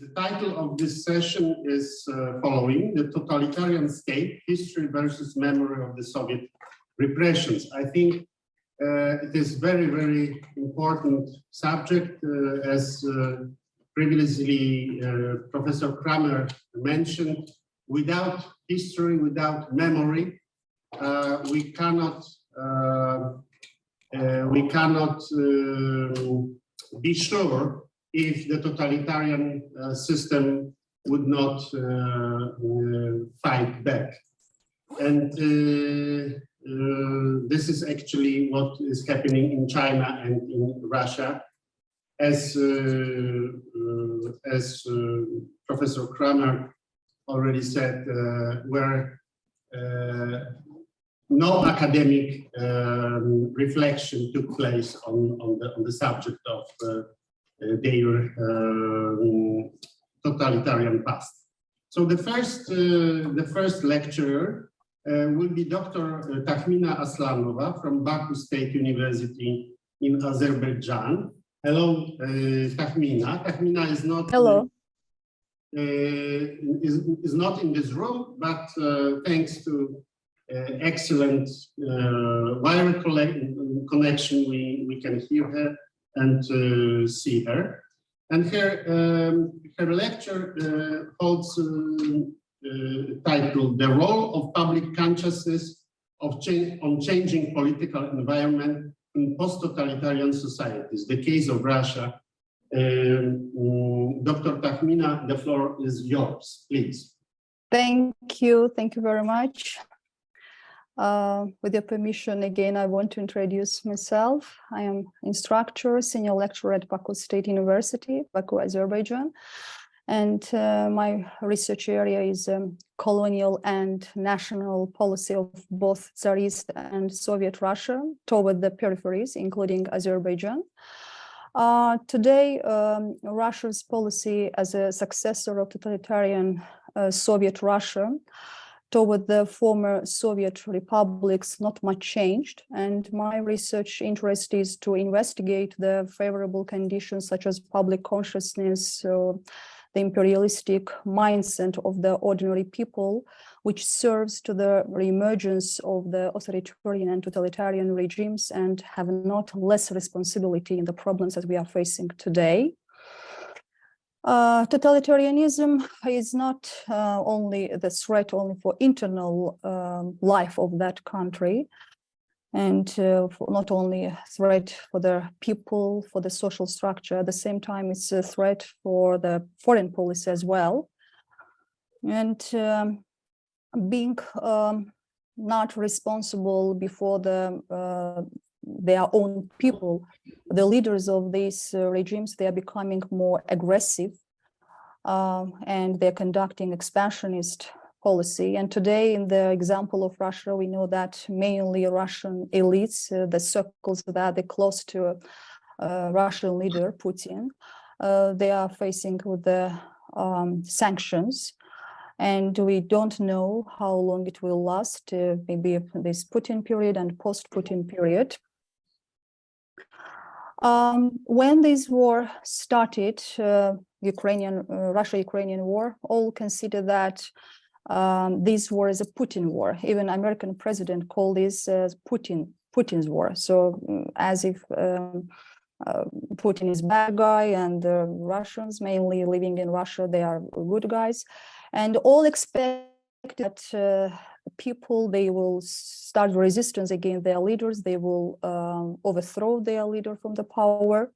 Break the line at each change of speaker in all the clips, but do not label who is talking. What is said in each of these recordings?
The title of this session is following: The Totalitarian State, History versus Memory of the Soviet Repressions. I think it is very, very important subject, as previously Professor Kramer mentioned. Without history, without memory, we cannot be sure if the totalitarian system would not fight back. And this is actually what is happening in China and in Russia. As Professor Kramer already said, where no academic reflection took place on the subject of their totalitarian past. So the first lecturer will be Dr. Takhmina Aslanova from Baku State University in Azerbaijan. Hello, Takhmina. Takhmina is not.
Hello.
Is not in this room, but thanks to excellent wire connection, we can hear her and see her. And her lecture holds titled "The Role of Public Consciousness on Changing Political Environment in Post-Totalitarian Societies, the Case of Russia." Dr. Takhmina, the floor is yours, please.
Thank you very much. With your permission, again, I want to introduce myself. I am instructor, senior lecturer at Baku State University, Baku, Azerbaijan. And my research area is colonial and national policy of both Tsarist and Soviet Russia toward the peripheries, including Azerbaijan. Today, Russia's policy as a successor of totalitarian Soviet Russia toward the former Soviet republics not much changed, and my research interest is to investigate the favorable conditions such as public consciousness, the imperialistic mindset of the ordinary people, which serves to the reemergence of the authoritarian and totalitarian regimes and have not less responsibility in the problems that we are facing today. Totalitarianism is not only the threat only for internal life of that country, and not only a threat for the people, for the social structure. At the same time, it's a threat for the foreign policy as well. And being not responsible before their own people, the leaders of these regimes, they are becoming more aggressive and they're conducting expansionist policy. And today, in the example of Russia, we know that mainly Russian elites, the circles that are close to Russian leader Putin, they are facing with the sanctions. And we don't know how long it will last, maybe this Putin period and post-Putin period. When this war started, Russia-Ukrainian war, all consider that this war is a Putin war. Even American president called this Putin's war. So as if Putin is bad guy and the Russians mainly living in Russia, they are good guys. And all expect that people, they will start resistance against their leaders. They will overthrow their leader from the power.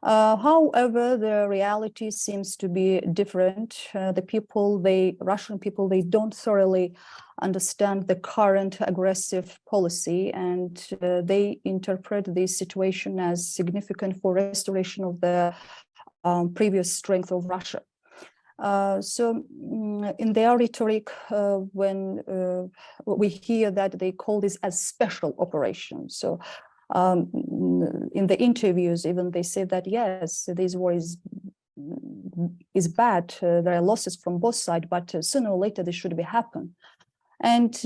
However, the reality seems to be different. The people, Russian people, they don't thoroughly understand the current aggressive policy, and they interpret this situation as significant for restoration of the previous strength of Russia. So in their rhetoric, when we hear that they call this as special operation. So in the interviews, even they say that, yes, this war is bad. There are losses from both sides, but sooner or later this should be happen. And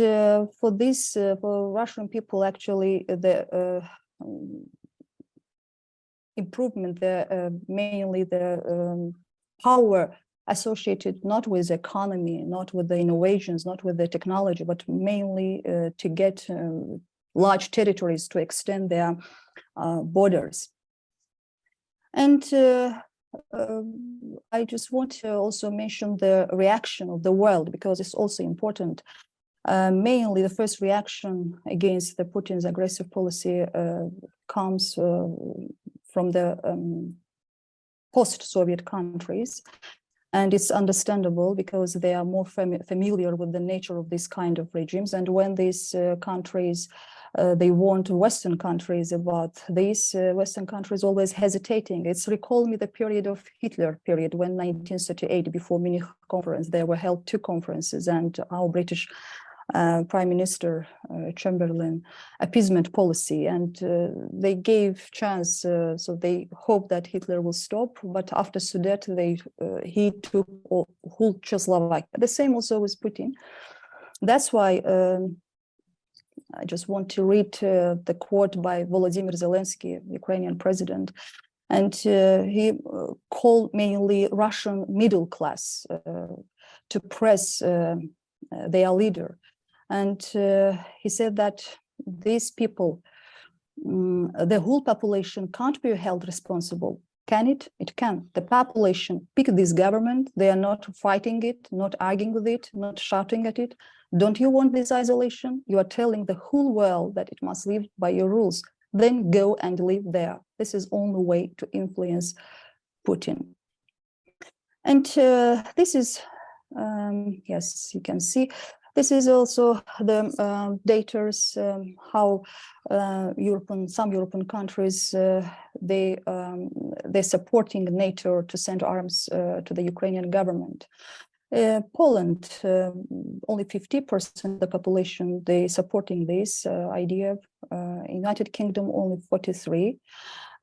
for this, for Russian people, actually, the improvement, mainly the power associated not with the economy, not with the innovations, not with the technology, but mainly to get large territories to extend their borders. And I just want to also mention the reaction of the world, because it's also important. Mainly the first reaction against the Putin's aggressive policy comes from the post-Soviet countries. And it's understandable because they are more familiar with the nature of this kind of regimes. And when these countries, they warned Western countries about this, Western countries always hesitating. It's recall me the period of Hitler period when 1938, before Munich conference, there were held 2 conferences, and our British Prime Minister Chamberlain appeasement policy, and they gave chance, so they hoped that Hitler will stop, but after Sudet he took whole Czechoslovakia. The same also with Putin. That's why I just want to read the quote by Volodymyr Zelensky, Ukrainian president, and he called mainly Russian middle class to press their leader. And he said that these people, the whole population can't be held responsible. Can it? It can. The population picked this government. They are not fighting it, not arguing with it, not shouting at it. Don't you want this isolation? You are telling the whole world that it must live by your rules. Then go and live there. This is only way to influence Putin. And this is, yes, you can see, this is also the data, how some European countries, they're supporting NATO to send arms to the Ukrainian government. Poland, only 50% of the population, they supporting this idea. United Kingdom, only 43%.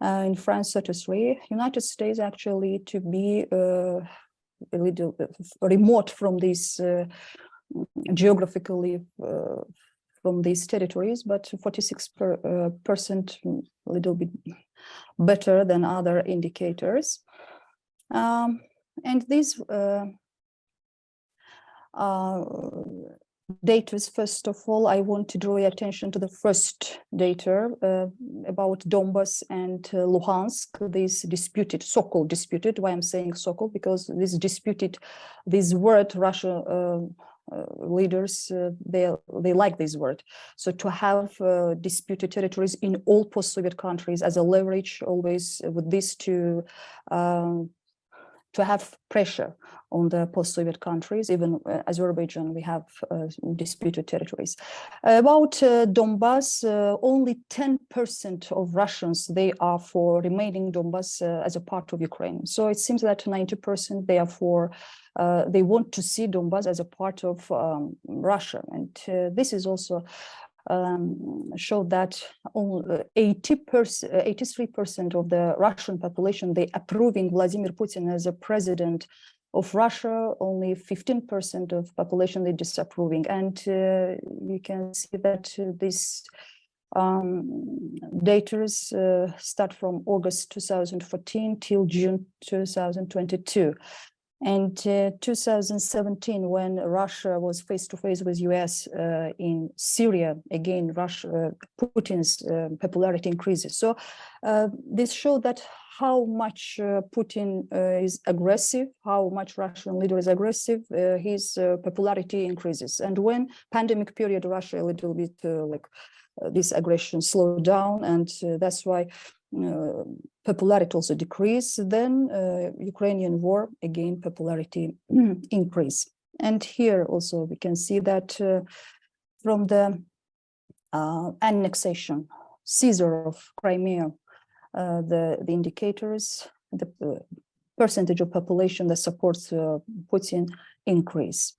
In France, 33%. United States actually to be a little remote from this geographically from these territories, but 46%, a little bit better than other indicators. And these data, first of all, I want to draw your attention to the first data about Donbas and Luhansk, this disputed, so-called disputed, why I'm saying so-called, because this disputed, this word, Russia leaders, they like this word. So to have disputed territories in all post-Soviet countries as a leverage, always with this to have pressure on the post-Soviet countries, even Azerbaijan, we have disputed territories. About Donbas, only 10% of Russians, they are for remaining Donbas as a part of Ukraine. So it seems that 90% they are for, they want to see Donbas as a part of Russia. And this is also showed that only 83% of the Russian population, they approving Vladimir Putin as a president of Russia. Only 15% of population they disapproving, and you can see that this data start from August 2014 till June 2022. And 2017, when Russia was face-to-face with US in Syria, again, Putin's popularity increases. So this showed that how much Putin is aggressive, how much Russian leader is aggressive, his popularity increases. And when pandemic period, Russia a little bit this aggression slowed down, and that's why popularity also decreased. Then Ukrainian war, again, popularity increase. And here also we can see that from the annexation, seizure of Crimea, the indicators, the percentage of population that supports Putin increase.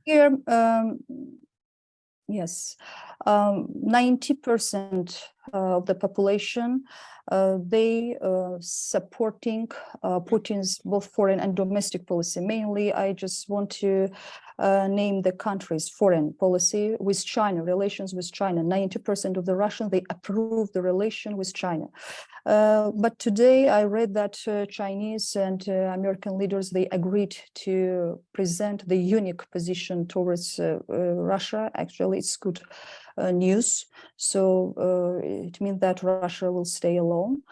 Here, yes, 90% of the population, they supporting Putin's both foreign and domestic policy. Mainly, I just want to name the country's foreign policy with China, relations with China. 90% of the Russians, they approve the relation with China. But today I read that Chinese and American leaders, they agreed to present the unique position towards Russia. Actually, it's good news. So it means that Russia will stay alone.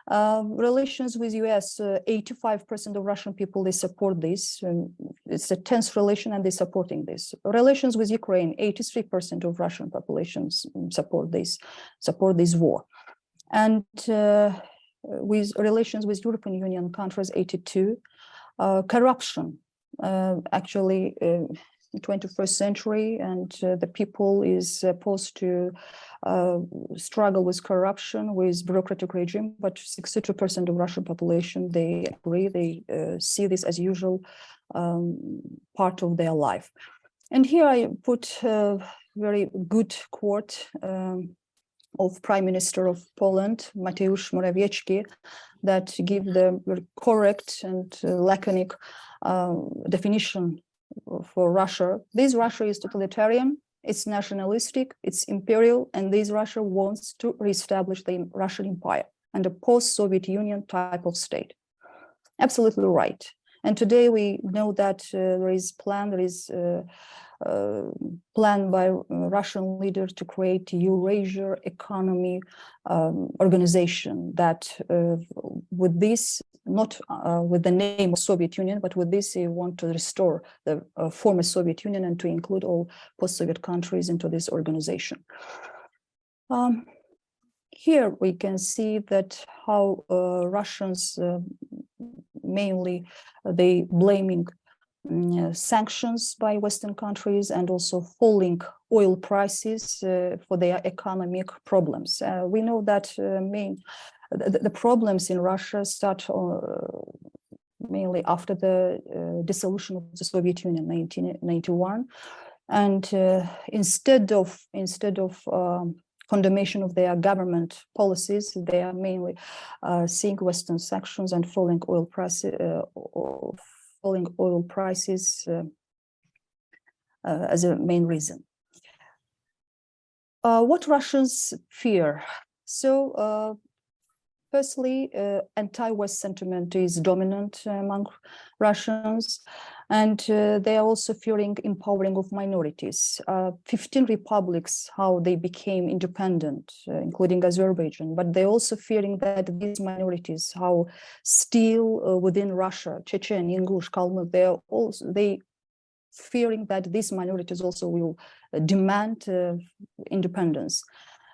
Relations with US, 85% of Russian people, they support this. It's a tense relation and they're supporting this. Relations with Ukraine, 83% of Russian populations support this war. And with relations with European Union countries, 82. Corruption, actually, 21st century, and the people is supposed to struggle with corruption, with bureaucratic regime, but 62% of Russian population, they agree, they see this as usual part of their life. And here I put a very good quote of Prime Minister of Poland, Mateusz Morawiecki, that give the very correct and laconic definition for Russia. This Russia is totalitarian, it's nationalistic, it's imperial, and this Russia wants to reestablish the Russian Empire and a post-Soviet Union type of state. Absolutely right. And today we know that there is plan by Russian leaders to create a Eurasia Economy Organization that with this, not with the name of Soviet Union, but with this they want to restore the former Soviet Union and to include all post-Soviet countries into this organization. Here we can see that how Russians mainly they blaming sanctions by Western countries and also falling oil prices for their economic problems. We know that the problems in Russia start mainly after the dissolution of the Soviet Union in 1991, and instead of condemnation of their government policies, they are mainly seeing Western sanctions and falling oil prices as a main reason. What Russians fear? So firstly, anti-West sentiment is dominant among Russians, and they are also fearing empowering of minorities. 15 republics, how they became independent, including Azerbaijan, but they're also fearing that these minorities, how still within Russia, Chechen, Ingush, Kalmyk, they fearing that these minorities also will demand independence.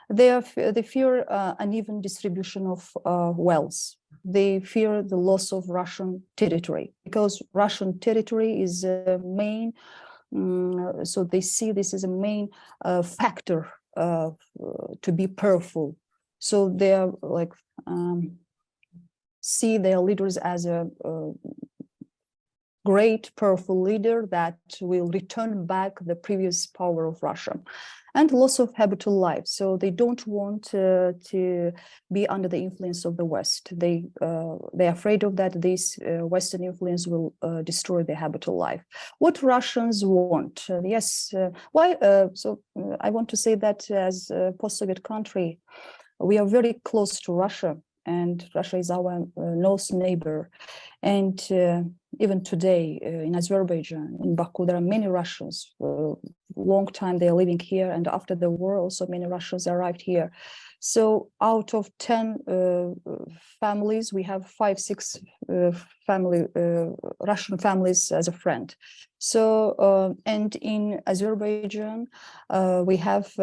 They fear uneven distribution of wealth. They fear the loss of Russian territory because Russian territory is a main, so they see this as a main factor to be powerful. So they are like, see their leaders as a great, powerful leader that will return back the previous power of Russia. And loss of habitual life. So they don't want to be under the influence of the West. They're afraid of that. This Western influence will destroy their habitual life. What Russians want? Yes. Why? So I want to say that as a post-Soviet country, we are very close to Russia, and Russia is our north neighbor. And even today in Azerbaijan, in Baku, there are many Russians. Long time they are living here, and after the war, also many Russians arrived here. So out of 10 families, we have 5-6 Russian families as a friend. So and in Azerbaijan, we have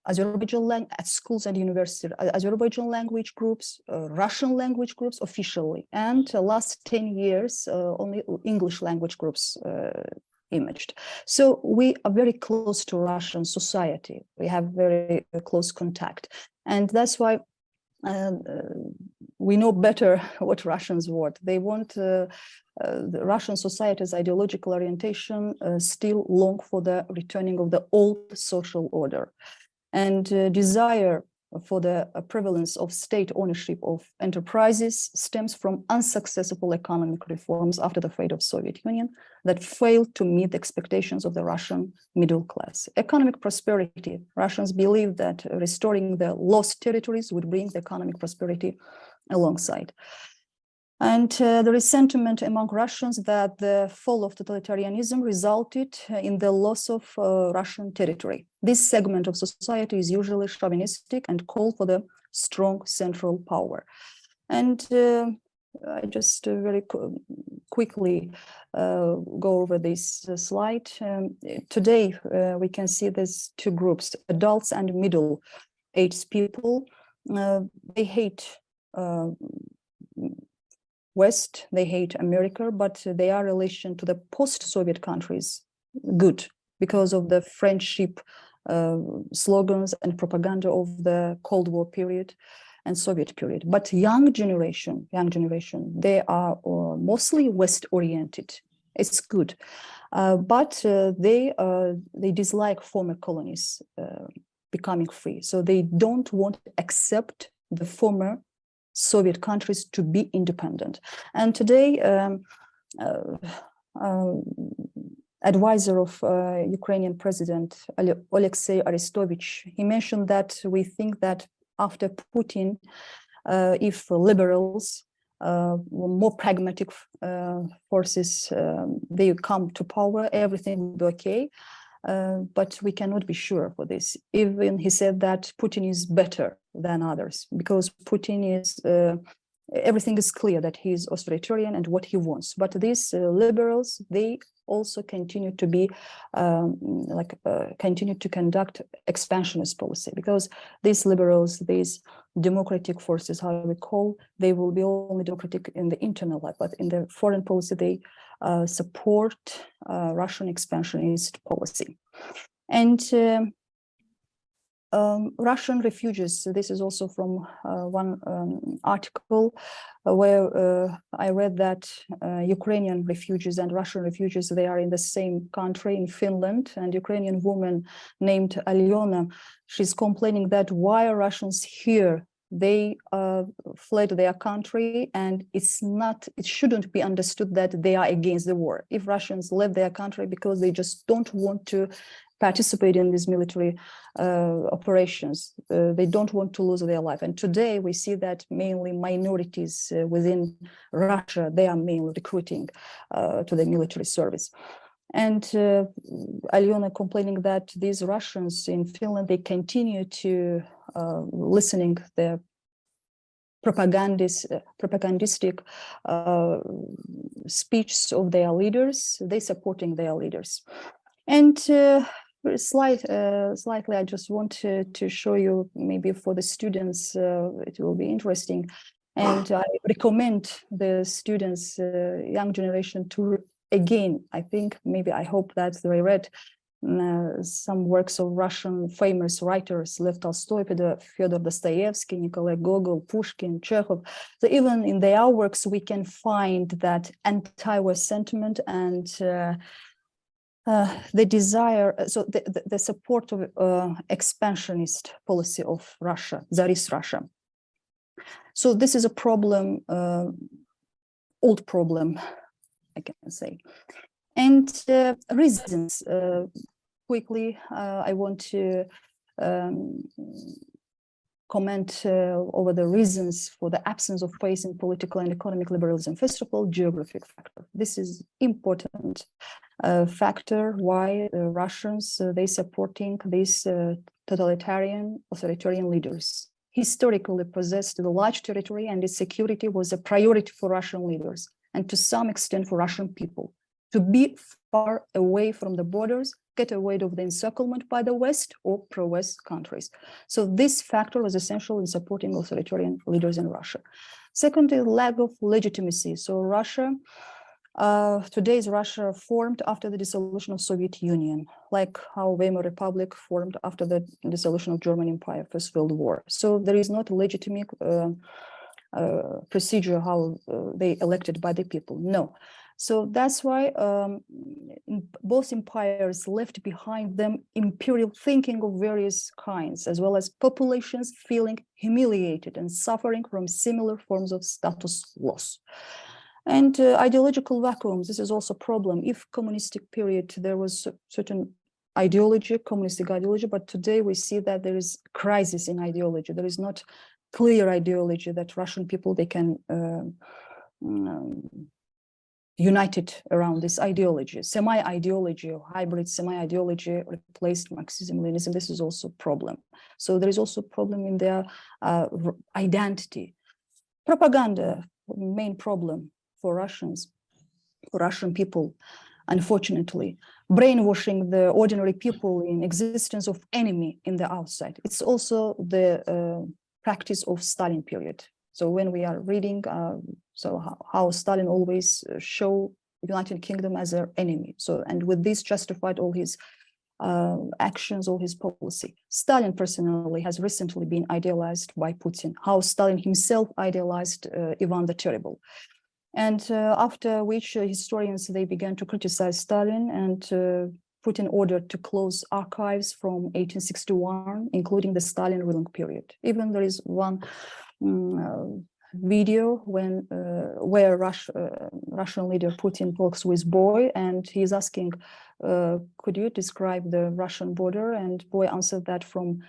Azerbaijan at schools and universities, Azerbaijan language groups, Russian language groups officially, and last 10 years only English language groups imaged. So we are very close to Russian society. We have very close contact, and that's why we know better what Russians want. They want the Russian society's ideological orientation still long for the returning of the old social order, and desire for the prevalence of state ownership of enterprises stems from unsuccessful economic reforms after the fate of Soviet Union that failed to meet the expectations of the Russian middle class. Economic prosperity, Russians believe that restoring the lost territories would bring the economic prosperity alongside. And there is sentiment among Russians that the fall of totalitarianism resulted in the loss of Russian territory. This segment of society is usually chauvinistic and call for the strong central power. And I just very quickly go over this slide. Today, we can see these two groups, adults and middle-aged people. They hate West, they hate America, but they are relation to the post-Soviet countries good because of the friendship slogans and propaganda of the Cold War period and Soviet period. But young generation, they are mostly West-oriented. It's good, but they dislike former colonies becoming free. So they don't want to accept the former Soviet countries to be independent. And today, advisor of Ukrainian President Alexei Arestovich, he mentioned that we think that after Putin, if liberals, more pragmatic forces, they come to power, everything will be okay. But we cannot be sure for this. Even he said that Putin is better than others because Putin is, everything is clear that he is authoritarian and what he wants. But these liberals, they also continue to be, continue to conduct expansionist policy because these liberals, these democratic forces, how we call, they will be only democratic in the internal life, but in the foreign policy, they support Russian expansionist policy. And Russian refugees, this is also from one article where I read that Ukrainian refugees and Russian refugees, they are in the same country, in Finland, and Ukrainian woman named Alyona, she's complaining that why are Russians here? They fled their country, and it shouldn't be understood that they are against the war. If Russians left their country because they just don't want to participate in these military operations, they don't want to lose their life. And today we see that mainly minorities within Russia, they are mainly recruiting to the military service. And Alyona complaining that these Russians in Finland, they continue to listening the propagandistic speeches of their leaders, they supporting their leaders. And slightly, I just want to show you, maybe for the students, it will be interesting. And I recommend the students, young generation to, again, I think, maybe I hope that they read some works of Russian famous writers, Lev Tolstoy, Fyodor Dostoevsky, Nikolai Gogol, Pushkin, Chekhov. So even in their works, we can find that anti-war sentiment and the desire, so the support of expansionist policy of Russia, Tsarist Russia. So this is a problem, old problem, I can say. And reasons, quickly, I want to comment over the reasons for the absence of faith in political and economic liberalism. First of all, geographic factor. This is important factor why Russians, they supporting these totalitarian, authoritarian leaders. Historically possessed the large territory, and its security was a priority for Russian leaders and to some extent for Russian people. To be far away from the borders, get away of the encirclement by the West or pro-West countries. So this factor was essential in supporting authoritarian leaders in Russia. Secondly, lack of legitimacy. So Russia, today's Russia formed after the dissolution of Soviet Union, like how Weimar Republic formed after the dissolution of German Empire, First World War. So there is not a legitimate procedure, how they elected by the people. No. So that's why both empires left behind them imperial thinking of various kinds, as well as populations feeling humiliated and suffering from similar forms of status loss. And ideological vacuums, this is also a problem. If communistic period, there was certain ideology, communistic ideology, but today we see that there is crisis in ideology. There is not clear ideology that Russian people, they can united around this ideology. Semi-ideology or hybrid semi-ideology replaced Marxism-Leninism. This is also a problem. So there is also a problem in their identity. Propaganda, main problem for Russians, for Russian people, unfortunately. Brainwashing the ordinary people in existence of enemy in the outside. It's also the practice of Stalin period. So when we are reading, how Stalin always show United Kingdom as their enemy. So, and with this justified all his actions, all his policy. Stalin personally has recently been idealized by Putin, how Stalin himself idealized Ivan the Terrible. And after which historians, they began to criticize Stalin, and Putin ordered to close archives from 1861, including the Stalin ruling period. Even there is one video when where Russian leader Putin talks with boy, and he's asking, could you describe the Russian border? And boy answered that from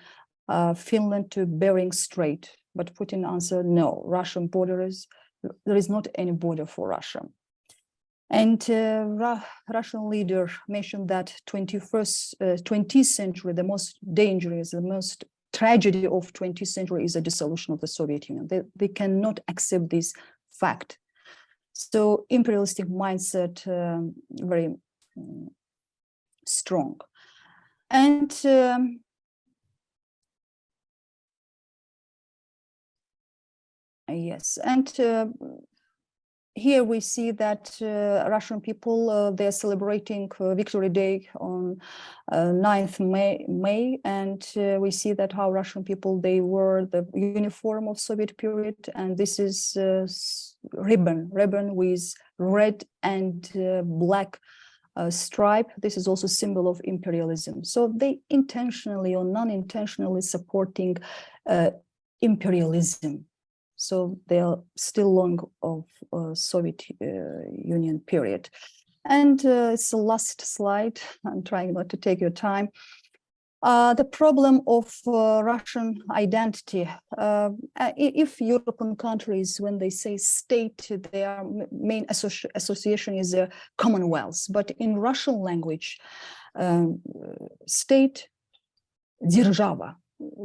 Finland to Bering Strait. But Putin answered, no, Russian border is, there is not any border for Russia. And Russian leader mentioned that 20th century, the most dangerous, the most tragedy of 20th century is the dissolution of the Soviet Union. They cannot accept this fact. So imperialistic mindset, very strong. And yes, and here we see that Russian people, they're celebrating Victory Day on 9th May, and we see that how Russian people, they wore the uniform of Soviet period, and this is ribbon with red and black stripe. This is also a symbol of imperialism. So they intentionally or non-intentionally supporting imperialism. So they are still long of Soviet Union period. And it's the last slide. I'm trying not to take your time. The problem of Russian identity. If European countries, when they say state, their main association is a Commonwealth. But in Russian language, state, держава.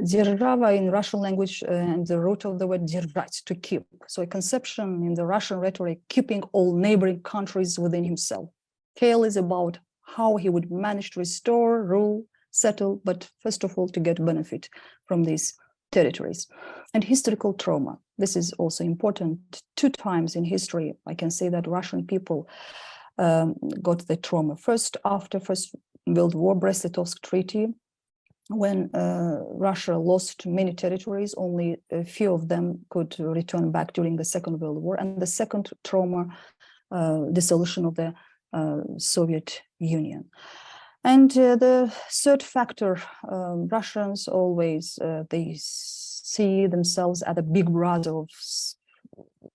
Держава in Russian language, and the root of the word держать, to keep. So a conception in the Russian rhetoric, keeping all neighboring countries within himself. Kale is about how he would manage to restore, rule, settle, but first of all, to get benefit from these territories. And historical trauma. This is also important. 2 times in history, I can say that Russian people got the trauma. First, after First World War, Brest-Litovsk Treaty, when Russia lost many territories, only a few of them could return back during the Second World War. And the second trauma, dissolution of the Soviet Union. And the third factor, Russians always, they see themselves as a big brother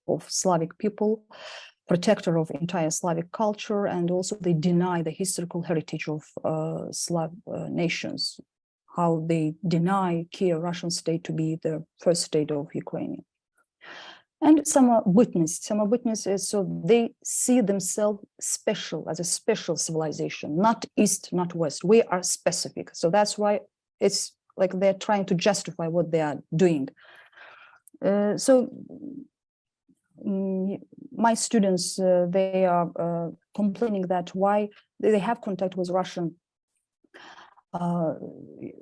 of Slavic people, protector of entire Slavic culture, and also they deny the historical heritage of Slav nations, how they deny Kiev Russian state to be the first state of Ukraine. And some are witnesses, so they see themselves special, as a special civilization, not East, not West. We are specific. So that's why it's like they're trying to justify what they are doing. My students, they are complaining that why they have contact with Russian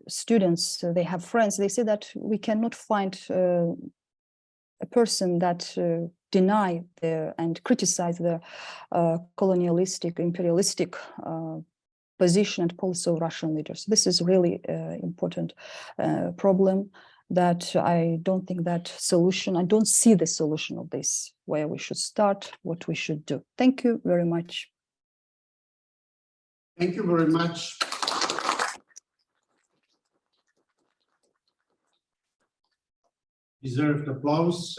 students, they have friends, they say that we cannot find a person that deny and criticize the colonialistic, imperialistic position and policy of Russian leaders. This is really important problem. that I don't think that solution, I don't see the solution of this, where we should start, what we should do. Thank you very much.
Thank you very much. Deserved applause.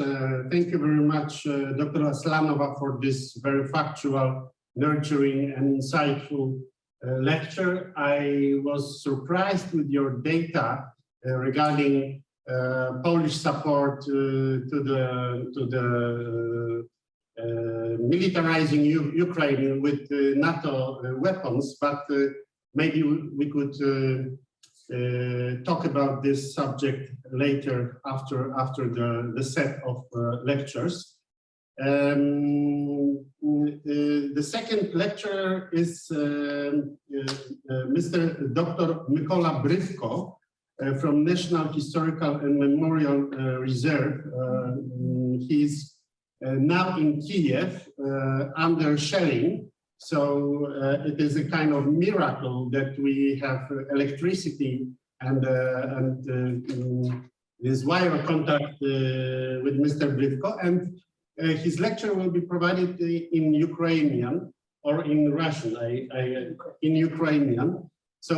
Thank you very much, Dr. Aslanova, for this very factual, nurturing, and insightful lecture. I was surprised with your data regarding Polish support to the militarizing Ukraine with NATO weapons, but maybe we could talk about this subject later after the set of lectures. The second lecturer is Mr. Dr. Mykola Brywko from National Historical and Memorial Reserve. He's now in Kiev under shelling. So it is a kind of miracle that we have electricity and this wire contact with Mr. Brywko. And his lecture will be provided in Ukrainian or in Russian, in Ukrainian. So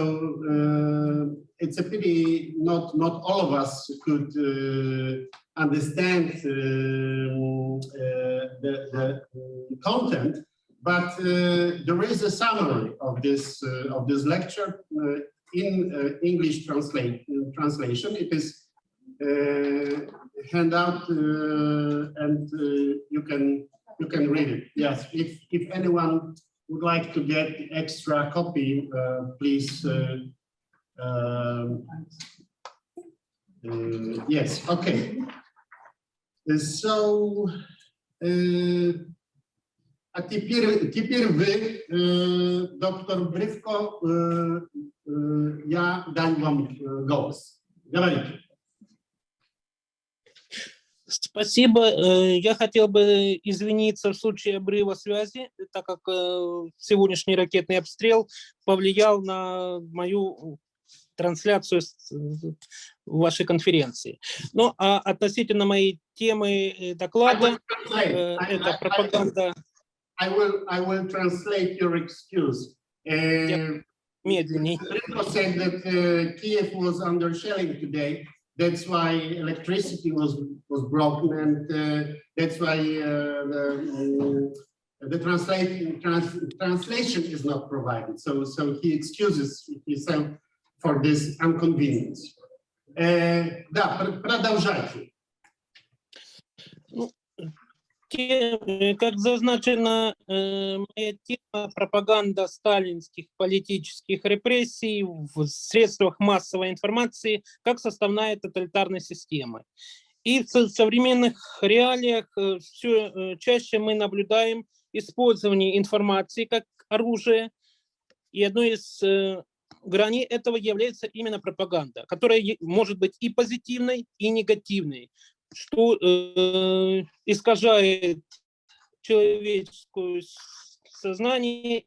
it's a pity not all of us could understand the content. But there is a summary of this lecture in English translation. It is handout, and you can read it. Yes, if anyone would like to get extra copy, please. Yes. Okay. So. A теперь вы, доктор Брywko, я дам вам голос. Говорите.
Спасибо. Я хотел бы извиниться в случае обрыва связи, так как сегодняшний ракетный обстрел повлиял на мою трансляцию вашей конференции. Ну, а относительно моей темы доклада, это пропаганда...
I will translate your excuse.
Медленней.
Risch said that Kiev was under shelling today. That's why electricity was broken, and that's why the translation is not provided. So he excuses himself for this inconvenience. Да, продолжайте.
Как зазначено, моя тема — пропаганда сталинских политических репрессий в средствах массовой информации как составная тоталитарной системы. И в современных реалиях все чаще мы наблюдаем использование информации как оружие, и одной из граней этого является именно пропаганда, которая может быть и позитивной, и негативной, что искажает человеческое сознание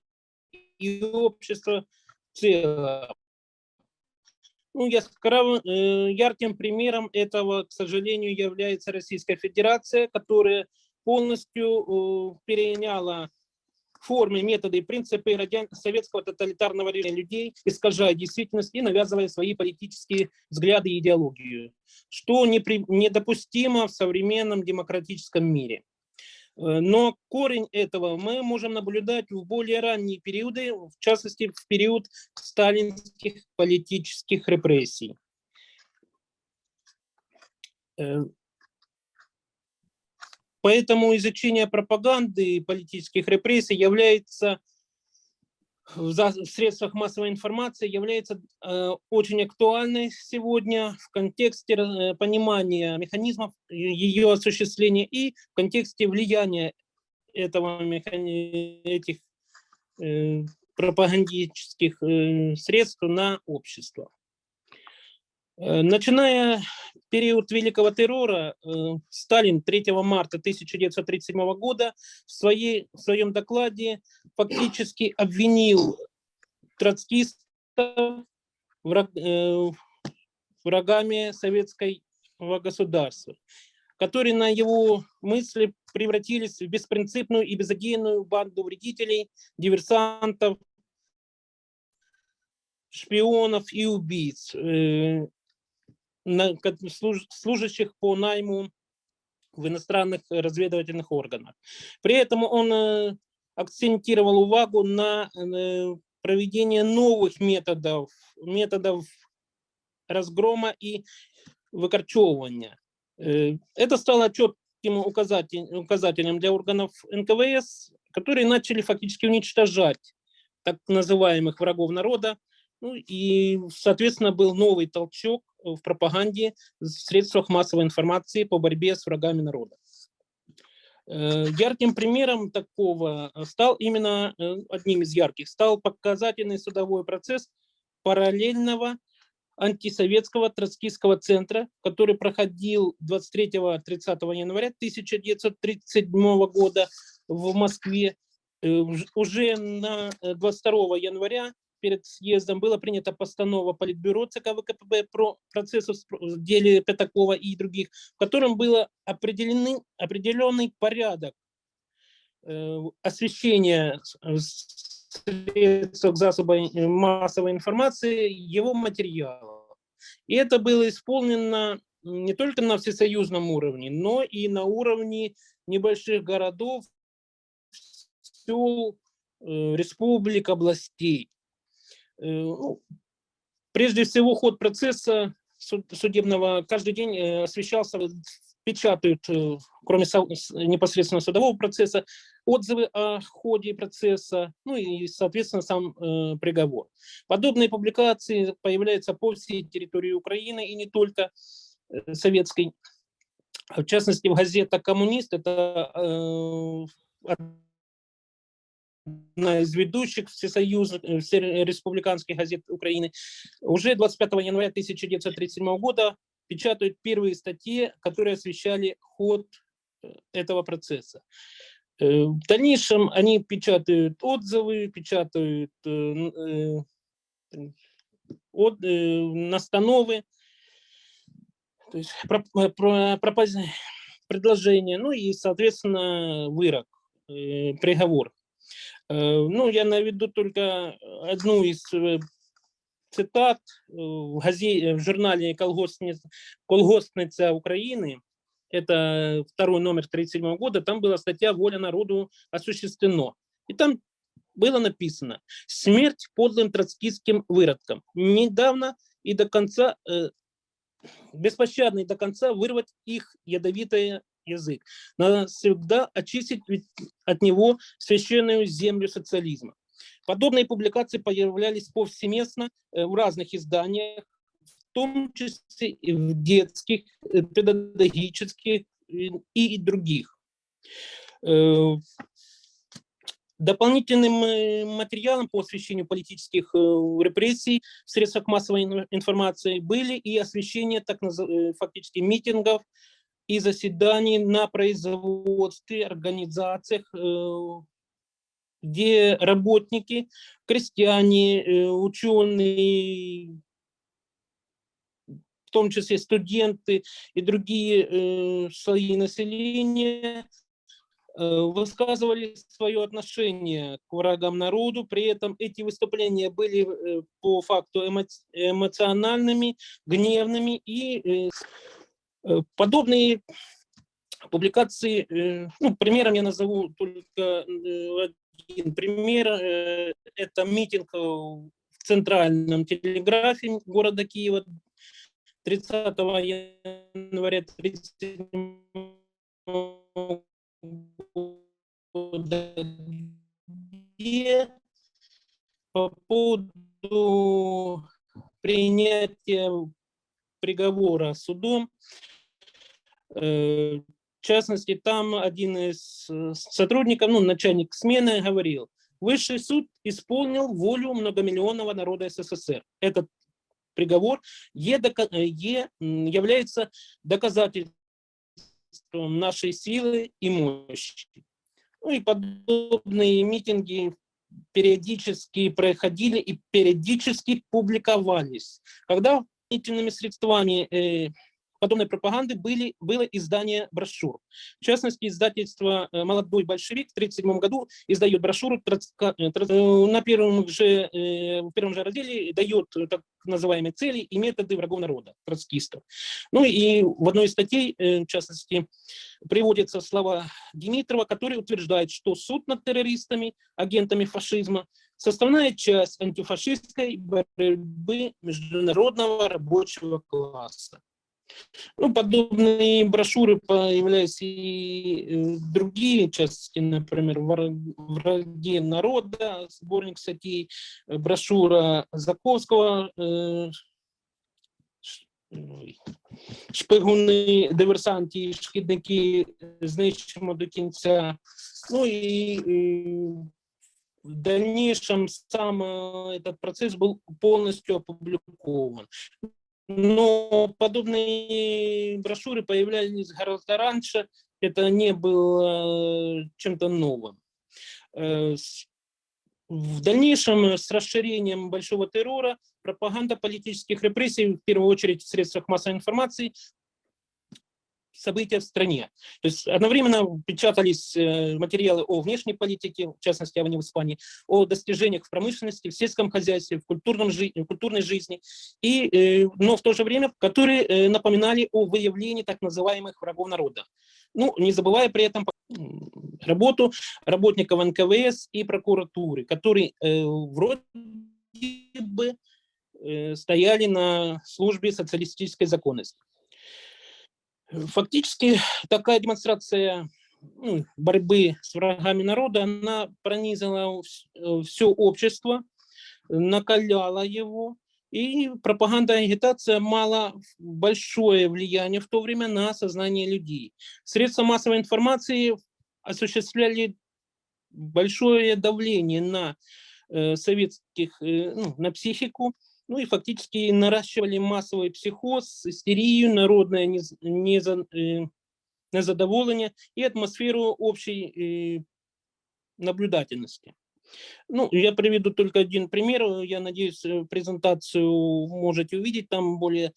и общество в целом. Ну, ярким примером этого, к сожалению, является Российская Федерация, которая полностью переняла формы, методы и принципы советского тоталитарного режима людей, искажая действительность и навязывая свои политические взгляды и идеологию, что недопустимо в современном демократическом мире. Но корень этого мы можем наблюдать в более ранние периоды, в частности, в период сталинских политических репрессий. Поэтому изучение пропаганды и политических репрессий является в средствах массовой информации является очень актуальной сегодня в контексте понимания механизмов ее осуществления и в контексте влияния этих пропагандических средств на общество. Начиная период Великого террора, Сталин 3 марта 1937 года в своем докладе фактически обвинил троцкистов врагами советской государства, которые на его мысли превратились в беспринципную и безыдейную банду вредителей, диверсантов, шпионов и убийц, служащих по найму в иностранных разведывательных органах. При этом он акцентировал увагу на проведение новых методов разгрома и выкорчевывания. Это стало четким указателем для органов НКВС, которые начали фактически уничтожать так называемых врагов народа. Ну и, соответственно, был новый толчок в пропаганде, в средствах массовой информации по борьбе с врагами народа. Ярким примером такого стал именно, одним из ярких, стал показательный судовой процесс параллельного антисоветского троцкистского центра, который проходил 23-30 января 1937 года в Москве. Уже на 22 января перед съездом была принята постанова Политбюро ЦК ВКПБ про процессы в деле Пятакова и других, в котором был определенный порядок освещения средств засобов массовой информации его материала. И это было исполнено не только на всесоюзном уровне, но и на уровне небольших городов, сел, республик, областей. Прежде всего, ход процесса судебного каждый день освещался, печатают, кроме непосредственно судового процесса, отзывы о ходе процесса, ну и, соответственно, сам приговор. Подобные публикации появляются по всей территории Украины и не только советской. В частности, в газетах «Коммунист», это одна из ведущих всесоюзных, республиканских газет Украины, уже 25 января 1937 года печатают первые статьи, которые освещали ход этого процесса. В дальнейшем они печатают отзывы, печатают настановы, то есть предложения, ну и, соответственно, вырок, приговор. Ну, я наведу только одну из цитат в журнале «Колгоспница Украины». Это второй номер 1937 года. Там была статья «Воля народу осуществлено». И там было написано: «Смерть подлым троцкистским выродкам. Недавно и до конца, беспощадно и до конца вырвать их ядовитый язык. Навсегда очистить от него священную землю социализма». Подобные публикации появлялись повсеместно в разных изданиях, в том числе и в детских, педагогических и других. Дополнительным материалом по освещению политических репрессий в средствах массовой информации были и освещение фактически митингов и заседаний на производстве, организациях, где работники, крестьяне, ученые, в том числе студенты и другие слои населения высказывали свое отношение к врагам народу. При этом эти выступления были по факту эмоциональными, гневными, и подобные публикации, ну, примером я назову только один пример. Это митинг в Центральном телеграфе города Киева 30 января 1937 года, где по поводу принятия приговора судом, в частности, там один из сотрудников, ну, начальник смены, говорил: «Высший суд исполнил волю многомиллионного народа СССР. Этот приговор является доказательством нашей силы и мощи». Ну и подобные митинги периодически проходили и периодически публиковались. Когда дополнительными средствами подобной пропаганды было издание брошюр. В частности, издательство «Молодой большевик» в 1937 году издает брошюру, в первом же разделе дает так называемые цели и методы врагов народа, троцкистов. Ну и в одной из статей, в частности, приводятся слова Димитрова, который утверждает, что суд над террористами, агентами фашизма, составная часть антифашистской борьбы международного рабочего класса. Ну, подобные брошюры появляются и другие части, например, «Враги народа», сборник статей, брошюра Заковского, «Шпигуни, диверсанти і шкідники, знищимо до кінця». Ну и в дальнейшем сам этот процесс был полностью опубликован. Но подобные брошюры появлялись гораздо раньше, это не было чем-то новым. В дальнейшем с расширением большого террора пропаганда политических репрессий, в первую очередь в средствах массовой информации, события в стране. То есть одновременно печатались материалы о внешней политике, в частности, в Испании, о достижениях в промышленности, в сельском хозяйстве, в культурной жизни, но в то же время, которые напоминали о выявлении так называемых врагов народа. Ну, не забывая при этом работу работников НКВС и прокуратуры, которые вроде бы стояли на службе социалистической законности. Фактически такая демонстрация борьбы с врагами народа, она пронизала все общество, накаляла его, и пропаганда и агитация мала большое влияние в то время на сознание людей. Средства массовой информации осуществляли большое давление на советских, на психику, ну и фактически наращивали массовый психоз, истерию, народное незадоволение и атмосферу общей наблюдательности. Ну, я приведу только один пример. Я надеюсь, презентацию можете увидеть, там более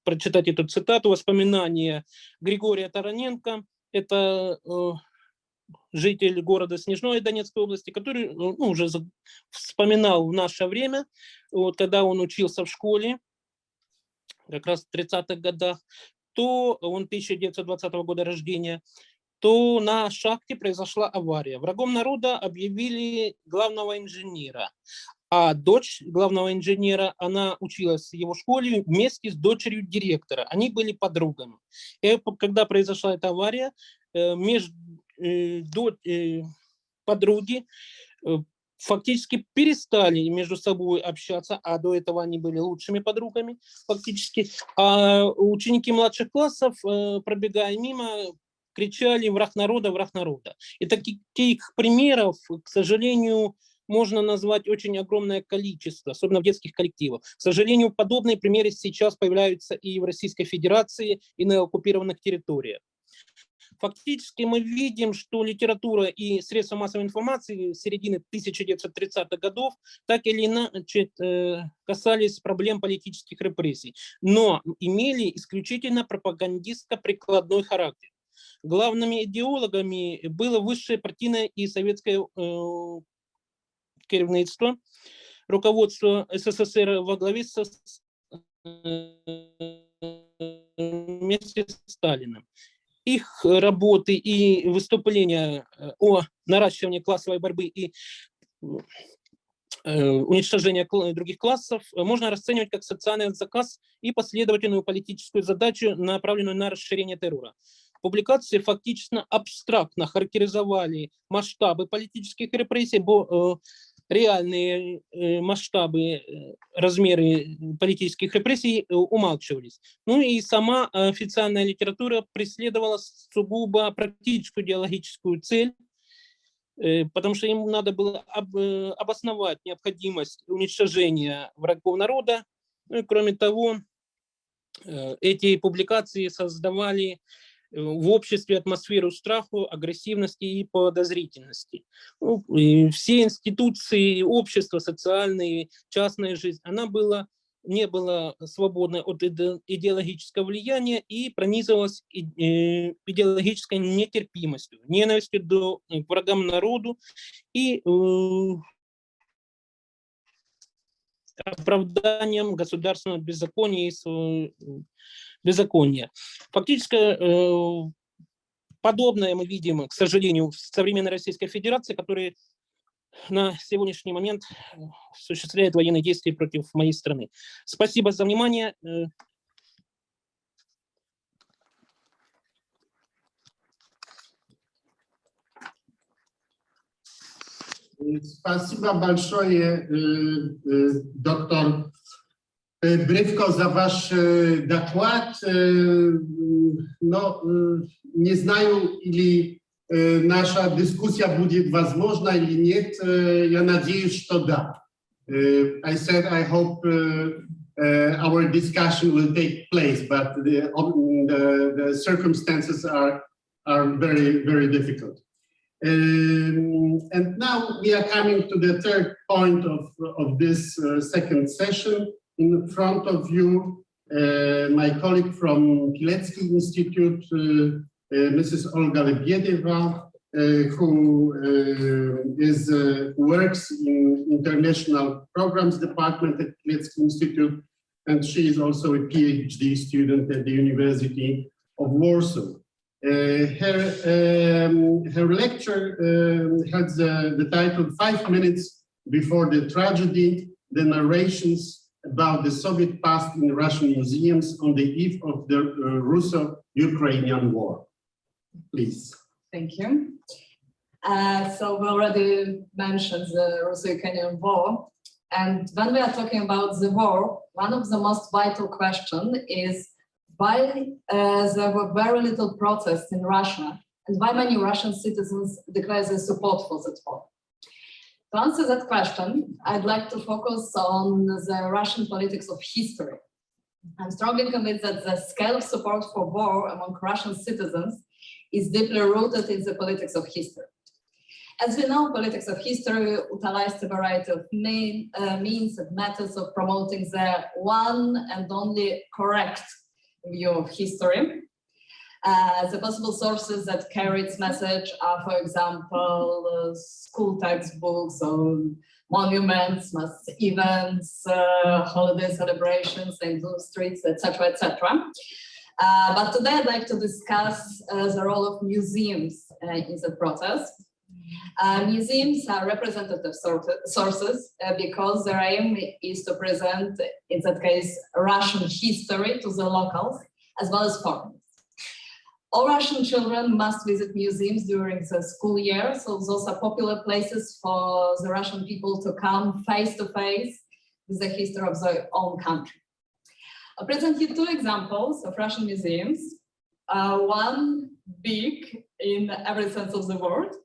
прочитать эту цитату, воспоминания Григория Тараненко. Это житель города Снежной Донецкой области, который уже вспоминал в наше время, вот, когда он учился в школе, как раз в 30-х годах, то он 1920 года рождения, то на шахте произошла авария. Врагом народа объявили главного инженера, а дочь главного инженера, она училась в его школе вместе с дочерью директора. Они были подругами. И когда произошла эта авария, подруги фактически перестали между собой общаться, а до этого они были лучшими подругами фактически. А ученики младших классов, пробегая мимо, кричали «враг народа, враг народа». И таких примеров, к сожалению, можно назвать очень огромное количество, особенно в детских коллективах. К сожалению, подобные примеры сейчас появляются и в Российской Федерации, и на оккупированных территориях. Фактически мы видим, что литература и средства массовой информации с середины 1930-х годов так или иначе касались проблем политических репрессий, но имели исключительно пропагандистско-прикладной характер. Главными идеологами было высшее партийное и советское керівництво, руководство СССР во главе вместе с Сталиным. Их работы и выступления о наращивании классовой борьбы и уничтожения других классов можно расценивать как социальный заказ и последовательную политическую задачу, направленную на расширение террора. Публикации фактически абстрактно характеризовали масштабы политических репрессий, реальные масштабы, размеры политических репрессий умалчивались. Ну и сама официальная литература преследовала сугубо практическую идеологическую цель, потому что им надо было обосновать необходимость уничтожения врагов народа. Ну и кроме того, эти публикации создавали в обществе атмосферу страха, агрессивности и подозрительности. И все институции общества, социальные, частная жизнь, она была не было свободно от идеологического влияния и пронизывалось идеологической нетерпимостью, ненавистью к врагам народу и оправданием государственного беззакония. Фактически подобное мы видим, к сожалению, в современной Российской Федерации, которая на сегодняшний момент осуществляет военные действия против моей страны. Спасибо за внимание.
Спасибо большое, доктор Брywko, за ваш доклад. Но не знаю, или наша дискуссия будет возможна или нет. Я надеюсь, что да. I said I hope our discussion will take place, but the circumstances are very, very difficult. And now we are coming to the third point of this second session. In front of you, my colleague from Pileckiego Instytut, Mrs. Olga Lebiedeva, who works in International Programs Department at Pileckiego Instytut, and she is also a PhD student at the University of Warsaw. Her lecture has the title 5 Minutes Before the Tragedy, the Narrations about the Soviet Past in Russian Museums on the eve of the Russo-Ukrainian War. Please.
Thank you. So we already mentioned the Russo-Ukrainian War. And when we are talking about the war, one of the most vital questions is why there were very little protests in Russia and why many Russian citizens declare their support for that war. To answer that question, I'd like to focus on the Russian politics of history. I'm strongly convinced that the scale of support for war among Russian citizens is deeply rooted in the politics of history. As we know, politics of history utilized a variety of means and methods of promoting the one and only correct view of history. The possible sources that carry its message are, for example, school textbooks on monuments, mass events, holiday celebrations, St. Louis streets, etc., etc. But today I'd like to discuss the role of museums in the process. Museums are representative sources because their aim is to present, in that case, Russian history to the locals as well as foreigners. All Russian children must visit museums during the school year, so those are popular places for the Russian people to come face to face with the history of their own country. I'll present you two examples of Russian museums, one big in every sense of the word,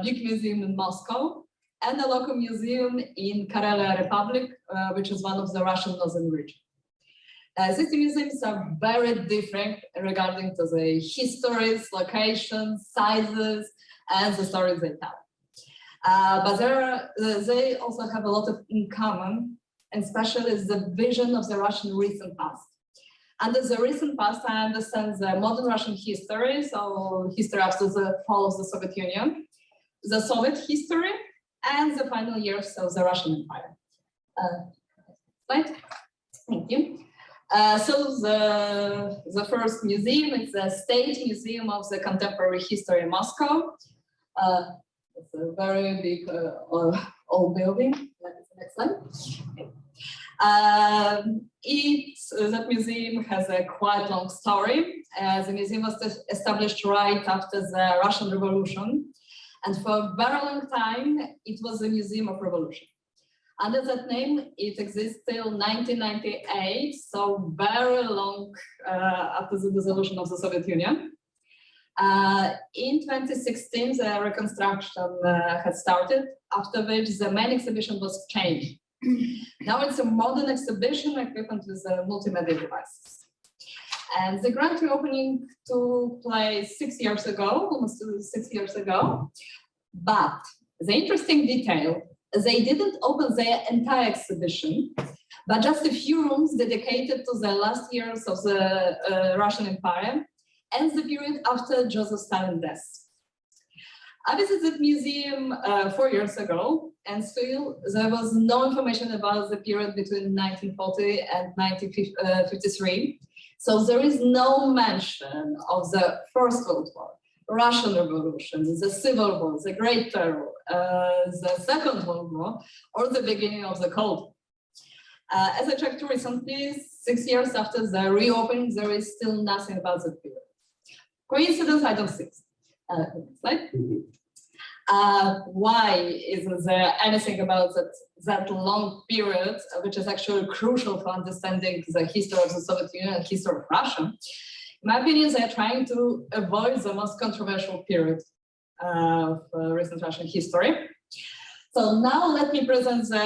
big museum in Moscow, and a local museum in Karelia Republic, which is one of the Russian northern region. These museums are very different regarding to the histories, locations, sizes, and the stories they tell. But they also have a lot of in common, and especially the vision of the Russian recent past. Under the recent past, I understand the modern Russian history, so history after the fall of the Soviet Union, the Soviet history, and the final years of the Russian Empire. Slide. Thank you. So the first museum is the State Museum of the Contemporary History in Moscow. It's a very big old building. Next slide. That museum has a quite long story. The museum was established right after the Russian Revolution, and for a very long time it was a museum of revolution. Under that name, it exists till 1998, so very long after the dissolution of the Soviet Union. In 2016, the reconstruction had started, after which the main exhibition was changed. Now it's a modern exhibition equipped with multimedia devices. And the grand reopening took place 6 years ago, almost 6 years ago. But the interesting detail, they didn't open their entire exhibition, but just a few rooms dedicated to the last years of the Russian Empire and the period after Joseph Stalin's death. I visited the museum 4 years ago, and still there was no information about the period between 1940 and 1953. So there is no mention of the First World War, Russian Revolution, the Civil War, the Great Terror, the Second World War, or the beginning of the Cold War. As I checked recently, 6 years after the reopening, there is still nothing about the period. Coincidence? I don't think. Slide. Why isn't there anything about that long period, which is actually crucial for understanding the history of the Soviet Union and history of Russia? In my opinion, they're trying to avoid the most controversial period of recent Russian history. So now let me present the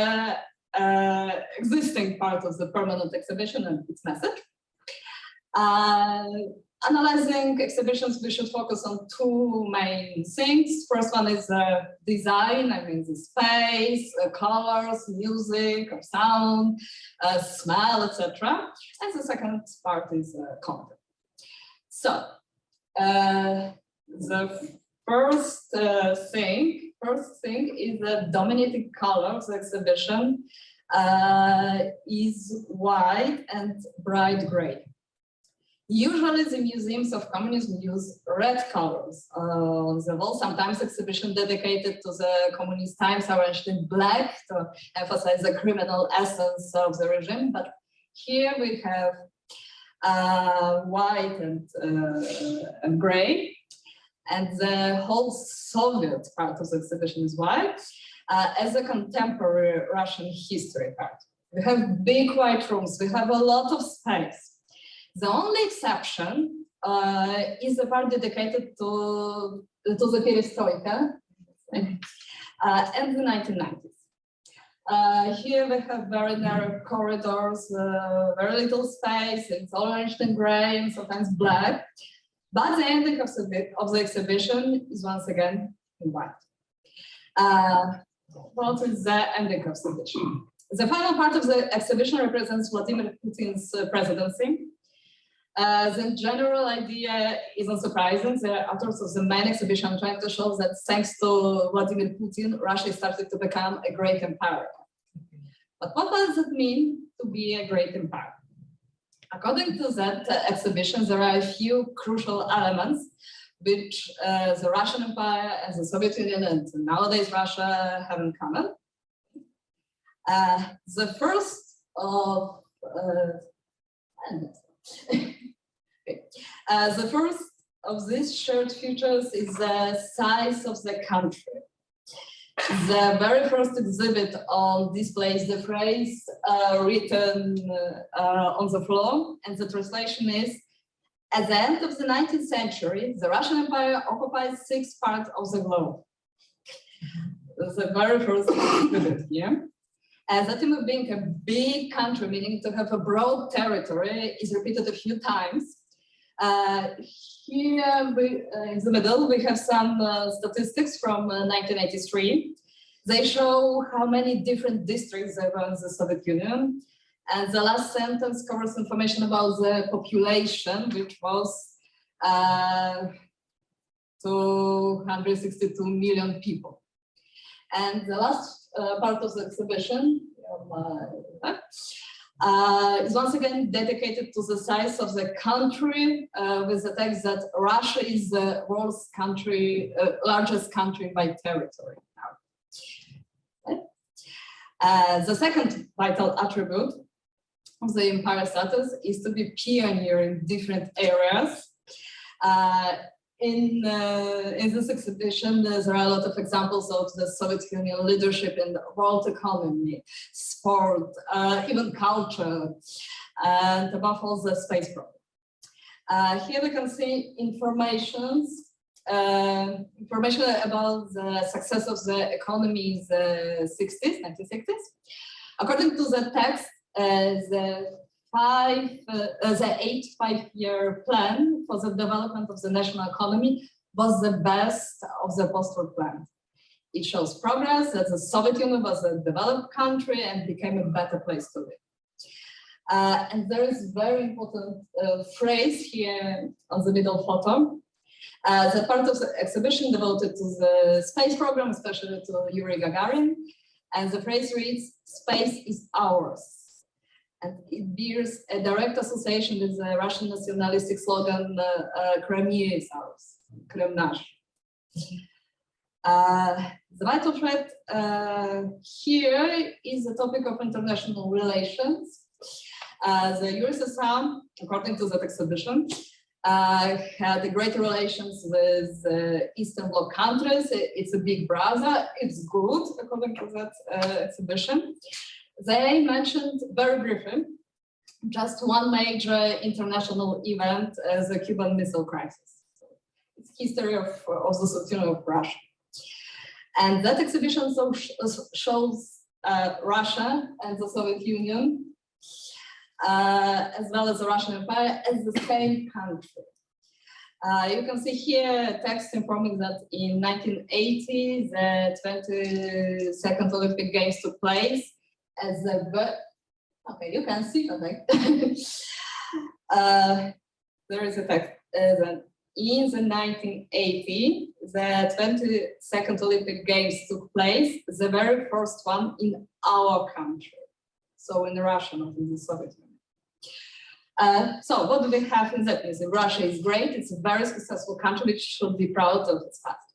existing part of the permanent exhibition and its message. Analyzing exhibitions, we should focus on two main things. First one is design, I mean the space, colors, music, or sound, smell, etc. And the second part is content. So the first thing is the dominating color of the exhibition is white and bright gray. Usually the museums of communism use red colors on the wall. Sometimes exhibitions dedicated to the communist times are arranged in black to emphasize the criminal essence of the regime. But here we have white and gray. And the whole Soviet part of the exhibition is white as a contemporary Russian history part. We have big white rooms. We have a lot of space. The only exception is the part dedicated to the perestroika and the 1990s. Here we have very narrow corridors, very little space. It's all arranged in gray and sometimes black. But the ending of the exhibition is once again in white. What is the ending of the exhibition? The final part of the exhibition represents Vladimir Putin's presidency. The general idea isn't surprising. The authors of the main exhibition are trying to show that thanks to Vladimir Putin, Russia started to become a great empire. But what does it mean to be a great empire? According to that exhibition, there are a few crucial elements which the Russian Empire and the Soviet Union and nowadays Russia have in common. The first of the first of these shared features is the size of the country. The very first exhibit on displays the phrase written on the floor, and the translation is, at the end of the 19th century, the Russian Empire occupied 6 parts of the globe. That's the very first exhibit here. And that theme of being a big country, meaning to have a broad territory, is repeated a few times. Here in the middle, we have some statistics from 1983. They show how many different districts there were in the Soviet Union. And the last sentence covers information about the population, which was 262 million people. And the last part of the exhibition is once again dedicated to the size of the country, with the text that Russia is the world's country, largest country by territory now. The second vital attribute of the empire status is to be pioneer in different areas. In this exhibition, there are a lot of examples of the Soviet Union leadership in the world economy, sport, even culture, and above all, the space program. Here we can see information about the success of the economy in the 1960s. According to the text, the 8 5-year plan for the development of the national economy was the best of the post-war plan. It shows progress, that the Soviet Union was a developed country and became a better place to live. And there is a very important phrase here on the middle photo. The part of the exhibition devoted to the space program, especially to Yuri Gagarin. And the phrase reads, "Space is ours." And it bears a direct association with the Russian nationalistic slogan, "Crimea is ours," Krym nasz. The vital thread here is the topic of international relations. The USSR, according to that exhibition, had greater relations with Eastern Bloc countries. It's a big brother. It's good, according to that exhibition. They mentioned very briefly just one major international event as the Cuban Missile Crisis. It's history of the Soviet of Russia. And that exhibition shows Russia and the Soviet Union as well as the Russian Empire as the same country. You can see here text informing that in 1980, the 22nd Olympic Games took place as the, okay, you can see something. There is a text that in the 1980, the 22nd Olympic Games took place, the very first one in our country. So in Russia, not in the Soviet Union. So what do we have in that museum? Russia is great. It's a very successful country which should be proud of its past.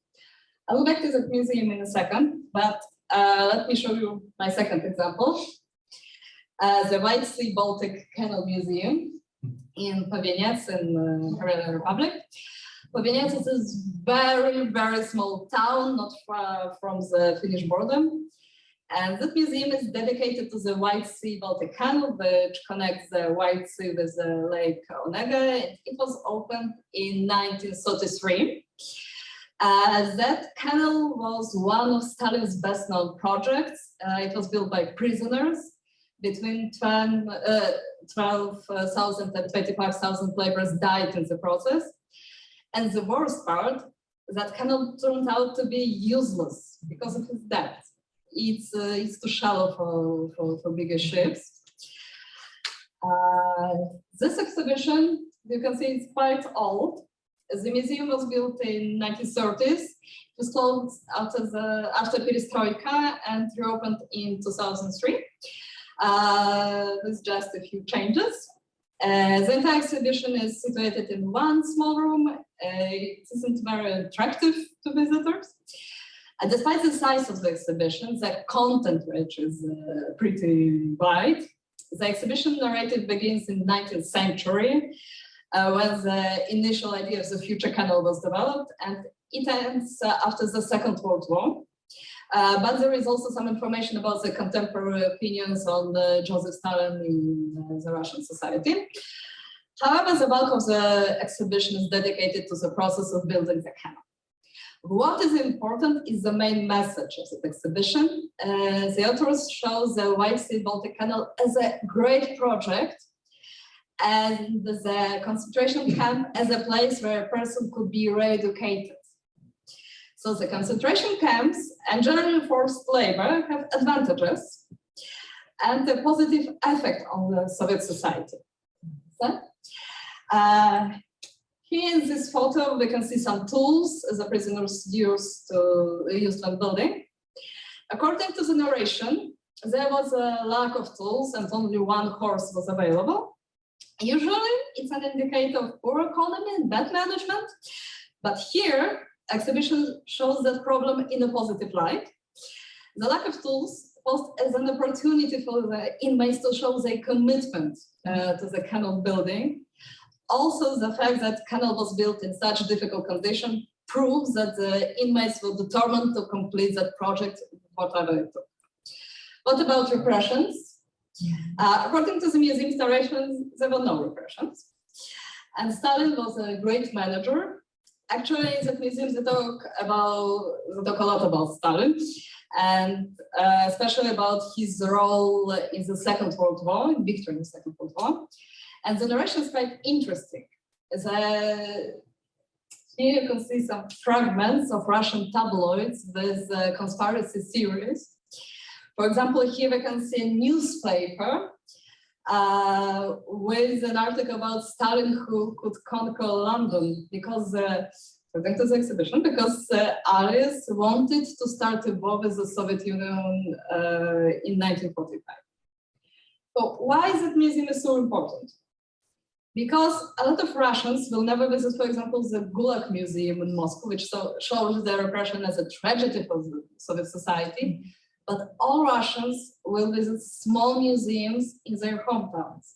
I'll go back to that museum in a second, but let me show you my second example. The White Sea Baltic Canal Museum in Powieniec in Hungarian Republic. Powieniec is a very, very small town, not far from the Finnish border. And that museum is dedicated to the White Sea Baltic Canal, which connects the White Sea with the Lake Onega. It was opened in 1933. That canal was one of Stalin's best-known projects. It was built by prisoners. Between 12,000 and 25,000 laborers died in the process. And the worst part, that canal turned out to be useless because of its depth. It's too shallow for bigger ships. This exhibition, you can see it's quite old. The museum was built in 1930s. It was closed after Perestroika and reopened in 2003 with just a few changes. The entire exhibition is situated in one small room. It isn't very attractive to visitors. Despite the size of the exhibition, the content which is pretty wide, the exhibition narrative begins in the 19th century when the initial idea of the future canal was developed, and it ends after the Second World War. But there is also some information about the contemporary opinions on Joseph Stalin in the Russian society. However, the bulk of the exhibition is dedicated to the process of building the canal. What is important is the main message of the exhibition. The authors show the White Sea Baltic Canal as a great project and the concentration camp as a place where a person could be re-educated. So the concentration camps and generally forced labor have advantages and a positive effect on the Soviet society. So, here in this photo, we can see some tools the prisoners used when building. According to the narration, there was a lack of tools and only one horse was available. Usually, it's an indicator of poor economy and bad management. But here, exhibition shows that problem in a positive light. The lack of tools posed as an opportunity for the inmates to show their commitment to the canal building. Also, the fact that canal was built in such difficult condition proves that the inmates were determined to complete that project, whatever it took. What about repressions? According to the museum's narrations, there were no repressions. And Stalin was a great manager. Actually, in the museum, they talk a lot about Stalin, and especially about his role in the Second World War, in victory in the Second World War. And the narration is quite interesting. Here you can see some fragments of Russian tabloids with conspiracy theories. For example, here we can see a newspaper with an article about Stalin who could conquer London because according to the exhibition, because Aris wanted to start a war with the Soviet Union in 1945. So why is that museum is so important? Because a lot of Russians will never visit, for example, the Gulag Museum in Moscow, which shows the repression as a tragedy for the Soviet society. But all Russians will visit small museums in their hometowns,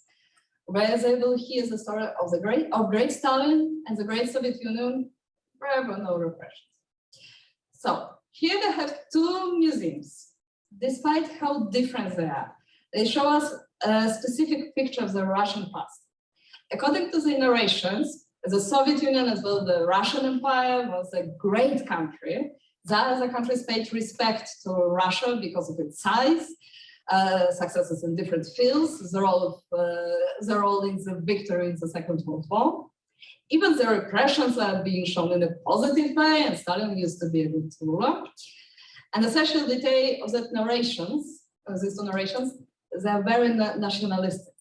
where they will hear the story of the great Stalin and the great Soviet Union, wherever no repressions. So here they have two museums, despite how different they are. They show us a specific picture of the Russian past. According to the narrations, the Soviet Union as well as the Russian Empire was a great country. That the countries paid respect to Russia because of its size, successes in different fields, the role in the victory in the Second World War. Even the repressions are being shown in a positive way, and Stalin used to be a good ruler. And the special detail of that narrations, these two narrations, they are very nationalistic.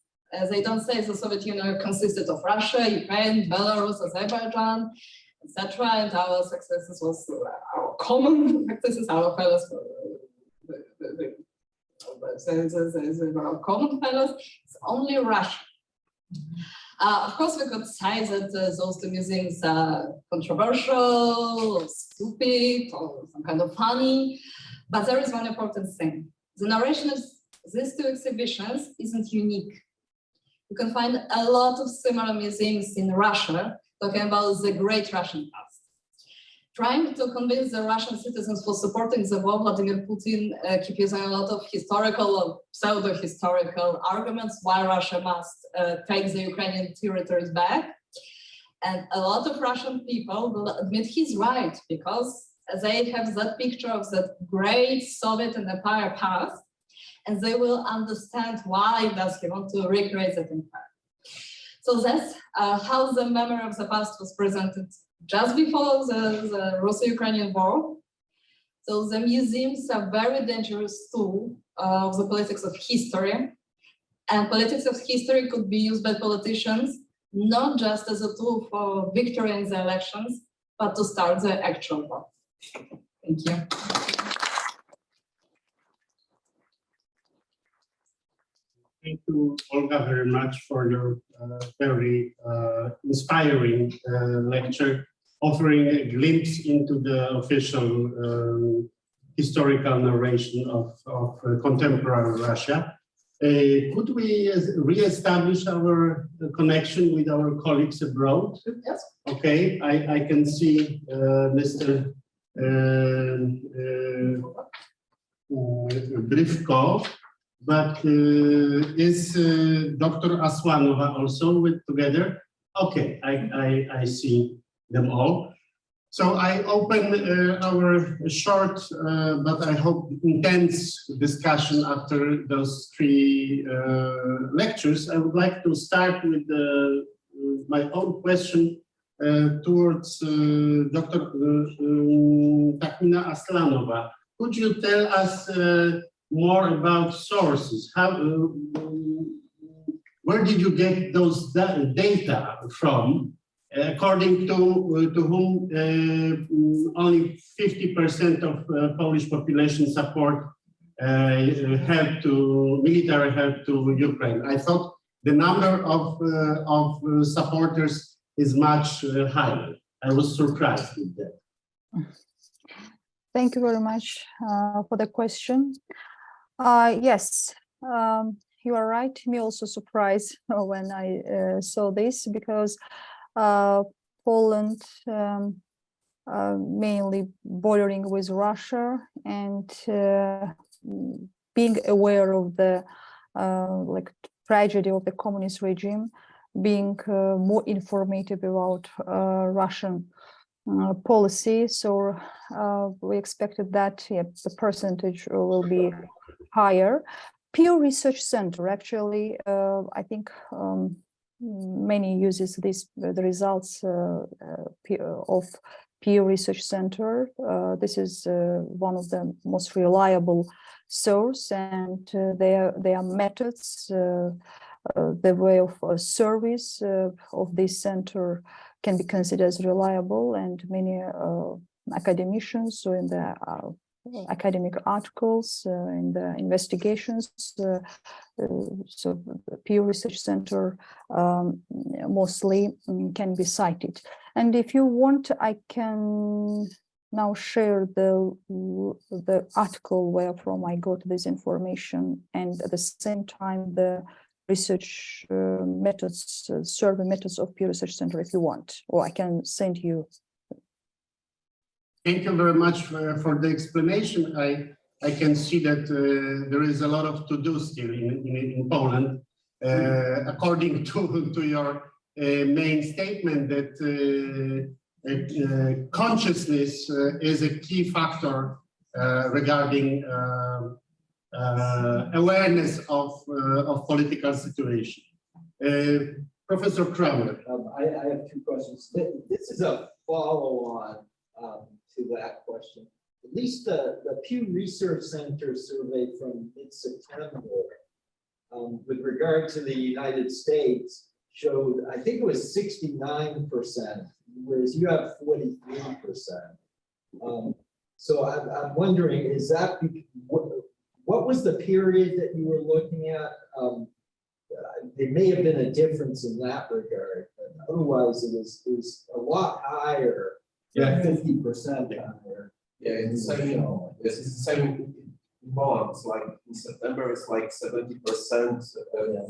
They don't say the Soviet Union consisted of Russia, Ukraine, Belarus, Azerbaijan, etc. And our successes was our common successes, our fellows, our common fellows. It's only Russia. Of course, we could say that those two museums are controversial, or stupid, or some kind of funny, but there is one important thing. The narration of these two exhibitions isn't unique. You can find a lot of similar museums in Russia talking about the great Russian past. Trying to convince the Russian citizens for supporting the war, Vladimir Putin keeps using a lot of historical or pseudo-historical arguments why Russia must take the Ukrainian territories back. And a lot of Russian people will admit he's right, because they have that picture of that great Soviet and Empire past, and they will understand why does he want to recreate that empire. So that's how the memory of the past was presented just before the Russo-Ukrainian war. So the museums are very dangerous tool of the politics of history. And politics of history could be used by politicians, not just as a tool for victory in the elections, but to start the actual war. Thank you.
Thank you, Olga, very much for your very inspiring lecture, offering a glimpse into the official historical narration of contemporary Russia. Could we re-establish our connection with our colleagues abroad?
Yes.
Okay, I can see Mr. Brivko. But is Dr. Aslanova also together? Okay, I see them all. So I open our short, but I hope intense discussion after those three lectures. I would like to start with my own question towards Dr. Takhmina Aslanova. Could you tell us more about sources? Where did you get those data from? According to whom only 50% of Polish population support military help to Ukraine. I thought the number of supporters is much higher. I was surprised with that.
Thank you very much for the question. Yes, you are right. Me also surprised when I saw this, because Poland mainly bordering with Russia, and being aware of the tragedy of the communist regime, being more informative about Russian policy. So we expected that the percentage will be higher. Pew Research Center, actually, I think many uses the results of Pew Research Center. This is one of the most reliable source, and their methods the way of service of this center can be considered as reliable, and many academicians, so in the academic articles, in the investigations, so the Pew Research Center mostly can be cited. And if you want, I can now share the article where from I got this information, and at the same time the research methods, survey methods of Pew Research Center if you want, or I can send you.
Thank you very much for the explanation. I can see that there is a lot of to-do still in Poland. According to your main statement that consciousness is a key factor regarding awareness of political situation. Professor Kramer.
I have two questions. This is a follow-on to that question. At least the Pew Research Center survey from mid-September with regard to the United States showed, I think it was 69%, whereas you have 43%. So I'm wondering, is that, what was the period that you were looking at? There may have been a difference in that regard, but otherwise it was a lot higher. Yeah, 50% higher.
Yeah, it's the same. Yes, it's the same in Poland. It's like in September, it's like 70%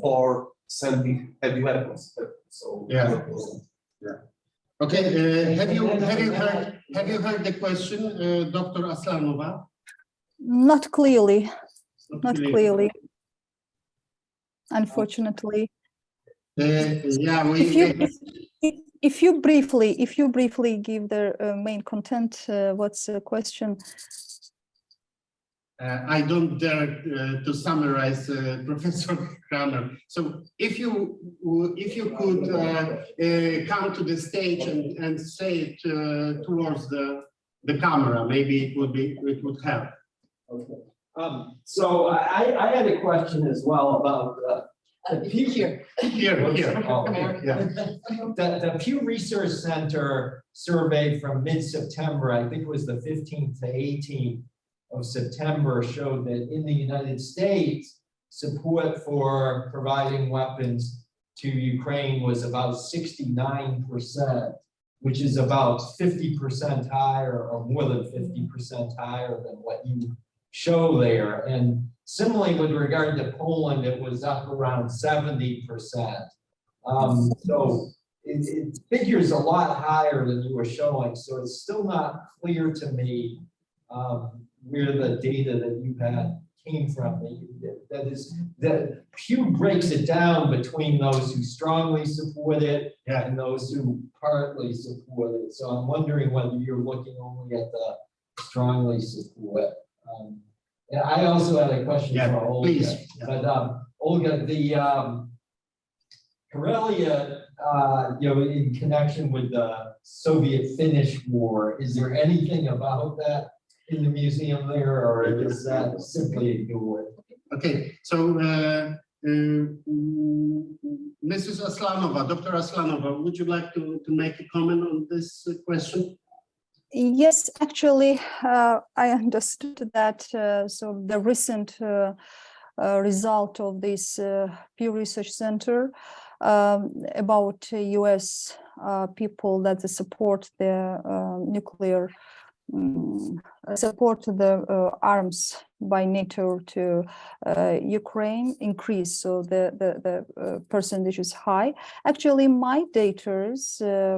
for sending heavy weapons. So
yeah. Okay. Have you heard the question, Dr. Aslanova?
Not clearly. Not clearly. Unfortunately.
Yeah,
if you briefly give the main content, what's the question?
I don't dare to summarize Professor Kramer. So if you could come to the stage and say it towards the camera, maybe it would help.
Okay. So I had a question as well about the Pew The Pew Research Center survey from mid-September, I think it was the 15th to 18th of September, showed that in the United States, support for providing weapons to Ukraine was about 69%, which is about 50% higher, or more than 50% higher than what you show there. And similarly, with regard to Poland, it was up around 70%. So it figures a lot higher than you were showing. So it's still not clear to me where the data that you had came from. That is, that Pew breaks it down between those who strongly support it and those who partly support it. So I'm wondering whether you're looking only at the strongly support. And I also had a question for Olga.
Please.
But Olga, the Karelia, in connection with the Soviet-Finnish War, is there anything about that in the museum there, or is that simply ignored?
Okay, so Mrs. Aslanova, Dr. Aslanova, would you like to make a comment on this question?
Yes, actually, I understood that. So the recent result of this Pew Research Center about US people that support the nuclear, support the arms by NATO to Ukraine increase. So the percentage is high. Actually, my data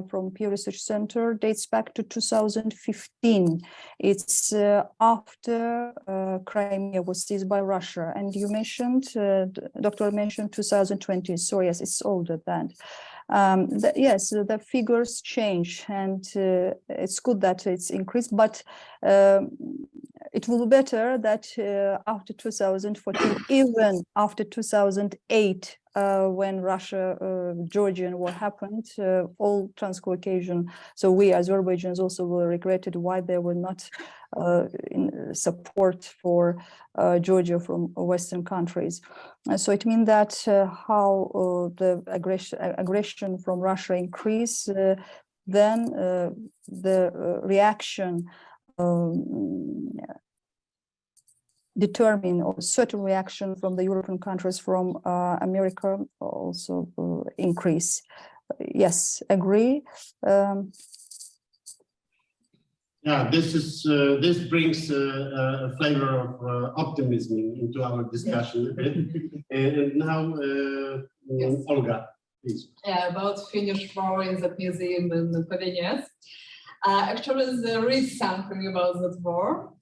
from Pew Research Center dates back to 2015. It's after Crimea was seized by Russia. And you mentioned, Doctor mentioned 2020. So yes, it's older than. Yes, the figures change, and it's good that it's increased, but it will be better that after 2014, even after 2008, when Russia-Georgian war happened, all Transcaucasian, so we Azerbaijans also were regretted why they were not in support for Georgia from Western countries. So it means that how the aggression from Russia increased, then the reaction determine or certain reaction from the European countries, from America also increase. Yes, agree.
Yeah, this brings a flavor of optimism into our discussion. And now,
Yes.
Olga, please.
Yeah, about Finnish war in the museum in Pileckiego. Actually, there is something about that war.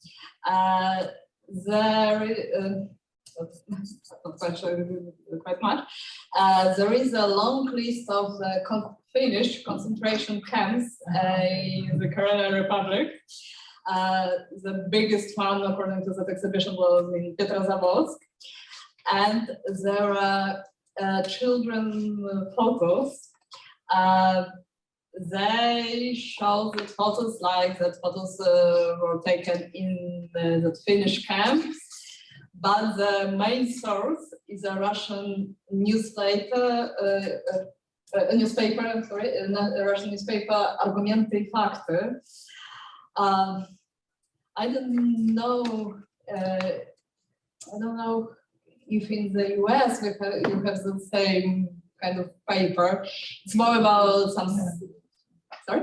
Not quite much. There is a long list of the Finnish concentration camps in the Korean Republic. The biggest one, according to that exhibition, was in Pietrozavodsk. And there are children photos. They show the photos like that photos were taken in the Finnish camps, but the main source is a Russian newspaper, Russian newspaper, Argumenty i Fakty. I don't know if in the US you have the same kind of paper. It's more about some. Sorry?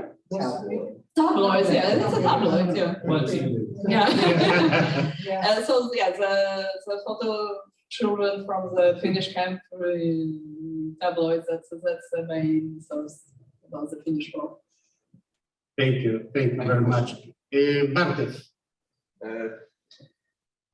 Tabloids, yeah, it's a tabloid, yeah. Yeah. So yeah, the photo children from the Finnish camp tabloids, that's the main source about the Finnish war.
Thank you very much. Bartek.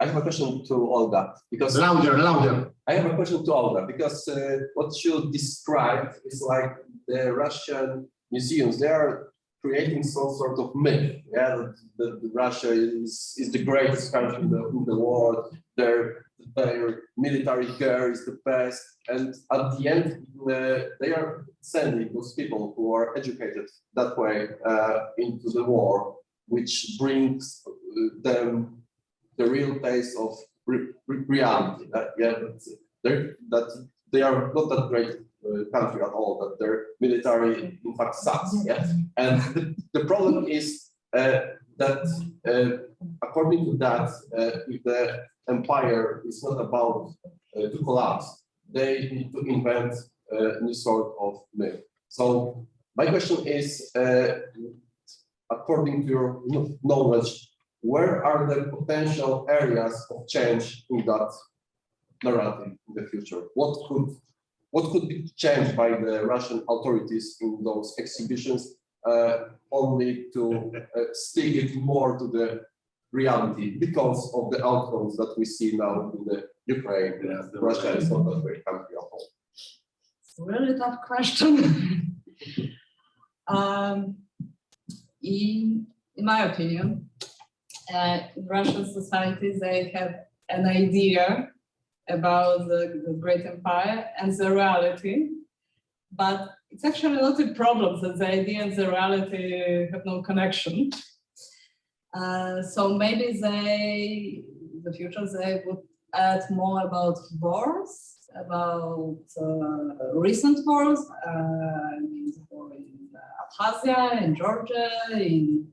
I have a question to Olga, because
Louder.
I have a question to Olga, because what you described is like the Russian museums. They are creating some sort of myth. Yeah, that Russia is the greatest country in the world. Their military care is the best, and at the end, they are sending those people who are educated that way into the war, which brings them the real taste of reality. That they are not that great country at all, that their military in fact sucks. Yeah? And the problem is that according to that, if the empire is not about to collapse, they need to invent a new sort of myth. So my question is, according to your knowledge, where are the potential areas of change in that narrative in the future? What could be changed by the Russian authorities in those exhibitions, only to stick it more to the reality because of the outcomes that we see now in the Ukraine? Russia is not a great country at all.
It's a really tough question. In my opinion, in Russian society, they have an idea about the great empire and the reality, but it's actually not a problem that the idea and the reality have no connection. So maybe in the future, they would add more about wars, about recent wars, in Abkhazia, in Georgia, in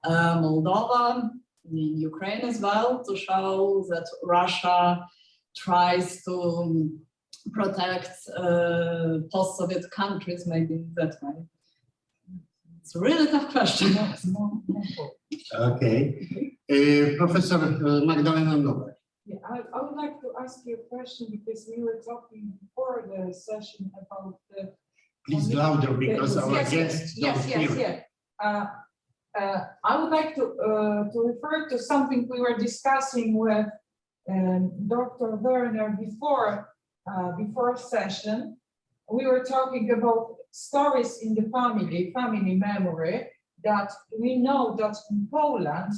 Moldova, in Ukraine as well, to show that Russia tries to protect post-Soviet countries, maybe in that way. It's a really tough question.
Okay. Professor Magdalena Nowak.
Yeah, I would like to ask you a question, because we were talking before the session about the...
Please louder, because our guests don't hear.
I would like to refer to something we were discussing with Dr. Werner before session. We were talking about stories in the family memory, that we know that in Poland,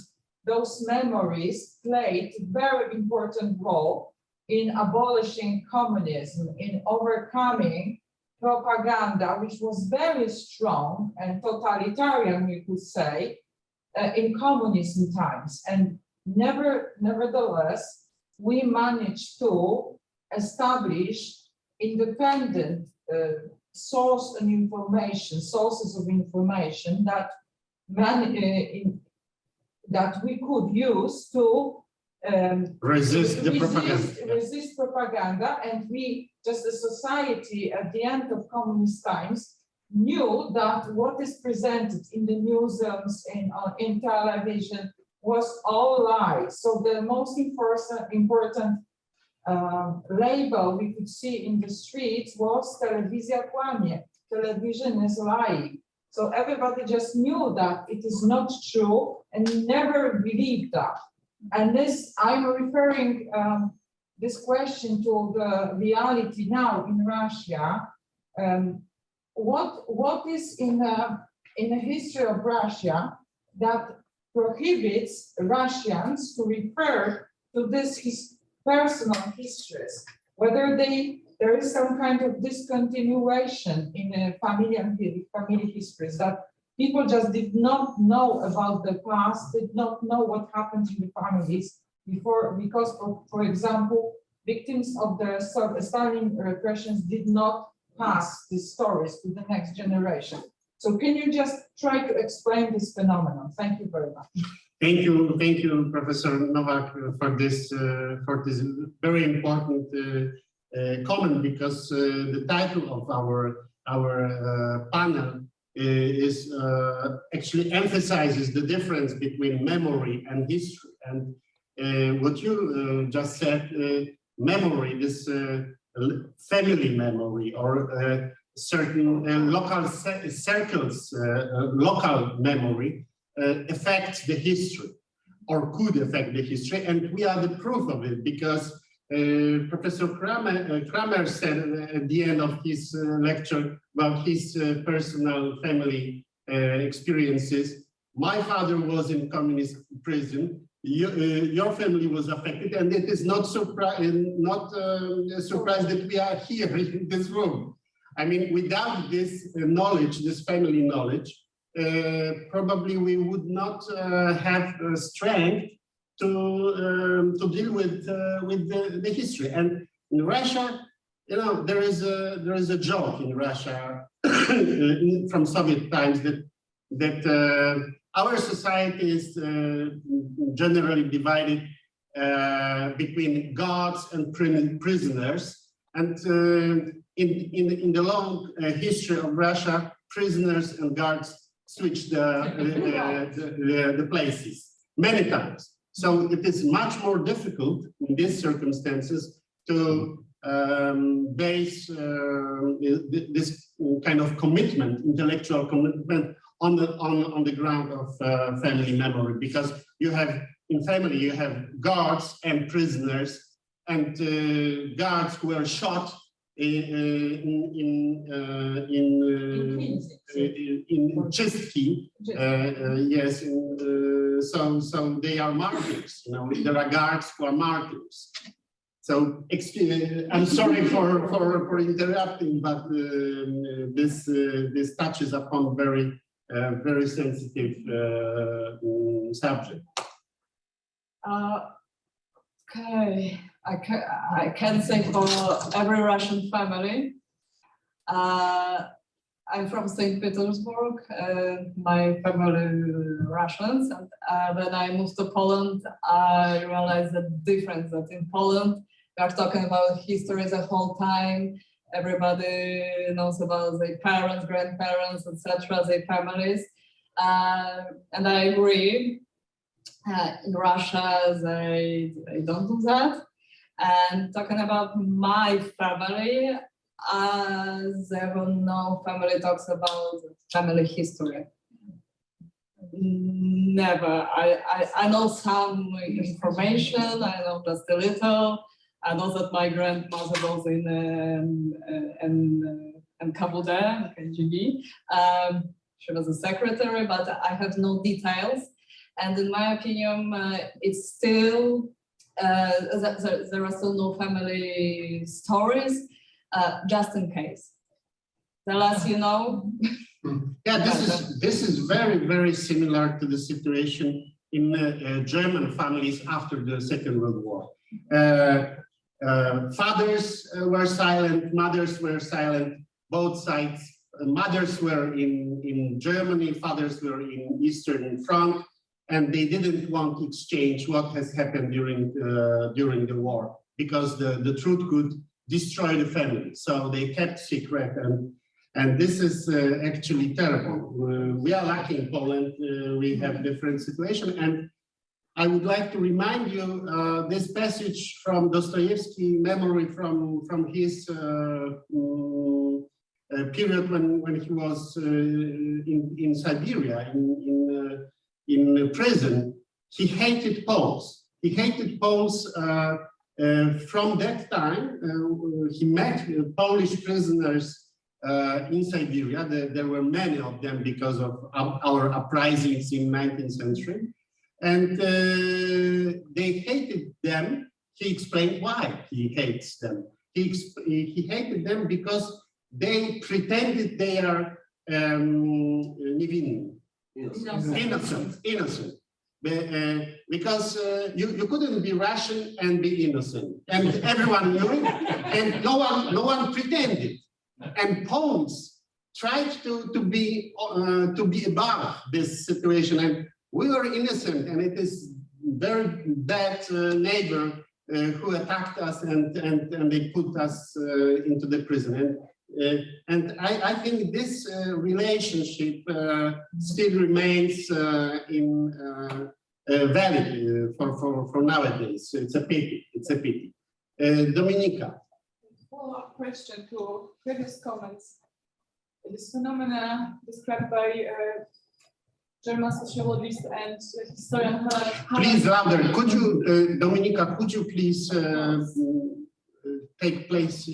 those memories played a very important role in abolishing communism, in overcoming propaganda, which was very strong and totalitarian, we could say, in communism times. And nevertheless, we managed to establish independent sources of information that that we could use to
resist
propaganda, and we, just a society at the end of communist times, knew that what is presented in the museums, in television, was all lies. So the most important label we could see in the streets was "Telewizja kłamie," television is lying. So everybody just knew that it is not true and never believed that. And this, I'm referring this question to the reality now in Russia. What is in the history of Russia that prohibits Russians to refer to this personal histories, whether there is some kind of discontinuation in family histories, that people just did not know about the past, did not know what happened in the families before, because of, for example, victims of the Stalin repressions did not pass these stories to the next generation. So can you just try to explain this phenomenon? Thank you very much.
Thank you, Professor Novak, for this very important comment, because the title of our panel is actually emphasizes the difference between memory and history. And what you just said, memory, this family memory, or certain local circles, local memory, affects the history, or could affect the history, and we are the proof of it, because Professor Kramer said at the end of his lecture about his personal family experiences. My father was in communist prison. Your family was affected, and it is not surprised that we are here in this room. I mean, without this knowledge, this family knowledge, probably we would not have strength to deal with the history. And in Russia, you know, there is a joke in Russia from Soviet times that our society is generally divided between guards and prisoners. And in the long history of Russia, prisoners and guards switch the places many times. So it is much more difficult in these circumstances to base this kind of commitment, intellectual commitment, on the ground of family memory, because you have in family you have guards and prisoners, and guards who are shot in Czystki, yes, so they are martyrs. You know, there are guards who are martyrs. So I'm sorry for interrupting, but this touches upon very sensitive subject.
Okay, I can say for every Russian family. I'm from St. Petersburg. My family is Russians, and when I moved to Poland, I realized the difference that in Poland we are talking about history the whole time. Everybody knows about their parents, grandparents, etc., their families, and I agree. In Russia, they don't do that. And talking about my family, no family talks about family history. Never. I know some information. I know just a little. I know that my grandmother was in KGB. She was a secretary, but I have no details. And in my opinion, it's still, there are still no family stories, just in case. Tell us, you know.
Yeah, this is very similar to the situation in German families after the Second World War. Fathers were silent, mothers were silent, both sides. Mothers were in Germany, fathers were in Eastern Front, and they didn't want to exchange what has happened during the war, because the truth could destroy the family. So they kept secret, and this is actually terrible. We are lucky in Poland, we have different situation, and I would like to remind you this passage from Dostoevsky memory from his period when he was in Siberia, in prison. He hated Poles. He hated Poles from that time. He met Polish prisoners in Siberia. There were many of them because of our uprisings in 19th century. And they hated them. He explained why he hates them. He hated them because they pretended they are innocent. Because you couldn't be Russian and be innocent, and everyone knew it, and no one pretended. And Poles tried to be above this situation, and we were innocent, and it is very bad neighbor who attacked us, and they put us into the prison. And I think this relationship still remains valid for nowadays. It's a pity. It's a pity. Dominika.
Follow-up question to previous comments. This phenomena described by German sociologist and historian.
Please louder. Could you, Dominika? Could you please take place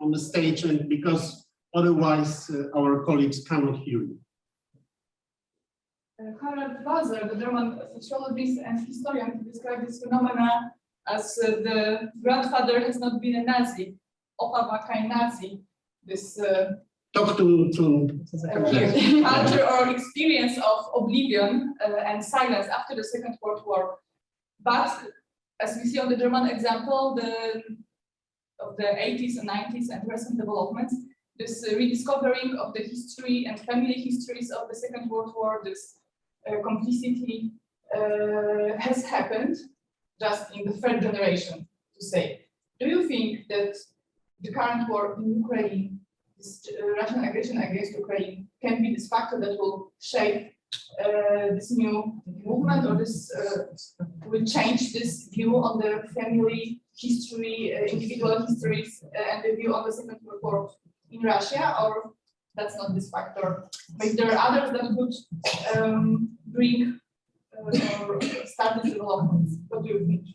on the stage, and because otherwise our colleagues cannot hear you.
Harald Walser, the German sociologist and historian, described this phenomena as the grandfather has not been a Nazi, Opa war kein Nazi. This
talk to
culture or experience of oblivion and silence after the Second World War. But as we see on the German example, of the 80s and 90s and recent developments, this rediscovering of the history and family histories of the Second World War, this complicity has happened just in the third generation, to say. Do you think that the current war in Ukraine, this Russian aggression against Ukraine, can be this factor that will shape this new movement, or this will change this view on the family history, individual histories, and the view on the Second World War in Russia, or that's not this factor? Maybe there are others that would bring or start this development. What do you think?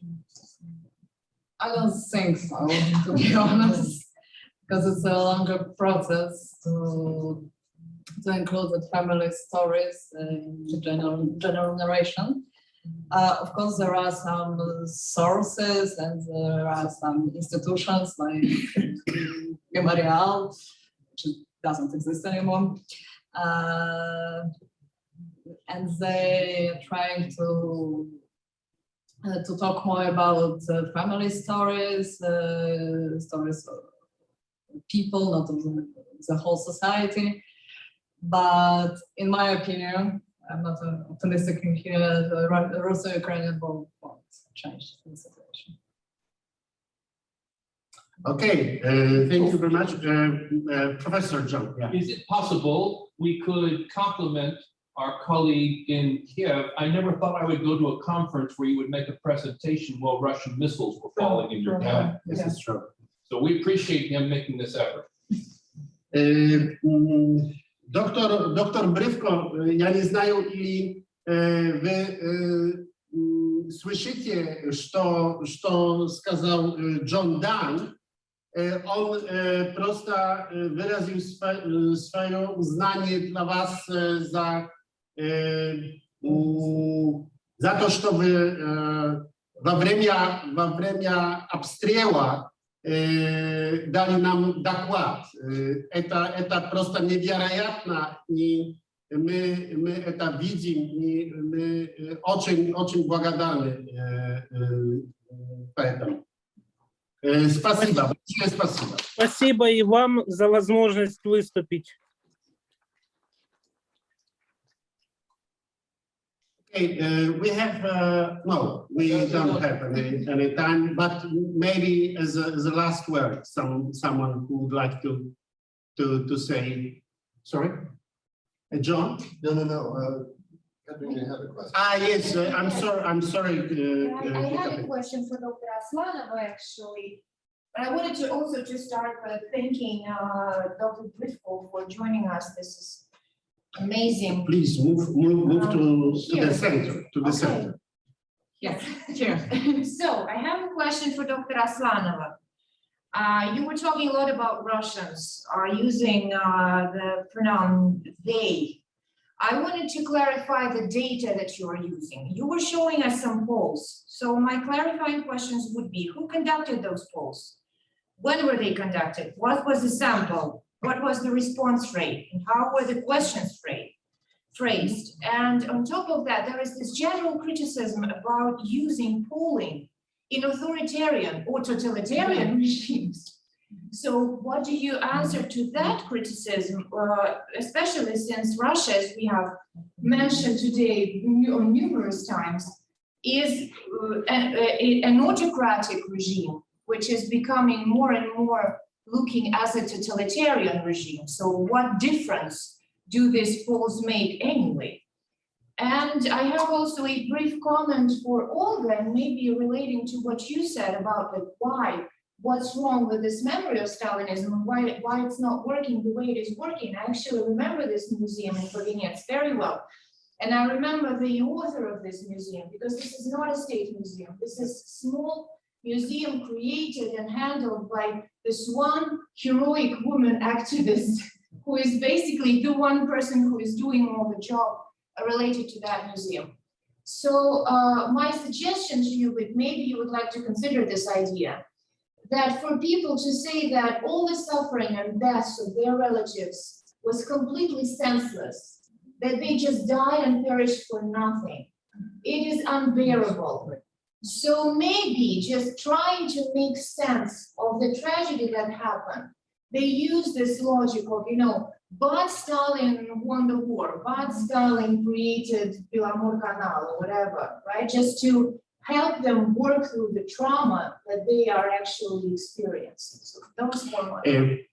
I don't think so, to be honest, because it's a longer process to include the family stories in the general narration. Of course, there are some sources and there are some institutions like Memorial, which doesn't exist anymore. And they are trying to talk more about family stories, stories of people, not of the whole society. But in my opinion, I'm not optimistic in here, the Russo-Ukrainian war won't change the situation.
Okay, thank you very much. Professor John. Yeah.
Is it possible we could compliment our colleague in Kiev? I never thought I would go to a conference where you would make a presentation while Russian missiles were falling in your town.
This is true.
So we appreciate him making this effort.
Doktor Brywko, ja не знаю, или вы слышите, что сказал Джон Дан. Он просто выразил свое узнание для вас за за то, что вы во время обстрела дали нам доклад. Это просто невероятно, и мы это видим, и мы очень благодарны поэтому. Спасибо, большое спасибо.
Спасибо и вам за возможность выступить.
Okay, we have no, we don't have any time, but maybe as a last word, someone who would like to say. Sorry, John.
No. Katrina had a question.
Yes, I'm sorry.
I had a question for Dr. Aslanova, actually. But I wanted to also start by thanking Dr. Britko for joining us. This is amazing.
Please move to
Here.
the center.
Okay.
Yes, sure.
So I have a question for Dr. Aslanova. You were talking a lot about Russians using the pronoun they. I wanted to clarify the data that you are using. You were showing us some polls. So my clarifying questions would be, who conducted those polls? When were they conducted? What was the sample? What was the response rate? And how were the questions phrased? And on top of that, there is this general criticism about using polling in authoritarian or totalitarian regimes. So what do you answer to that criticism, especially since Russia, as we have mentioned today numerous times, is an autocratic regime, which is becoming more and more looking as a totalitarian regime. So what difference do these polls make anyway? And I have also a brief comment for Olga, and maybe relating to what you said about what's wrong with this memory of Stalinism and why it's not working the way it is working. I actually remember this museum in Provinets very well. And I remember the author of this museum, because this is not a state museum. This is a small museum created and handled by this one heroic woman activist who is basically the one person who is doing all the job related to that museum. So my suggestion to you, but maybe you would like to consider this idea, that for people to say that all the suffering and deaths of their relatives was completely senseless, that they just died and perished for nothing, it is unbearable. So maybe just trying to make sense of the tragedy that happened, they use this logic of, but Stalin won the war, but Stalin created Belamur Canal or whatever, right? Just to help them work through the trauma that they are actually experiencing. So those were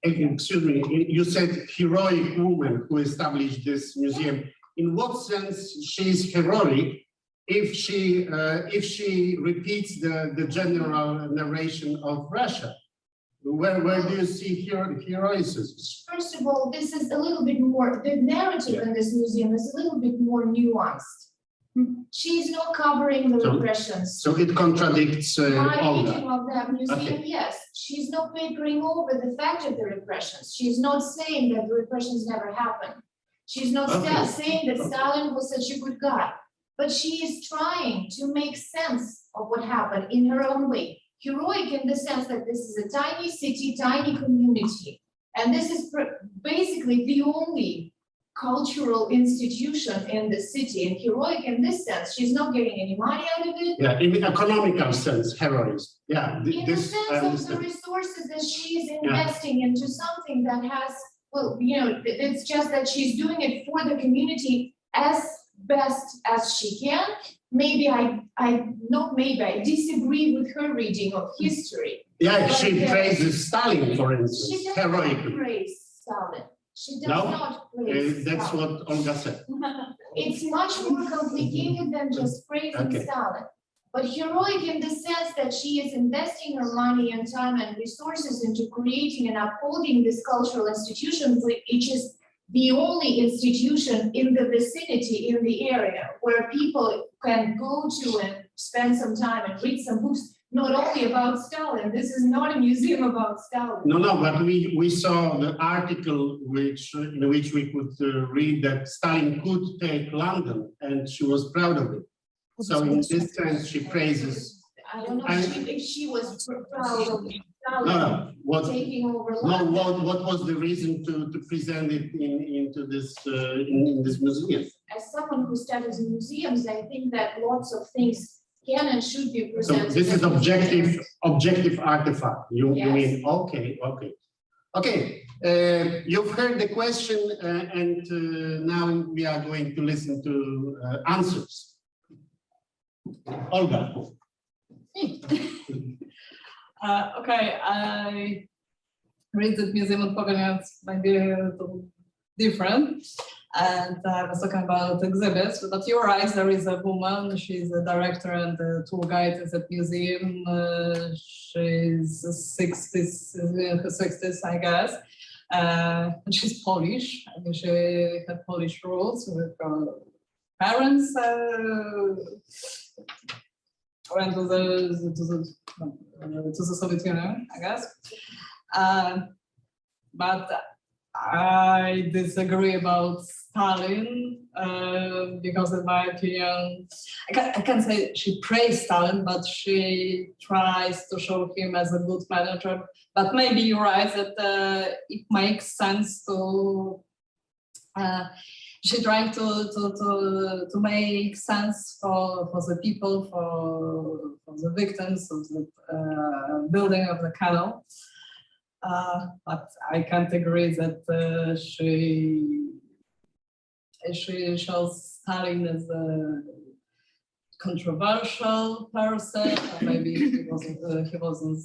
excuse me, you said heroic woman who established this museum. In what sense she is heroic if she repeats the general narration of Russia? Where do you see heroism?
First of all, this is a little bit more, the narrative in this museum is a little bit more nuanced. She's not covering the repressions.
So it contradicts all
reading of that museum, okay. Yes. She's not papering over the fact of the repressions. She's not saying that the repressions never happened. She's not saying that Stalin was such a good guy. But she is trying to make sense of what happened in her own way. Heroic in the sense that this is a tiny city, tiny community. And this is basically the only cultural institution in the city, and heroic in this sense. She's not getting any money out of it.
Yeah, in the economical sense, heroism. Yeah,
in the sense of the resources that she is investing into something that has, well, it's just that she's doing it for the community as best as she can. Maybe I disagree with her reading of history.
Yeah, she praises Stalin, for instance.
She does not praise Stalin. She does not praise
that's
Stalin.
what Olga said.
It's much more complicated than just praising Stalin. But heroic in the sense that she is investing her money and time and resources into creating and upholding this cultural institution, which is the only institution in the vicinity, in the area, where people can go to and spend some time and read some books. not only about Stalin. This is not a museum about Stalin.
No, but we saw the article in which we could read that Stalin could take London, and she was proud of it. So in this sense, she praises.
I don't know if she was proud of Stalin
No,
taking over
no,
London.
what was the reason to present it into this in this museum?
As someone who studies in museums, I think that lots of things can and should be
So
presented.
this is objective artifact. You mean, okay. You've heard the question, and now we are going to listen to answers. Olga.
Okay, I read that museum of Pogonia maybe a little different. And I was talking about exhibits, but you're right, there is a woman, she's a director and a tour guide at the museum. She's 60s, in her 60s, I guess. And she's Polish. I mean, she had Polish roots with her parents. Went to the Soviet Union, I guess. But I disagree about Stalin because, in my opinion, I can't say she praised Stalin, but she tries to show him as a good manager. But maybe you're right that it makes sense to. She trying to make sense for the people, for the victims of the building of the canal. But I can't agree that she shows Stalin as a controversial person. Or maybe he wasn't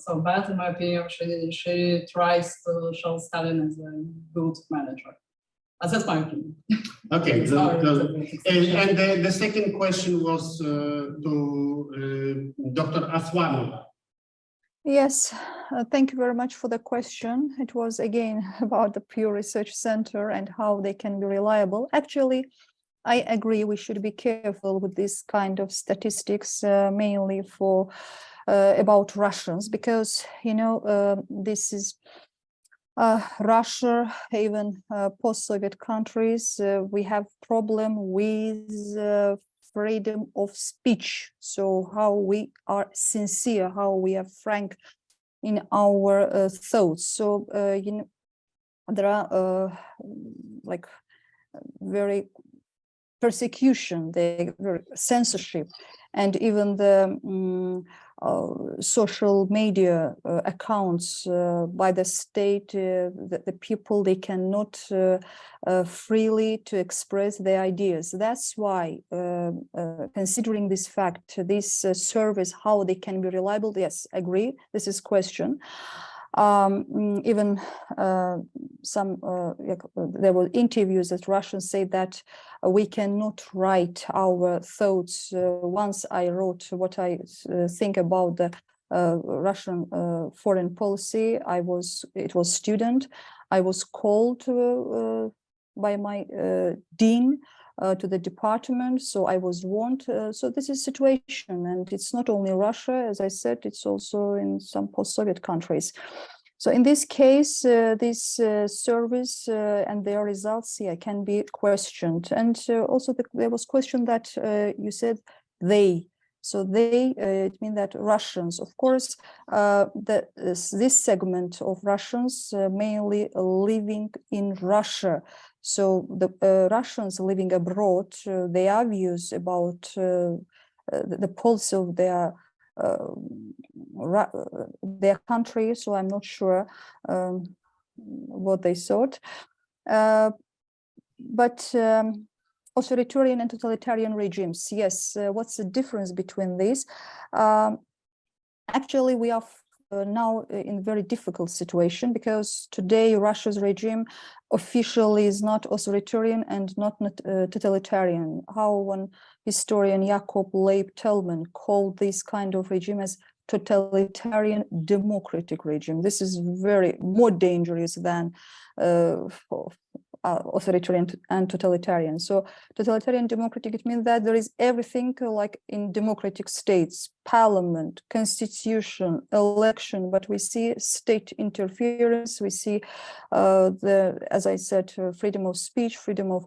so bad in my opinion. She tries to show Stalin as a good manager. That's my opinion.
Okay, and the second question was to Dr. Aslanova.
Yes, thank you very much for the question. It was again about the Pew Research Center and how they can be reliable. Actually, I agree we should be careful with this kind of statistics, mainly for about Russians, because this is Russia, even post-Soviet countries, we have problem with freedom of speech. So how we are sincere, how we are frank in our thoughts. So there are like very persecution, the censorship, and even the social media accounts by the state, the people, they cannot freely to express their ideas. That's why, considering this fact, this service, how they can be reliable, yes, agree, this is question. Even there were interviews that Russians say that we cannot write our thoughts. Once I wrote what I think about the Russian foreign policy, it was student. I was called by my dean to the department, so I was warned. So this is situation, and it's not only Russia, as I said, it's also in some post-Soviet countries. So in this case, this service and their results, can be questioned. And also there was question that you said they. So they, it means that Russians, of course, this segment of Russians mainly living in Russia. So the Russians living abroad, their views about the policy of their country, so I'm not sure what they thought. But authoritarian and totalitarian regimes, yes, what's the difference between these? Actually, we are now in a very difficult situation, because today Russia's regime officially is not authoritarian and not totalitarian. How one historian, Jakob Leib-Telman, called this kind of regime as totalitarian democratic regime. This is very more dangerous than authoritarian and totalitarian. So totalitarian democratic, it means that there is everything like in democratic states, parliament, constitution, election, but we see state interference, we see as I said, freedom of speech, freedom of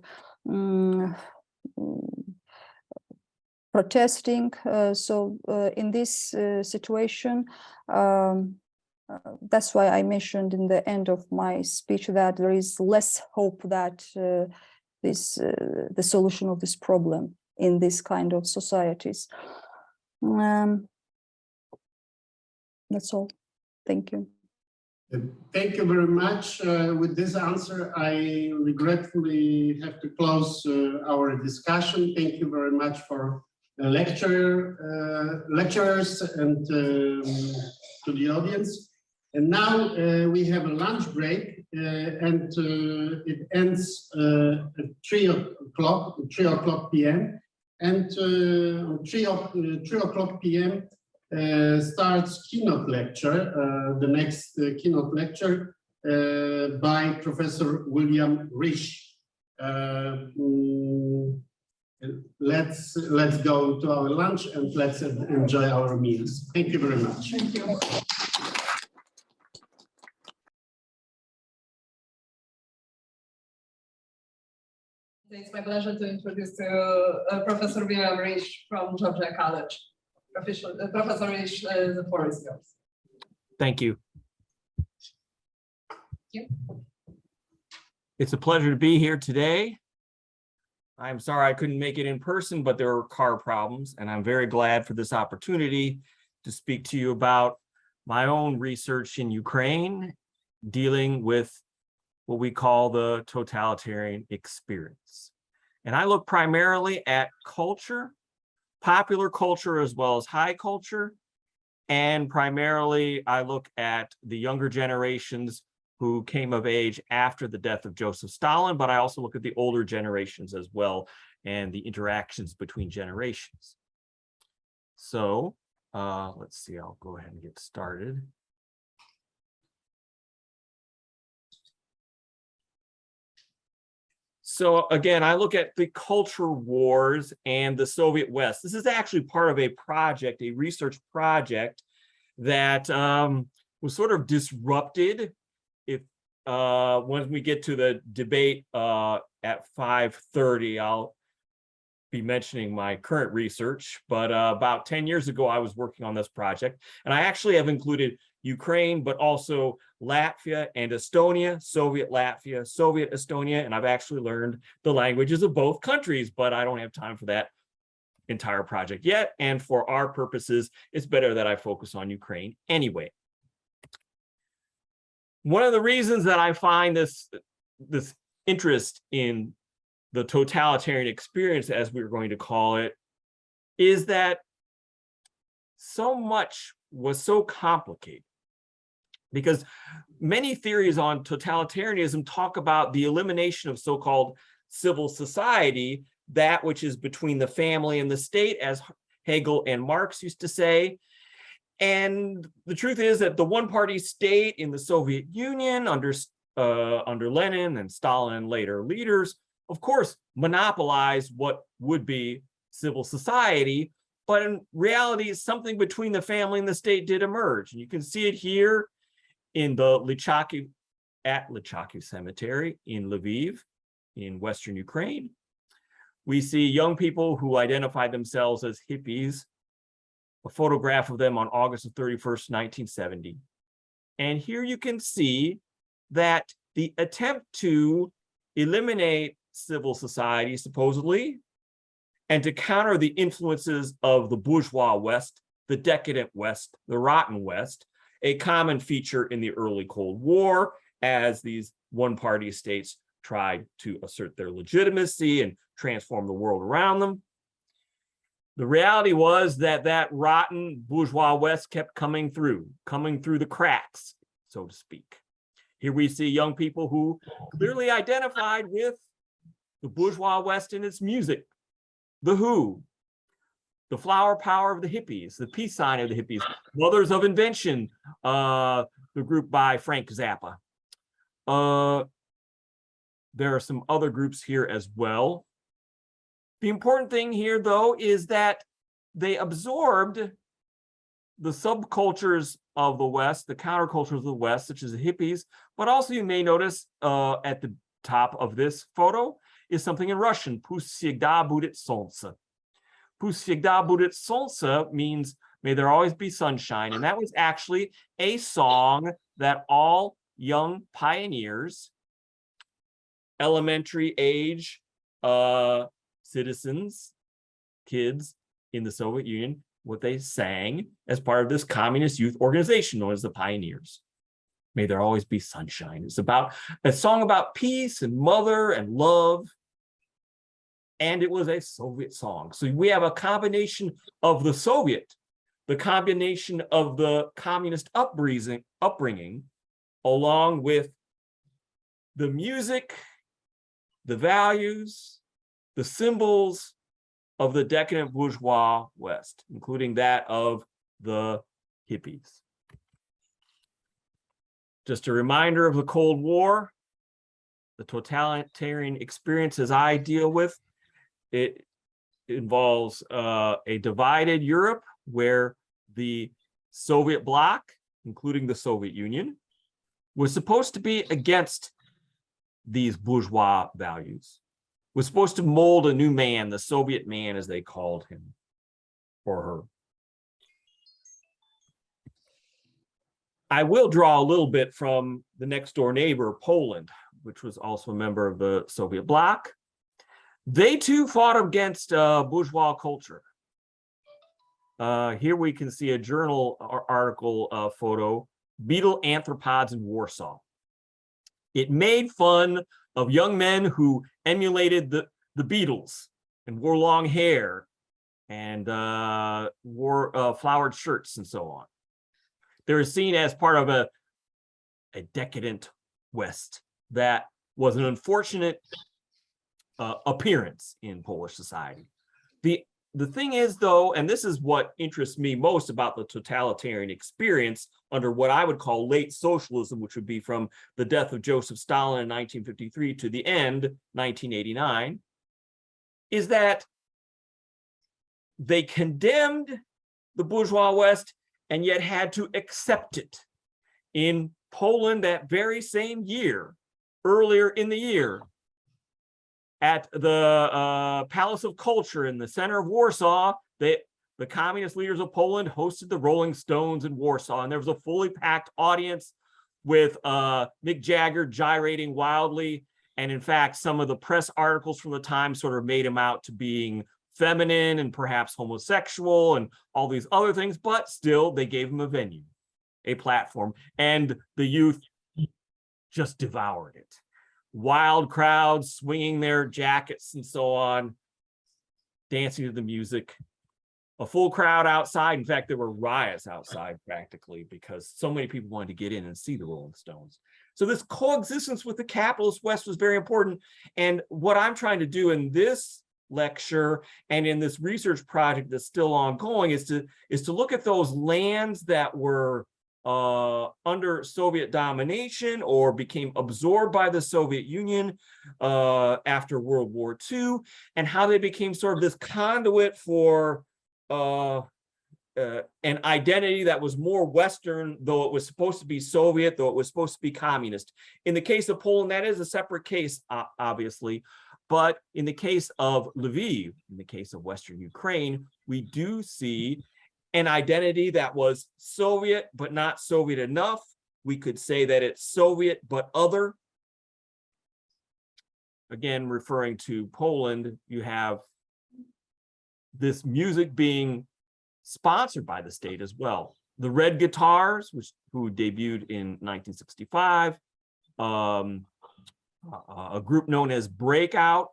protesting. So in this situation, that's why I mentioned in the end of my speech that there is less hope that the solution of this problem in this kind of societies. That's all. Thank you.
Thank you very much. With this answer, I regretfully have to close our discussion. Thank you very much for the lecturers and to the audience. And now we have a lunch break, and it ends at 3 o'clock p.m. And 3 o'clock p.m. Starts keynote lecture, the next keynote lecture by Professor William Risch. Let's go to our lunch and let's enjoy our meals. Thank you very much.
Thank you.
It's my pleasure to introduce Professor William Risch from Georgia College. Professor Risch, the floor is yours.
Thank you.
Thank you.
It's a pleasure to be here today. I'm sorry I couldn't make it in person, but there were car problems, and I'm very glad for this opportunity to speak to you about my own research in Ukraine, dealing with what we call the totalitarian experience. And I look primarily at culture, popular culture as well as high culture, and primarily I look at the younger generations who came of age after the death of Joseph Stalin, but I also look at the older generations as well and the interactions between generations. So let's see, I'll go ahead and get started. So again, I look at the culture wars and the Soviet West. This is actually part of a project, a research project that was sort of disrupted. If when we get to the debate at 5:30, I'll be mentioning my current research. But about 10 years ago, I was working on this project, and I actually have included Ukraine, but also Latvia and Estonia, Soviet Latvia, Soviet Estonia, and I've actually learned the languages of both countries, but I don't have time for that entire project yet. And for our purposes, it's better that I focus on Ukraine anyway. One of the reasons that I find this interest in the totalitarian experience, as we're going to call it, is that so much was so complicated. Because many theories on totalitarianism talk about the elimination of so-called civil society, that which is between the family and the state, as Hegel and Marx used to say. And the truth is that the one-party state in the Soviet Union under Lenin and Stalin and later leaders, of course, monopolized what would be civil society. But in reality, something between the family and the state did emerge. And you can see it here in the Lichakiv Cemetery in Lviv, in Western Ukraine. We see young people who identify themselves as hippies, a photograph of them on August 31st, 1970. And here you can see that the attempt to eliminate civil society, supposedly, and to counter the influences of the bourgeois West, the decadent West, the rotten West, a common feature in the early Cold War, as these one-party states tried to assert their legitimacy and transform the world around them. The reality was that that rotten bourgeois West kept coming through the cracks, so to speak. Here we see young people who clearly identified with the bourgeois West in its music, The Who, the flower power of the hippies, the peace sign of the hippies, Mothers of Invention, the group by Frank Zappa. there are some other groups here as well. The important thing here, though, is that they absorbed the subcultures of the West, the countercultures of the West, such as the hippies, but also you may notice at the top of this photo is something in Russian, Pust всегда будет солнце. Pust всегда будет солнце means may there always be sunshine, and that was actually a song that all young pioneers, elementary age citizens, kids in the Soviet Union, what they sang as part of this communist youth organization known as the Pioneers. May there always be sunshine. It's about a song about peace and mother and love. And it was a Soviet song. So we have a combination of the Soviet, the combination of the communist upbringing, along with the music, the values, the symbols of the decadent bourgeois West, including that of the hippies. Just a reminder of the Cold War, the totalitarian experience as I deal with, it involves a divided Europe where the Soviet bloc, including the Soviet Union, was supposed to be against these bourgeois values, was supposed to mold a new man, the Soviet man, as they called him or her. I will draw a little bit from the next door neighbor, Poland, which was also a member of the Soviet bloc. They too fought against bourgeois culture. Here we can see a journal article photo, Beetle Anthropods in Warsaw. It made fun of young men who emulated the Beatles and wore long hair and wore flowered shirts and so on. They were seen as part of a decadent West that was an unfortunate appearance in Polish society. The thing is, though, and this is what interests me most about the totalitarian experience under what I would call late socialism, which would be from the death of Joseph Stalin in 1953 to the end, 1989, is that they condemned the bourgeois West and yet had to accept it. In Poland that very same year, earlier in the year, at the Palace of Culture in the center of Warsaw, the communist leaders of Poland hosted the Rolling Stones in Warsaw, and there was a fully packed audience with Mick Jagger gyrating wildly. And in fact, some of the press articles from the time sort of made him out to being feminine and perhaps homosexual and all these other things, but still they gave him a venue, a platform, and the youth just devoured it. Wild crowds swinging their jackets and so on, dancing to the music, a full crowd outside. In fact, there were riots outside practically because so many people wanted to get in and see the Rolling Stones. So this coexistence with the capitalist West was very important. And what I'm trying to do in this lecture and in this research project that's still ongoing is to look at those lands that were under Soviet domination or became absorbed by the Soviet Union after World War II, and how they became sort of this conduit for an identity that was more Western, though it was supposed to be Soviet, though it was supposed to be communist. In the case of Poland, that is a separate case, obviously. But in the case of Lviv, in the case of Western Ukraine, we do see an identity that was Soviet, but not Soviet enough. We could say that it's Soviet, but other. Again, referring to Poland, you have this music being sponsored by the state as well. The Red Guitars, who debuted in 1965, a group known as Breakout,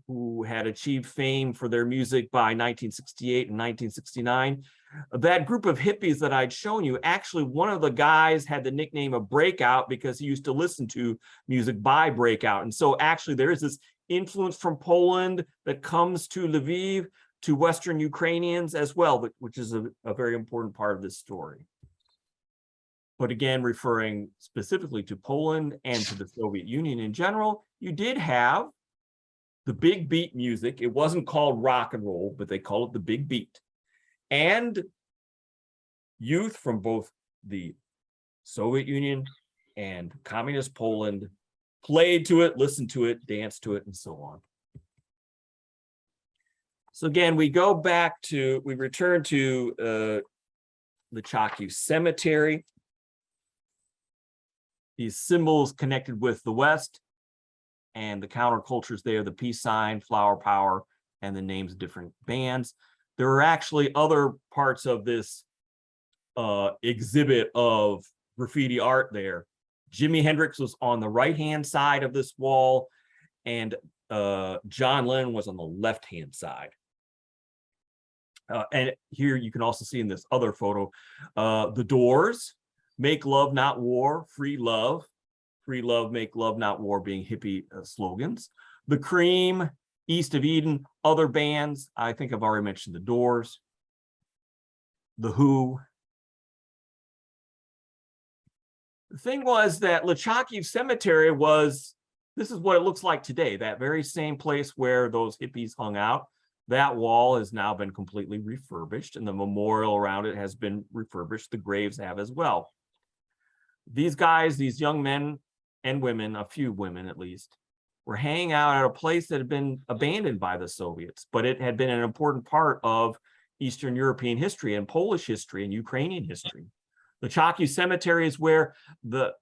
who had achieved fame for their music by 1968 and 1969. That group of hippies that I'd shown you, actually one of the guys had the nickname of Breakout because he used to listen to music by Breakout. And so actually there is this influence from Poland that comes to Lviv, to Western Ukrainians as well, which is a very important part of this story. but again, referring specifically to Poland and to the Soviet Union in general, you did have the big beat music. It wasn't called rock and roll, but they call it the big beat. And youth from both the Soviet Union and communist Poland played to it, listened to it, danced to it, and so on. So again, we return to Lichaki Cemetery. These symbols connected with the West and the countercultures there, the peace sign, flower power, and the names of different bands. There are actually other parts of this exhibit of graffiti art there. Jimi Hendrix was on the right-hand side of this wall, and John Lennon was on the left-hand side. And here you can also see in this other photo, the Doors, make love, not war, free love, make love, not war being hippie slogans. The Cream, East of Eden, other bands. I think I've already mentioned the Doors, the Who. The thing was that Lichaki Cemetery this is what it looks like today, that very same place where those hippies hung out. That wall has now been completely refurbished, and the memorial around it has been refurbished. The graves have as well. These guys, these young men and women, a few women at least, were hanging out at a place that had been abandoned by the Soviets, but it had been an important part of Eastern European history and Polish history and Ukrainian history. Lichaki Cemetery is where the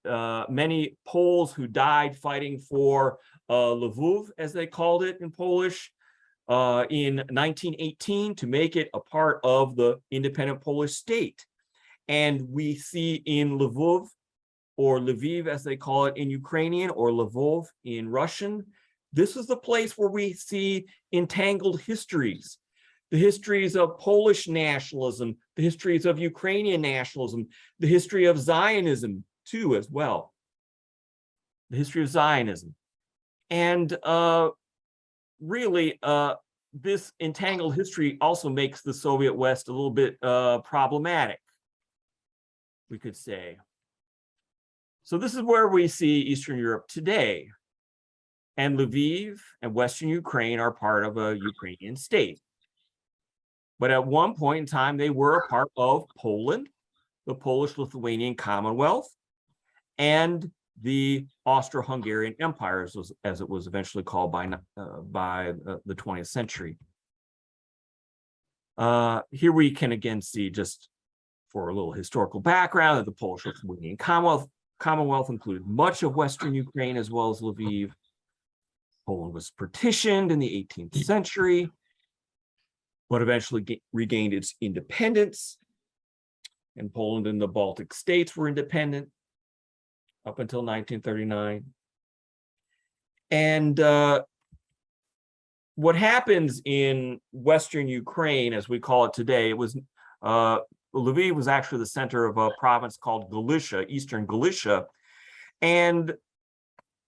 many Poles who died fighting for Lwów, as they called it in Polish, in 1918 to make it a part of the independent Polish state. And we see in Lwów, or Lviv as they call it in Ukrainian, or Lvov in Russian, this is the place where we see entangled histories. The histories of Polish nationalism, the histories of Ukrainian nationalism, the history of Zionism too as well. The history of Zionism. And really, this entangled history also makes the Soviet West a little bit problematic, we could say. So this is where we see Eastern Europe today. And Lviv and Western Ukraine are part of a Ukrainian state. But at one point in time, they were a part of Poland, the Polish-Lithuanian Commonwealth, and the Austro-Hungarian Empire, as it was eventually called by the 20th century. Here we can again see, just for a little historical background, that the Polish-Lithuanian Commonwealth included much of Western Ukraine as well as Lviv. Poland was partitioned in the 18th century, but eventually regained its independence. And Poland and the Baltic states were independent up until 1939. And what happens in Western Ukraine, as we call it today, it was Lviv was actually the center of a province called Galicia, Eastern Galicia. And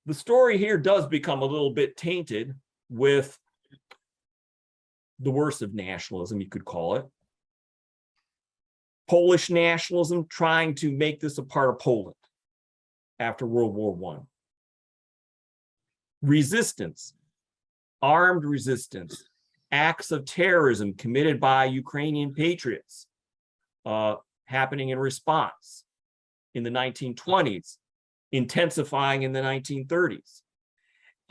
the story here does become a little bit tainted with the worst of nationalism, you could call it. Polish nationalism, trying to make this a part of Poland after World War I. Resistance, armed resistance, acts of terrorism committed by Ukrainian patriots happening in response in the 1920s, intensifying in the 1930s.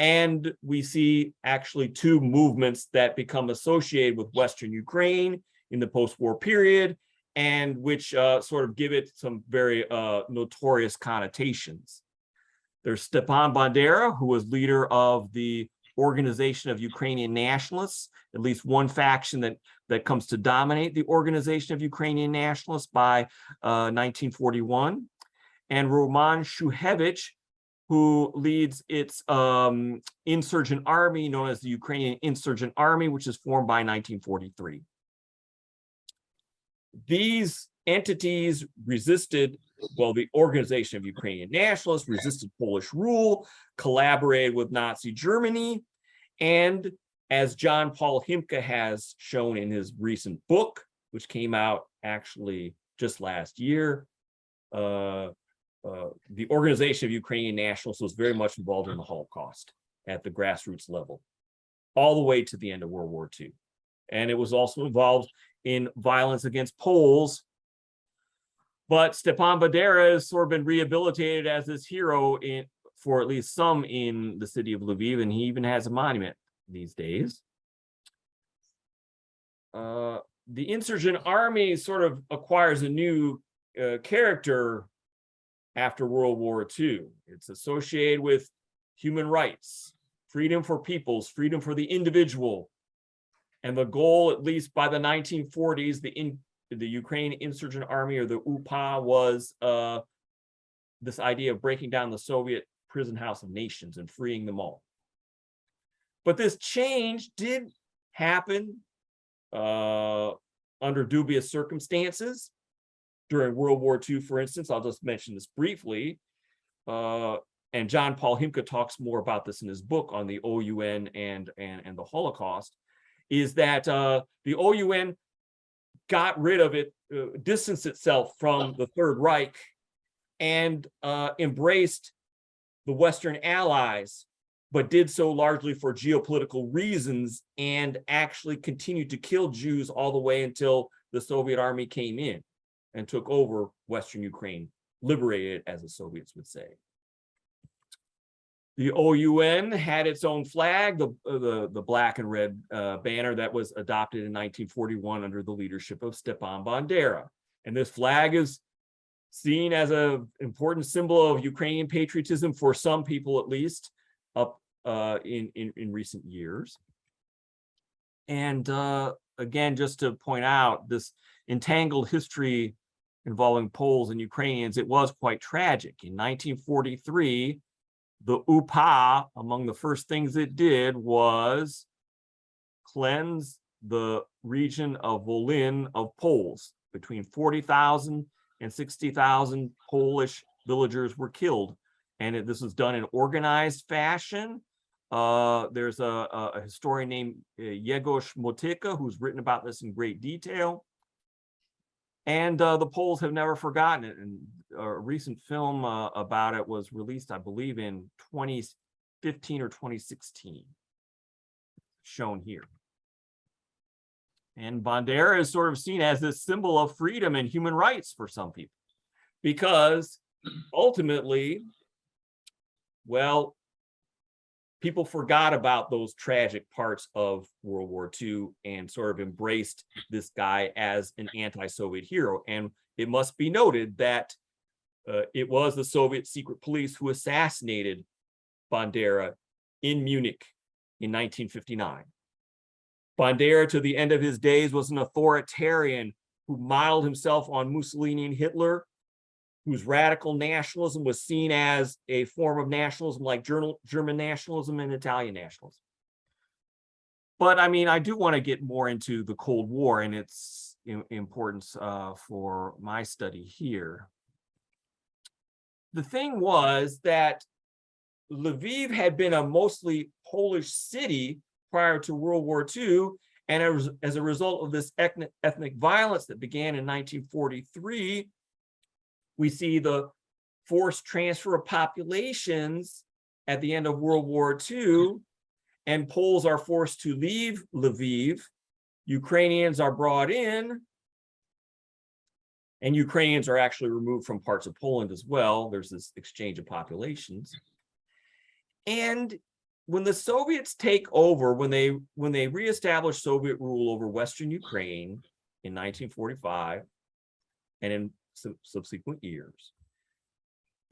And we see actually two movements that become associated with Western Ukraine in the post-war period, and which sort of give it some very notorious connotations. There's Stepan Bandera, who was leader of the Organization of Ukrainian Nationalists, at least one faction that comes to dominate the Organization of Ukrainian Nationalists by 1941. And Roman Shuhevich, who leads its insurgent army known as the Ukrainian Insurgent Army, which is formed by 1943. These entities resisted, well, the Organization of Ukrainian Nationalists resisted Polish rule, collaborated with Nazi Germany, and as John Paul Himka has shown in his recent book, which came out actually just last year, the organization of Ukrainian nationalists was very much involved in the Holocaust at the grassroots level, all the way to the end of World War II. And it was also involved in violence against Poles. But Stepan Bandera has sort of been rehabilitated as this hero for at least some in the city of Lviv, and he even has a monument these days. The insurgent army sort of acquires a new character after World War II. It's associated with human rights, freedom for peoples, freedom for the individual. And the goal, at least by the 1940s, the Ukrainian Insurgent Army, or the UPA, was this idea of breaking down the Soviet prison house of nations and freeing them all. But this change did happen under dubious circumstances. During World War II, for instance, I'll just mention this briefly, and John Paul Himka talks more about this in his book on the OUN and the Holocaust, is that the OUN got rid of it, distanced itself from the Third Reich, and embraced the Western Allies, but did so largely for geopolitical reasons, and actually continued to kill Jews all the way until the Soviet army came in and took over Western Ukraine, liberated, as the Soviets would say. The OUN had its own flag, the black and red banner that was adopted in 1941 under the leadership of Stepan Bandera. And this flag is seen as an important symbol of Ukrainian patriotism for some people, at least, up in recent years. And again, just to point out this entangled history involving Poles and Ukrainians, it was quite tragic. In 1943, the UPA, among the first things it did was cleanse the region of Volyn of Poles. Between 40,000 and 60,000 Polish villagers were killed. And this was done in organized fashion. There's a historian named Jegosz Motyka who's written about this in great detail. And the Poles have never forgotten it. And a recent film about it was released, I believe, in 2015 or 2016, shown here. And Bandera is sort of seen as this symbol of freedom and human rights for some people, because ultimately, well, people forgot about those tragic parts of World War II and sort of embraced this guy as an anti-Soviet hero. And it must be noted that it was the Soviet secret police who assassinated Bandera in Munich in 1959. Bandera, to the end of his days, was an authoritarian who modeled himself on Mussolini and Hitler, whose radical nationalism was seen as a form of nationalism like German nationalism and Italian nationalism. But I mean, I do want to get more into the Cold War and its importance for my study here. The thing was that Lviv had been a mostly Polish city prior to World War II, and as a result of this ethnic violence that began in 1943, we see the forced transfer of populations at the end of World War II, and Poles are forced to leave Lviv. Ukrainians are brought in, and Ukrainians are actually removed from parts of Poland as well. There's this exchange of populations. And when the Soviets take over, when they reestablish Soviet rule over Western Ukraine in 1945 and in subsequent years,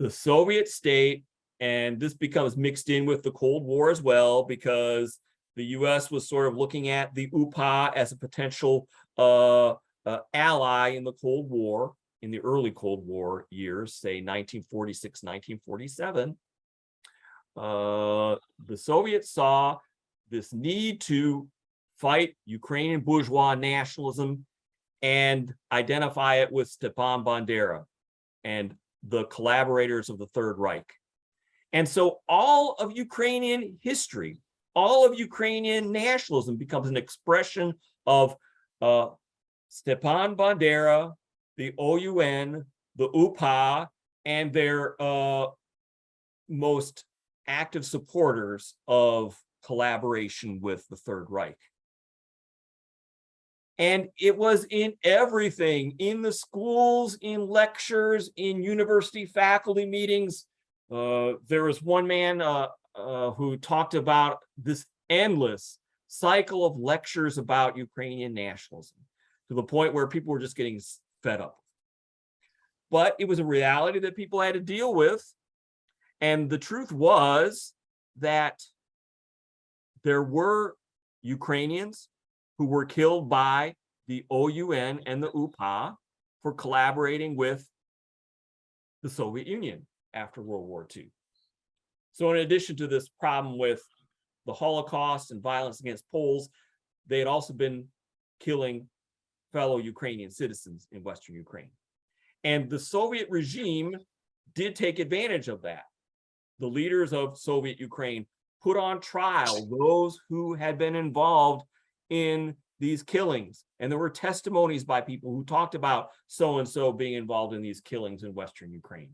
the Soviet state, and this becomes mixed in with the Cold War as well, because the US was sort of looking at the UPA as a potential ally in the Cold War, in the early Cold War years, say 1946, 1947. The Soviets saw this need to fight Ukrainian bourgeois nationalism and identify it with Stepan Bandera and the collaborators of the Third Reich. And so all of Ukrainian history, all of Ukrainian nationalism becomes an expression of Stepan Bandera, the OUN, the UPA, and their most active supporters of collaboration with the Third Reich. And it was in everything, in the schools, in lectures, in university faculty meetings. There was one man who talked about this endless cycle of lectures about Ukrainian nationalism, to the point where people were just getting fed up. But it was a reality that people had to deal with. And the truth was that there were Ukrainians who were killed by the OUN and the UPA for collaborating with the Soviet Union after World War II. So in addition to this problem with the Holocaust and violence against Poles, they had also been killing fellow Ukrainian citizens in Western Ukraine. And the Soviet regime did take advantage of that. The leaders of Soviet Ukraine put on trial those who had been involved in these killings. And there were testimonies by people who talked about so-and-so being involved in these killings in Western Ukraine.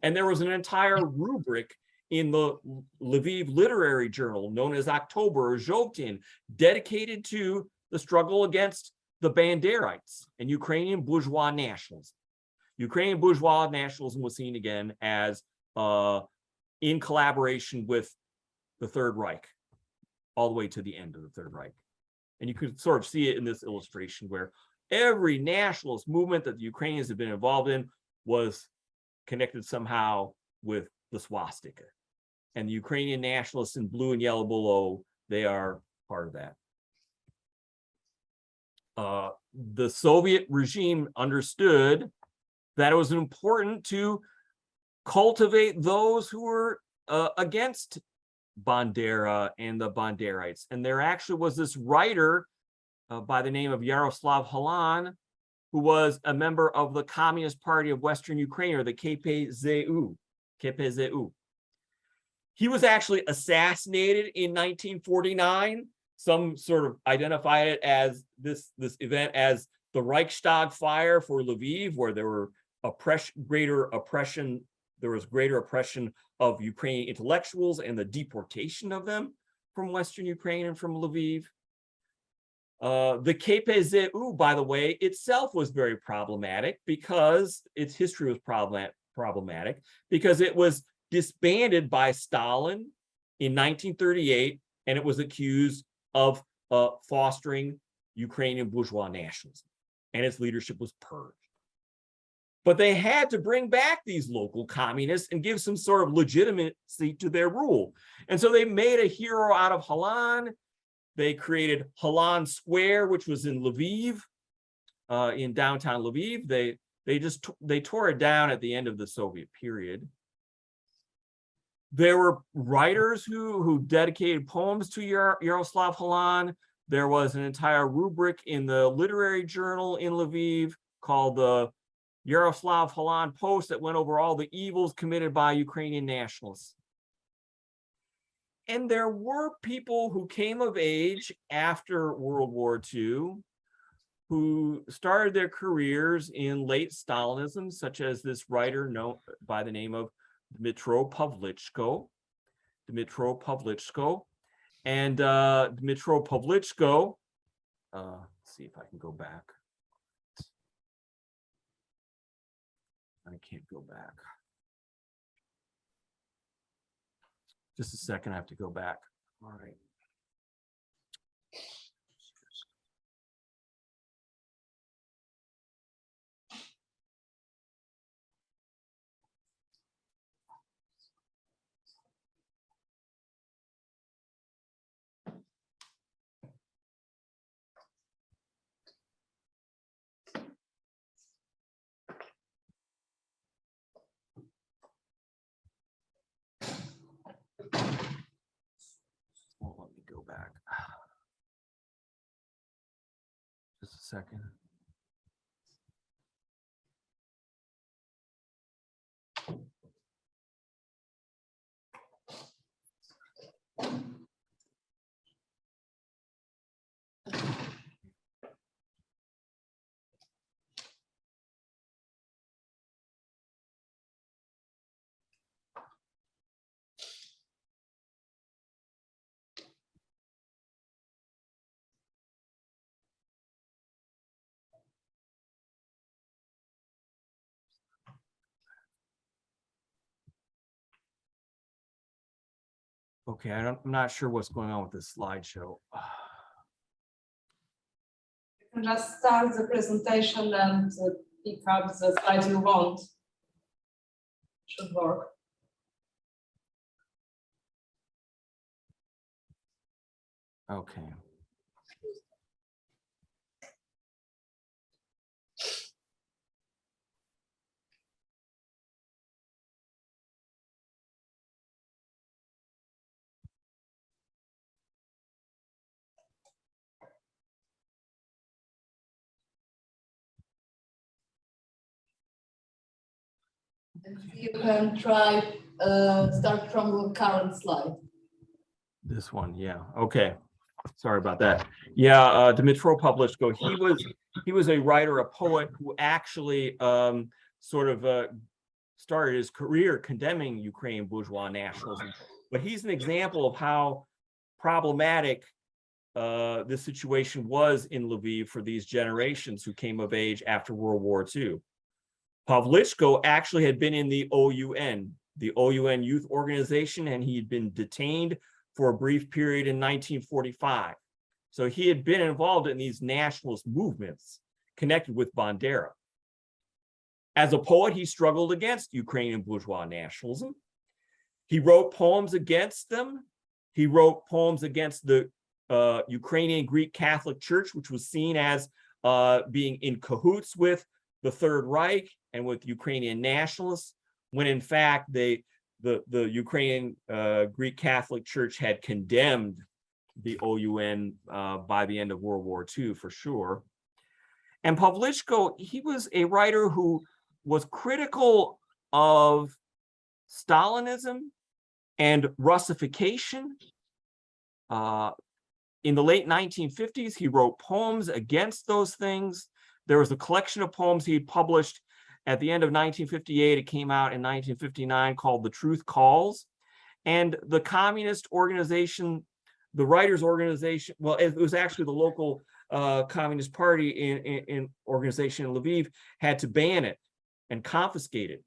And there was an entire rubric in the Lviv literary journal known as October or Zhovtin, dedicated to the struggle against the Banderites and Ukrainian bourgeois nationalism. Ukrainian bourgeois nationalism was seen again as in collaboration with the Third Reich, all the way to the end of the Third Reich. And you could sort of see it in this illustration where every nationalist movement that the Ukrainians have been involved in was connected somehow with the swastika. And the Ukrainian nationalists in blue and yellow below, they are part of that. The Soviet regime understood that it was important to cultivate those who were against Bandera and the Banderites. And there actually was this writer by the name of Yaroslav Halan, who was a member of the Communist Party of Western Ukraine, or the KPZU. He was actually assassinated in 1949. Some sort of identified it as this event as the Reichstag fire for Lviv, where there were greater oppression of Ukrainian intellectuals and the deportation of them from Western Ukraine and from Lviv. The KPZU, by the way, itself was very problematic because its history was problematic because it was disbanded by Stalin in 1938, and it was accused of fostering Ukrainian bourgeois nationalism, and its leadership was purged. But they had to bring back these local communists and give some sort of legitimacy to their rule. And so they made a hero out of Halan. They created Halan Square, which was in Lviv, in downtown Lviv. They tore it down at the end of the Soviet period. There were writers who dedicated poems to Yaroslav Halan. There was an entire rubric in the literary journal in Lviv called the Yaroslav Halan Post that went over all the evils committed by Ukrainian nationalists. And there were people who came of age after World War II who started their careers in late Stalinism, such as this writer known by the name of Dmitro Pileckiego. And Dmitro Pileckiego, let's see if I can go back. I can't go back. Just a second, I have to go back. All right. Won't let me go back. Just a second. Okay, I'm not sure what's going on with this slideshow.
You can just start the presentation and pick up the slide you want. Should work.
Okay.
You can try start from the current slide.
This one, yeah. Okay. Sorry about that. Yeah, Dmytro Pileckiego, he was a writer, a poet who actually started his career condemning Ukrainian bourgeois nationalism. But he's an example of how problematic this situation was in Lviv for these generations who came of age after World War II. Pileckiego actually had been in the OUN youth organization, and he had been detained for a brief period in 1945. So he had been involved in these nationalist movements connected with Bandera. As a poet, he struggled against Ukrainian bourgeois nationalism. He wrote poems against them. He wrote poems against the Ukrainian Greek Catholic Church, which was seen as being in cahoots with the Third Reich and with Ukrainian nationalists, when in fact the Ukrainian Greek Catholic Church had condemned the OUN by the end of World War II for sure. And Pileckiego, he was a writer who was critical of Stalinism and Russification. In the late 1950s, he wrote poems against those things. There was a collection of poems he had published at the end of 1958. It came out in 1959 called The Truth Calls. And the communist organization, the writers' organization, well, it was actually the local Communist Party in organization in Lviv had to ban it and confiscate it.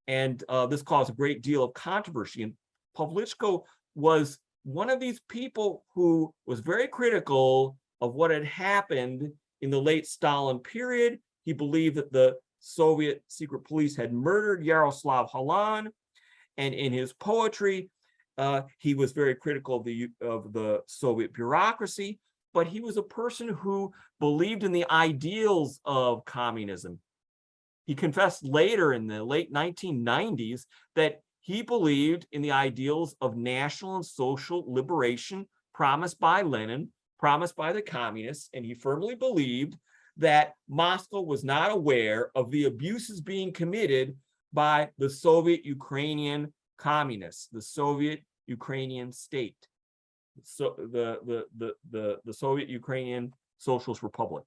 And this caused a great deal of controversy. And Pileckiego was one of these people who was very critical of what had happened in the late Stalin period. He believed that the Soviet secret police had murdered Yaroslav Halan. And in his poetry, he was very critical of the Soviet bureaucracy, but he was a person who believed in the ideals of communism. He confessed later in the late 1990s that he believed in the ideals of national and social liberation promised by Lenin, promised by the communists, and he firmly believed that Moscow was not aware of the abuses being committed by the Soviet Ukrainian communists, the Soviet Ukrainian state, so the Soviet Ukrainian Socialist Republic.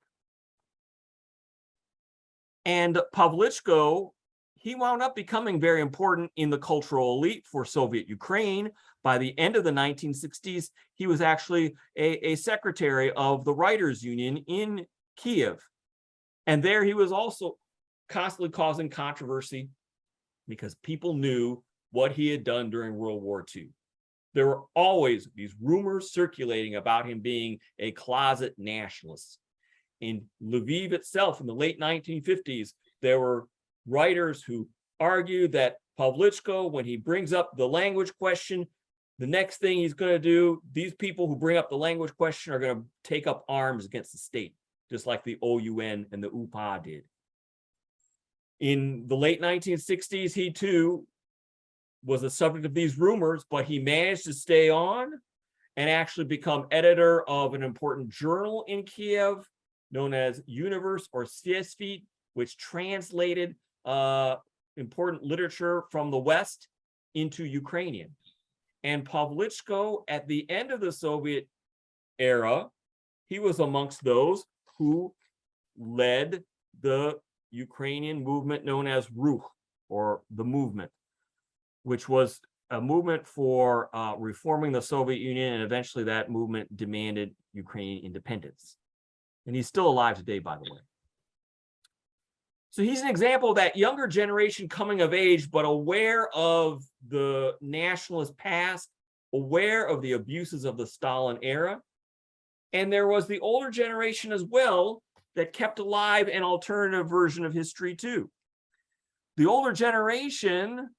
And Pileckiego, he wound up becoming very important in the cultural elite for Soviet Ukraine. By the end of the 1960s, he was actually a secretary of the Writers' Union in Kiev. And there he was also constantly causing controversy because people knew what he had done during World War II. There were always these rumors circulating about him being a closet nationalist. In Lviv itself, in the late 1950s, there were writers who argued that Pileckiego, when he brings up the language question, the next thing he's going to do, these people who bring up the language question are going to take up arms against the state, just like the OUN and the UPA did. In the late 1960s, he too was the subject of these rumors, but he managed to stay on and actually become editor of an important journal in Kiev known as Universe or Siesvit, which translated important literature from the West into Ukrainian. And Pileckiego, at the end of the Soviet era, he was amongst those who led the Ukrainian movement known as Ruch, or the movement, which was a movement for reforming the Soviet Union, and eventually that movement demanded Ukrainian independence. And he's still alive today, by the way. So he's an example of that younger generation coming of age, but aware of the nationalist past aware of the abuses of the Stalin era. And there was the older generation as well that kept alive an alternative version of history too. The older generation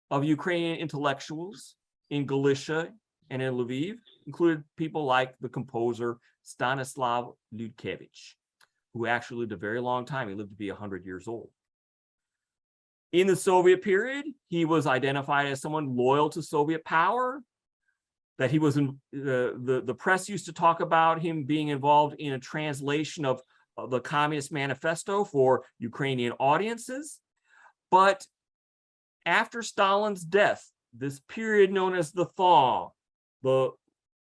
of Ukrainian intellectuals in Galicia and in Lviv included people like the composer Stanislav Ludkevich, who actually lived a very long time. He lived to be 100 years old. In the Soviet period, he was identified as someone loyal to Soviet power, that he was in the press used to talk about him being involved in a translation of the Communist Manifesto for Ukrainian audiences. But after Stalin's death, this period known as the thaw, the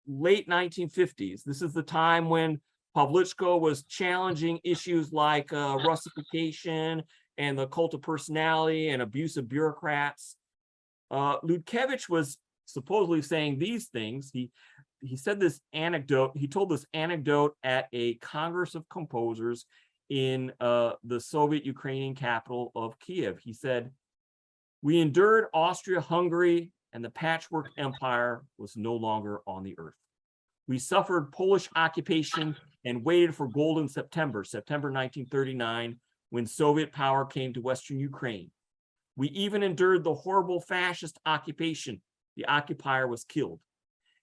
late 1950s, this is the time when Pileckiego was challenging issues like Russification and the cult of personality and abuse of bureaucrats. Ludkevich was supposedly saying these things. He said this anecdote, he told this anecdote at a Congress of Composers in the Soviet Ukrainian capital of Kiev. He said, "We endured Austria-Hungary and the patchwork empire was no longer on the earth. We suffered Polish occupation and waited for golden September, September 1939, when Soviet power came to Western Ukraine. We even endured the horrible fascist occupation. The occupier was killed.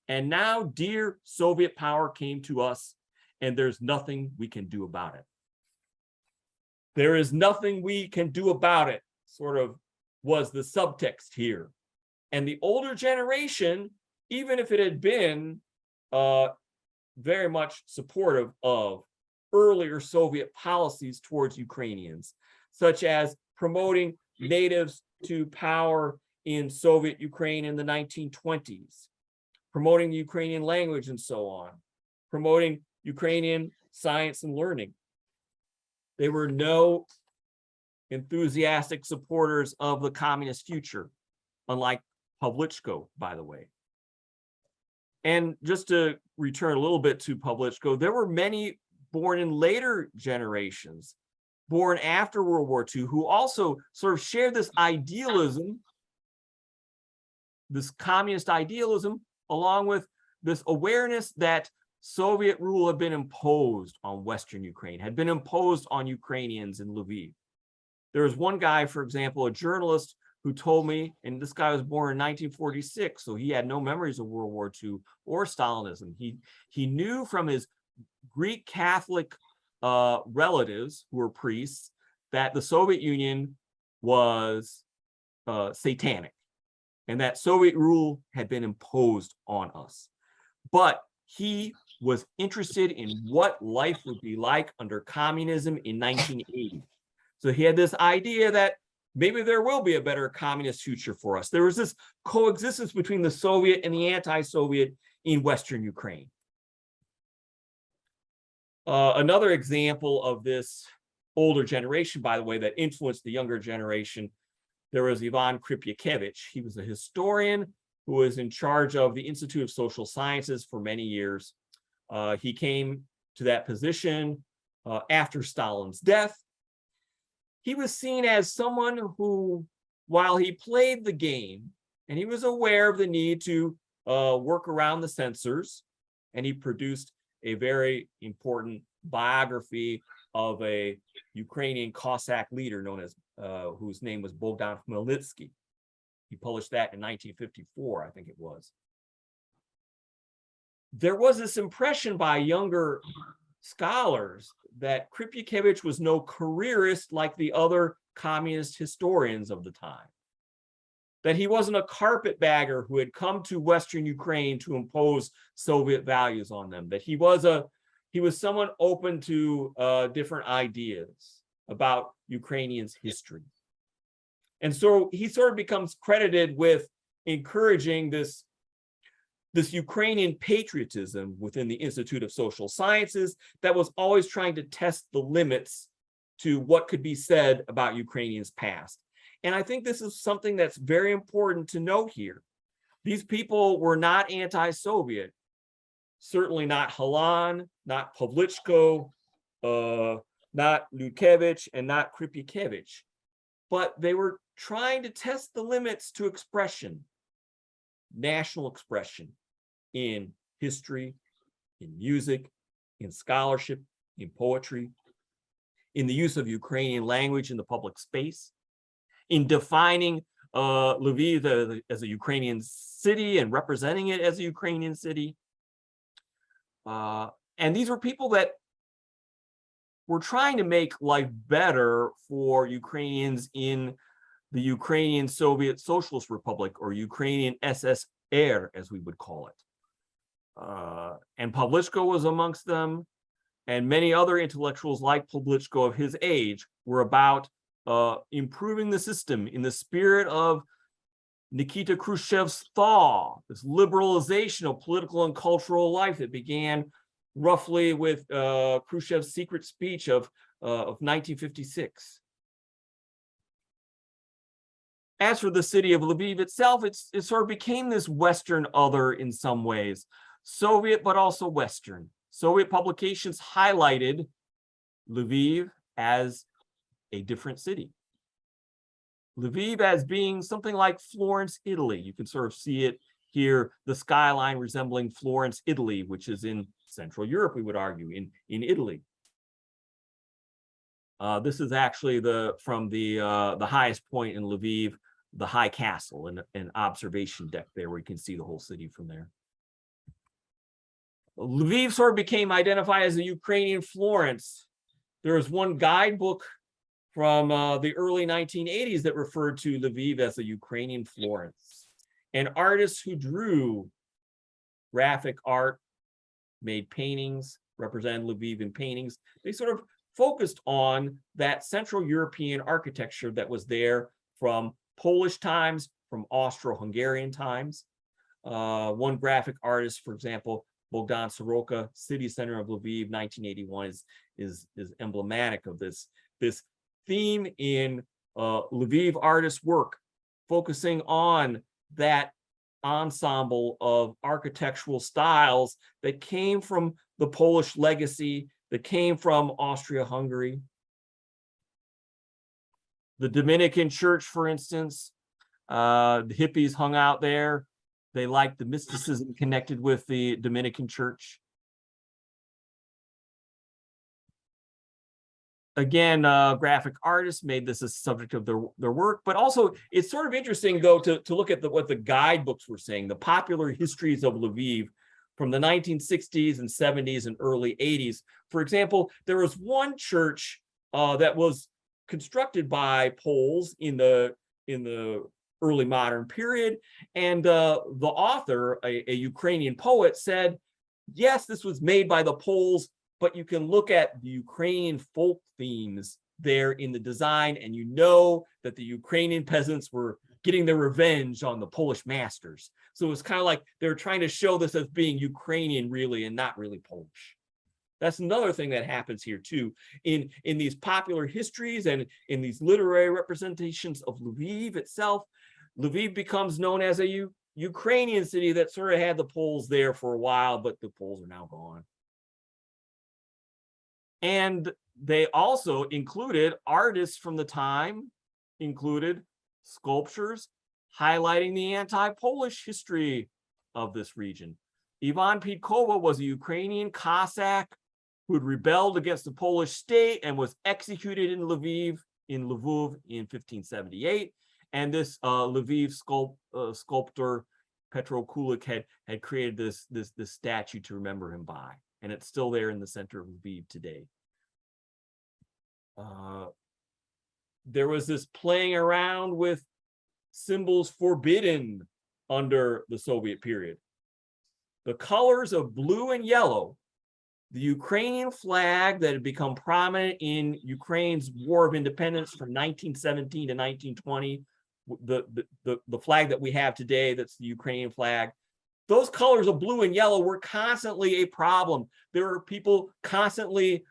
And now dear Soviet power came to us, and there's nothing we can do about it." There is nothing we can do about it, sort of was the subtext here. And the older generation, even if it had been very much supportive of earlier Soviet policies towards Ukrainians, such as promoting natives to power in Soviet Ukraine in the 1920s, promoting the Ukrainian language and so on, promoting Ukrainian science and learning. They were no enthusiastic supporters of the communist future, unlike Pileckiego, by the way. And just to return a little bit to Pileckiego, there were many born in later generations, born after World War II, who also sort of shared this idealism, this communist idealism, along with this awareness that Soviet rule had been imposed on Western Ukraine, had been imposed on Ukrainians in Lviv. There was one guy, for example, a journalist, who told me, and this guy was born in 1946, so he had no memories of World War II or Stalinism. He knew from his Greek Catholic relatives who were priests that the Soviet Union was satanic and that Soviet rule had been imposed on us. But he was interested in what life would be like under communism in 1980. So he had this idea that maybe there will be a better communist future for us. There was this coexistence between the Soviet and the anti-Soviet in Western Ukraine. Another example of this older generation, by the way, that influenced the younger generation, there was Ivan Pileckiego. He was a historian who was in charge of the Instytut of Social Sciences for many years. He came to that position after Stalin's death. He was seen as someone who, while he played the game, and he was aware of the need to work around the censors, and he produced a very important biography of a Ukrainian Cossack leader known as, whose name was Bogdan Khmelnytsky. He published that in 1954, I think it was. There was this impression by younger scholars that Pileckiego was no careerist like the other communist historians of the time, that he wasn't a carpetbagger who had come to Western Ukraine to impose Soviet values on them, that he was someone open to different ideas about Ukrainians' history. And so he sort of becomes credited with encouraging this Ukrainian patriotism within the Instytut of Social Sciences that was always trying to test the limits to what could be said about Ukrainians' past. And I think this is something that's very important to note here. These people were not anti-Soviet, certainly not Halan, not Pileckiego, not Ludkevich, and not Pileckiego, but they were trying to test the limits to expression. national expression in history, in music, in scholarship, in poetry, in the use of Ukrainian language in the public space, in defining Lviv as a Ukrainian city and representing it as a Ukrainian city. And these were people that were trying to make life better for Ukrainians in the Ukrainian Soviet Socialist Republic, or Ukrainian SSR, as we would call it. And Pileckiego was amongst them, and many other intellectuals like Pileckiego of his age were about improving the system in the spirit of Nikita Khrushchev's thaw, this liberalization of political and cultural life that began roughly with Khrushchev's secret speech of 1956. As for the city of Lviv itself, it sort of became this Western other in some ways, Soviet, but also Western. Soviet publications highlighted Lviv as a different city. Lviv as being something like Florence, Italy. You can sort of see it here, the skyline resembling Florence, Italy, which is in Central Europe, we would argue, in Italy. This is actually from the highest point in Lviv, the high castle, and an observation deck there where you can see the whole city from there. Lviv sort of became identified as a Ukrainian Florence. There was one guidebook from the early 1980s that referred to Lviv as a Ukrainian Florence. And artists who drew graphic art, made paintings, represented Lviv in paintings, they sort of focused on that Central European architecture that was there from Polish times, from Austro-Hungarian times. One graphic artist, for example, Bogdan Soroka, City Center of Lviv, 1981, is emblematic of this theme in Lviv artists' work, focusing on that ensemble of architectural styles that came from the Polish legacy, that came from Austria-Hungary. The Dominican church, for instance, the hippies hung out there. They liked the mysticism connected with the Dominican church. Again, graphic artists made this a subject of their work, but also it's sort of interesting, though, to look at what the guidebooks were saying, the popular histories of Lviv from the 1960s and 70s and early 80s. For example, there was one church that was constructed by Poles in the early modern period, and the author, a Ukrainian poet, said, yes, this was made by the Poles, but you can look at the Ukrainian folk themes there in the design, and you know that the Ukrainian peasants were getting their revenge on the Polish masters. So it was kind of like they were trying to show this as being Ukrainian really and not really Polish. That's another thing that happens here too. In these popular histories and in these literary representations of Lviv itself, Lviv becomes known as a Ukrainian city that sort of had the Poles there for a while, but the Poles are now gone. And they also included artists from the time, included sculptures highlighting the anti-Polish history of this region. Ivan Pileckiego was a Ukrainian Cossack who had rebelled against the Polish state and was executed in Lviv in 1578. And this Lviv sculptor Petro Kulik had created this statue to remember him by, and it's still there in the center of Lviv today. There was this playing around with symbols forbidden under the Soviet period. The colors of blue and yellow, the Ukrainian flag that had become prominent in Ukraine's War of Independence from 1917 to 1920, the flag that we have today, that's the Ukrainian flag, those colors of blue and yellow were constantly a problem. There were people constantly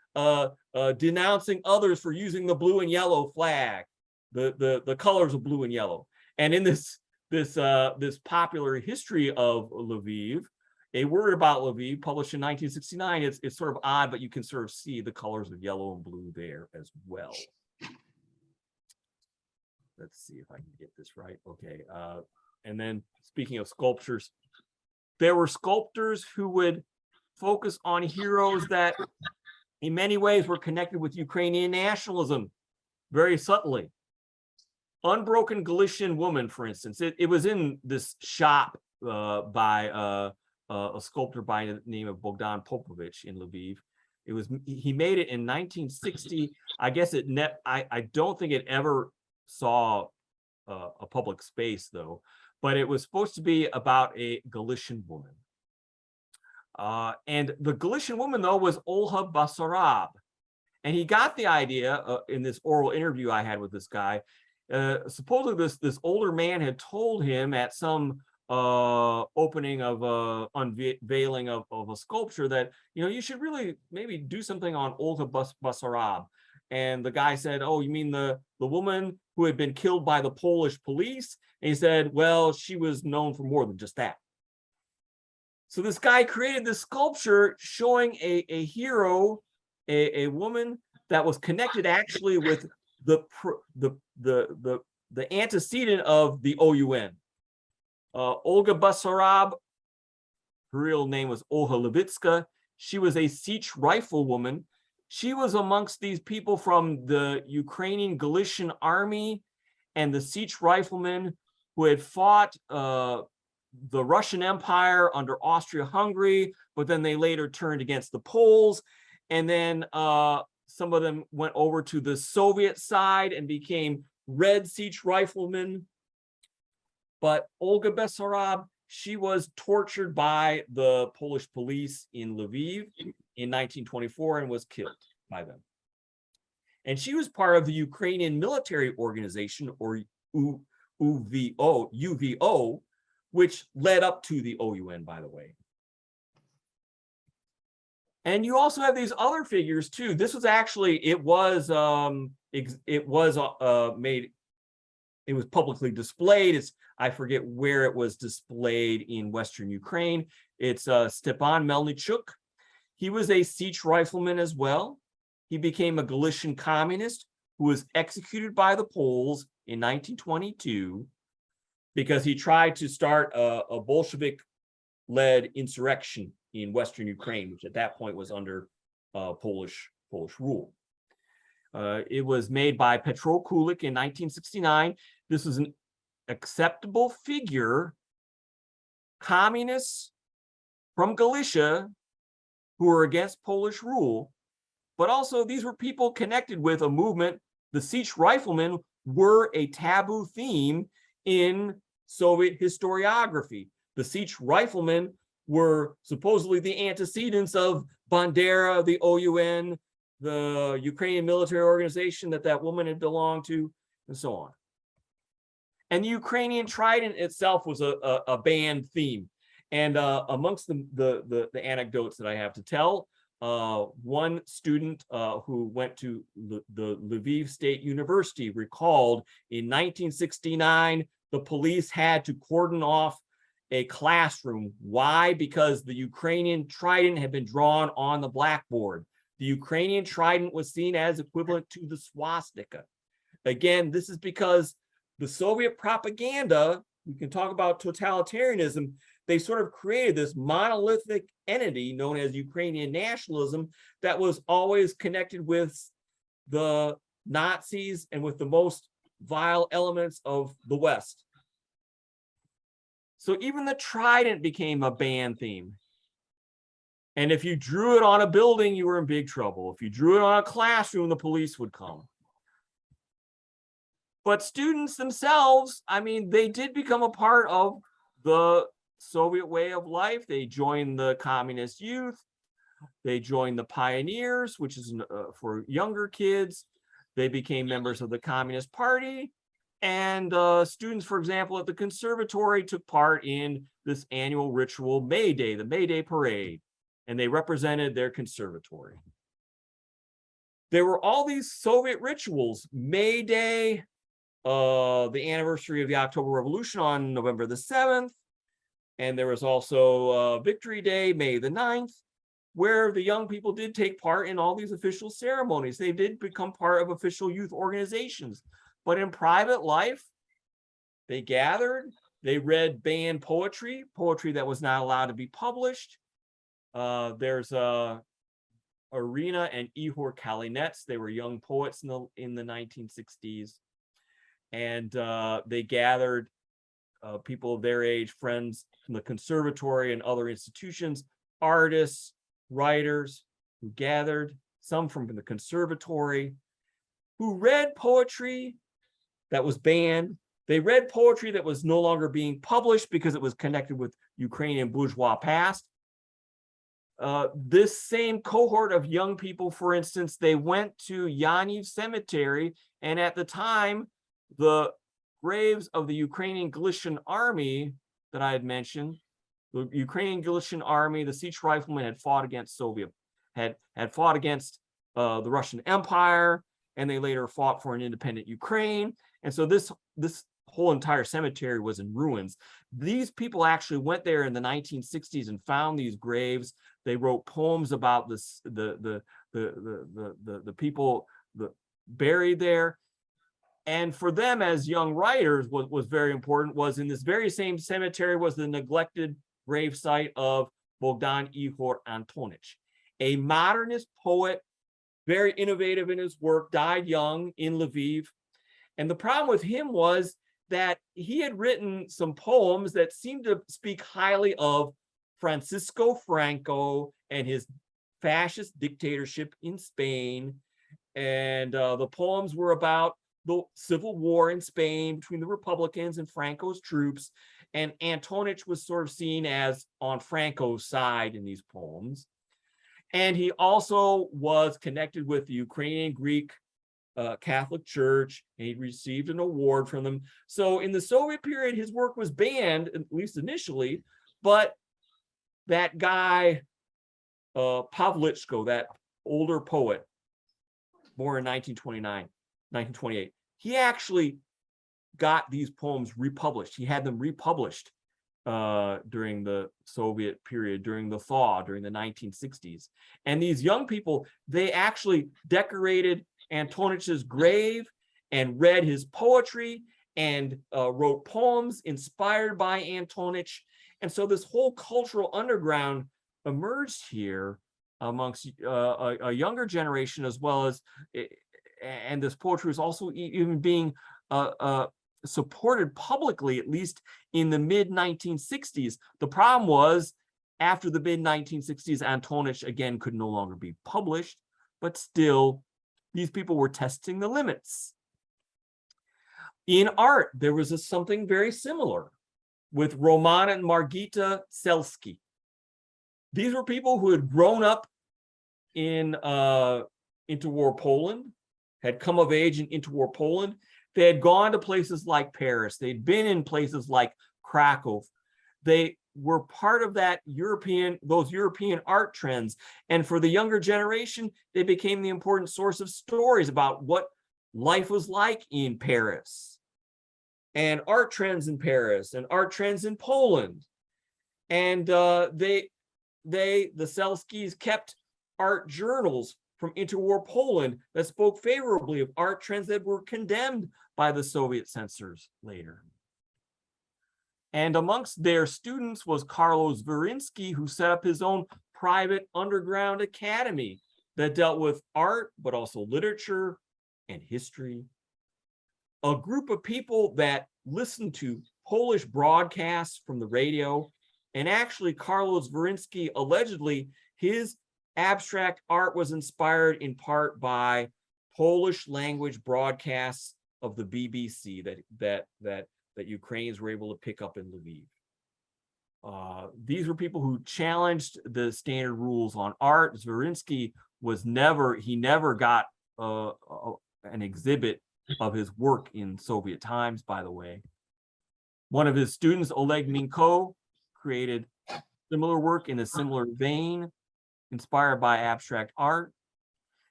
denouncing others for using the blue and yellow flag, the colors of blue and yellow. And in this popular history of Lviv, a word about Lviv published in 1969, it's sort of odd, but you can sort of see the colors of yellow and blue there as well. Let's see if I can get this right. Okay. And then speaking of sculptures, there were sculptors who would focus on heroes that in many ways were connected with Ukrainian nationalism very subtly. Unbroken Galician Woman, for instance, it was in this shop by a sculptor by the name of Bogdan Popovich in Lviv. He made it in 1960. I guess I don't think it ever saw a public space though, but it was supposed to be about a Galician woman. And the Galician woman though was Olha Basarab. And he got the idea in this oral interview I had with this guy. Supposedly this older man had told him at some opening of unveiling of a sculpture that, you know, you should really maybe do something on Olga Basarab. And the guy said, oh, you mean the woman who had been killed by the Polish police? And he said, well, she was known for more than just that. So this guy created this sculpture showing a hero, a woman that was connected actually with the antecedent of the OUN. Olga Basarab, her real name was Olga Levitska. She was a Sich riflewoman. She was amongst these people from the Ukrainian Galician army and the Sich riflemen who had fought the Russian Empire under Austria-Hungary, but then they later turned against the Poles. And then some of them went over to the Soviet side and became Red Sich riflemen. But Olga Basarab, she was tortured by the Polish police in Lviv in 1924 and was killed by them. And she was part of the Ukrainian military organization, or UVO, which led up to the OUN, by the way. And you also have these other figures too. This was actually, it was publicly displayed. I forget where it was displayed in Western Ukraine. It's Stepan Melnichuk. He was a Sich rifleman as well. He became a Galician communist who was executed by the Poles in 1922 because he tried to start a Bolshevik-led insurrection in Western Ukraine, which at that point was under Polish rule. It was made by Petro Kulik in 1969. This was an acceptable figure, communists from Galicia who were against Polish rule, but also these were people connected with a movement. The Sich riflemen were a taboo theme in Soviet historiography. The Sich riflemen were supposedly the antecedents of Bandera, the OUN, the Ukrainian military organization that woman had belonged to, and so on. And the Ukrainian Trident itself was a banned theme. And amongst the anecdotes that I have to tell, one student who went to the Lviv State University recalled in 1969, the police had to cordon off a classroom. Why? Because the Ukrainian Trident had been drawn on the blackboard. The Ukrainian Trident was seen as equivalent to the swastika. Again, this is because the Soviet propaganda, we can talk about totalitarianism, they sort of created this monolithic entity known as Ukrainian nationalism that was always connected with the Nazis and with the most vile elements of the West. So even the Trident became a banned theme. And if you drew it on a building, you were in big trouble. If you drew it on a classroom, the police would come. But students themselves, I mean, they did become a part of the Soviet way of life. They joined the communist youth. They joined the pioneers, which is for younger kids. They became members of the Communist Party. And students, for example, at the conservatory took part in this annual ritual May Day, the May Day parade, and they represented their conservatory. There were all these Soviet rituals, May Day, the anniversary of the October Revolution on November the 7th, and there was also Victory Day, May the 9th, where the young people did take part in all these official ceremonies. They did become part of official youth organizations. But in private life, they gathered, They read banned poetry that was not allowed to be published. There's Irina and Ihor Kalinets. They were young poets in the 1960s. And they gathered people of their age, friends from the conservatory and other institutions, artists, writers who gathered, some from the conservatory, who read poetry that was banned. They read poetry that was no longer being published because it was connected with Ukrainian bourgeois past. This same cohort of young people, for instance, they went to Yaniv Cemetery, and at the time, the graves of the Ukrainian Galician army that I had mentioned, the Ukrainian Galician army, the siege riflemen had fought against had fought against the Russian Empire, and they later fought for an independent Ukraine. And so this whole entire cemetery was in ruins. These people actually went there in the 1960s and found these graves. They wrote poems about this, the people buried there. And for them as young writers, what was very important was in this very same cemetery was the neglected grave site of Bogdan Ihor Antonich, a modernist poet, very innovative in his work, died young in Lviv. And the problem with him was that he had written some poems that seemed to speak highly of Francisco Franco and his fascist dictatorship in Spain. And the poems were about the civil war in Spain between the Republicans and Franco's troops. And Antonich was sort of seen as on Franco's side in these poems. And he also was connected with the Ukrainian Greek Catholic Church, and he received an award from them. So in the Soviet period, his work was banned, at least initially, but that guy, Pileckiego, that older poet, born in 1928, he actually got these poems republished. He had them republished during the Soviet period, during the thaw, during the 1960s. And these young people, they actually decorated Antonich's grave and read his poetry and wrote poems inspired by Antonich. And so this whole cultural underground emerged here amongst a younger generation, as well as, and this poetry was also even being supported publicly, at least in the mid-1960s. The problem was, after the mid-1960s, Antonich again could no longer be published, but still, these people were testing the limits. In art, there was something very similar with Roman and Margita Selsky. These were people who had grown up in interwar Poland, had come of age in interwar Poland. They had gone to places like Paris. They'd been in places like Krakow. They were part of those European art trends. And for the younger generation, they became the important source of stories about what life was like in Paris, and art trends in Paris, and art trends in Poland. And the Selskys kept art journals from interwar Poland that spoke favorably of art trends that were condemned by the Soviet censors later. And amongst their students was Carlos Verinsky, who set up his own private underground academy that dealt with art, but also literature and history. A group of people that listened to Polish broadcasts from the radio. And actually, Carlos Verinsky, allegedly, his abstract art was inspired in part by Polish language broadcasts of the BBC that Ukrainians were able to pick up in Lviv. These were people who challenged the standard rules on art. Verinsky never got an exhibit of his work in Soviet times, by the way. One of his students, Oleg Minko, created similar work in a similar vein, inspired by abstract art.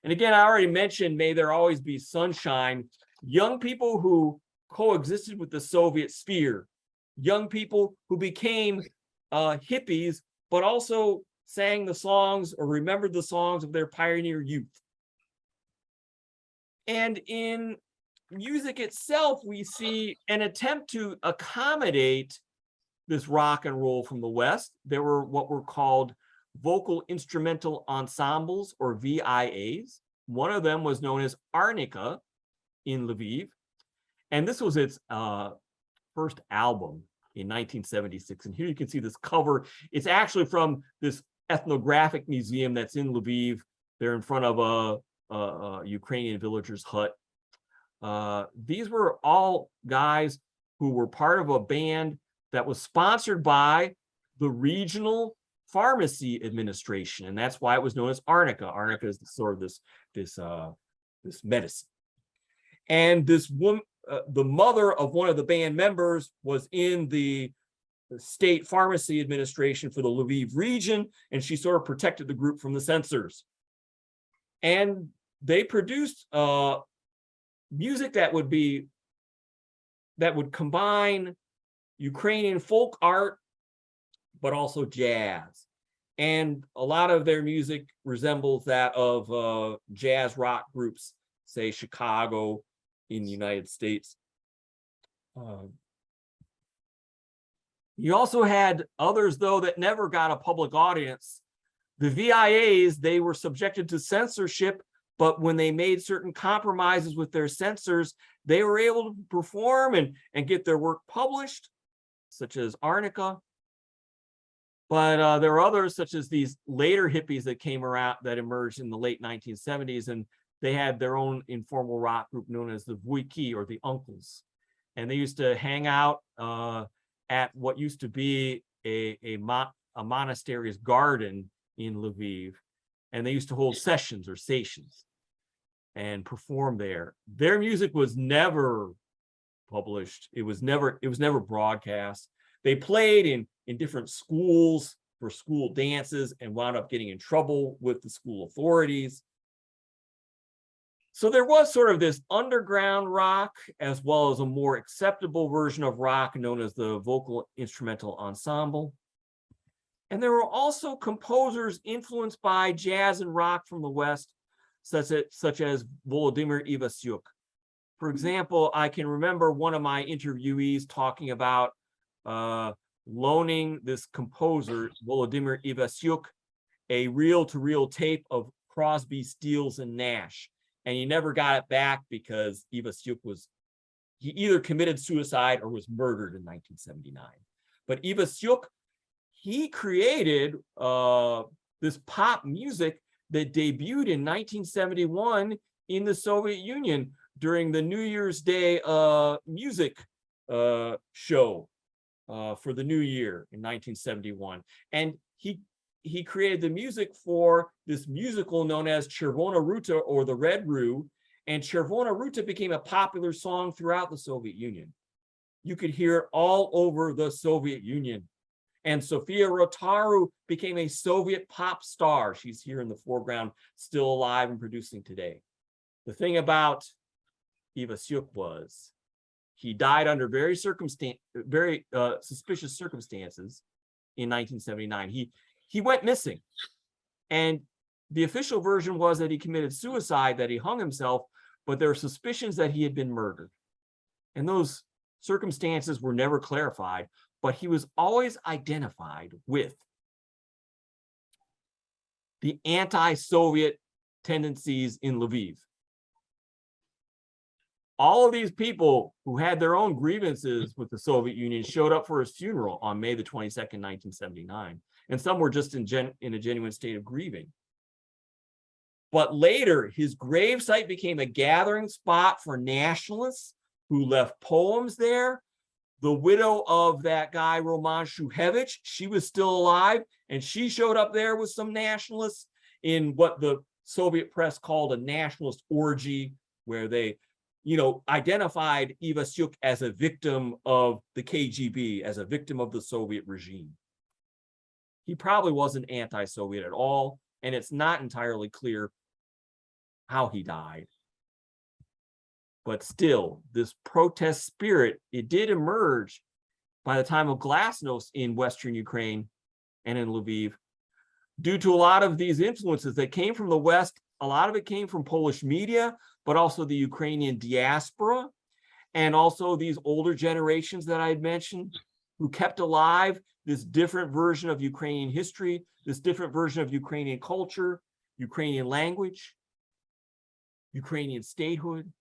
And again, I already mentioned, may there always be sunshine. Young people who coexisted with the Soviet sphere, young people who became hippies, but also sang the songs or remembered the songs of their pioneer youth. And in music itself, we see an attempt to accommodate this rock and roll from the West, there were what were called vocal instrumental ensembles, or VIAs. One of them was known as Arnika in Lviv. And this was its first album in 1976. And here you can see this cover. It's actually from this ethnographic museum that's in Lviv. They're in front of a Ukrainian villager's hut. These were all guys who were part of a band that was sponsored by the regional pharmacy administration, and that's why it was known as Arnika. Arnika is sort of this medicine. And this woman, the mother of one of the band members, was in the state pharmacy administration for the Lviv region, and she sort of protected the group from the censors. And they produced music that would combine Ukrainian folk art, but also jazz. And a lot of their music resembles that of jazz rock groups, say Chicago in the United States. You also had others, though, that never got a public audience. The VIAs, they were subjected to censorship, but when they made certain compromises with their censors, they were able to perform and get their work published, such as Arnika. But there are others, such as these later hippies that came around, that emerged in the late 1970s, and they had their own informal rock group known as the Vujki, or the Uncles. And they used to hang out at what used to be a monastery's garden in Lviv. And they used to hold sessions or stations and perform there. Their music was never published. It was never broadcast. They played in different schools for school dances and wound up getting in trouble with the school authorities. So there was sort of this underground rock, as well as a more acceptable version of rock known as the vocal instrumental ensemble. And there were also composers influenced by jazz and rock from the West, such as Volodymyr Ivasyuk. For example, I can remember one of my interviewees talking about loaning this composer, Volodymyr Ivasyuk, a reel-to-reel tape of Crosby, Stills, and Nash. And he never got it back because Ivasyuk he either committed suicide or was murdered in 1979. But Ivasyuk, he created this pop music that debuted in 1971 in the Soviet Union during the New Year's Day music show for the new year in 1971. And he created the music for this musical known as Chervona Ruta, or the Red Rue, and Chervona Ruta became a popular song throughout the Soviet Union. You could hear it all over the Soviet Union. And Sofia Rotaru became a Soviet pop star. She's here in the foreground, still alive and producing today. The thing about Ivasyuk was he died under very suspicious circumstances in 1979. He went missing. And the official version was that he committed suicide, that he hung himself, but there are suspicions that he had been murdered. And those circumstances were never clarified, but he was always identified with the anti-Soviet tendencies in Lviv. All of these people who had their own grievances with the Soviet Union showed up for his funeral on May the 22nd, 1979. And some were just in a genuine state of grieving. But later, his gravesite became a gathering spot for nationalists who left poems there. The widow of that guy, Roman Shuhevich, she was still alive, and she showed up there with some nationalists in what the Soviet press called a nationalist orgy, where they, identified Ivasyuk as a victim of the KGB, as a victim of the Soviet regime. He probably wasn't anti-Soviet at all, and it's not entirely clear how he died. But still, this protest spirit, it did emerge by the time of Glasnost in Western Ukraine and in Lviv, due to a lot of these influences that came from the West. A lot of it came from Polish media, but also the Ukrainian diaspora, and also these older generations that I had mentioned. who kept alive this different version of Ukrainian history, this different version of Ukrainian culture, Ukrainian language, Ukrainian statehood.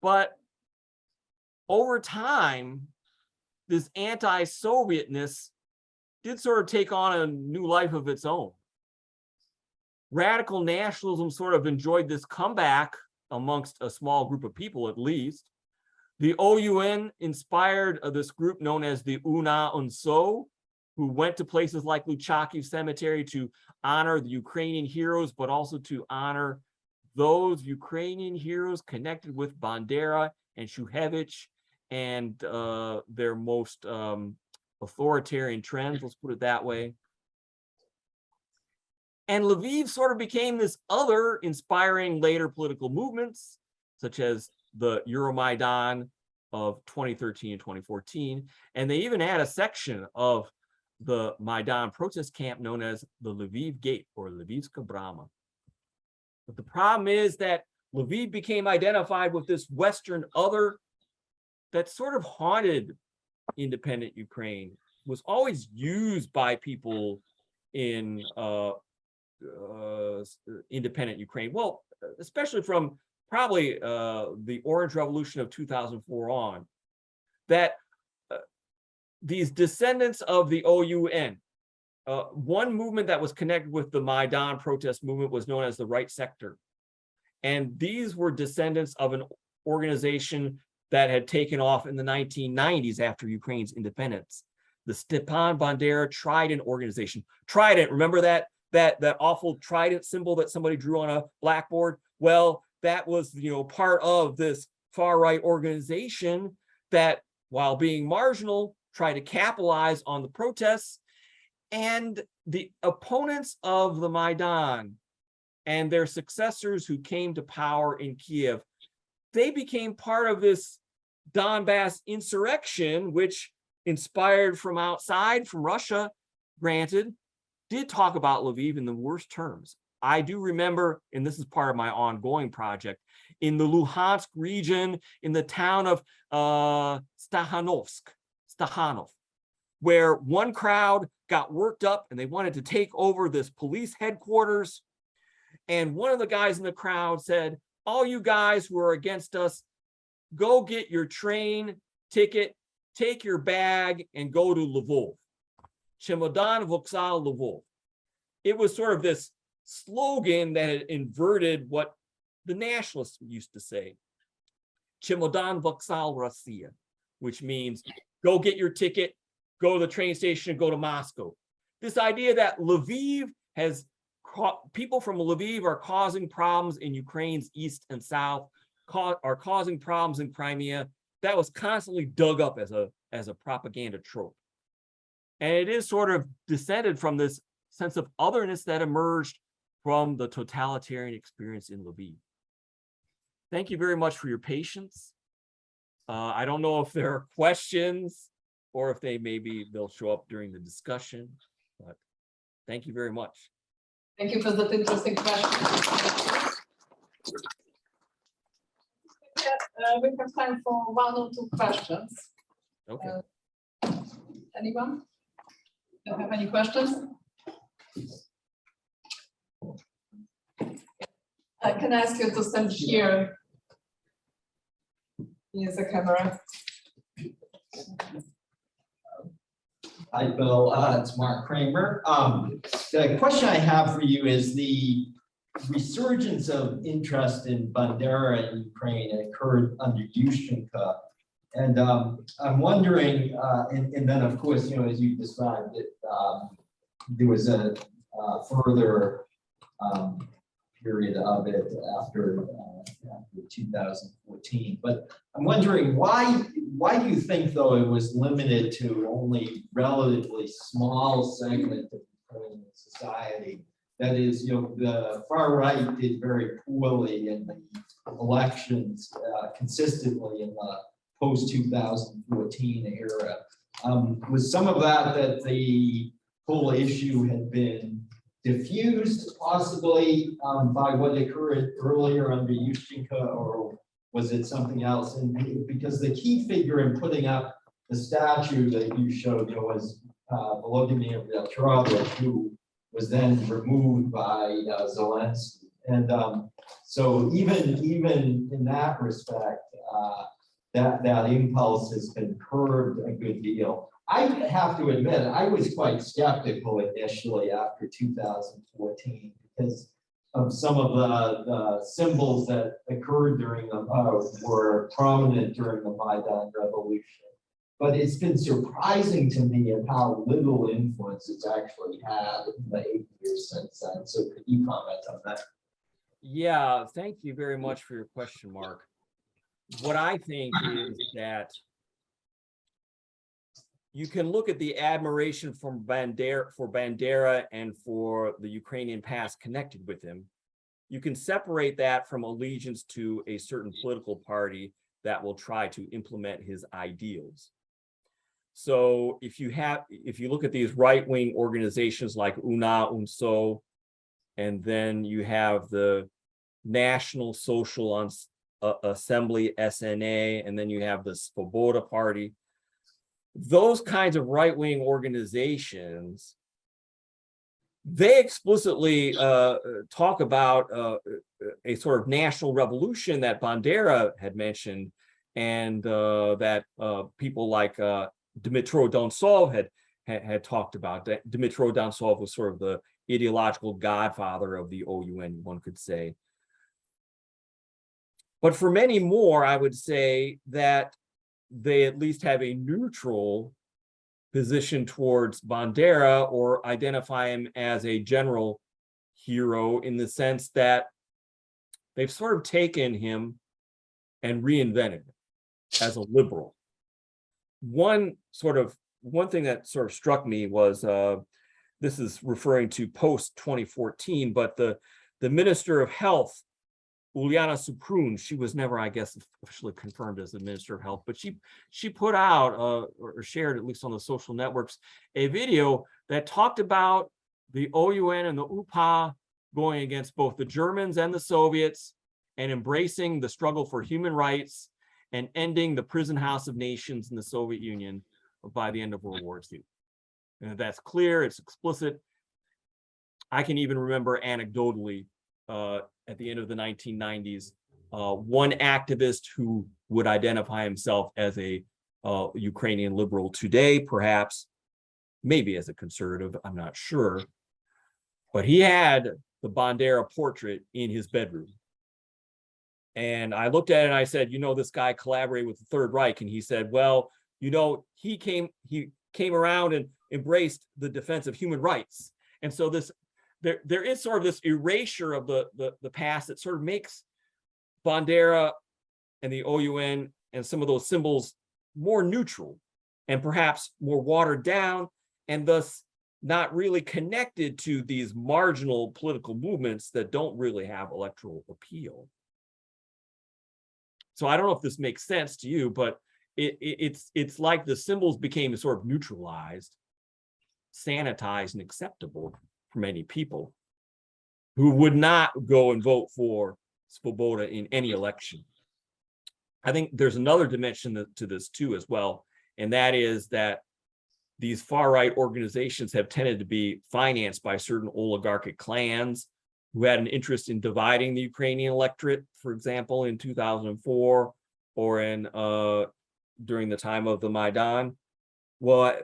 But over time, this anti-Sovietness did sort of take on a new life of its own. Radical nationalism sort of enjoyed this comeback amongst a small group of people, at least. The OUN inspired this group known as the Una Unso, who went to places like Luchakiv Cemetery to honor the Ukrainian heroes, but also to honor those Ukrainian heroes connected with Bandera and Shuhevich and their most authoritarian trends, let's put it that way. And Lviv sort of became this other, inspiring later political movements, such as the Euromaidan of 2013 and 2014. And they even had a section of the Maidan protest camp known as the Lviv Gate or Lvivska Brama. But the problem is that Lviv became identified with this Western other that sort of haunted independent Ukraine, was always used by people in independent Ukraine. Well, especially from probably the Orange Revolution of 2004 on, that these descendants of the OUN, one movement that was connected with the Maidan protest movement was known as the Right Sector. And these were descendants of an organization that had taken off in the 1990s after Ukraine's independence. The Stepan Bandera Trident organization. Trident, remember that awful trident symbol that somebody drew on a blackboard? Well, that was, part of this far-right organization that, while being marginal, tried to capitalize on the protests. And the opponents of the Maidan and their successors who came to power in Kiev, they became part of this Donbass insurrection, which, inspired from outside, from Russia, granted, did talk about Lviv in the worst terms. I do remember, and this is part of my ongoing project, in the Luhansk region, in the town of Stahanov, where one crowd got worked up and they wanted to take over this police headquarters. And one of the guys in the crowd said, all you guys who are against us, go get your train ticket, take your bag, and go to Lvov. Chemodan Voksal Lvov. It was sort of this slogan that had inverted what the nationalists used to say. Chemodan Voksal Rossiya, which means go get your ticket, go to the train station, and go to Moscow. This idea that Lviv has, people from Lviv are causing problems in Ukraine's east and south, are causing problems in Crimea, that was constantly dug up as a propaganda trope. And it is sort of descended from this sense of otherness that emerged from the totalitarian experience in Lviv. Thank you very much for your patience. I don't know if there are questions or if they'll show up during the discussion, but thank you very much.
Thank you for that interesting question. We have time for one or two questions.
Okay.
Anyone? Do you have any questions? Can I ask you to stand here? Here's the camera.
Hi, Bill. It's Mark Kramer. The question I have for you is the resurgence of interest in Bandera in Ukraine occurred under Yushchenko. And I'm wondering, and then of course, as you described it, there was a further period of it after 2014. But I'm wondering why do you think, though, it was limited to only relatively small segment of Ukrainian society? That is, the far right did very poorly in the elections consistently in the post-2014 era. Was some of that the whole issue had been diffused possibly by what occurred earlier under Yushchenko, or Was it something else? And because the key figure in putting up the statue that you showed, was Volodymyr Petrovich, who was then removed by Zelensky. And so even in that respect, that impulse has been curbed a good deal. I have to admit, I was quite skeptical initially after 2014 because of some of the symbols that occurred during were prominent during the Maidan Revolution. But it's been surprising to me at how little influence it's actually had in the 8 years since then. So could you comment on that?
Yeah, thank you very much for your question, Mark. What I think is that you can look at the admiration for Bandera and for the Ukrainian past connected with him. You can separate that from allegiance to a certain political party that will try to implement his ideals. So if you look at these right-wing organizations like UNA, UNSO, and then you have the National Social Assembly, SNA, and then you have the Svoboda Party, those kinds of right-wing organizations, they explicitly talk about a sort of national revolution that Bandera had mentioned, and that people like Dmytro Dontsov had talked about. That Dmytro Dontsov was sort of the ideological godfather of the OUN, one could say. But for many more, I would say that they at least have a neutral position towards Bandera, or identify him as a general hero in the sense that they've sort of taken him and reinvented him as a liberal. One thing that sort of struck me was, this is referring to post 2014, but the Minister of Health, Uliana Suprun, she was never, I guess, officially confirmed as the Minister of Health, but she put out or shared, at least on the social networks, a video that talked about the OUN and the UPA going against both the Germans and the Soviets and embracing the struggle for human rights and ending the prison house of nations in the Soviet Union by the end of World War II. And that's clear, it's explicit. I can even remember anecdotally, at the end of the 1990s, one activist who would identify himself as a Ukrainian liberal today, perhaps, maybe as a conservative, I'm not sure, but he had the Bandera portrait in his bedroom. And I looked at it and I said, this guy collaborated with the Third Reich. And he said, well, he came around and embraced the defense of human rights. And so there is sort of this erasure of the past that sort of makes Bandera and the OUN and some of those symbols more neutral and perhaps more watered down, and thus not really connected to these marginal political movements that don't really have electoral appeal. So I don't know if this makes sense to you, but it's like the symbols became sort of neutralized, sanitized, and acceptable for many people who would not go and vote for Svoboda in any election. I think there's another dimension to this too as well, and that is that these far-right organizations have tended to be financed by certain oligarchic clans who had an interest in dividing the Ukrainian electorate, for example, in 2004 or during the time of the Maidan. Well,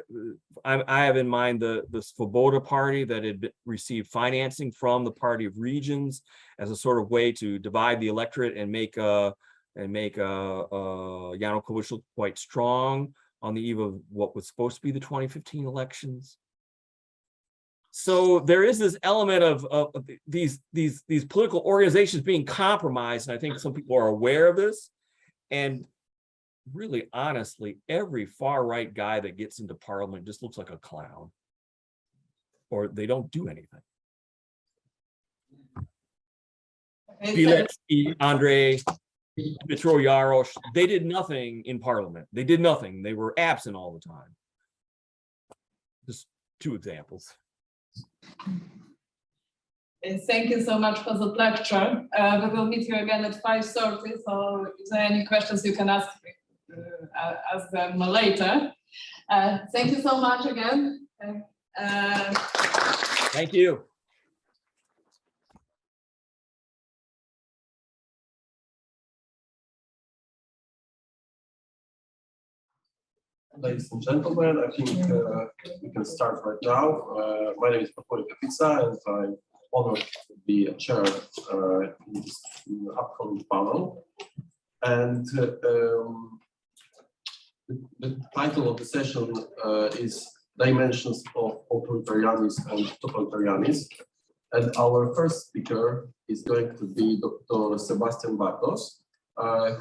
I have in mind the Svoboda party that had received financing from the Party of Regions as a sort of way to divide the electorate and make Yanukovych quite strong on the eve of what was supposed to be the 2015 elections. So there is this element of these political organizations being compromised, and I think some people are aware of this. And really, honestly, every far-right guy that gets into parliament just looks like a clown, or they don't do anything. Pileckiego, Andrei, Dmytro Yarosh, they did nothing in parliament. They did nothing. They were absent all the time. Just two examples.
Thank you so much for the lecture. We will meet you again at 5:30. So if there are any questions, you can ask them later. Thank you so much again.
Thank you.
Ladies and gentlemen, I think we can start right now. My name is Prof. and I'm honored to be a chair in this upcoming panel. And the title of the session is Dimensions of Authoritarianism and Totalitarianism. And our first speaker is going to be Dr. Sebastian Bartos,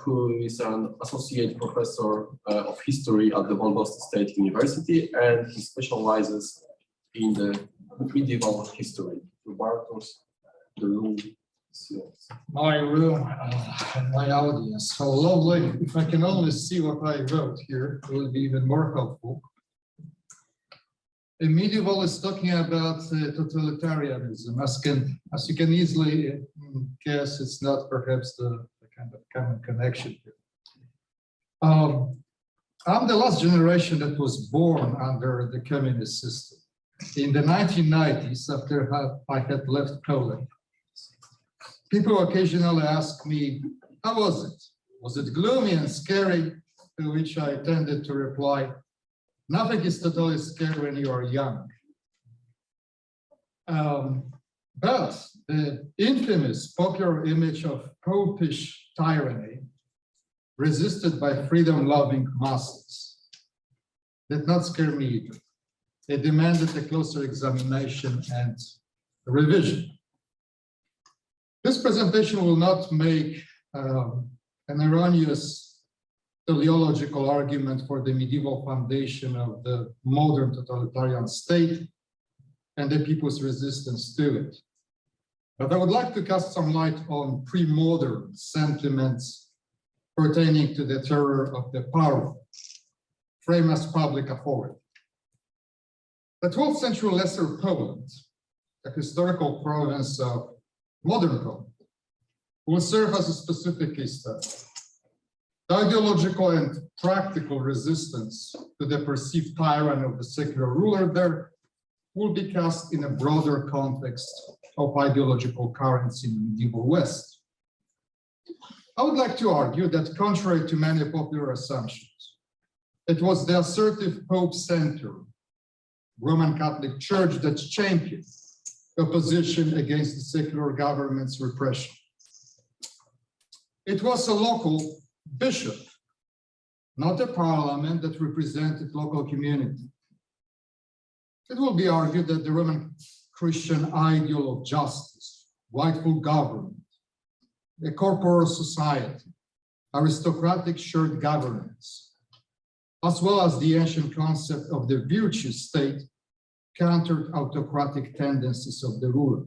who is an associate professor of history at the Valdosta State University, and he specializes in the medieval history. Bartos, the room is yours.
My room, my audience, how lovely. If I can only see what I wrote here, it will be even more helpful. A medieval is talking about totalitarianism. As you can easily guess, it's not perhaps the kind of common connection here. I'm the last generation that was born under the communist system. In the 1990s, after I had left Poland, people occasionally ask me, how was it? Was it gloomy and scary? To which I tended to reply, nothing is totally scary when you are young. But the infamous popular image of popish tyranny, resisted by freedom-loving masses, did not scare me either. It demanded a closer examination and revision. This presentation will not make an erroneous teleological argument for the medieval foundation of the modern totalitarian state and the people's resistance to it. But I would like to cast some light on pre-modern sentiments pertaining to the terror of the powerful, framed as public authority. The 12th century Lesser Poland, a historical province of modern Poland, will serve as a specific case study. The ideological and practical resistance to the perceived tyranny of the secular ruler there will be cast in a broader context of ideological currents in the medieval West. I would like to argue that, contrary to many popular assumptions, it was the assertive Pope-centered Roman Catholic Church that championed opposition against the secular government's repression. It was a local bishop, not a parliament, that represented local community. It will be argued that the Roman Christian ideal of justice, rightful government, a corporal society, aristocratic shared governance, as well as the ancient concept of the virtuous state, countered autocratic tendencies of the ruler.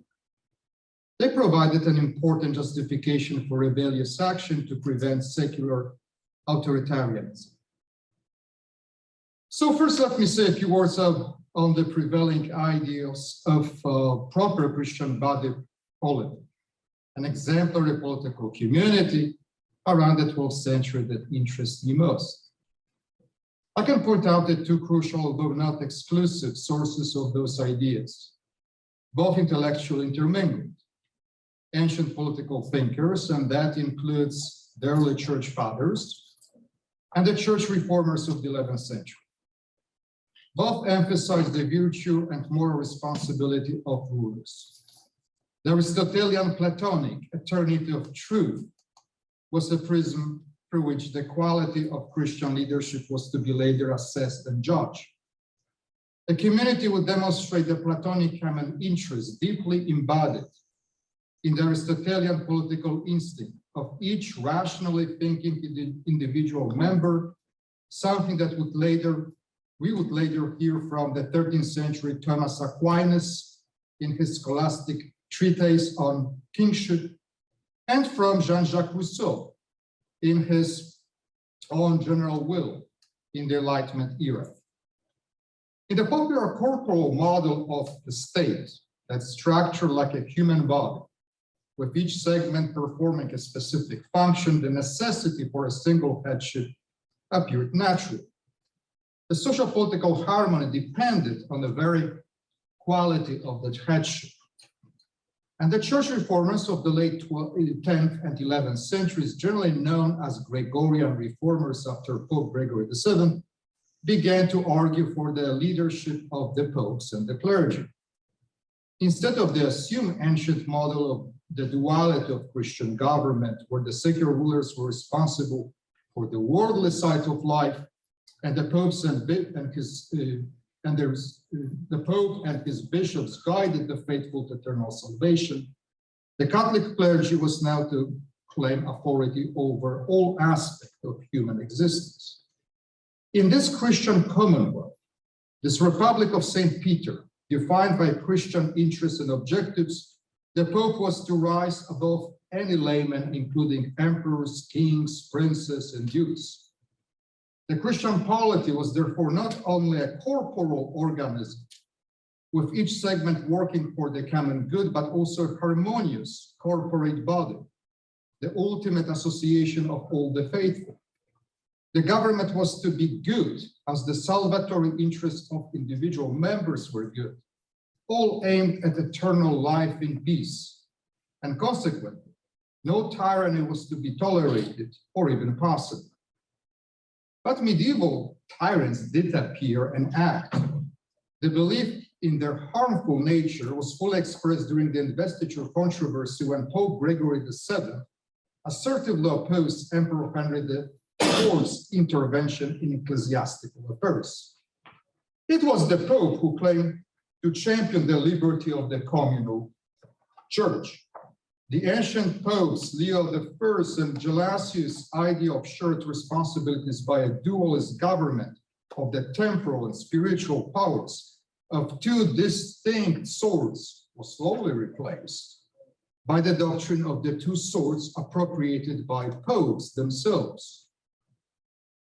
They provided an important justification for rebellious action to prevent secular authoritarianism. So first, let me say a few words on the prevailing ideals of proper Christian body politic, an exemplary political community around the 12th century that interests me most. I can point out the two crucial, although not exclusive, sources of those ideas, both intellectually intermingled. Ancient political thinkers, and that includes the early church fathers and the church reformers of the 11th century. Both emphasize the virtue and moral responsibility of rulers. The Aristotelian Platonic eternity of truth was a prism through which the quality of Christian leadership was to be later assessed and judged. A community would demonstrate the Platonic common interest deeply embodied in the Aristotelian political instinct of each rationally thinking individual member, something that we would later hear from the 13th century Thomas Aquinas in his scholastic treatise on kingship, and from Jean-Jacques Rousseau in his own general will in the Enlightenment era. In the popular corporal model of the state, that's structured like a human body, with each segment performing a specific function, the necessity for a single headship appeared natural. The social political harmony depended on the very quality of the headship. And the church reformers of the late 10th and 11th centuries, generally known as Gregorian reformers after Pope Gregory VII, began to argue for the leadership of the popes and the clergy. Instead of the assumed ancient model of the duality of Christian government, where the secular rulers were responsible for the worldly side of life, and the popes and the Pope and his bishops guided the faithful to eternal salvation, the Catholic clergy was now to claim authority over all aspects of human existence. In this Christian commonwealth, this Republic of St. Peter, defined by Christian interests and objectives, the Pope was to rise above any layman, including emperors, kings, princes, and dukes. The Christian polity was therefore not only a corporal organism, with each segment working for the common good, but also a harmonious corporate body, the ultimate association of all the faithful. The government was to be good as the salvatory interests of individual members were good, all aimed at eternal life in peace. And consequently, no tyranny was to be tolerated or even possible. But medieval tyrants did appear and act. The belief in their harmful nature was fully expressed during the investiture controversy when Pope Gregory VII assertively opposed Emperor Henry IV's intervention in ecclesiastical affairs. It was the Pope who claimed to champion the liberty of the communal church. The ancient popes, Leo I and Gelasius' idea of shared responsibilities by a dualist government of the temporal and spiritual powers of two distinct swords was slowly replaced by the doctrine of the two swords appropriated by popes themselves.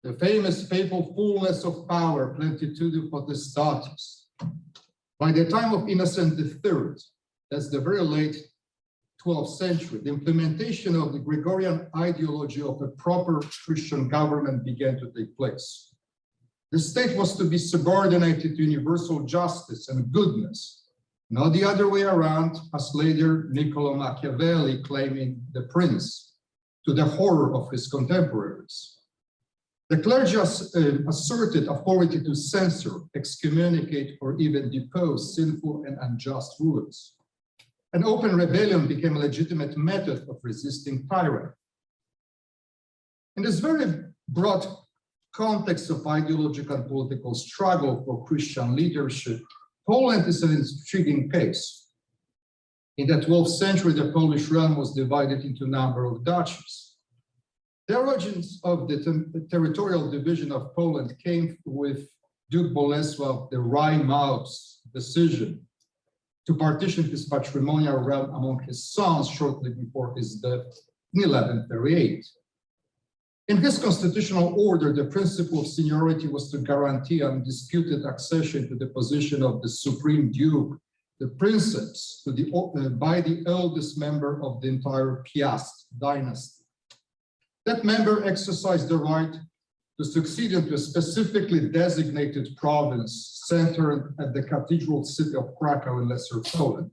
The famous papal fullness of power, plenitude potestatis. By the time of Innocent III, that's the very late 12th century, the implementation of the Gregorian ideology of a proper Christian government began to take place. The state was to be subordinated to universal justice and goodness, not the other way around, as later Niccolo Machiavelli claiming the prince, to the horror of his contemporaries. The clergy asserted authority to censor, excommunicate, or even depose sinful and unjust rulers. An open rebellion became a legitimate method of resisting tyranny. In this very broad context of ideological and political struggle for Christian leadership, Poland is an intriguing case. In the 12th century, the Polish realm was divided into a number of duchies. The origins of the territorial division of Poland came with Duke Bolesław the Rye-Mouth's decision to partition his patrimonial realm among his sons shortly before his death in 1138. In his constitutional order, the principle of seniority was to guarantee undisputed accession to the position of the Supreme Duke, the princeps, by the eldest member of the entire Piast dynasty. That member exercised the right to succeed into a specifically designated province centered at the cathedral city of Krakow in Lesser Poland.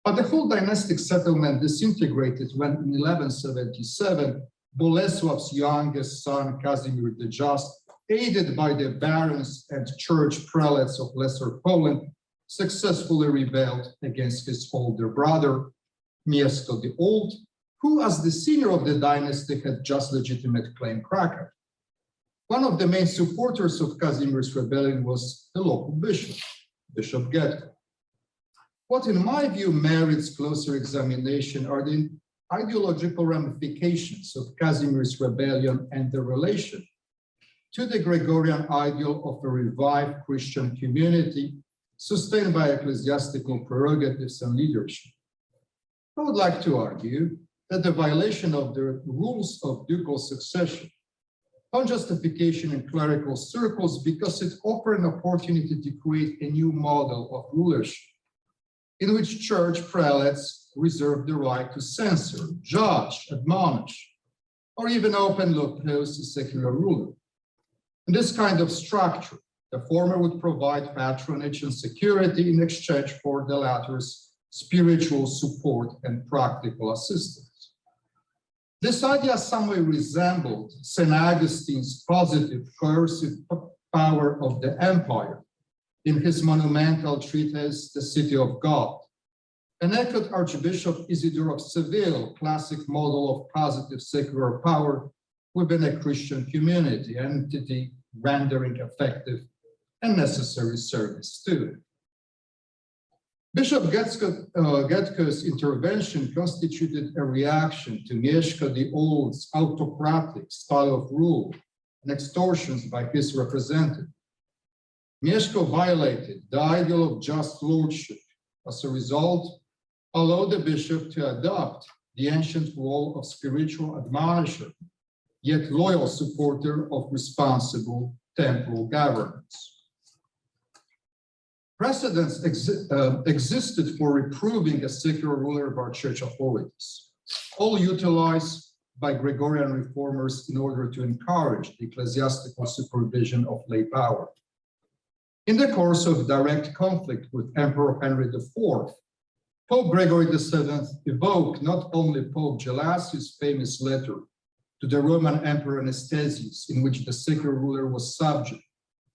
But the whole dynastic settlement disintegrated when in 1177, Bolesław's youngest son, Casimir the Just, aided by the barons and church prelates of Lesser Poland, successfully rebelled against his older brother, Mieszko the Old, who as the senior of the dynasty had just legitimate claim Krakow. One of the main supporters of Casimir's rebellion was the local bishop, Bishop Getko. What in my view merits closer examination are the ideological ramifications of Casimir's rebellion and the relation to the Gregorian ideal of a revived Christian community sustained by ecclesiastical prerogatives and leadership. I would like to argue that the violation of the rules of ducal succession found justification in clerical circles because it offered an opportunity to create a new model of rulership. in which church prelates reserve the right to censor, judge, admonish, or even openly oppose a secular ruler. In this kind of structure, the former would provide patronage and security in exchange for the latter's spiritual support and practical assistance. This idea somewhat resembled St. Augustine's positive coercive power of the empire in his monumental treatise, The City of God, and echoed Archbishop Isidore of Seville classic model of positive secular power within a Christian community, entity rendering effective and necessary service to it. Bishop Getko's intervention constituted a reaction to Mieszko the Old's autocratic style of rule and extortions by his representative. Mieszko violated the ideal of just lordship. As a result, allowed the bishop to adopt the ancient role of spiritual admonisher, yet loyal supporter of responsible temporal governance. Precedents existed for reproving a secular ruler by church authorities, all utilized by Gregorian reformers in order to encourage the ecclesiastical supervision of lay power. In the course of direct conflict with Emperor Henry IV, Pope Gregory VII evoked not only Pope Gelasius' famous letter to the Roman Emperor Anastasius, in which the secular ruler was subject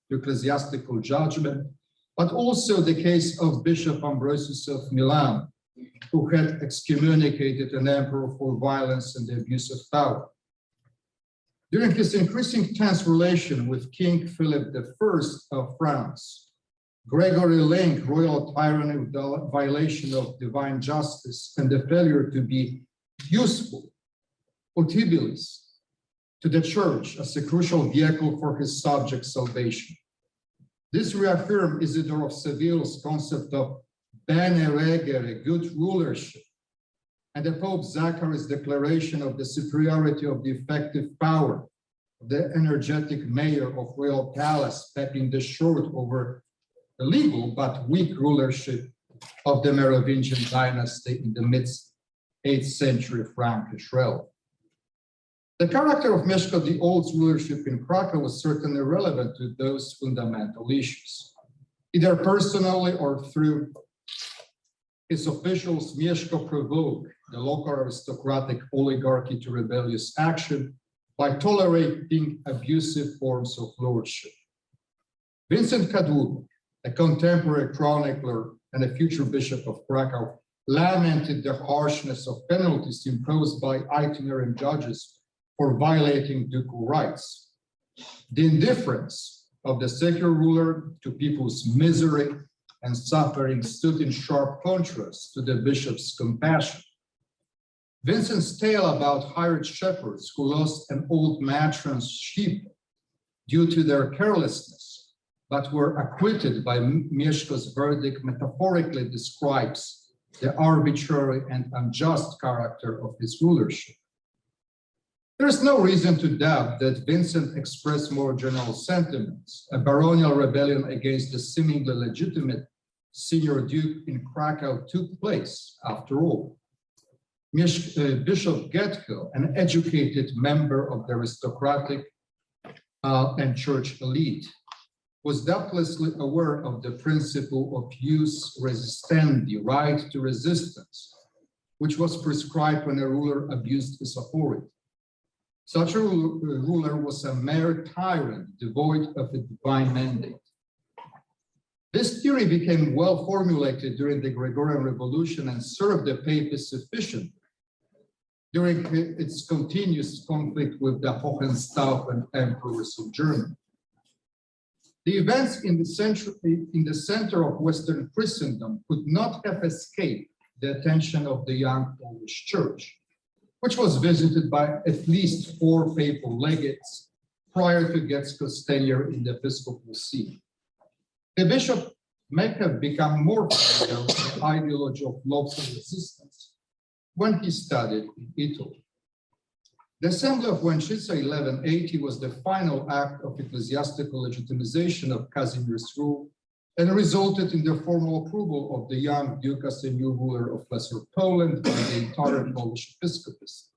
to ecclesiastical judgment, but also the case of Bishop Ambrosius of Milan, who had excommunicated an emperor for violence and the abuse of power. During his increasing tense relation with King Philip I of France, Gregory linked royal tyranny with the violation of divine justice and the failure to be useful, utibilis, to the church as a crucial vehicle for his subjects' salvation. This reaffirmed Isidore of Seville's concept of bene regere, good rulership, and the Pope Zachary's declaration of the superiority of the effective power of the energetic mayor of royal palace, stepping the short over the legal but weak rulership of the Merovingian dynasty in the mid-8th century Frankish realm. The character of Mieszko the Old's rulership in Krakow was certainly relevant to those fundamental issues. Either personally or through his officials, Mieszko provoked the local aristocratic oligarchy to rebellious action by tolerating abusive forms of lordship. Vincent Kadłubek, a contemporary chronicler and a future bishop of Krakow, lamented the harshness of penalties imposed by itinerant judges for violating ducal rights. The indifference of the secular ruler to people's misery and suffering stood in sharp contrast to the bishop's compassion. Vincent's tale about hired shepherds who lost an old matron's sheep due to their carelessness, but were acquitted by Mieszko's verdict, metaphorically describes the arbitrary and unjust character of his rulership. There is no reason to doubt that Vincent expressed more general sentiments. A baronial rebellion against the seemingly legitimate senior duke in Krakow took place, after all. Bishop Getko, an educated member of the aristocratic and church elite, was doubtlessly aware of the principle of jus resistendi, right to resistance, which was prescribed when a ruler abused his authority. Such a ruler was a mere tyrant devoid of a divine mandate. This theory became well formulated during the Gregorian Revolution and served the papacy sufficiently during its continuous conflict with the Hohenstaufen emperors of Germany. The events in the center of Western Christendom could not have escaped the attention of the young Polish Church, which was visited by at least 4 papal legates prior to Getko's tenure in the episcopal see. The bishop may have become more familiar with the ideology of lawful resistance when he studied in Italy. The Assembly of Łęczyca 1180 was the final act of ecclesiastical legitimization of Casimir's rule and resulted in the formal approval of the young Duke as the new ruler of Lesser Poland by the entire Polish episcopacy.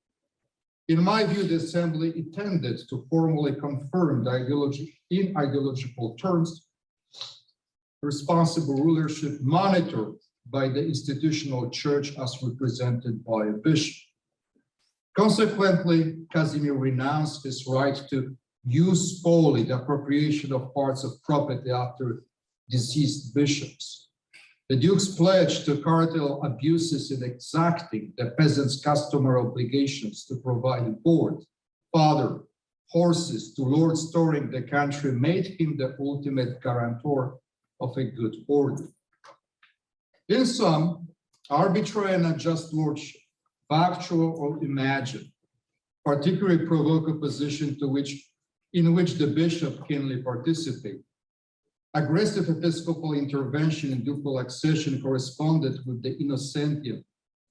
In my view, the assembly intended to formally confirm the ideology in ideological terms, responsible rulership monitored by the institutional church as represented by a bishop. Consequently, Casimir renounced his right to use wholly the appropriation of parts of property after deceased bishops. The Duke's pledge to curtail abuses in exacting the peasants' customary obligations to provide board, fodder, horses to lords storing the country made him the ultimate guarantor of a good order. In sum, arbitrary and unjust lordship, factual or imagined, particularly provoke opposition in which the bishop keenly participated. Aggressive episcopal intervention in ducal accession corresponded with the Innocentian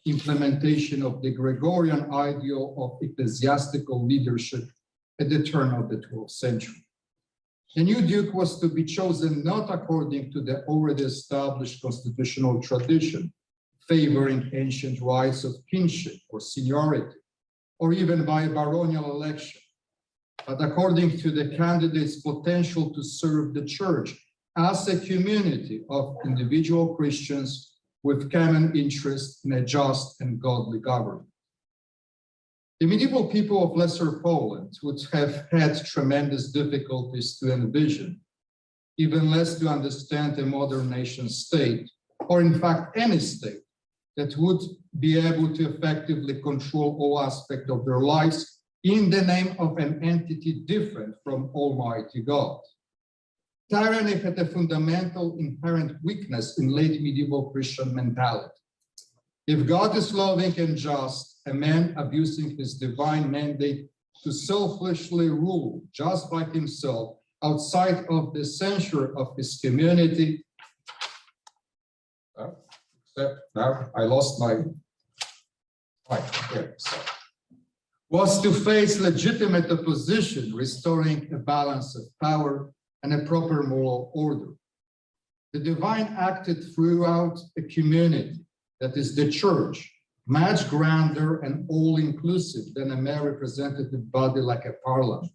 implementation of the Gregorian ideal of ecclesiastical leadership at the turn of the 12th century. The new duke was to be chosen not according to the already established constitutional tradition, favoring ancient rights of kinship or seniority, or even by baronial election, but according to the candidate's potential to serve the church as a community of individual Christians with common interest in a just and godly government. The medieval people of Lesser Poland would have had tremendous difficulties to envision, even less to understand a modern nation state, or in fact any state, that would be able to effectively control all aspects of their lives in the name of an entity different from Almighty God. Tyranny had a fundamental inherent weakness in late medieval Christian mentality. If God is loving and just, a man abusing his divine mandate to selfishly rule just by himself outside of the censure of his community. Now I lost my was to face legitimate opposition, restoring a balance of power and a proper moral order. The divine acted throughout a community, that is the church, much grander and all-inclusive than a mere representative body like a parliament,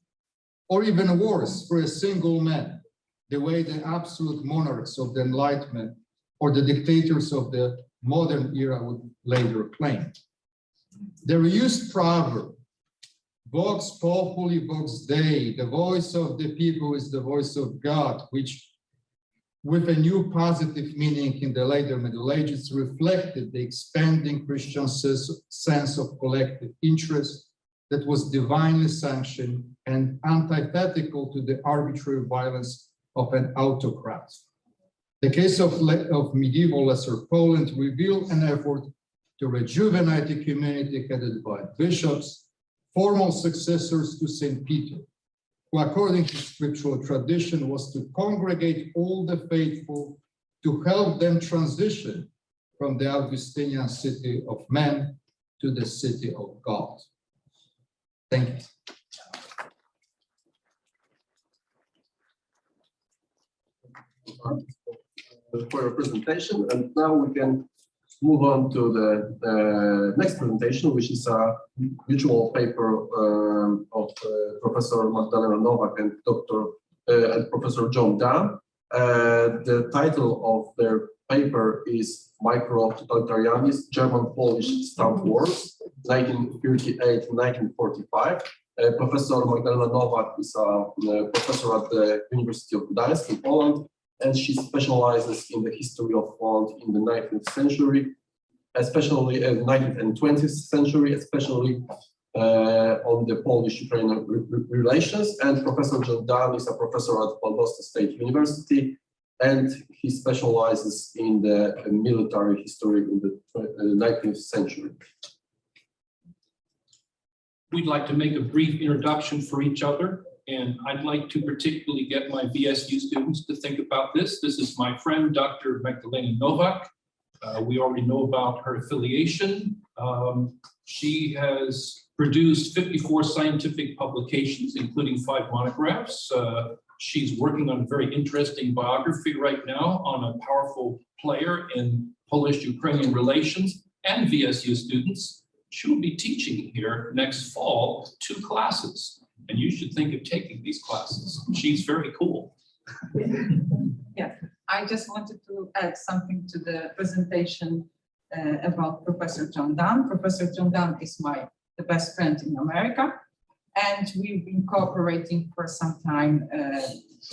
or even worse, for a single man, the way the absolute monarchs of the Enlightenment or the dictators of the modern era would later claim. The reused proverb, Vox populi, vox Dei, the voice of the people is the voice of God, which with a new positive meaning in the later Middle Ages reflected the expanding Christian sense of collective interest that was divinely sanctioned and antithetical to the arbitrary violence of an autocrat. The case of medieval Lesser Poland revealed an effort to rejuvenate a community headed by bishops, formal successors to St. Peter, who according to scriptural tradition was to congregate all the faithful to help them transition from the Augustinian city of man to the city of God. Thank you.
For your presentation, and now we can move on to the next presentation, which is a mutual paper of Professor Magdalena Nowak and Professor John Dunn. The title of their paper is Micro-Totalitarianism, German-Polish Stout Wars, 1938-1945. Professor Magdalena Nowak is a professor at the University of Gdańsk in Poland, and she specializes in the history of Poland in the 19th century, especially 19th and 20th century, especially on the Polish-Ukrainian relations. And Professor John Dunn is a professor at Valdosta State University, and he specializes in the military history in the 19th century.
We'd like to make a brief introduction for each other. And I'd like to particularly get my VSU students to think about this. This is my friend, Dr. Magdalena Nowak. We already know about her affiliation. She has produced 54 scientific publications, including 5 monographs. She's working on a very interesting biography right now on a powerful player in Polish-Ukrainian relations and VSU students. She will be teaching here next fall 2 classes, and you should think of taking these classes. She's very cool.
Yeah, I just wanted to add something to the presentation about Professor John Dunn. Professor John Dunn is the best friend in America, and we've been cooperating for some time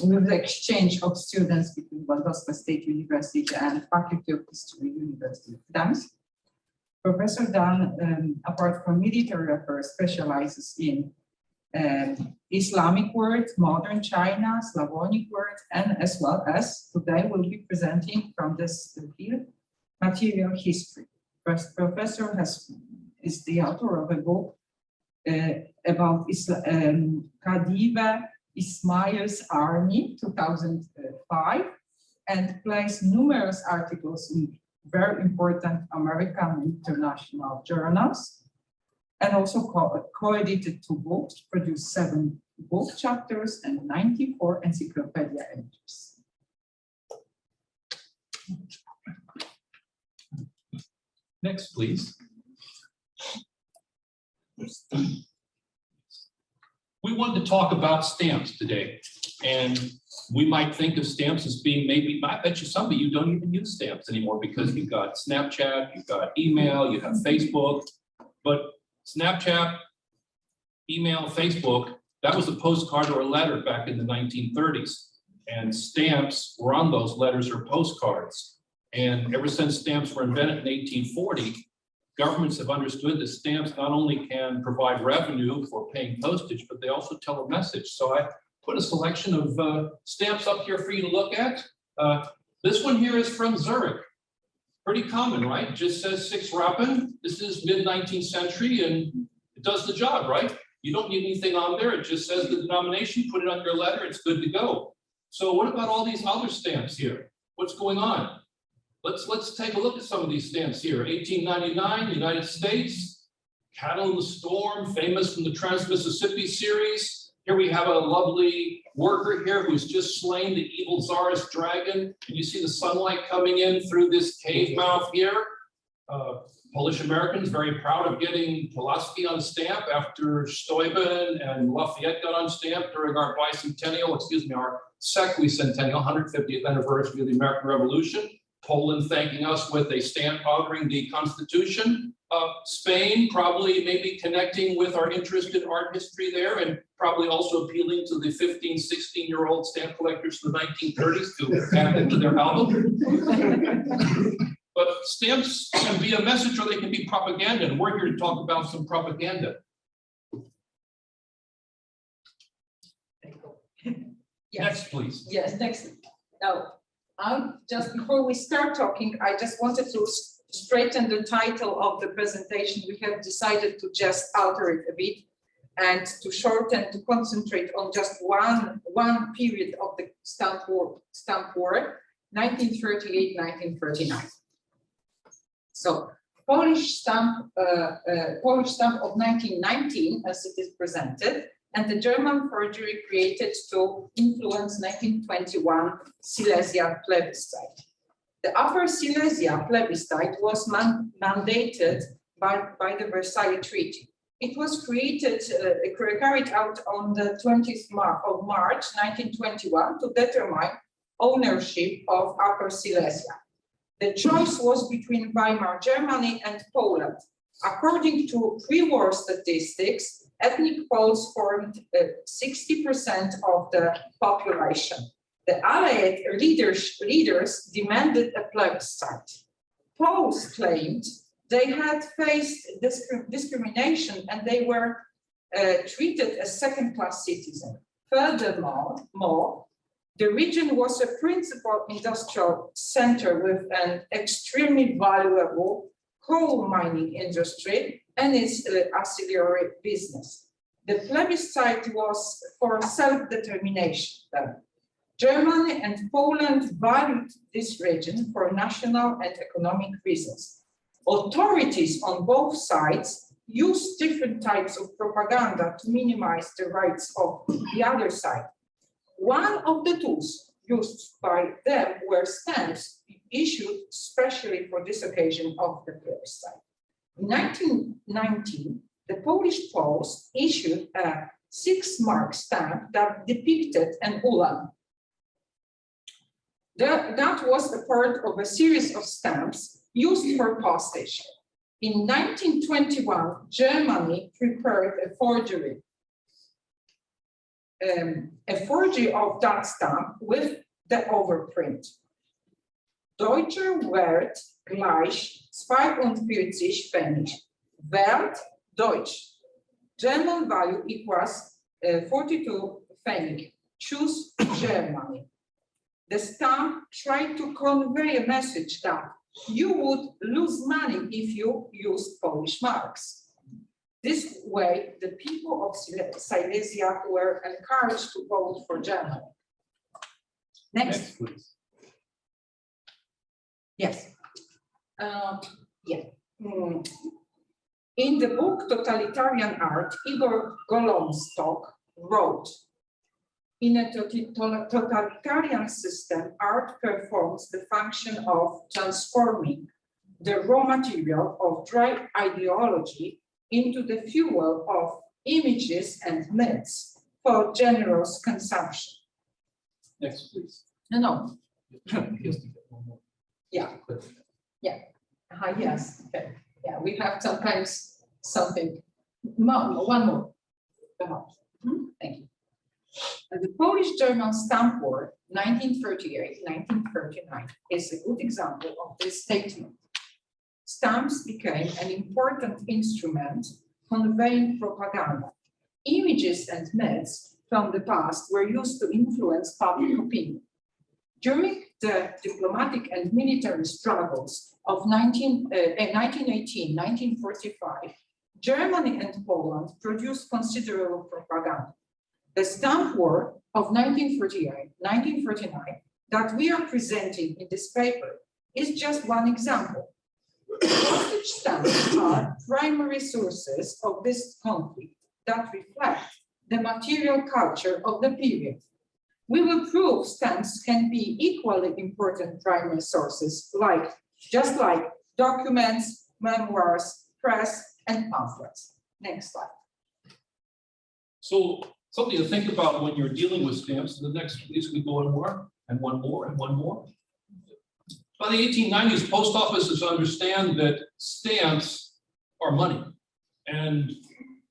with the exchange of students between Valdosta State University and Faculty of History, University of Gdańsk. Professor Dunn, apart from military affairs, specializes in Islamic words, modern China, Slavonic words, and as well as today we'll be presenting from this field, material history. Professor is the author of a book about Khedive Ismail's Army, 2005, and placed numerous articles in very important American and international journals, and also co-edited 2 books, produced 7 book chapters and 94 encyclopedia entries.
Next, please. We want to talk about stamps today, and we might think of stamps as being maybe, I bet you some of you don't even use stamps anymore because you've got Snapchat, you've got email, you have Facebook, but Snapchat, email, Facebook, that was a postcard or a letter back in the 1930s, and stamps were on those letters or postcards. And ever since stamps were invented in 1840, governments have understood that stamps not only can provide revenue for paying postage, but they also tell a message. So I put a selection of stamps up here for you to look at. This one here is from Zurich. Pretty common, right? It just says 6 Rappen. This is mid-19th century, and it does the job, right? You don't need anything on there. It just says the denomination, put it on your letter, it's good to go. So what about all these other stamps here? What's going on? Let's take a look at some of these stamps here. 1899, United States, Cattle in the Storm, famous from the Trans-Mississippi series. Here we have a lovely worker here who's just slain the evil Tsarist dragon. And you see the sunlight coming in through this cave mouth here. Polish Americans very proud of getting Pulaski on stamp after Steuben and Lafayette got on stamp during our bicentennial, our sequicentennial, 150th anniversary of the American Revolution. Poland thanking us with a stamp honoring the Constitution. Spain probably maybe connecting with our interest in art history there, and probably also appealing to the 15, 16-year-old stamp collectors from the 1930s to add into their album. But stamps can be a message or they can be propaganda, and we're here to talk about some propaganda.
Yes.
Next, please.
Yes, next. Now, just before we start talking, I just wanted to straighten the title of the presentation. We have decided to just alter it a bit and to shorten, to concentrate on just one period of the stamp war, 1938-1939. So Polish stamp of 1919, as it is presented, and the German forgery created to influence 1921 Silesia plebiscite. The Upper Silesia plebiscite was mandated by the Versailles Treaty. It was carried out on the 20th of March 1921 to determine ownership of Upper Silesia. The choice was between Weimar Germany and Poland. According to pre-war statistics, ethnic Poles formed 60% of the population. The Allied leaders demanded a plebiscite. Poles claimed they had faced discrimination and they were treated as second-class citizens. Furthermore, the region was a principal industrial center with an extremely valuable coal mining industry and its ancillary business. The plebiscite was for self-determination. Germany and Poland valued this region for national and economic reasons. Authorities on both sides use different types of propaganda to minimize the rights of the other side. One of the tools used by them were stamps issued specially for this occasion of the plebiscite. In 1919, the Polish Post issued a 6-mark stamp that depicted an ulan. That was a part of a series of stamps used for postage. In 1921, Germany prepared a forgery of that stamp with the overprint. Deutscher Wert gleich 42 Pfennig. Wert Deutsch. German value equals 42 Pfennig. Choose Germany. The stamp tried to convey a message that you would lose money if you used Polish marks. This way, the people of Silesia were encouraged to vote for Germany. Next,
please.
yes. In the book Totalitarian Art, Igor Golomstok wrote, in a totalitarian system, art performs the function of transforming the raw material of dry ideology into the fuel of images and myths for generous consumption.
Next, please.
No.
Yes.
Yeah. Yes. Okay. Yeah, we have sometimes something. One more. Thank you. The Polish-German stamp war, 1938-1939, is a good example of this statement. Stamps became an important instrument conveying propaganda. Images and myths from the past were used to influence public opinion. During the diplomatic and military struggles of 1918-1945, Germany and Poland produced considerable propaganda. The stamp war of 1938-1939 that we are presenting in this paper is just one example. Postage stamps are primary sources of this conflict that reflect the material culture of the period. We will prove stamps can be equally important primary sources, just like documents, memoirs, press, and pamphlets. Next slide.
So something to think about when you're dealing with stamps. The next, please, we go one more, and one more, and one more. By the 1890s, post offices understand that stamps are money. And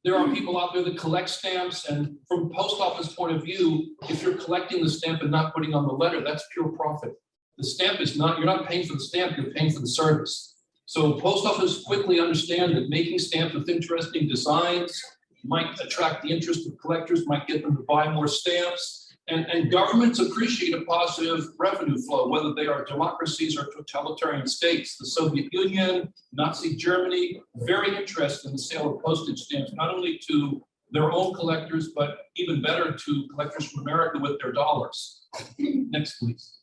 there are people out there that collect stamps. And from post office point of view, if you're collecting the stamp and not putting on the letter, that's pure profit. The stamp is not, you're not paying for the stamp, you're paying for the service. So post office quickly understand that making stamps with interesting designs might attract the interest of collectors, might get them to buy more stamps. And governments appreciate a positive revenue flow, whether they are democracies or totalitarian states. The Soviet Union, Nazi Germany, very interested in the sale of postage stamps, not only to their own collectors, but even better to collectors from America with their dollars. Next, please.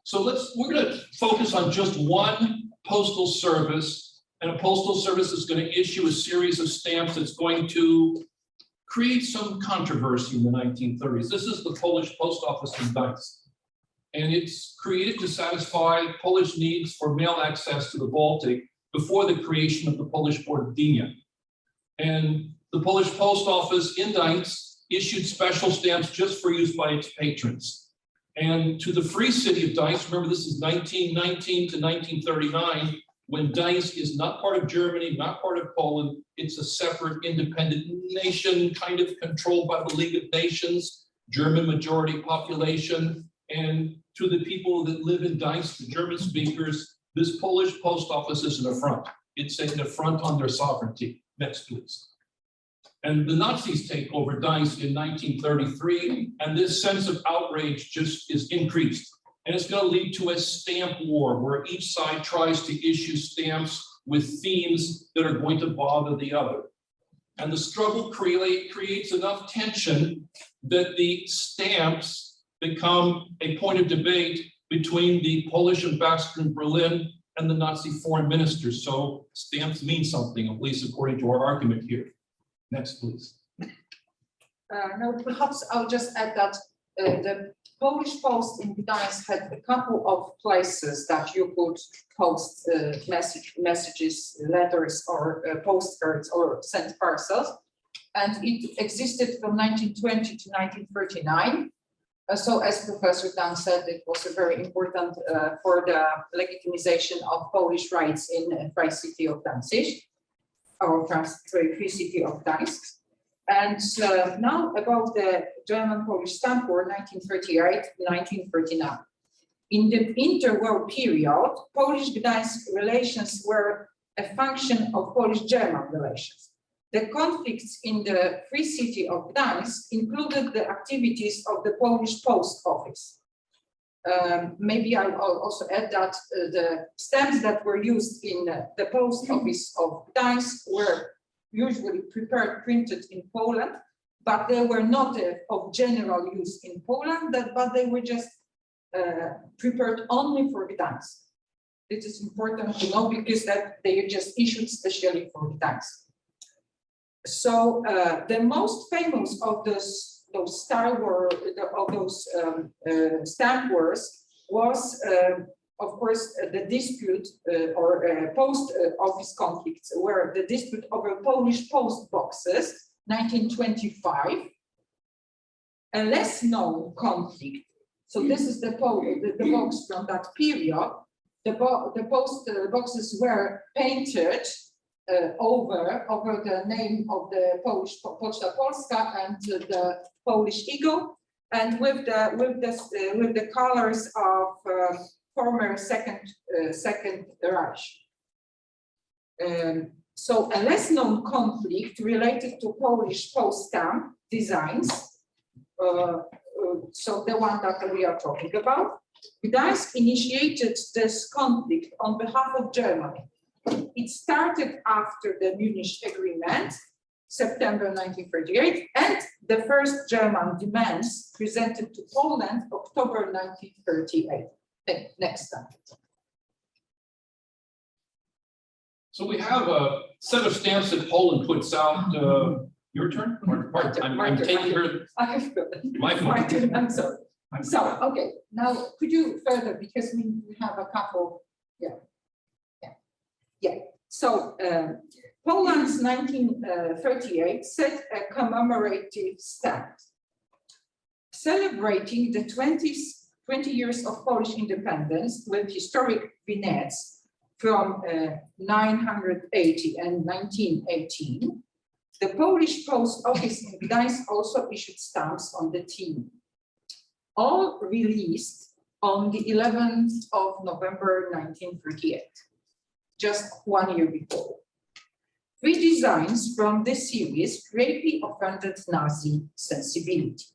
So we're going to focus on just one postal service. And a postal service is going to issue a series of stamps that's going to create some controversy in the 1930s. This is the Polish post office in Gdańsk. And it's created to satisfy Polish needs for mail access to the Baltic before the creation of the Polish port of Gdynia. And the Polish post office in Gdańsk issued special stamps just for use by its patrons. And to the Free City of Gdańsk, remember this is 1919 to 1939, when Gdańsk is not part of Germany, not part of Poland, it's a separate independent nation, kind of controlled by the League of Nations, German majority population. And to the people that live in Gdańsk, the German speakers, this Polish post office is an affront. It's an affront on their sovereignty. Next, please. And the Nazis take over Gdańsk in 1933, and this sense of outrage just is increased. And it's going to lead to a stamp war where each side tries to issue stamps with themes that are going to bother the other. And the struggle creates enough tension that the stamps become a point of debate between the Polish ambassador in Berlin and the Nazi foreign minister. So stamps mean something, at least according to our argument here. Next, please.
No, perhaps I'll just add that the Polish post in Gdańsk had a couple of places that you could post messages, letters, or postcards, or send parcels, and it existed from 1920 to 1939. So, as Professor Dan said, it was a very important for the legitimization of Polish rights in the Free City of Danzig, or Free City of Gdańsk. And now about the German-Polish stamp war, 1938-1939. In the interwar period, Polish-Gdańsk relations were a function of Polish-German relations. The conflicts in the Free City of Gdańsk included the activities of the Polish Post Office. Maybe I'll also add that the stamps that were used in the Post Office of Gdańsk were usually printed in Poland, but they were not of general use in Poland, but they were just prepared only for Gdańsk. This is important to know because that they are just issued specially for Gdańsk. So the most famous of those Star Wars, of those stamp wars was, of course, the dispute or post office conflicts, where the dispute over Polish post boxes, 1925, a less known conflict. So this is the box from that period. The post boxes were painted over the name of the Polish Poczta Polska and the Polish eagle, and with the colors of former Second Reich. So a less known conflict related to Polish post stamp designs. So the one that we are talking about. Gdańsk initiated this conflict on behalf of Germany. It started after the Munich Agreement, September 1938, and the first German demands presented to Poland, October 1938. Next time.
So we have a set of stamps that Poland puts out. Your turn? I'm taking her.
I have
My fault.
I'm sorry. So, okay, now could you further, because we have a couple, yeah. So Poland's 1938 set a commemorative stamp celebrating the 20 years of Polish independence with historic vignettes from 980 and 1918. The Polish Post Office in Gdańsk also issued stamps on the theme, all released on the 11th of November 1938, just 1 year before. 3 designs from this series greatly offended Nazi sensibility.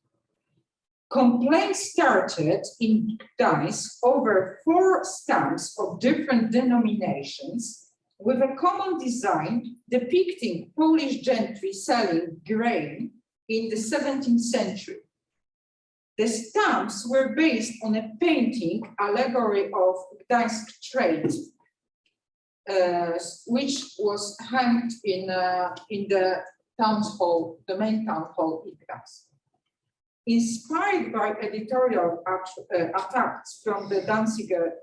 Complaints started in Gdańsk over 4 stamps of different denominations with a common design depicting Polish gentry selling grain in the 17th century. The stamps were based on a painting allegory of Gdańsk trade, which was hanged in the town hall, the main town hall in Gdańsk. Inspired by editorial attacks from the Danziger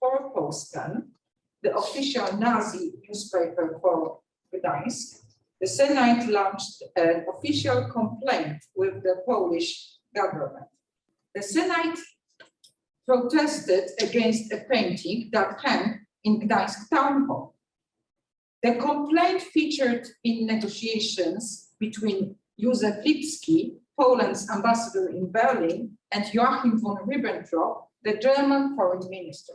Vorposten, the official Nazi newspaper for Gdańsk, the Senate launched an official complaint with the Polish government. The Senate protested against a painting that hung in Gdańsk town hall. The complaint featured in negotiations between Józef Lipski, Poland's ambassador in Berlin, and Joachim von Ribbentrop, the German foreign minister.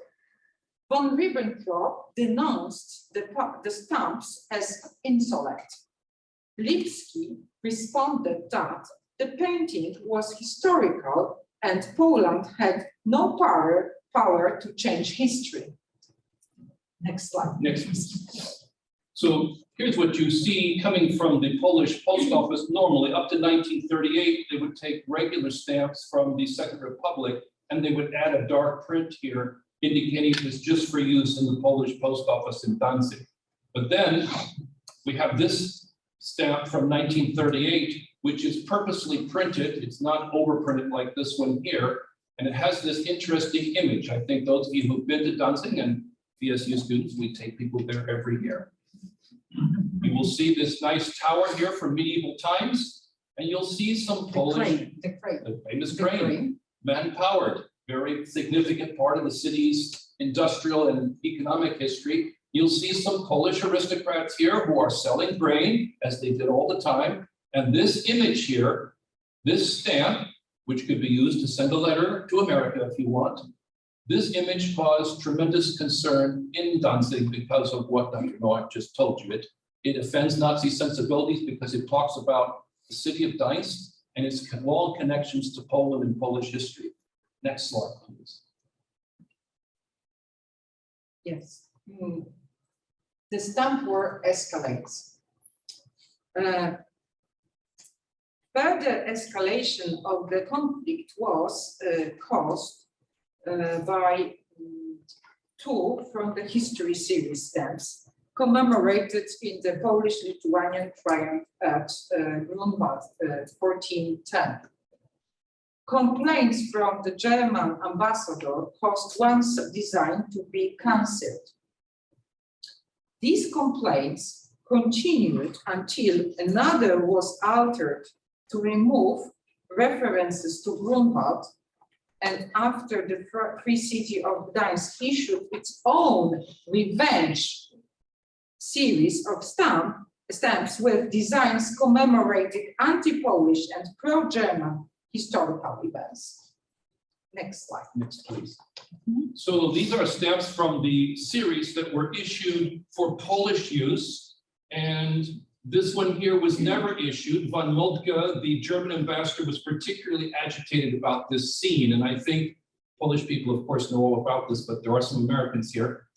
Von Ribbentrop denounced the stamps as insolent. Lipski responded that the painting was historical and Poland had no power to change history. Next slide.
Next. So here's what you see coming from the Polish post office. Normally, up to 1938, they would take regular stamps from the Second Republic and they would add a dark print here indicating it was just for use in the Polish post office in Danzig. But then we have this stamp from 1938, which is purposely printed. It's not overprinted like this one here. And it has this interesting image. I think those of you who've been to Danzig and VSU students, we take people there every year. You will see this nice tower here from medieval times, and you'll see some Polish, the famous crane, man-powered, very significant part of the city's industrial and economic history. You'll see some Polish aristocrats here who are selling grain, as they did all the time. And this image here, this stamp, which could be used to send a letter to America if you want, this image caused tremendous concern in Danzig because of what Dr. Nowak just told you. It offends Nazi sensibilities because it talks about the city of Gdańsk and its long connections to Poland and Polish history. Next slide, please.
Yes. The stamp war escalates. Further escalation of the conflict was caused by two from the history series stamps commemorated in the Polish-Lithuanian triumph at Grunwald 1410. Complaints from the German ambassador caused one design to be cancelled. These complaints continued until another was altered to remove references to Grunwald, and after the Free City of Gdańsk issued its own revenge series of stamps with designs commemorating anti-Polish and pro-German historical events. Next slide.
Next, please. So these are stamps from the series that were issued for Polish use. And this one here was never issued. Von Moltke, the German ambassador, was particularly agitated about this scene. And I think Polish people, of course, know all about this, but there are some Americans here.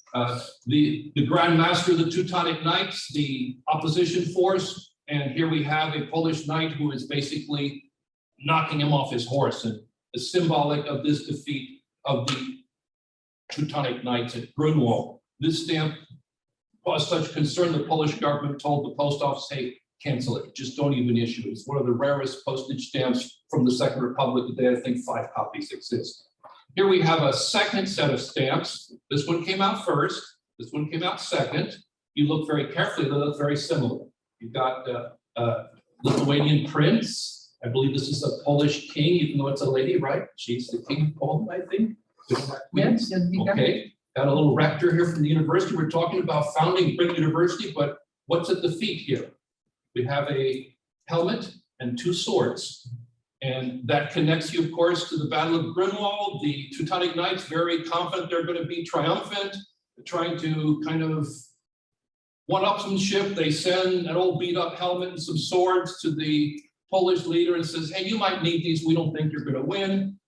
The Grand Master of the Teutonic Knights, the opposition force, and here we have a Polish knight who is basically knocking him off his horse, and is symbolic of this defeat of the Teutonic Knights at Grunwald. This stamp caused such concern, the Polish government told the post office, hey, cancel it, just don't even issue it. It's one of the rarest postage stamps from the Second Republic. Today, I think 5 copies exist. Here we have a second set of stamps. This one came out first, this one came out second. You look very carefully, they look very similar. You've got Lithuanian prince. I believe this is a Polish king, even though it's a lady, right? She's the king of Poland, I think.
Yes,
okay. Got a little rector here from the university. We're talking about founding Britain University, but what's at the feet here? We have a helmet and 2 swords. And that connects you, of course, to the Battle of Grunwald. The Teutonic Knights, very confident they're going to be triumphant. They're trying to kind of one-upsmanship. They send an old beat-up helmet and some swords to the Polish leader and says, hey, you might need these. We don't think you're going to win.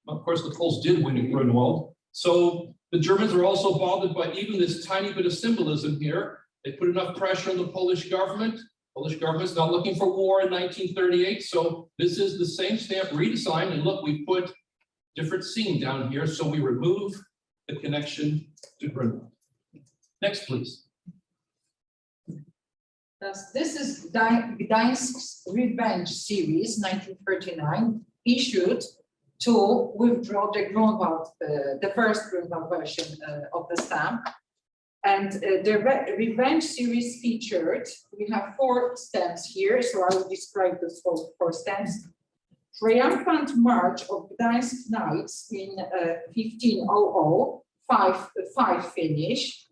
Of course, the Poles did win in Grunwald. So the Germans are also bothered by even this tiny bit of symbolism here. They put enough pressure on the Polish government. Polish government's not looking for war in 1938. So this is the same stamp redesigned. And look, we put different scene down here. So we remove the connection to Grunwald. Next, please.
This is Gdańsk's Revenge series, 1939, issued to withdraw the Grunwald, the first Grunwald version of the stamp. And the Revenge series featured, we have 4 stamps here, so I will describe those 4 stamps. Triumphant March of Gdańsk Knights in 1500, 5 finish.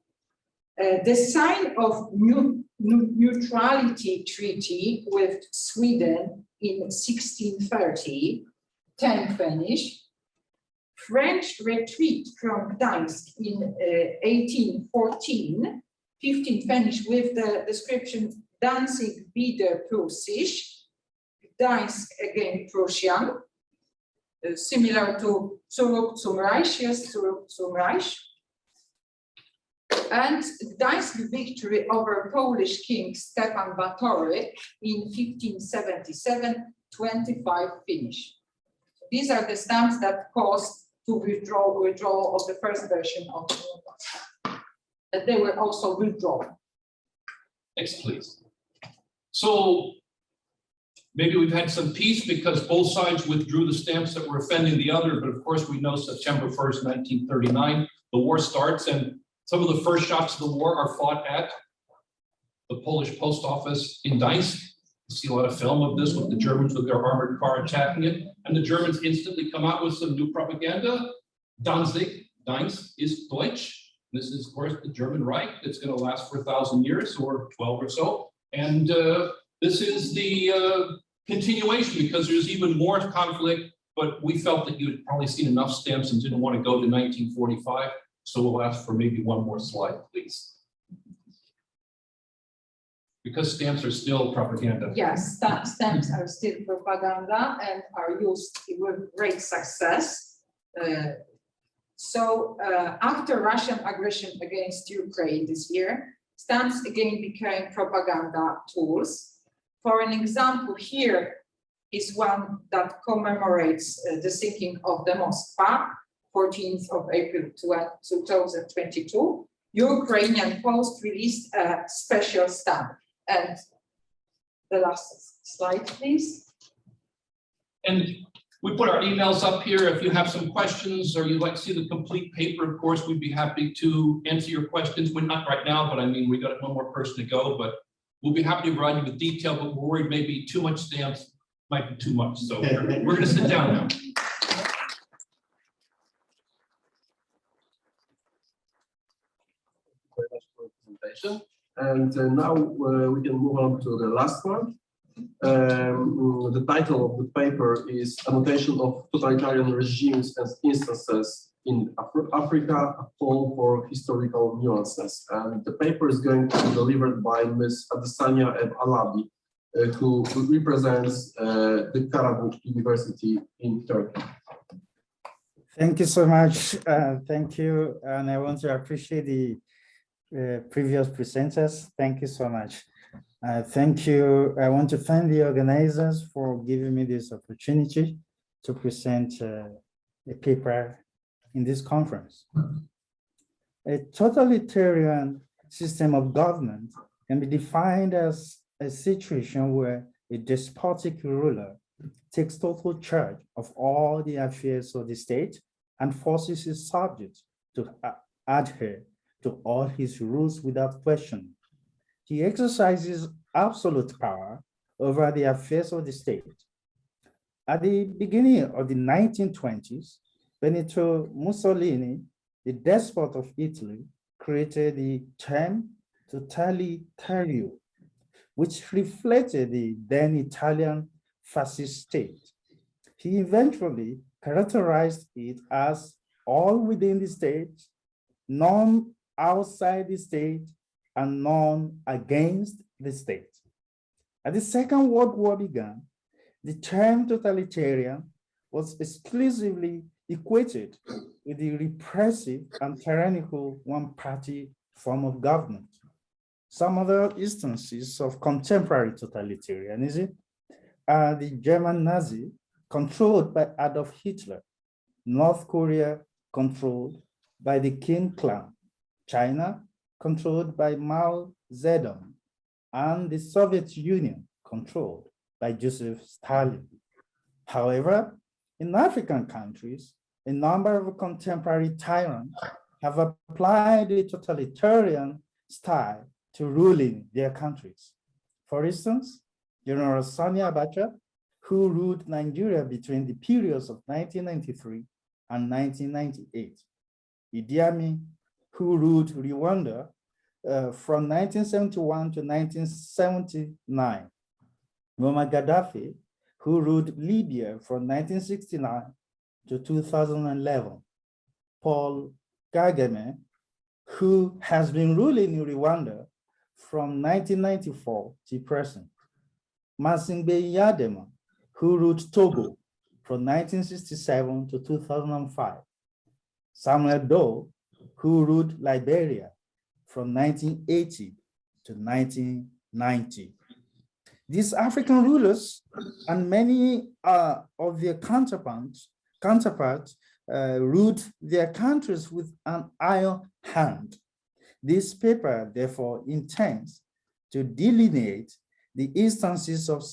The sign of neutrality treaty with Sweden in 1630, 10 finish. French retreat from Gdańsk in 1814, 15 finish with the description Danzig wieder Prussisch, Gdańsk again Prussian, similar to Zurück zum Reich, yes, Zurück zum Reich. And Gdańsk victory over Polish King Stefan Batory in 1577, 25 finish. These are the stamps that caused to withdraw of the first version of the law. That they were also withdrawn.
Next, please. So maybe we've had some peace because both sides withdrew the stamps that were offending the other, but of course we know September 1st, 1939, the war starts, and some of the first shots of the war are fought at the Polish post office in Gdańsk. You see a lot of film of this with the Germans with their armored car attacking it, and the Germans instantly come out with some new propaganda. Danzig, Gdańsk is Deutsch. This is, of course, the German Reich that's going to last for 1,000 years or 12 or so. And this is the continuation because there's even more conflict, but we felt that you'd probably seen enough stamps and didn't want to go to 1945. So we'll ask for maybe one more slide, please. Because stamps are still propaganda.
Yes, stamps are still propaganda and are used with great success. So after Russian aggression against Ukraine this year, stamps again became propaganda tools. For an example, here is one that commemorates the sinking of the Moskva, 14th of April 2022. Ukrainian Post released a special stamp. And the last slide, please.
And we put our emails up here. If you have some questions or you'd like to see the complete paper, of course, we'd be happy to answer your questions. We're not right now, but I mean, we got one more person to go, but we'll be happy to provide you with detail, but we're worried maybe too much stamps might be too much. So we're going to sit down now.
Very much for the presentation. And now we can move on to the last one. The title of the paper is Annotation of Totalitarian Regimes and Instances in Africa, a Call for Historical Nuances. And the paper is going to be delivered by Ms. Adesanya Alabi, who represents the Karabakh University in Turkey.
Thank you so much. Thank you. And I want to appreciate the previous presenters. Thank you so much. Thank you. I want to thank the organizers for giving me this opportunity to present a paper in this conference. A totalitarian system of government can be defined as a situation where a despotic ruler takes total charge of all the affairs of the state and forces his subjects to adhere to all his rules without question. He exercises absolute power over the affairs of the state. At the beginning of the 1920s, Benito Mussolini, the despot of Italy, created the term Totalitarian, which reflected the then Italian fascist state. He eventually characterized it as all within the state, none outside the state, and none against the state. As the Second World War began, the term totalitarian was exclusively equated with the repressive and tyrannical one-party form of government. Some other instances of contemporary totalitarianism are the German Nazi, controlled by Adolf Hitler, North Korea, controlled by the Kim clan, China, controlled by Mao Zedong, and the Soviet Union, controlled by Joseph Stalin. However, in African countries, a number of contemporary tyrants have applied the totalitarian style to ruling their countries. For instance, General Sani Abacha, who ruled Nigeria between the periods of 1993 and 1998. Idi Amin, who ruled Rwanda from 1971 to 1979. Muammar Gaddafi, who ruled Libya from 1969 to 2011. Paul Kagame, who has been ruling in Rwanda from 1994 to present. Masingbe Yadema, who ruled Togo from 1967 to 2005. Samuel Doe, who ruled Liberia from 1980 to 1990. These African rulers and many of their counterparts ruled their countries with an iron hand. This paper, therefore, intends to delineate the instances of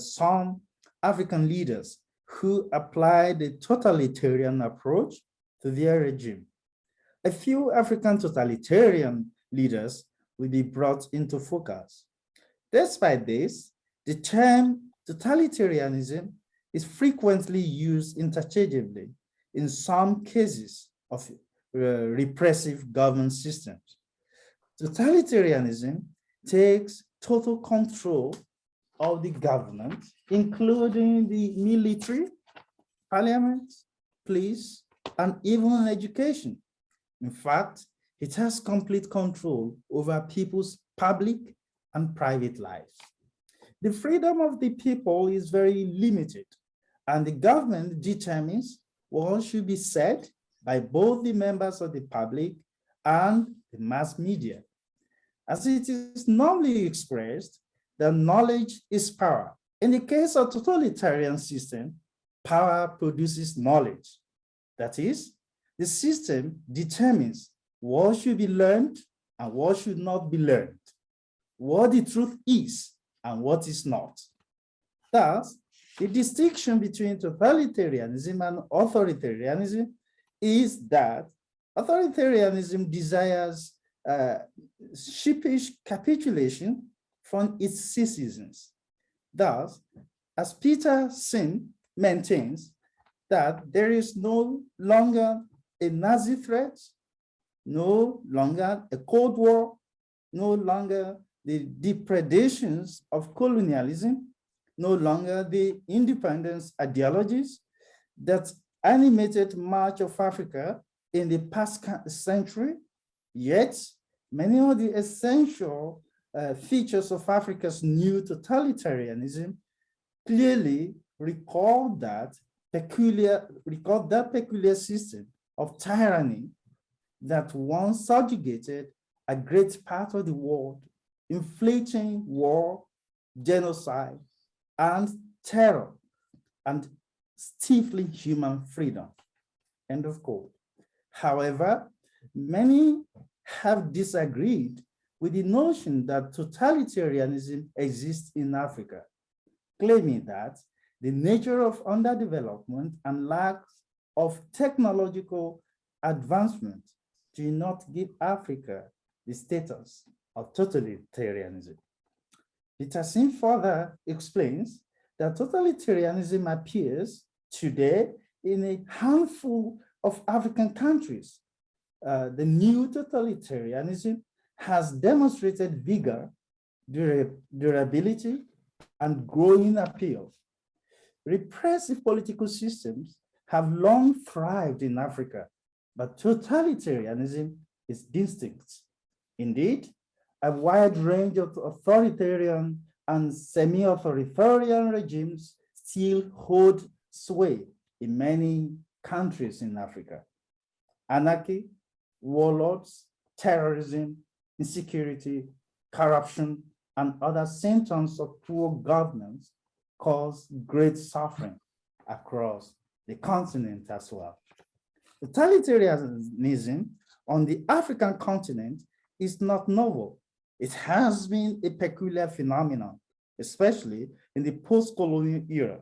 some African leaders who applied the totalitarian approach to their regime. A few African totalitarian leaders will be brought into focus. Despite this, the term totalitarianism is frequently used interchangeably in some cases of repressive government systems. Totalitarianism takes total control of the government, including the military, parliament, police, and even education. In fact, it has complete control over people's public and private lives. The freedom of the people is very limited, and the government determines what should be said by both the members of the public and the mass media. As it is normally expressed, that knowledge is power. In the case of totalitarian system, power produces knowledge. That is, the system determines what should be learned and what should not be learned, what the truth is and what is not. Thus, the distinction between totalitarianism and authoritarianism is that authoritarianism desires sheepish capitulation from its citizens. Thus, as Peter Sin maintains, that there is no longer a Nazi threat, no longer a Cold War, no longer the depredations of colonialism, no longer the independence ideologies that animated much of Africa in the past century, yet many of the essential features of Africa's new totalitarianism clearly recall that peculiar system of tyranny that once subjugated a great part of the world, inflicting war, genocide, and terror, and stifling human freedom. End of quote. However, many have disagreed with the notion that totalitarianism exists in Africa, claiming that the nature of underdevelopment and lack of technological advancement do not give Africa the status of totalitarianism. Peterson further explains that totalitarianism appears today in a handful of African countries. The new totalitarianism has demonstrated vigor, durability, and growing appeal. Repressive political systems have long thrived in Africa, but totalitarianism is distinct. Indeed, a wide range of authoritarian and semi-authoritarian regimes still hold sway in many countries in Africa. Anarchy, warlords, terrorism, insecurity, corruption, and other symptoms of poor governance cause great suffering across the continent as well. Totalitarianism on the African continent is not novel. It has been a peculiar phenomenon, especially in the post-colonial era,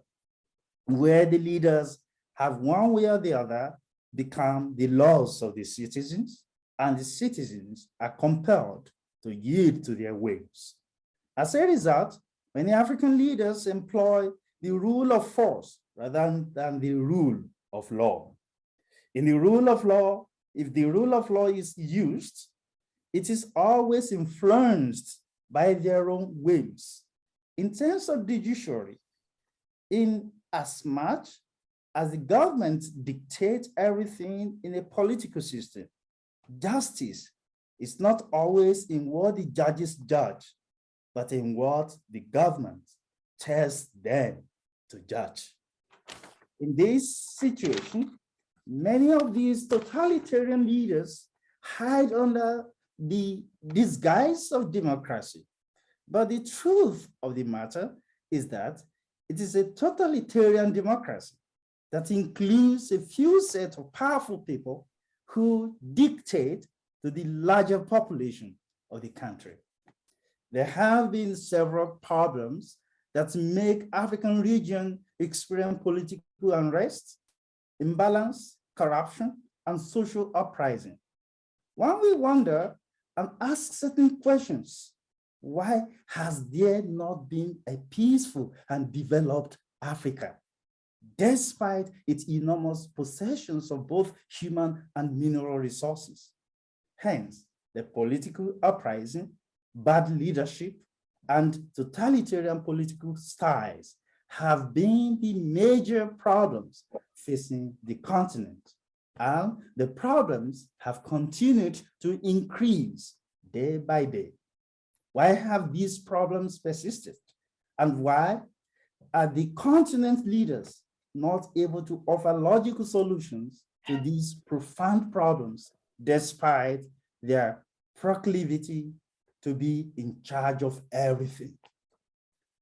where the leaders have one way or the other become the laws of the citizens, and the citizens are compelled to yield to their whims. As a result, many African leaders employ the rule of force rather than the rule of law. In the rule of law, if the rule of law is used, it is always influenced by their own whims. In terms of the judiciary, in as much as the government dictates everything in a political system, justice is not always in what the judges judge, but in what the government tells them to judge. In this situation, many of these totalitarian leaders hide under the disguise of democracy. But the truth of the matter is that it is a totalitarian democracy. that includes a few set of powerful people who dictate to the larger population of the country. There have been several problems that make African region experience political unrest, imbalance, corruption, and social uprising. One will wonder and ask certain questions. Why has there not been a peaceful and developed Africa, despite its enormous possessions of both human and mineral resources? Hence, the political uprising, bad leadership, and totalitarian political styles have been the major problems facing the continent. And the problems have continued to increase day by day. Why have these problems persisted? And why are the continent leaders not able to offer logical solutions to these profound problems, despite their proclivity to be in charge of everything?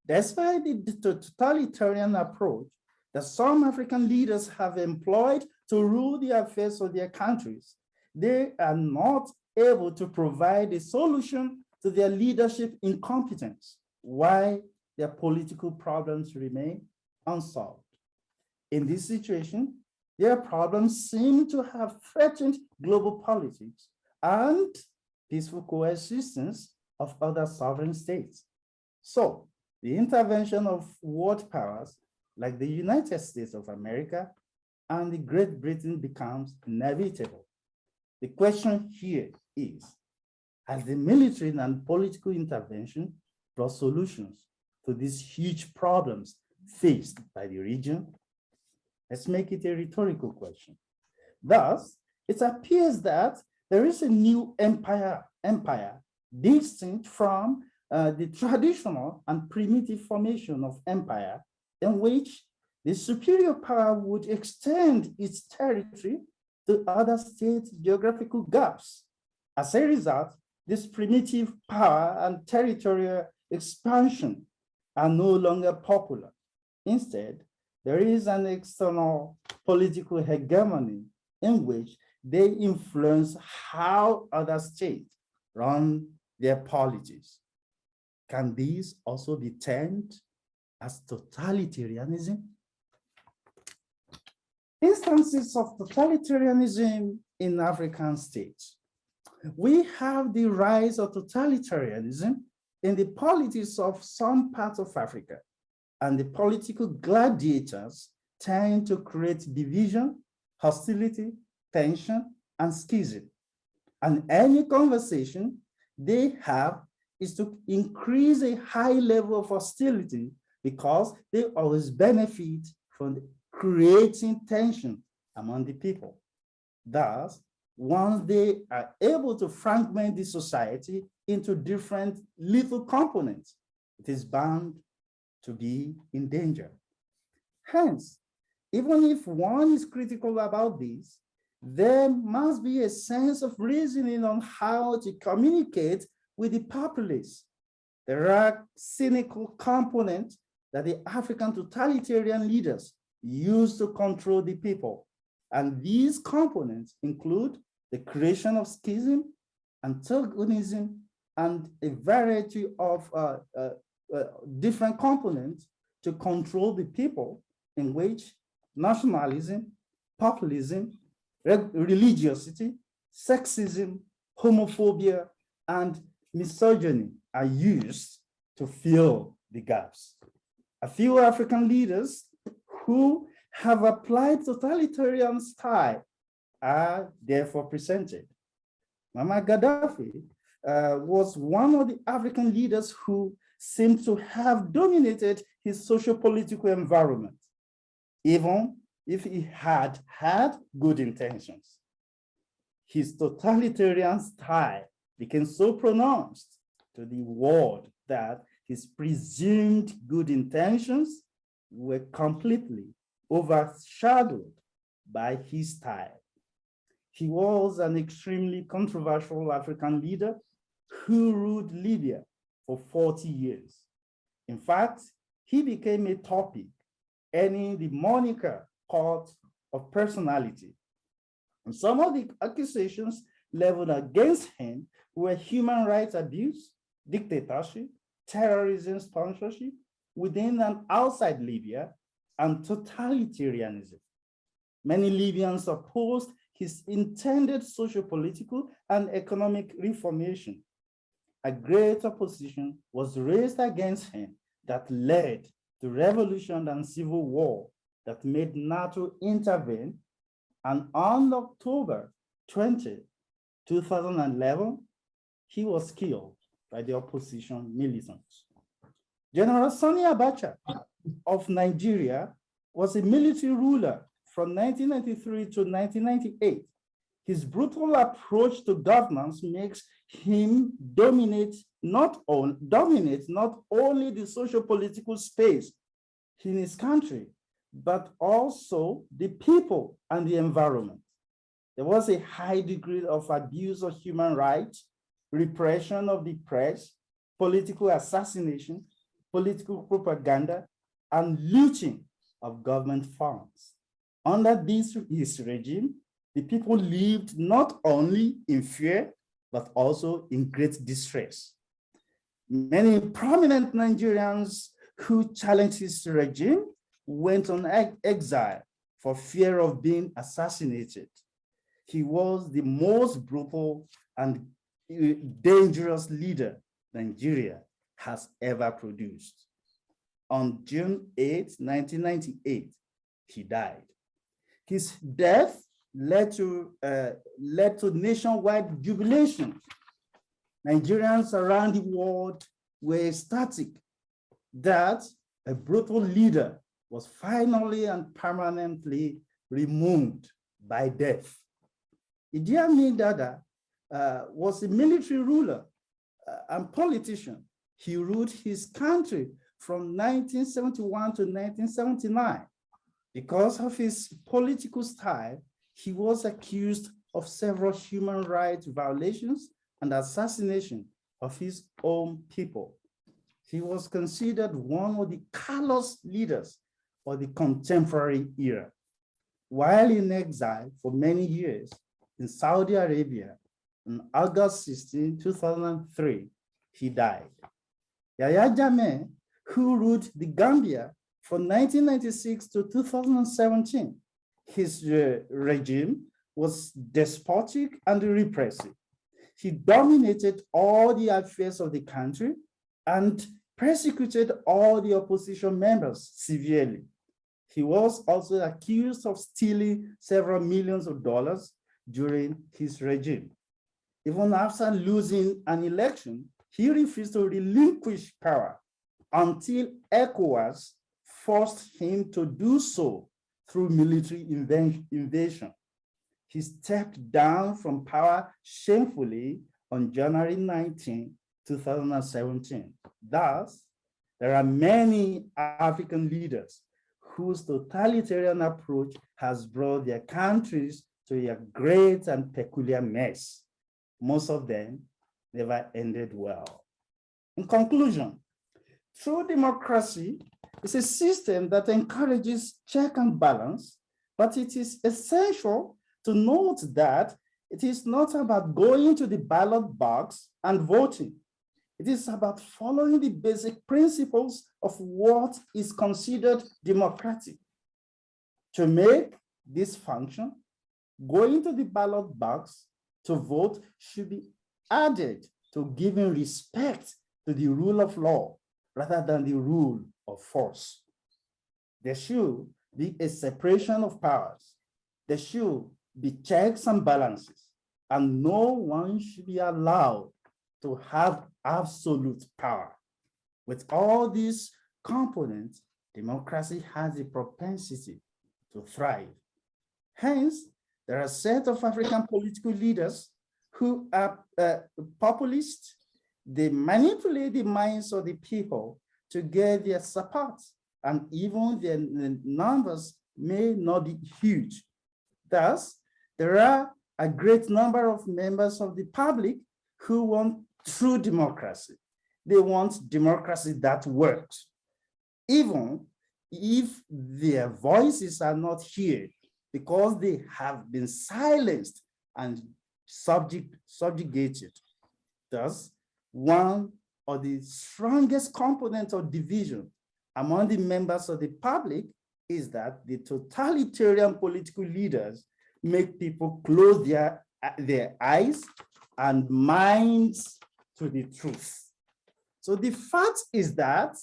Despite the totalitarian approach that some African leaders have employed to rule the affairs of their countries, they are not able to provide a solution to their leadership incompetence. Why their political problems remain unsolved. In this situation, their problems seem to have threatened global politics and peaceful coexistence of other sovereign states. So the intervention of world powers like the United States of America and the Great Britain becomes inevitable. The question here is, has the military and political intervention brought solutions to these huge problems faced by the region? Let's make it a rhetorical question. Thus, it appears that there is a new empire distinct from the traditional and primitive formation of empire, in which the superior power would extend its territory to other states' geographical gaps. As a result, this primitive power and territorial expansion are no longer popular. Instead, there is an external political hegemony in which they influence how other states run their policies. Can these also be termed as totalitarianism? Instances of totalitarianism in African states. We have the rise of totalitarianism in the politics of some parts of Africa, and the political gladiators tend to create division, hostility, tension, and schism. And any conversation they have is to increase a high level of hostility, because they always benefit from creating tension among the people. Thus, once they are able to fragment the society into different little components, it is bound to be in danger. Hence, even if one is critical about this, there must be a sense of reasoning on how to communicate with the populace. There are cynical components that the African totalitarian leaders use to control the people. And these components include the creation of schism, antagonism, and a variety of different components to control the people, in which nationalism, populism, religiosity, sexism, homophobia, and misogyny are used to fill the gaps. A few African leaders who have applied totalitarian style are therefore presented. Muammar Gaddafi was one of the African leaders who seemed to have dominated his socio-political environment, even if he had had good intentions. His totalitarian style became so pronounced to the world that his presumed good intentions were completely overshadowed by his style. He was an extremely controversial African leader who ruled Libya for 40 years. In fact, he became a topic, earning the moniker cult of personality. And some of the accusations leveled against him were human rights abuse, dictatorship, terrorism sponsorship within and outside Libya, and totalitarianism. Many Libyans opposed his intended socio-political and economic reformation. A great opposition was raised against him that led to revolution and civil war that made NATO intervene, and on October 20, 2011, he was killed by the opposition militants. General Sani Abacha of Nigeria was a military ruler from 1993 to 1998. His brutal approach to governance makes him dominate not only the socio-political space in his country, but also the people and the environment. There was a high degree of abuse of human rights, repression of the press, political assassination, political propaganda, and looting of government funds. Under his regime, the people lived not only in fear, but also in great distress. Many prominent Nigerians who challenged his regime went on exile for fear of being assassinated. He was the most brutal and dangerous leader Nigeria has ever produced. On June 8, 1998, he died. His death led to nationwide jubilation. Nigerians around the world were ecstatic that a brutal leader was finally and permanently removed by death. Idi Amin Dada was a military ruler and politician. He ruled his country from 1971 to 1979. Because of his political style, he was accused of several human rights violations and assassination of his own people. He was considered one of the callous leaders of the contemporary era. While in exile for many years in Saudi Arabia, on August 16, 2003, he died. Yahya Jammeh, who ruled the Gambia from 1996 to 2017, his regime was despotic and repressive. He dominated all the affairs of the country and persecuted all the opposition members severely. He was also accused of stealing several millions of dollars during his regime. Even after losing an election, he refused to relinquish power until ECOWAS forced him to do so through military invasion. He stepped down from power shamefully on January 19, 2017. Thus, there are many African leaders whose totalitarian approach has brought their countries to a great and peculiar mess. Most of them never ended well. In conclusion, true democracy is a system that encourages check and balance, but it is essential to note that it is not about going to the ballot box and voting. It is about following the basic principles of what is considered democratic. To make this function, going to the ballot box to vote should be added to giving respect to the rule of law rather than the rule of force. There should be a separation of powers. There should be checks and balances, and no one should be allowed to have absolute power. With all these components, democracy has a propensity to thrive. Hence, there are a set of African political leaders who are populist. They manipulate the minds of the people to get their support, and even their numbers may not be huge. Thus, there are a great number of members of the public who want true democracy. They want democracy that works. Even if their voices are not heard because they have been silenced and subjugated. Thus, one of the strongest components of division among the members of the public is that the totalitarian political leaders make people close their eyes and minds to the truth. So the fact is that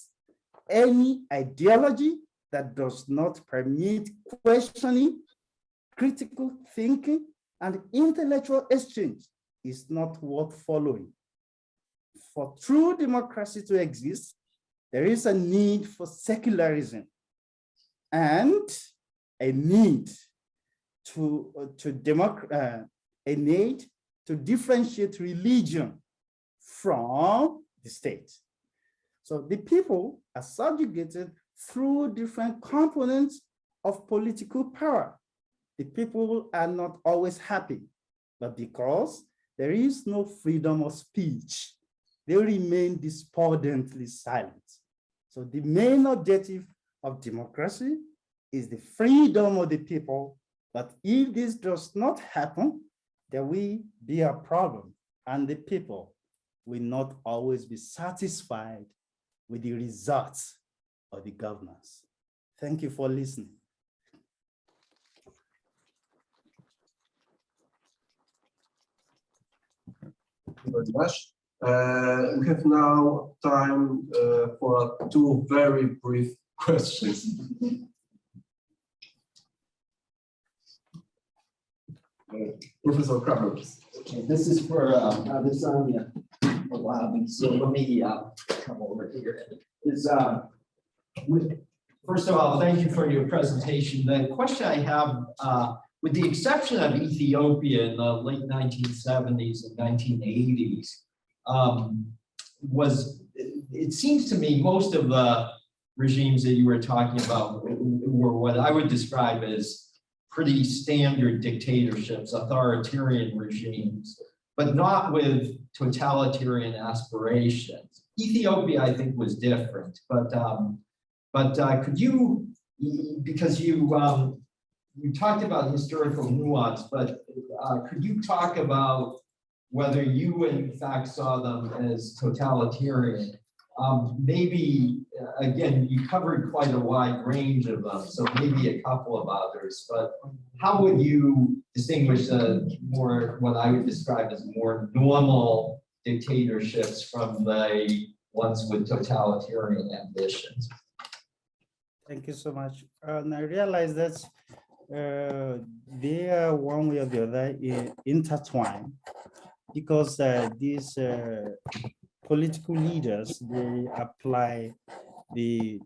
any ideology that does not permit questioning, critical thinking, and intellectual exchange is not worth following. For true democracy to exist, there is a need for secularism and a need to differentiate religion from the state. So the people are subjugated through different components of political power. The people are not always happy, but because there is no freedom of speech, they remain despondently silent. So the main objective of democracy is the freedom of the people. But if this does not happen, there will be a problem, and the people will not always be satisfied with the results of the governance. Thank you for listening.
Thank you very much. We have now time for two very brief questions. Professor Kramer.
Okay, this is for Adesanya Alabi. So let me come over here. First of all, thank you for your presentation. The question I have, with the exception of Ethiopia in the late 1970s and 1980s, it seems to me most of the regimes that you were talking about were what I would describe as pretty standard dictatorships, authoritarian regimes, but not with totalitarian aspirations. Ethiopia, I think, was different, but could you, because you talked about historical nuance, but could you talk about whether you in fact saw them as totalitarian? Maybe, again, you covered quite a wide range of them, so maybe a couple of others, but how would you distinguish more, what I would describe as more normal dictatorships from the ones with totalitarian ambitions?
Thank you so much. And I realize that they are one way or the other intertwined, because these political leaders, they apply the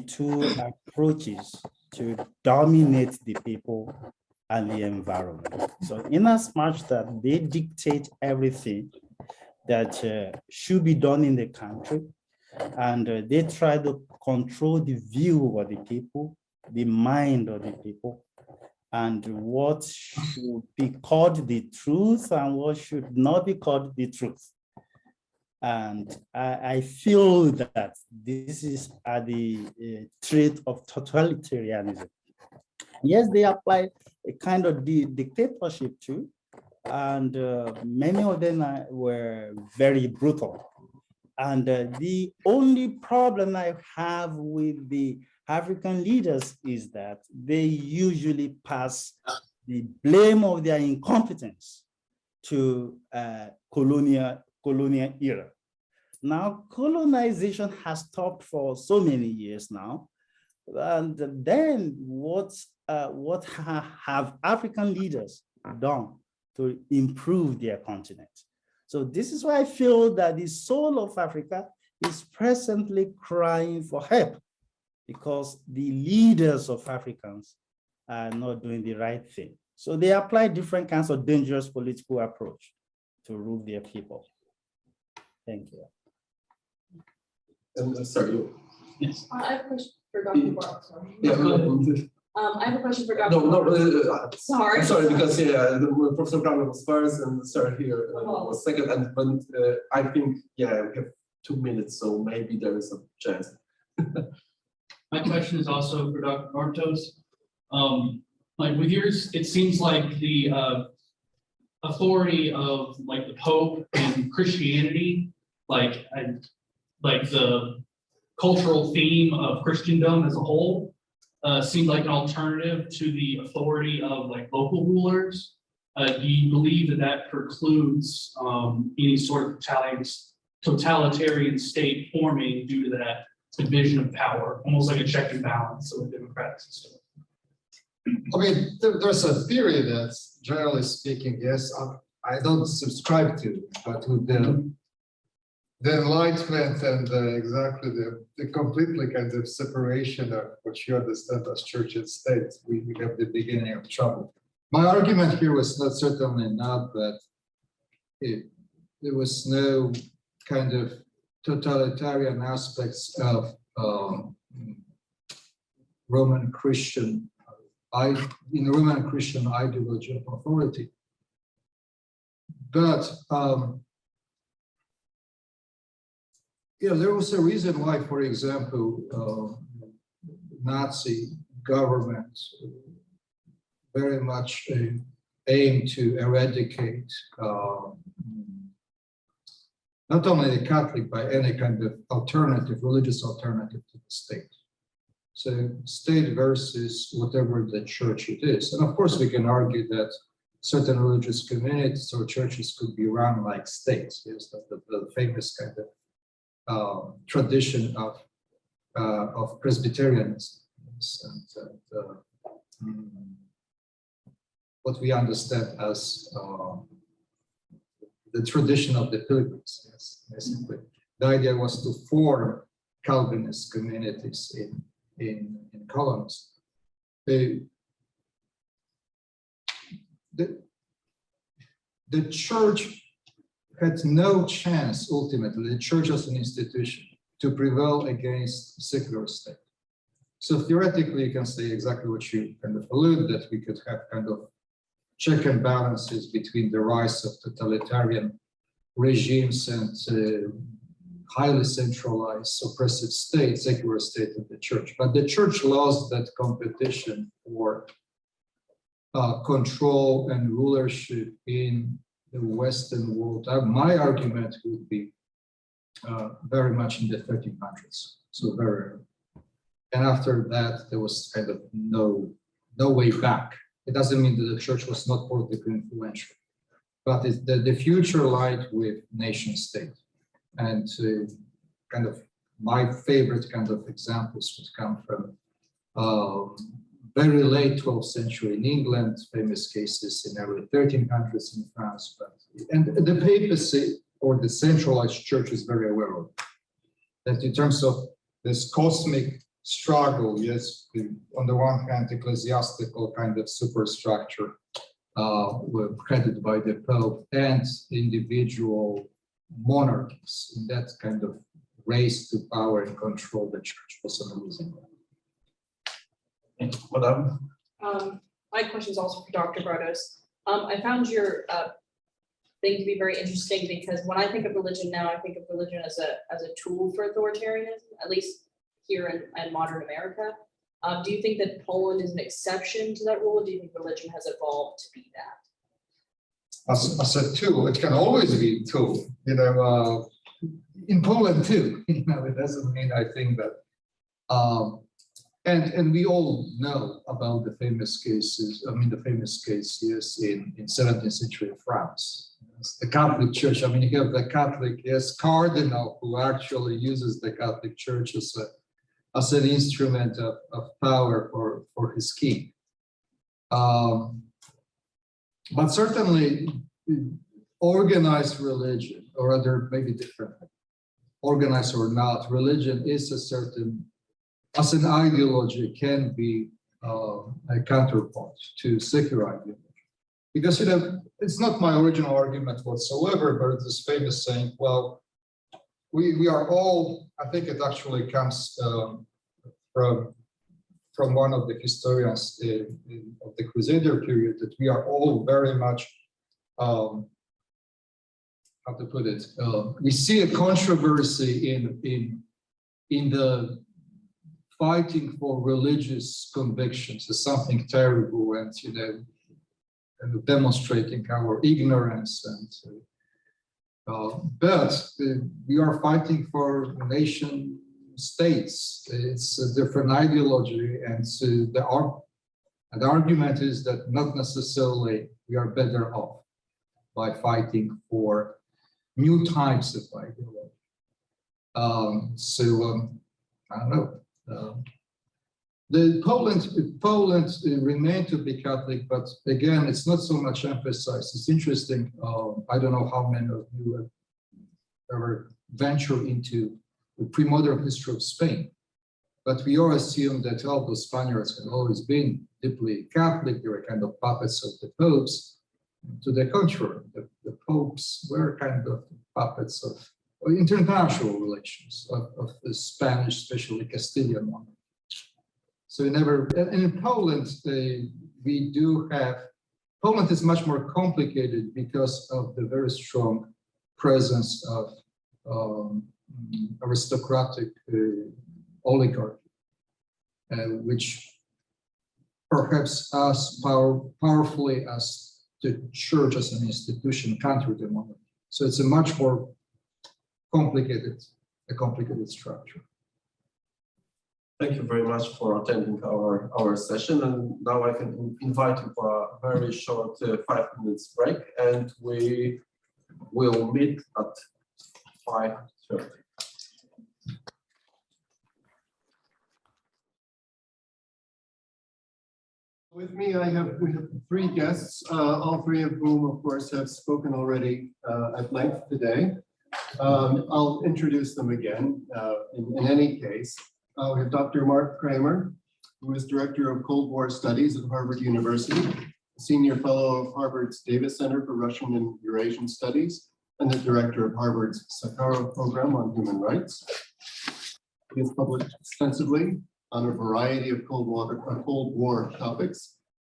two approaches to dominate the people and the environment. So in as much that they dictate everything that should be done in the country, and they try to control the view of the people, the mind of the people, and what should be called the truth and what should not be called the truth. And I feel that this is the trait of totalitarianism. Yes, they apply a kind of dictatorship too, and many of them were very brutal. And the only problem I have with the African leaders is that they usually pass the blame of their incompetence to colonial era. Now, colonization has stopped for so many years now. And then what have African leaders done to improve their continent? So this is why I feel that the soul of Africa is presently crying for help, because the leaders of Africans are not doing the right thing. So they apply different kinds of dangerous political approach to rule their people. Thank you.
And sorry.
Yes.
I have a question for Dr. Prof. Sorry.
Yeah,
I have a question for Dr.
no,
Sorry.
I'm sorry, because Professor Kramer was first and Sarah here was second, and when I think we have 2 minutes, so maybe there is a chance.
My question is also for Dr. Nortos. Like with yours, it seems like the authority of like the Pope and Christianity, like the cultural theme of Christendom as a whole, seemed like an alternative to the authority of like local rulers. Do you believe that that precludes any sort of totalitarian state forming due to that division of power, almost like a check and balance of a democratic system?
I mean, there's a theory that, generally speaking, yes, I don't subscribe to, but with the Enlightenment and exactly the completely kind of separation of what you understand as church and state, we have the beginning of trouble. My argument here was certainly not that there was no kind of totalitarian aspects of Roman Christian ideology of authority. But there was a reason why, for example, Nazi government very much aimed to eradicate not only the Catholic, but any kind of alternative, religious alternative to the state. So state versus whatever the church it is. And of course, we can argue that certain religious communities or churches could be run like states. Yes, the famous kind of tradition of Presbyterianism and what we understand as the tradition of the Pilgrims. Yes, basically, the idea was to form Calvinist communities in colonies. The church had no chance, ultimately, the church as an institution, to prevail against secular state. So theoretically, you can say exactly what you kind of allude, that we could have kind of check and balances between the rise of totalitarian regimes and highly centralized oppressive state, secular state of the church. But the church lost that competition for control and rulership in the Western world. My argument would be very much in the 1300s, so very early. And after that, there was kind of no way back. It doesn't mean that the church was not politically influential, but the future lied with nation state. And kind of my favorite kind of examples would come from very late 12th century in England, famous cases in early 1300s in France. And the papacy or the centralized church is very aware of that in terms of this cosmic struggle, yes, on the one hand, ecclesiastical kind of superstructure headed by the Pope and individual monarchies in that kind of race to power and control the church was amazing.
Madam?
My question is also for Dr. Bartos. I found your thing to be very interesting because when I think of religion now, I think of religion as a tool for authoritarianism, at least here in modern America. Do you think that Poland is an exception to that rule, or do you think religion has evolved to be that?
As a tool, it can always be a tool, in Poland too, it doesn't mean I think that, and we all know about the famous cases, the famous case, yes, in 17th century France. Yes, the Catholic Church, you have the Catholic, yes, cardinal who actually uses the Catholic Church as an instrument of power for his king. But certainly organized religion, or rather maybe differently, organized or not, religion is as an ideology can be a counterpart to secular ideology. Because it's not my original argument whatsoever, but it's this famous saying, well, we are all, I think it actually comes from one of the historians of the Crusader period, that we are all very much, how to put it, we see a controversy in the fighting for religious convictions is something terrible, and demonstrating our ignorance, and but we are fighting for nation states. It's a different ideology, and the argument is that not necessarily we are better off by fighting for new types of ideology. I don't know. Poland remained to be Catholic, but again, it's not so much emphasized. It's interesting. I don't know how many of you have ever ventured into the pre-modern history of Spain, but we all assume that all the Spaniards have always been deeply Catholic. They were kind of puppets of the popes. To the contrary, the popes were kind of puppets of international relations of the Spanish, especially Castilian monarchy. So in Poland, we do have, Poland is much more complicated because of the very strong presence of aristocratic oligarchy, which perhaps as powerfully as the church as an institution counter the monarchy. So it's a much more complicated structure.
Thank you very much for attending our session, and now I can invite you for a very short 5 minutes break, and we will meet at 5:30.
With me, we have 3 guests, all 3 of whom, of course, have spoken already at length today. I'll introduce them again. In any case, we have Dr. Mark Kramer, who is Director of Cold War Studies at Harvard University, Senior Fellow of Harvard's Davis Center for Russian and Eurasian Studies, and the Director of Harvard's Sakharov Program on Human Rights. He has published extensively on a variety of Cold War topics,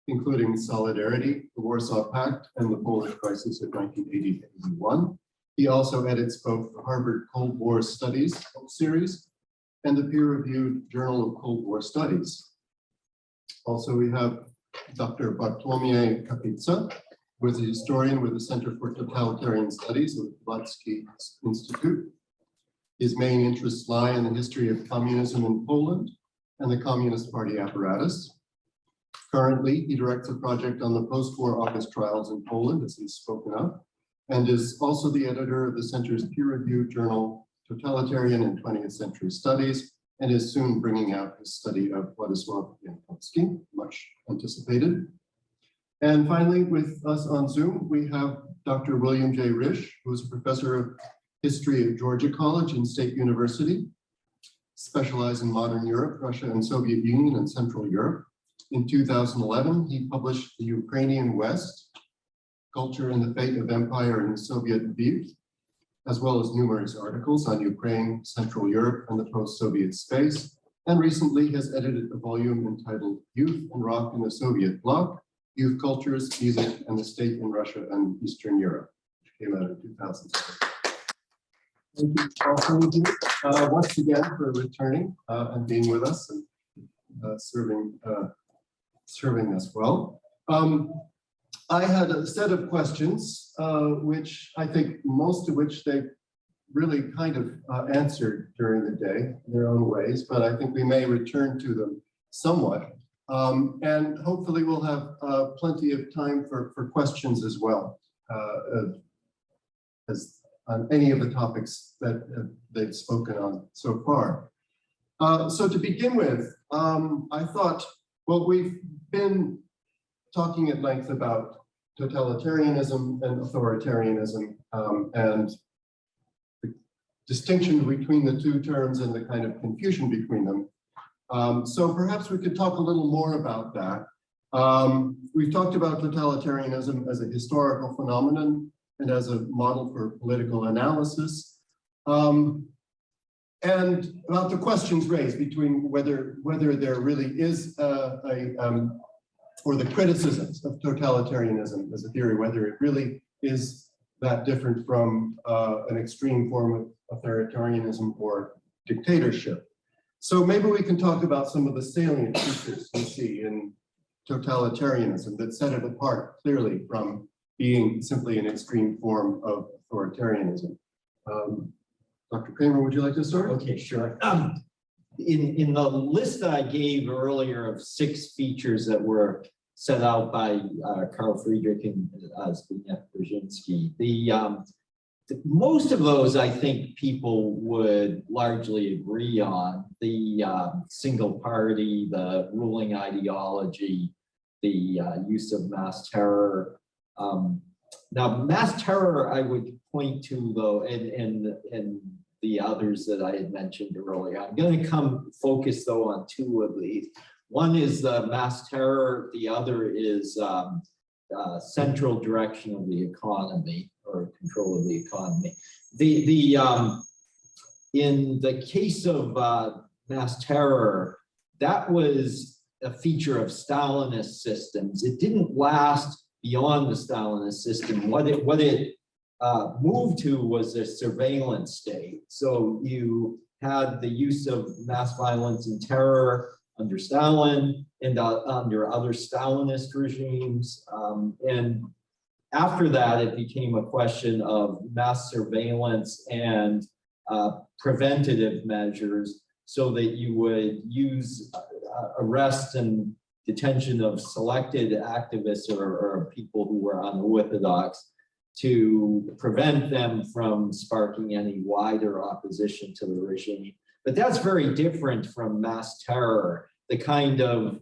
including solidarity, the Warsaw Pact, and the Polish crisis of 1980-81. He also edits both the Harvard Cold War Studies book series and the peer-reviewed Journal of Cold War Studies. Also, we have Dr. Bartłomiej Kapitsa, who is a historian with the Center for Totalitarian Studies of the Pileckiego Instytut. His main interests lie in the history of communism in Poland and the Communist Party apparatus. Currently, he directs a project on the post-war office trials in Poland, as he's spoken of, and is also the editor of the Center's peer-reviewed journal, Totalitarian and 20th Century Studies, and is soon bringing out his study of Władysław Jankowski, much anticipated. And finally, with us on Zoom, we have Dr. William J. Risch, who is a professor of history at Georgia College and State University, specialized in modern Europe, Russia and Soviet Union and Central Europe. In 2011, he published The Ukrainian West, Culture and the Fate of Empire in the Soviet Lviv, as well as numerous articles on Ukraine, Central Europe, and the post-Soviet space, and recently has edited a volume entitled Youth and Rock in the Soviet Bloc, Youth Cultures, Music, and the State in Russia and Eastern Europe, which came out in 2007. Thank you all once again for returning and being with us and serving us well. I had a set of questions, which I think most of which they really kind of answered during the day in their own ways, but I think we may return to them somewhat. And hopefully we'll have plenty of time for questions as well, as on any of the topics that they've spoken on so far. So to begin with, I thought, well, we've been talking at length about totalitarianism and authoritarianism and the distinction between the 2 terms and the kind of confusion between them. So perhaps we could talk a little more about that. We've talked about totalitarianism as a historical phenomenon and as a model for political analysis. And about the questions raised between whether there really is or the criticisms of totalitarianism as a theory, whether it really is that different from an extreme form of authoritarianism or dictatorship.
So maybe we can talk about some of the salient features we see in totalitarianism that set it apart clearly from being simply an extreme form of authoritarianism. Dr. Kramer, would you like to start?
Okay, sure. In the list that I gave earlier of 6 features that were set out by Karl Friedrich and Zbigniew Brzezinski, most of those I think people would largely agree on. The single party, the ruling ideology, the use of mass terror. Now, mass terror, I would point to though, and the others that I had mentioned earlier. I'm going to focus though on 2 of these. One is the mass terror. The other is central direction of the economy or control of the economy. In the case of mass terror, that was a feature of Stalinist systems. It didn't last beyond the Stalinist system. What it moved to was a surveillance state. So you had the use of mass violence and terror under Stalin and under other Stalinist regimes. And after that, it became a question of mass surveillance and preventative measures so that you would use arrest and detention of selected activists or people who were unorthodox to prevent them from sparking any wider opposition to the regime. But that's very different from mass terror, the kind of,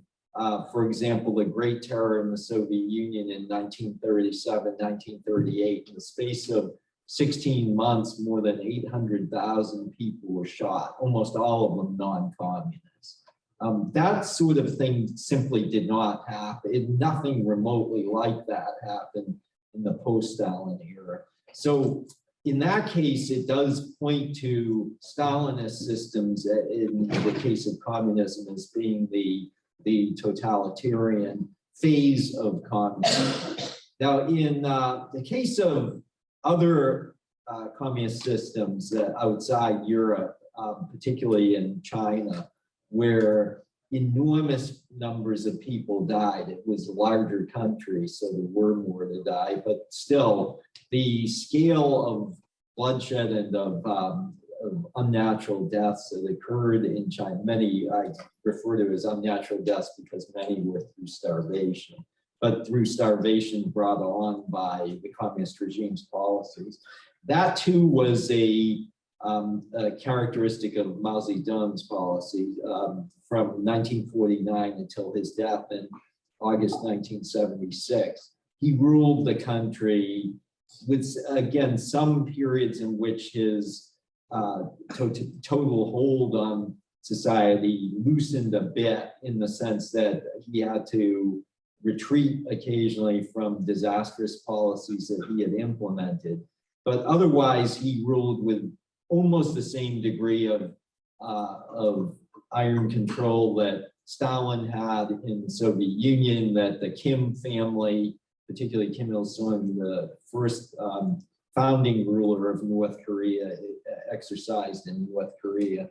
for example, the Great Terror in the Soviet Union in 1937, 1938. In the space of 16 months, more than 800,000 people were shot, almost all of them non-communists. That sort of thing simply did not happen. Nothing remotely like that happened in the post-Stalin era. So in that case, it does point to Stalinist systems in the case of communism as being the totalitarian phase of communism. Now, in the case of other communist systems outside Europe, particularly in China, where enormous numbers of people died. It was a larger country, so there were more to die, but still the scale of bloodshed and of unnatural deaths that occurred in China, many I refer to as unnatural deaths because many were through starvation, but through starvation brought on by the communist regime's policies. That too was a characteristic of Mao Zedong's policy from 1949 until his death in August 1976. He ruled the country with, again, some periods in which his total hold on society loosened a bit in the sense that he had to retreat occasionally from disastrous policies that he had implemented. But otherwise, he ruled with almost the same degree of iron control that Stalin had in the Soviet Union, that the Kim family, particularly Kim Il-sung, the first founding ruler of North Korea, exercised in North Korea.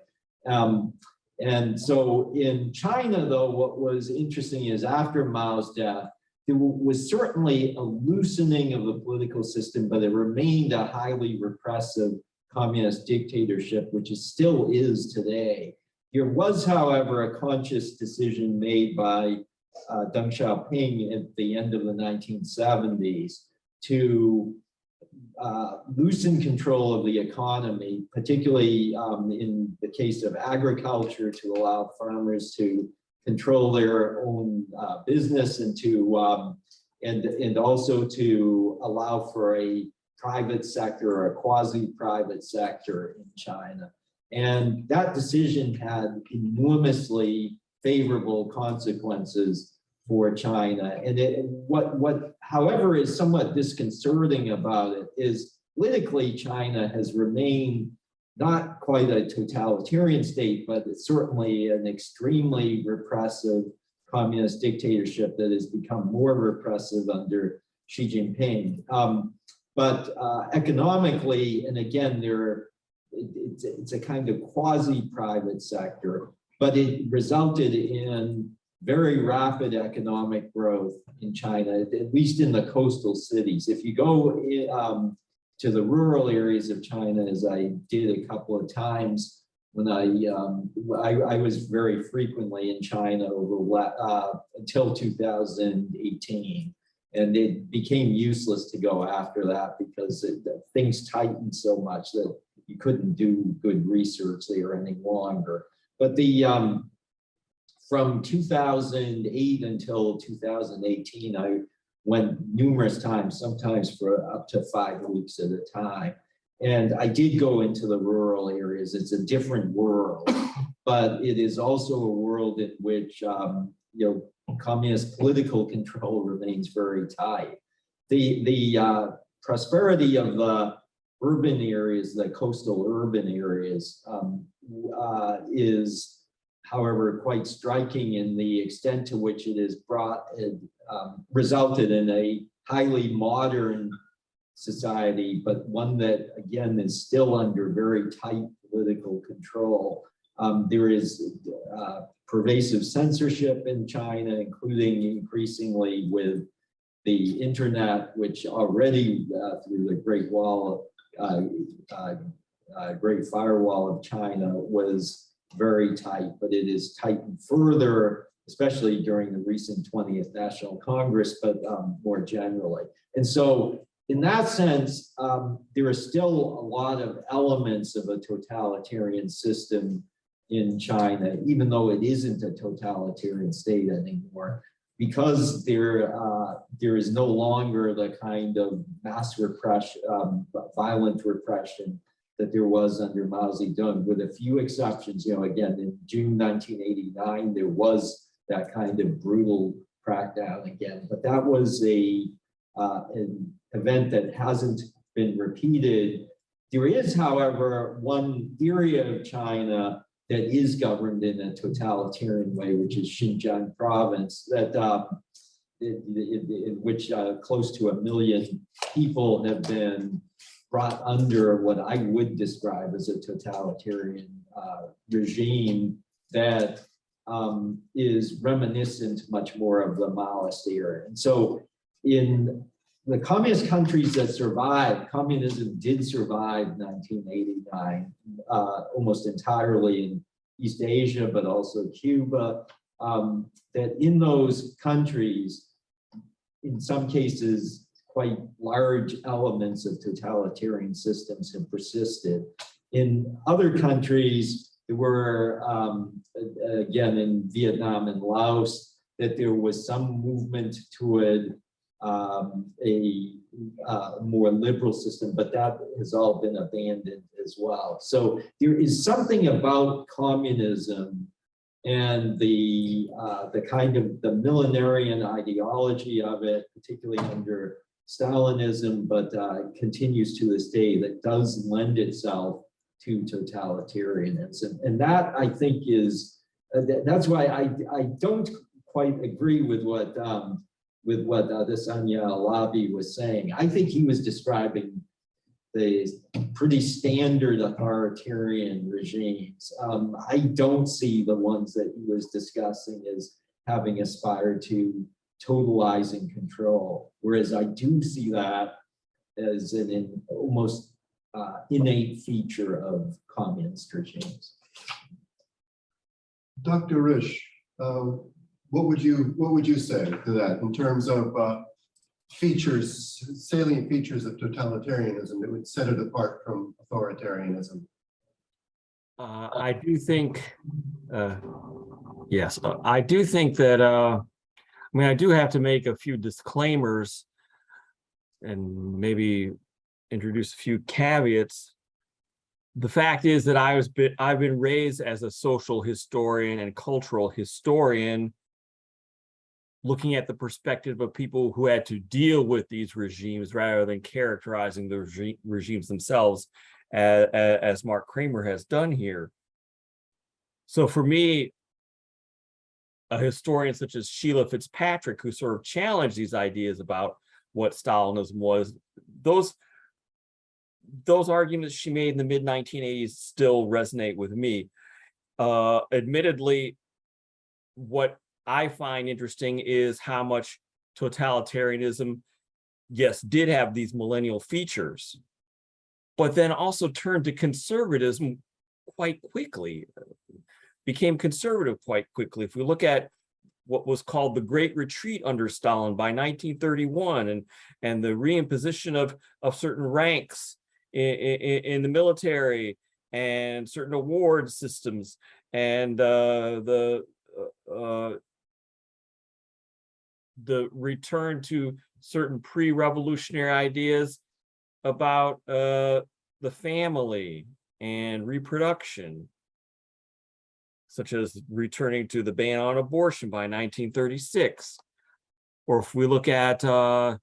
And so in China, though, what was interesting is after Mao's death, there was certainly a loosening of the political system, but it remained a highly repressive communist dictatorship, which it still is today. There was, however, a conscious decision made by Deng Xiaoping at the end of the 1970s to loosen control of the economy, particularly in the case of agriculture, to allow farmers to control their own business and to and also to allow for a private sector or a quasi-private sector in China. And that decision had enormously favorable consequences for China. And what however is somewhat disconcerting about it is politically China has remained not quite a totalitarian state, but it's certainly an extremely repressive communist dictatorship that has become more repressive under Xi Jinping. But economically, and again, it's a kind of quasi-private sector. but it resulted in very rapid economic growth in China, at least in the coastal cities. If you go to the rural areas of China, as I did a couple of times when I was very frequently in China over until 2018, and it became useless to go after that because things tightened so much that you couldn't do good research there any longer. But from 2008 until 2018, I went numerous times, sometimes for up to 5 weeks at a time. And I did go into the rural areas. It's a different world, but it is also a world in which communist political control remains very tight. The prosperity of the urban areas, the coastal urban areas, is, however, quite striking in the extent to which it has resulted in a highly modern society, but one that, again, is still under very tight political control. There is pervasive censorship in China, including increasingly with the internet, which already through the Great Firewall of China was very tight, but it is tightened further, especially during the recent 20th National Congress, but more generally. And so in that sense, there are still a lot of elements of a totalitarian system in China, even though it isn't a totalitarian state anymore, because there is no longer the kind of mass repression, violent repression that there was under Mao Zedong, with a few exceptions. Again, in June 1989, there was that kind of brutal crackdown again, but that was an event that hasn't been repeated. There is, however, one area of China that is governed in a totalitarian way, which is Xinjiang province, that in which close to 1 million people have been brought under what I would describe as a totalitarian regime that is reminiscent much more of the Maoist era. And so in the communist countries that survived, communism did survive 1989 almost entirely in East Asia, but also Cuba, that in those countries, in some cases, quite large elements of totalitarian systems have persisted. In other countries, there were, again, in Vietnam and Laos, that there was some movement toward a more liberal system, but that has all been abandoned as well. So there is something about communism and the kind of the millenarian ideology of it, particularly under Stalinism, but continues to this day, that does lend itself to totalitarianism. And that, I think, is, that's why I don't quite agree with what Adesanya Alabi was saying. I think he was describing the pretty standard authoritarian regimes. I don't see the ones that he was discussing as having aspired to totalizing control, whereas I do see that as an almost innate feature of communist regimes.
Dr. Risch, what would you say to that in terms of features, salient features of totalitarianism that would set it apart from authoritarianism?
I do think, yes, I do think that, I mean, I do have to make a few disclaimers and maybe introduce a few caveats. The fact is that I've been raised as a social historian and cultural historian, looking at the perspective of people who had to deal with these regimes rather than characterizing the regimes themselves, as Mark Kramer has done here. So for me, a historian such as Sheila Fitzpatrick, who sort of challenged these ideas about what Stalinism was, those arguments she made in the mid-1980s still resonate with me. Admittedly, what I find interesting is how much totalitarianism, yes, did have these millennial features, but then also turned to conservatism quite quickly, became conservative quite quickly. If we look at what was called the Great Retreat under Stalin by 1931, and the reimposition of certain ranks in the military and certain award systems, and the return to certain pre-revolutionary ideas about the family and reproduction, such as returning to the ban on abortion by 1936. Or if we look at the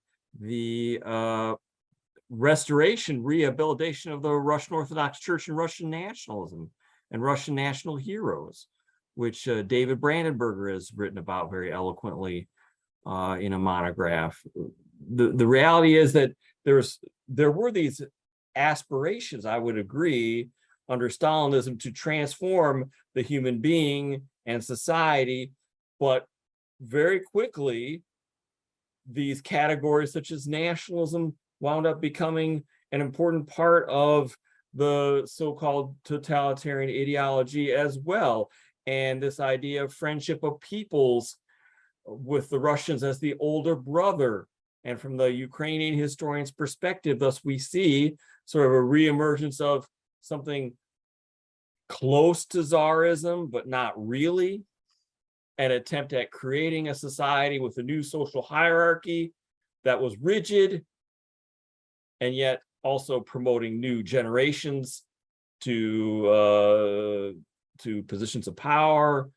restoration, rehabilitation of the Russian Orthodox Church and Russian nationalism and Russian national heroes, which David Brandenburger has written about very eloquently in a monograph. The reality is that there were these aspirations, I would agree, under Stalinism to transform the human being and society, but very quickly these categories such as nationalism wound up becoming an important part of the so-called totalitarian ideology as well. And this idea of friendship of peoples with the Russians as the older brother. And from the Ukrainian historian's perspective, thus we see sort of a reemergence of something close to Tsarism, but not really, an attempt at creating a society with a new social hierarchy that was rigid, and yet also promoting new generations to positions of power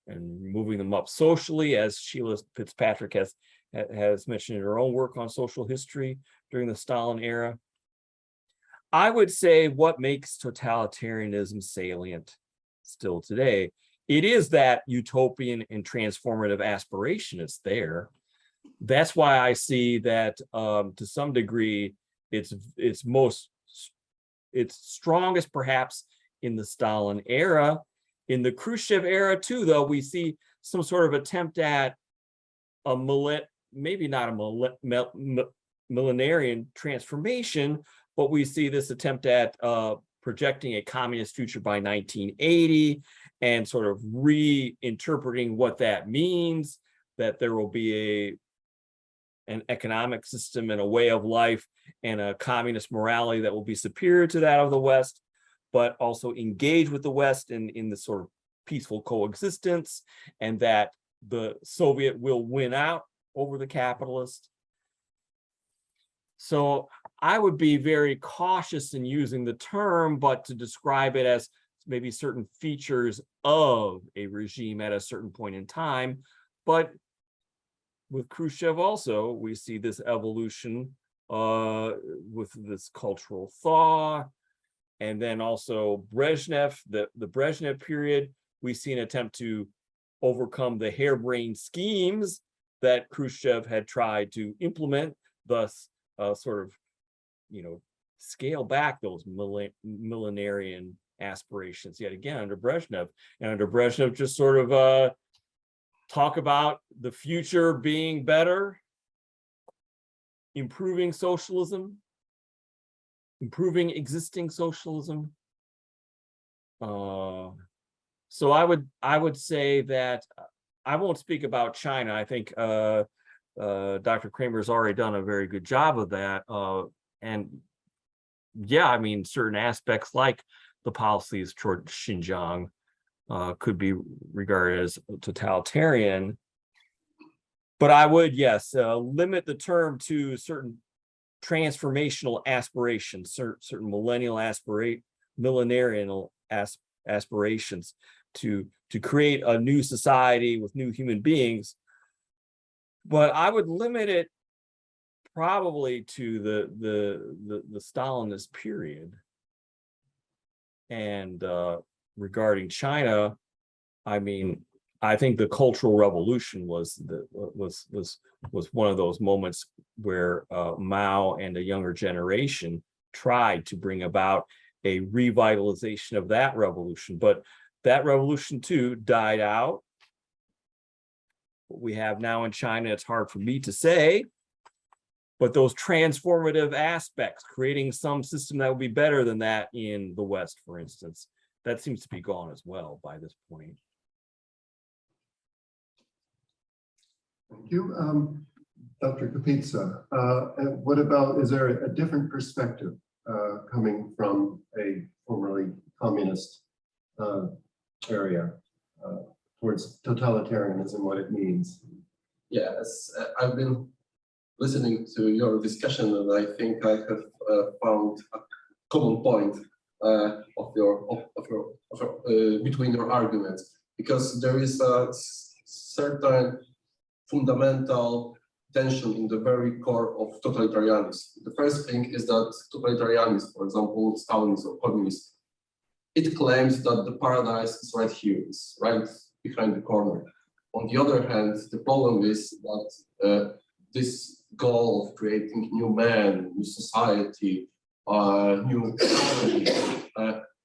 and moving them up socially, as Sheila Fitzpatrick has mentioned in her own work on social history during the Stalin era. I would say what makes totalitarianism salient still today, it is that utopian and transformative aspiration is there. That's why I see that to some degree, it's strongest perhaps in the Stalin era. In the Khrushchev era too, though, we see some sort of attempt at maybe not a millenarian transformation, but we see this attempt at projecting a communist future by 1980 and sort of reinterpreting what that means, that there will be an economic system and a way of life and a communist morality that will be superior to that of the West, but also engage with the West in the sort of peaceful coexistence, and that the Soviet will win out over the capitalist. So I would be very cautious in using the term, but to describe it as maybe certain features of a regime at a certain point in time. But with Khrushchev also, we see this evolution with this cultural thaw. And then also Brezhnev, the Brezhnev period, we see an attempt to overcome the harebrained schemes that Khrushchev had tried to implement, thus sort of, scale back those millenarian aspirations yet again under Brezhnev. And under Brezhnev, just sort of talk about the future being better, improving socialism, improving existing socialism. So I would say that I won't speak about China. I think Dr. Kramer's already done a very good job of that. And yeah, I mean, certain aspects like the policies toward Xinjiang could be regarded as totalitarian. But I would, yes, limit the term to certain transformational aspirations, certain millenarian aspirations to create a new society with new human beings. But I would limit it probably to the Stalinist period. And regarding China, I mean, I think the Cultural Revolution was one of those moments where Mao and a younger generation tried to bring about a revitalization of that revolution. But That revolution too died out. What we have now in China, it's hard for me to say, but those transformative aspects, creating some system that would be better than that in the West, for instance, that seems to be gone as well by this point.
Thank you. Dr. Kapitsa, what about, is there a different perspective coming from a formerly communist area towards totalitarianism, what it means?
Yes, I've been listening to your discussion, and I think I have found a common point between your arguments, because there is a certain fundamental tension in the very core of totalitarianism. The first thing is that totalitarianism, for example, Stalinism or Communism, it claims that the paradise is right here, it's right behind the corner. On the other hand, the problem is that this goal of creating new man, new society, new economy,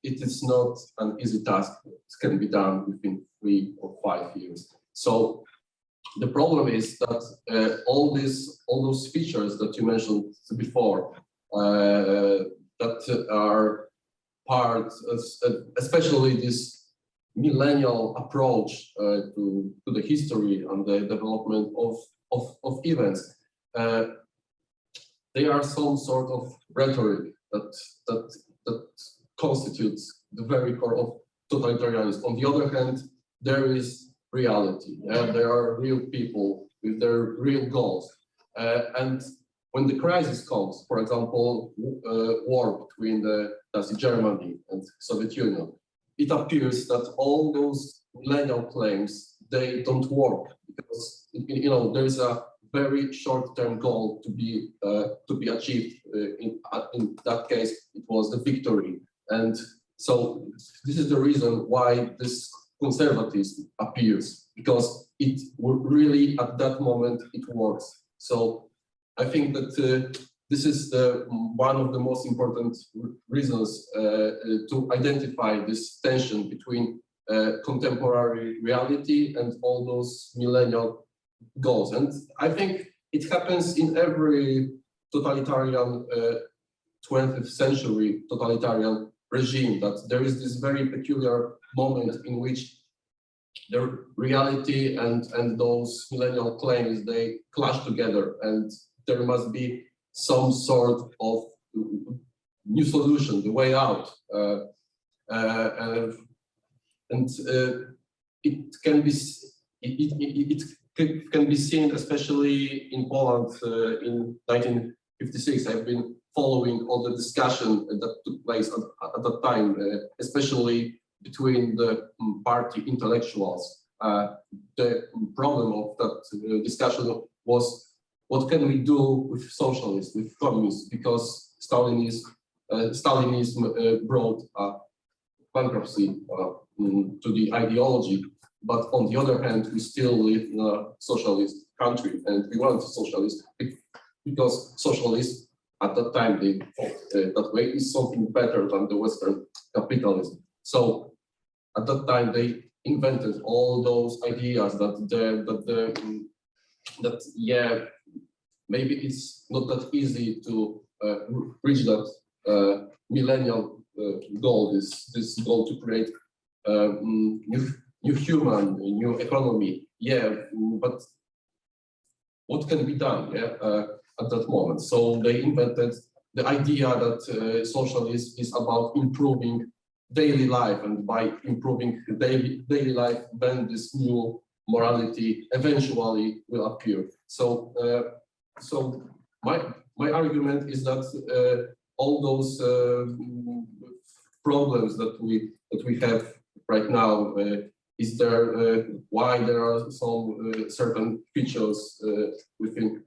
it is not an easy task. It can be done within 3 or 5 years. So the problem is that all those features that you mentioned before, that are part, especially this millennial approach to the history and the development of events, they are some sort of rhetoric that constitutes the very core of totalitarianism. On the other hand, there is reality. There are real people with their real goals. And when the crisis comes, for example, war between the Nazi Germany and Soviet Union, it appears that all those millennial claims, they don't work, because there is a very short-term goal to be achieved. In that case, it was the victory. And so this is the reason why this conservatism appears, because it really at that moment it works. So I think that this is one of the most important reasons to identify this tension between contemporary reality and all those millennial goals. And I think it happens in every totalitarian 20th century totalitarian regime, that there is this very peculiar moment in which the reality and those millennial claims, they clash together, and there must be some sort of new solution, the way out. It can be seen, especially in Poland in 1956. I've been following all the discussion that took place at that time, especially between the party intellectuals. The problem of that discussion was, what can we do with socialists, with communists, because Stalinism brought bankruptcy to the ideology. But on the other hand, we still live in a socialist country, and we want socialists because socialists at that time, they thought that way is something better than the Western capitalism. So at that time, they invented all those ideas that maybe it's not that easy to reach that millennial goal, this goal to create new human, new economy. But what can be done at that moment? So they invented the idea that socialism is about improving daily life, and by improving daily life, then this new morality eventually will appear. So my argument is that all those problems that we have right now is there why there are some certain features within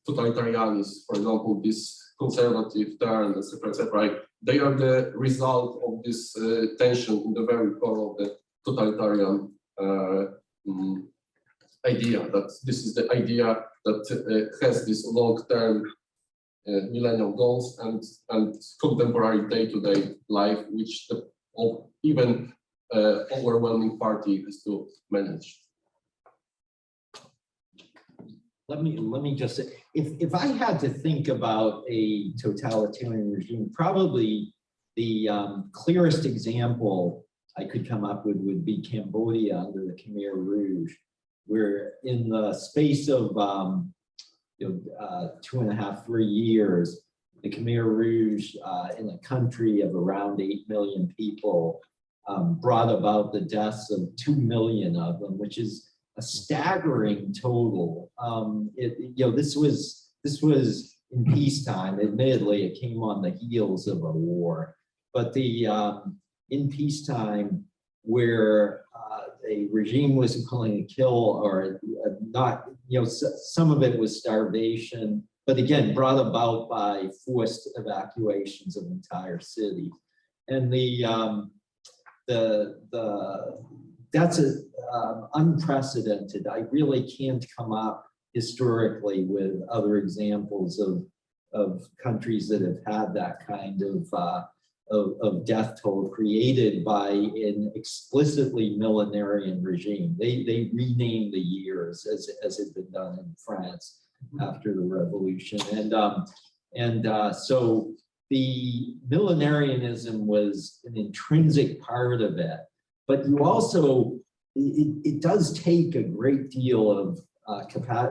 totalitarianism, for example, this conservative turn, etc. They are the result of this tension in the very core of the totalitarian idea, that this is the idea that has this long-term millennial goals and contemporary day-to-day life, which even overwhelming party has to manage.
Let me just say, if I had to think about a totalitarian regime, probably the clearest example I could come up with would be Cambodia under the Khmer Rouge, where in the space of 2.5, 3 years, the Khmer Rouge in a country of around 8 million people brought about the deaths of 2 million of them, which is a staggering total. This was in peacetime. Admittedly, it came on the heels of a war, but in peacetime, where a regime was willing to kill or not, some of it was starvation, but again, brought about by forced evacuations of entire cities. And that's unprecedented. I really can't come up historically with other examples of countries that have had that kind of death toll created by an explicitly millenarian regime. They renamed the years as had been done in France after the revolution. So the millenarianism was an intrinsic part of it, but you also, it does take a great deal of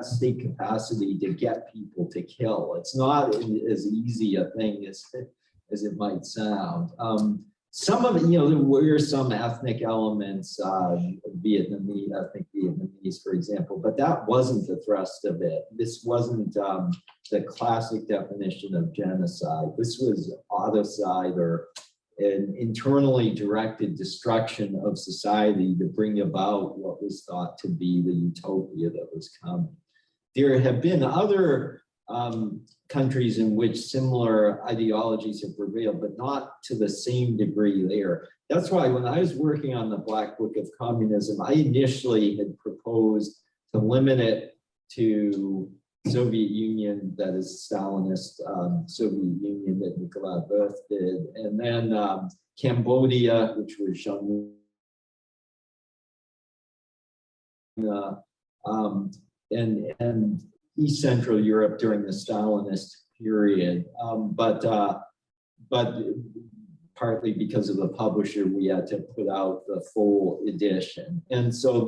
state capacity to get people to kill. It's not as easy a thing as it might sound. Some of it, there were some ethnic elements, Vietnamese, ethnic Vietnamese, for example, but that wasn't the thrust of it. This wasn't the classic definition of genocide. This was autocide, or an internally directed destruction of society to bring about what was thought to be the utopia that was coming. There have been other countries in which similar ideologies have prevailed, but not to the same degree there. That's why when I was working on the Black Book of Communism, I initially had proposed to limit it to Soviet Union, that is Stalinist Soviet Union that Nikolai Wirth did, and then Cambodia, which was shown, and East Central Europe during the Stalinist period, but partly because of the publisher, we had to put out the full edition. And so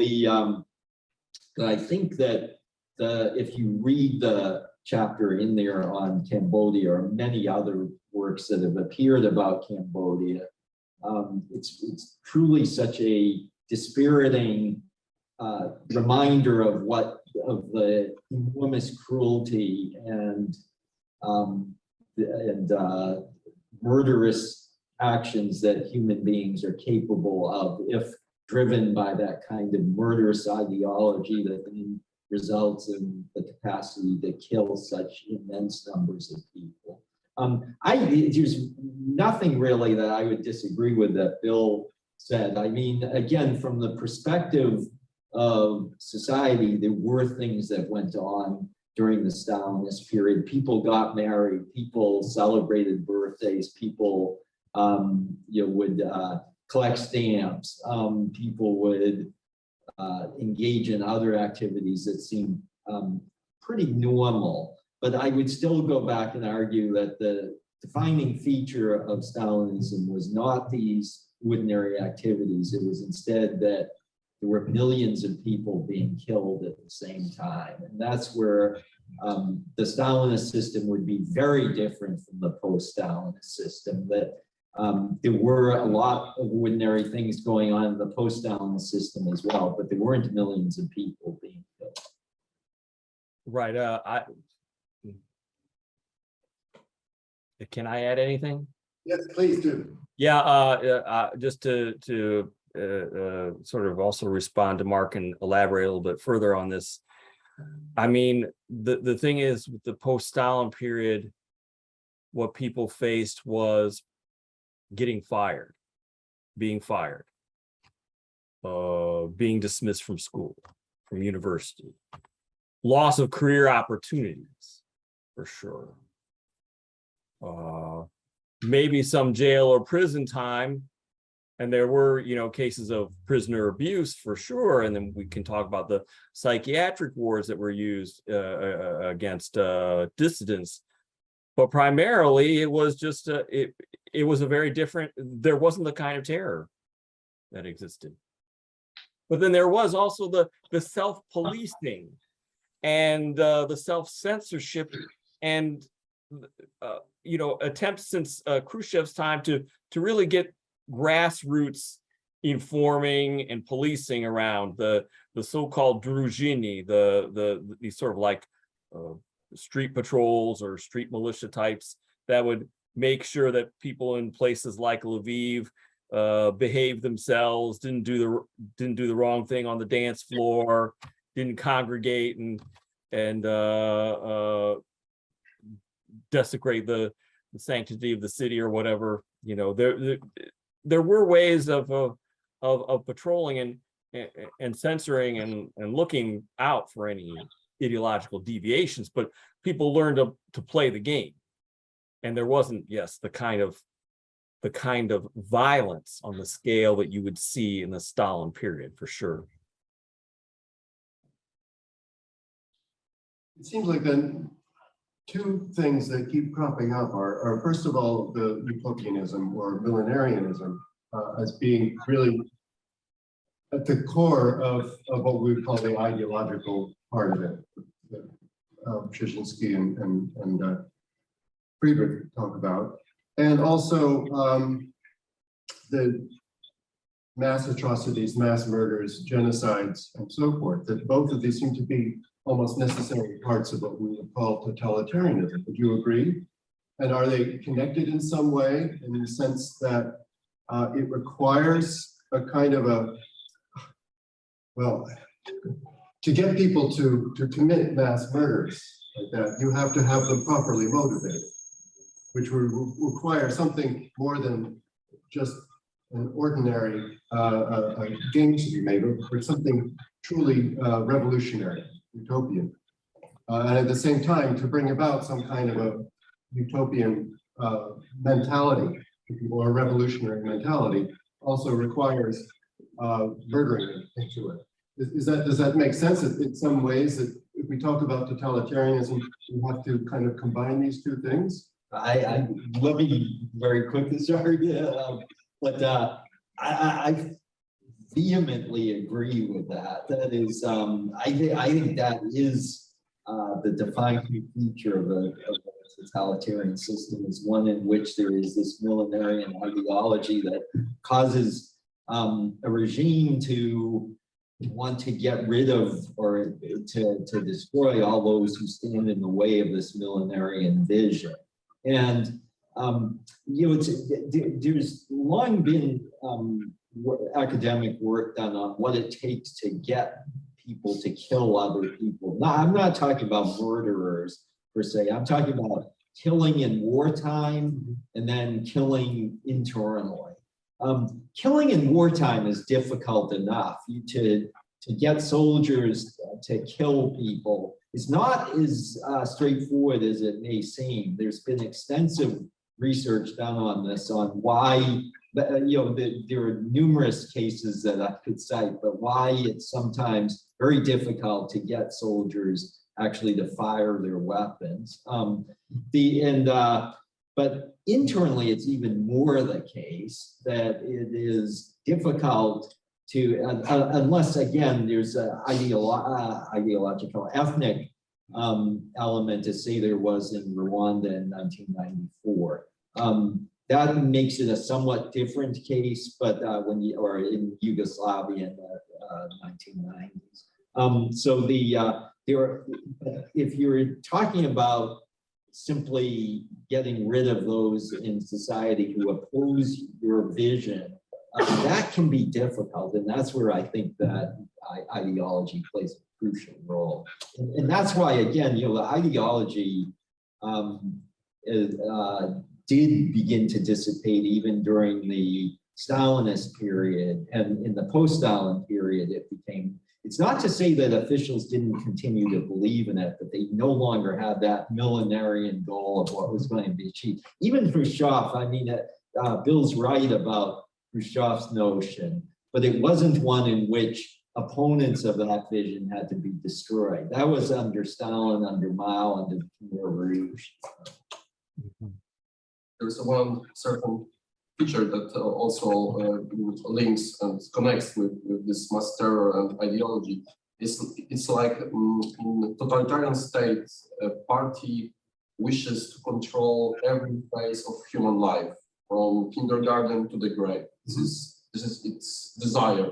I think that if you read the chapter in there on Cambodia or many other works that have appeared about Cambodia, it's truly such a dispiriting reminder of the enormous cruelty and murderous actions that human beings are capable of if driven by that kind of murderous ideology that then results in the capacity to kill such immense numbers of people. There's nothing really that I would disagree with that Bill said. I mean, again, from the perspective of society, there were things that went on during the Stalinist period. People got married, people celebrated birthdays, people would collect stamps, people would engage in other activities that seemed pretty normal. But I would still go back and argue that the defining feature of Stalinism was not these ordinary activities. It was instead that there were millions of people being killed at the same time. And that's where the Stalinist system would be very different from the post-Stalinist system, that there were a lot of ordinary things going on in the post-Stalinist system as well, but there weren't millions of people being killed.
Right. Can I add anything?
Yes, please do.
Yeah, just to sort of also respond to Mark and elaborate a little bit further on this. I mean, the thing is, with the post-Stalin period, what people faced was getting fired, being fired, being dismissed from school, from university, loss of career opportunities, for sure. Maybe some jail or prison time, And there were, cases of prisoner abuse for sure. And then we can talk about the psychiatric wards that were used against dissidents. But primarily, it was just it was a very different. There wasn't the kind of terror that existed. But then there was also the self-policing and the self-censorship and attempts since Khrushchev's time to really get grassroots informing and policing around the so-called druzhiny, these sort of like street patrols or street militia types that would make sure that people in places like Lviv behaved themselves, didn't do the wrong thing on the dance floor, didn't congregate and desecrate the sanctity of the city or whatever. There were ways of patrolling and censoring and looking out for any ideological deviations, but people learned to play the game, and there wasn't, yes, the kind of violence on the scale that you would see in the Stalin period, for sure.
It seems like then two things that keep cropping up are first of all, the utopianism or millenarianism as being really at the core of what we would call the ideological part of it. Brzezinski and Friedrich talk about. And also the mass atrocities, mass murders, genocides, and so forth, that both of these seem to be almost necessary parts of what we would call totalitarianism. Would you agree? And are they connected in some way, in the sense that it requires a kind of to get people to commit mass murders like that, you have to have them properly motivated, which would require something more than just an ordinary game to be made, but something truly revolutionary, utopian. And at the same time, to bring about some kind of a utopian mentality, or revolutionary mentality, also requires murdering into it. Does that make sense? In some ways, that if we talk about totalitarianism, we have to kind of combine these two things?
I let me very quickly start, but I vehemently agree with that. That is, I think that is the defining feature of a totalitarian system, is one in which there is this millenarian ideology that causes a regime to want to get rid of or to destroy all those who stand in the way of this millenarian vision. And there's long been academic work done on what it takes to get people to kill other people. Now, I'm not talking about murderers per se. I'm talking about killing in wartime and then killing internally. Killing in wartime is difficult enough. To get soldiers to kill people is not as straightforward as it may seem. There's been extensive research done on this, on why, there are numerous cases that I could cite, but why it's sometimes very difficult to get soldiers actually to fire their weapons. But internally, it's even more the case that it is difficult to, unless again, there's an ideological ethnic element, to say there was in Rwanda in 1994. That makes it a somewhat different case, but or in Yugoslavia in the 1990s. If you're talking about simply getting rid of those in society who oppose your vision, that can be difficult, and that's where I think that ideology plays a crucial role. And that's why, again, the ideology did begin to dissipate even during the Stalinist period, and in the post-Stalin period, it's not to say that officials didn't continue to believe in it, but they no longer had that millenarian goal of what was going to be achieved. Even Khrushchev, I mean, Bill's right about Khrushchev's notion, but it wasn't one in which opponents of that vision had to be destroyed. That was under Stalin, under Mao, under Risch.
There's one certain feature that also links and connects with this mass terror and ideology. It's like in totalitarian states, a party wishes to control every phase of human life, from kindergarten to the grave. This is its desire,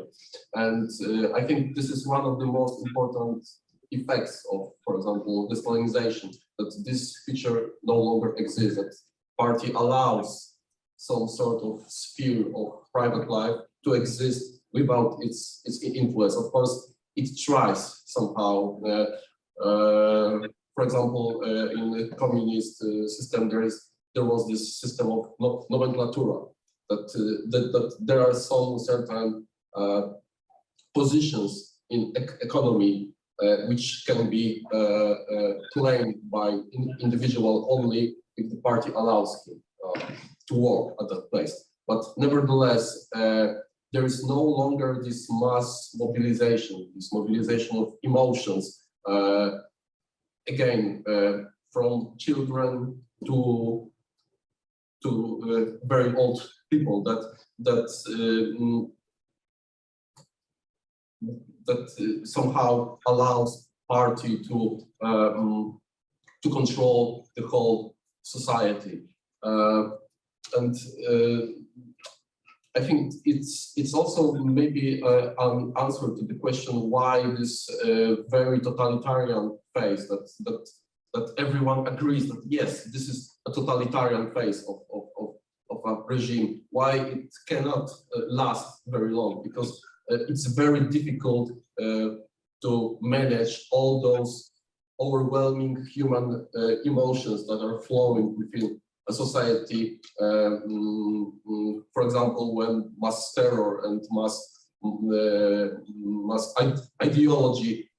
and I think this is one of the most important effects of, for example, decolonization. That this feature no longer exists. That party allows some sort of sphere of private life to exist without its influence. Of course, it tries somehow. For example, in the communist system, there was this system of nomenclatura, that there are some certain positions in economy which can be claimed by individual only if the party allows him to work at that place. But nevertheless, there is no longer this mass mobilization, this mobilization of emotions, again, from children to very old people, that somehow allows party to control the whole society. And I think it's also maybe an answer to the question why this very totalitarian phase that everyone agrees that yes, this is a totalitarian phase of a regime, why it cannot last very long, because it's very difficult to manage all those overwhelming human emotions that are flowing within a society. For example, when mass terror and mass ideology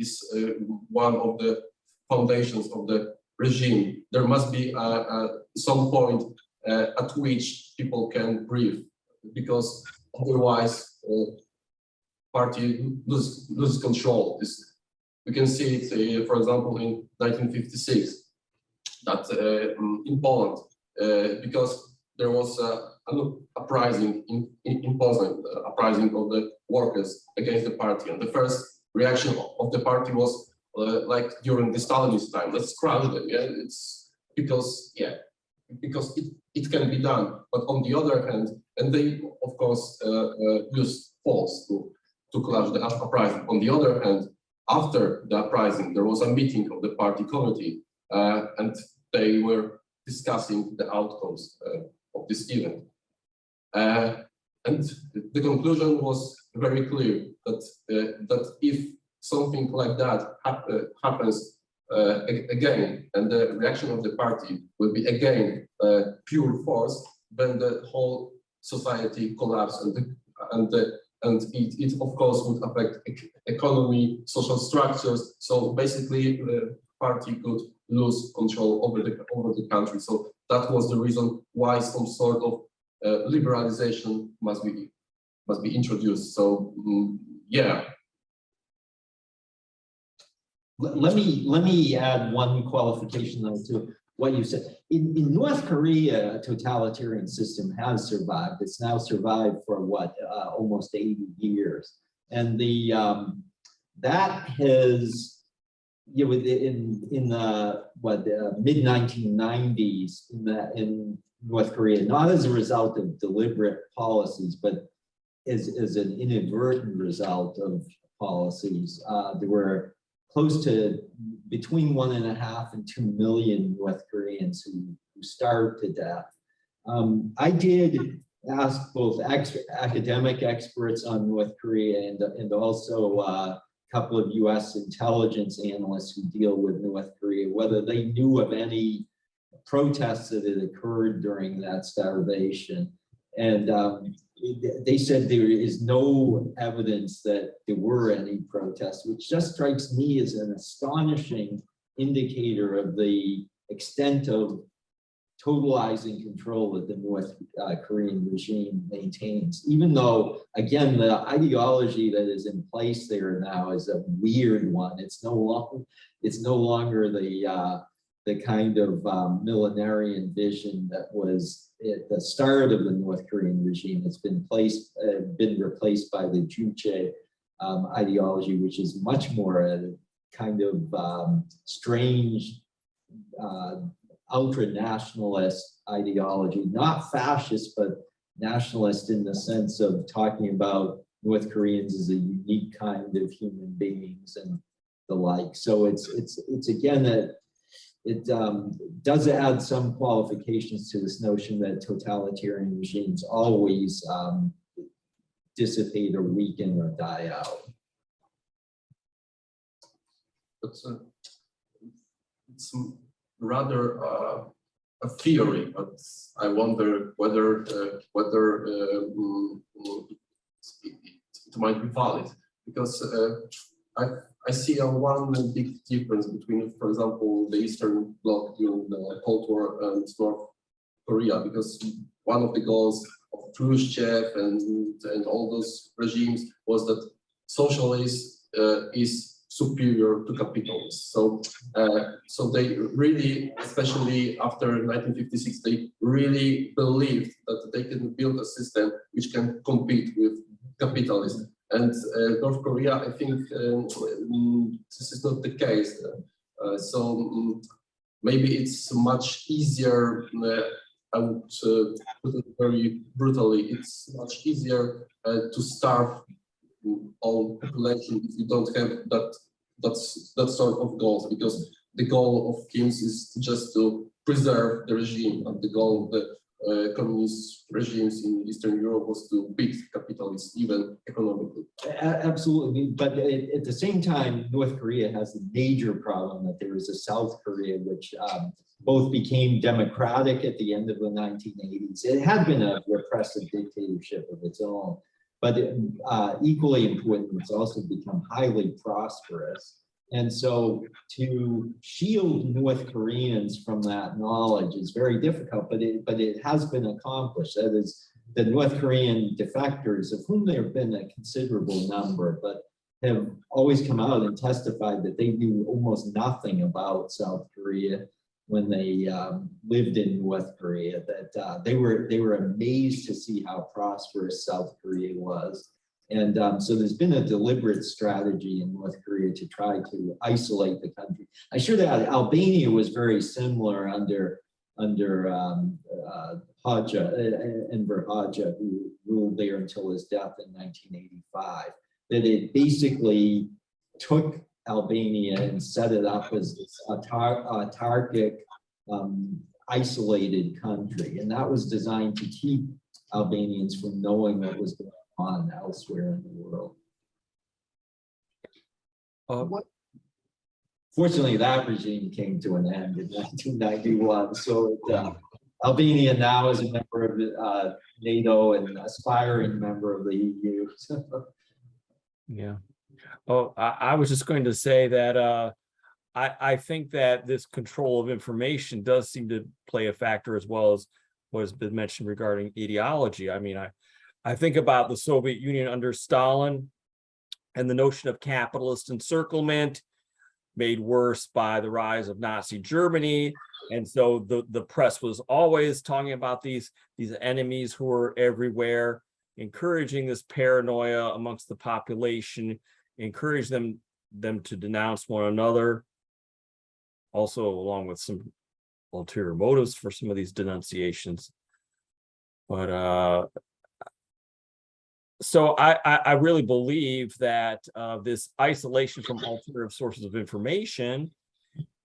is one of the foundations of the regime, there must be some point at which people can breathe, because otherwise party loses control. We can see it, for example, in 1956, that in Poland, because there was an uprising in Poland, uprising of the workers against the party, and the first reaction of the party was like during the Stalinist time, let's crush them. Yeah, it's because it can be done. But on the other hand, and they of course used force to crush the uprising. On the other hand, after the uprising, there was a meeting of the party committee, and they were discussing the outcomes of this event. And the conclusion was very clear that if something like that happens again, and the reaction of the party will be again pure force, then the whole society collapses, and it of course would affect economy, social structures. So basically, the party could lose control over the country. So that was the reason why some sort of liberalization must be introduced. So yeah.
Let me add one qualification though to what you said. In North Korea, a totalitarian system has survived. It's now survived for what, almost 80 years, and that has, you know, in the mid 1990s in North Korea, not as a result of deliberate policies, but as an inadvertent result of policies. There were close to between 1.5 and 2 million North Koreans who starved to death. I did ask both academic experts on North Korea and also a couple of US intelligence analysts who deal with North Korea whether they knew of any protests that had occurred during that starvation. And they said there is no evidence that there were any protests, which just strikes me as an astonishing indicator of the extent of totalizing control that the North Korean regime maintains, even though, again, the ideology that is in place there now is a weird one. It's no longer the kind of millenarian vision that was at the start of the North Korean regime. It's been replaced by the Juche ideology, which is much more a kind of strange ultra-nationalist ideology, not fascist, but nationalist in the sense of talking about North Koreans as a unique kind of human beings and the like. So it's again that it does add some qualifications to this notion that totalitarian regimes always dissipate or weaken or die out.
But it's rather a theory, but I wonder whether it might be valid, because I see one big difference between, for example, the Eastern Bloc during the Cold War and North Korea, because one of the goals of Khrushchev and all those regimes was that socialism is superior to capitalists. So they really, especially after 1956, they really believed that they can build a system which can compete with capitalism. And North Korea, I think this is not the case. So maybe it's much easier, I would put it very brutally, it's much easier to starve all population if you don't have that sort of goals, because the goal of Kim's is just to preserve the regime, and the goal of the communist regimes in Eastern Europe was to beat capitalists, even economically.
Absolutely, but at the same time, North Korea has a major problem that there is a South Korea, which both became democratic at the end of the 1980s. It had been a repressive dictatorship of its own, but equally important, it's also become highly prosperous. And so to shield North Koreans from that knowledge is very difficult, but it has been accomplished. That is, the North Korean defectors, of whom there have been a considerable number, but have always come out and testified that they knew almost nothing about South Korea when they lived in North Korea, that they were amazed to see how prosperous South Korea was. And so there's been a deliberate strategy in North Korea to try to isolate the country. I should add, Albania was very similar under Hoxha, Enver Hoxha, who ruled there until his death in 1985. That it basically took Albania and set it up as a autarkic, isolated country. And that was designed to keep Albanians from knowing what was going on elsewhere in the world. Fortunately, that regime came to an end in 1991. So Albania now is a member of NATO and aspiring member of the EU.
Yeah. Oh, I was just going to say that I think that this control of information does seem to play a factor, as well as what has been mentioned regarding ideology. I mean, I think about the Soviet Union under Stalin and the notion of capitalist encirclement, made worse by the rise of Nazi Germany. And so the press was always talking about these enemies who were everywhere, encouraging this paranoia amongst the population, encourage them to denounce one another, also along with some ulterior motives for some of these denunciations. But so I really believe that this isolation from alternative sources of information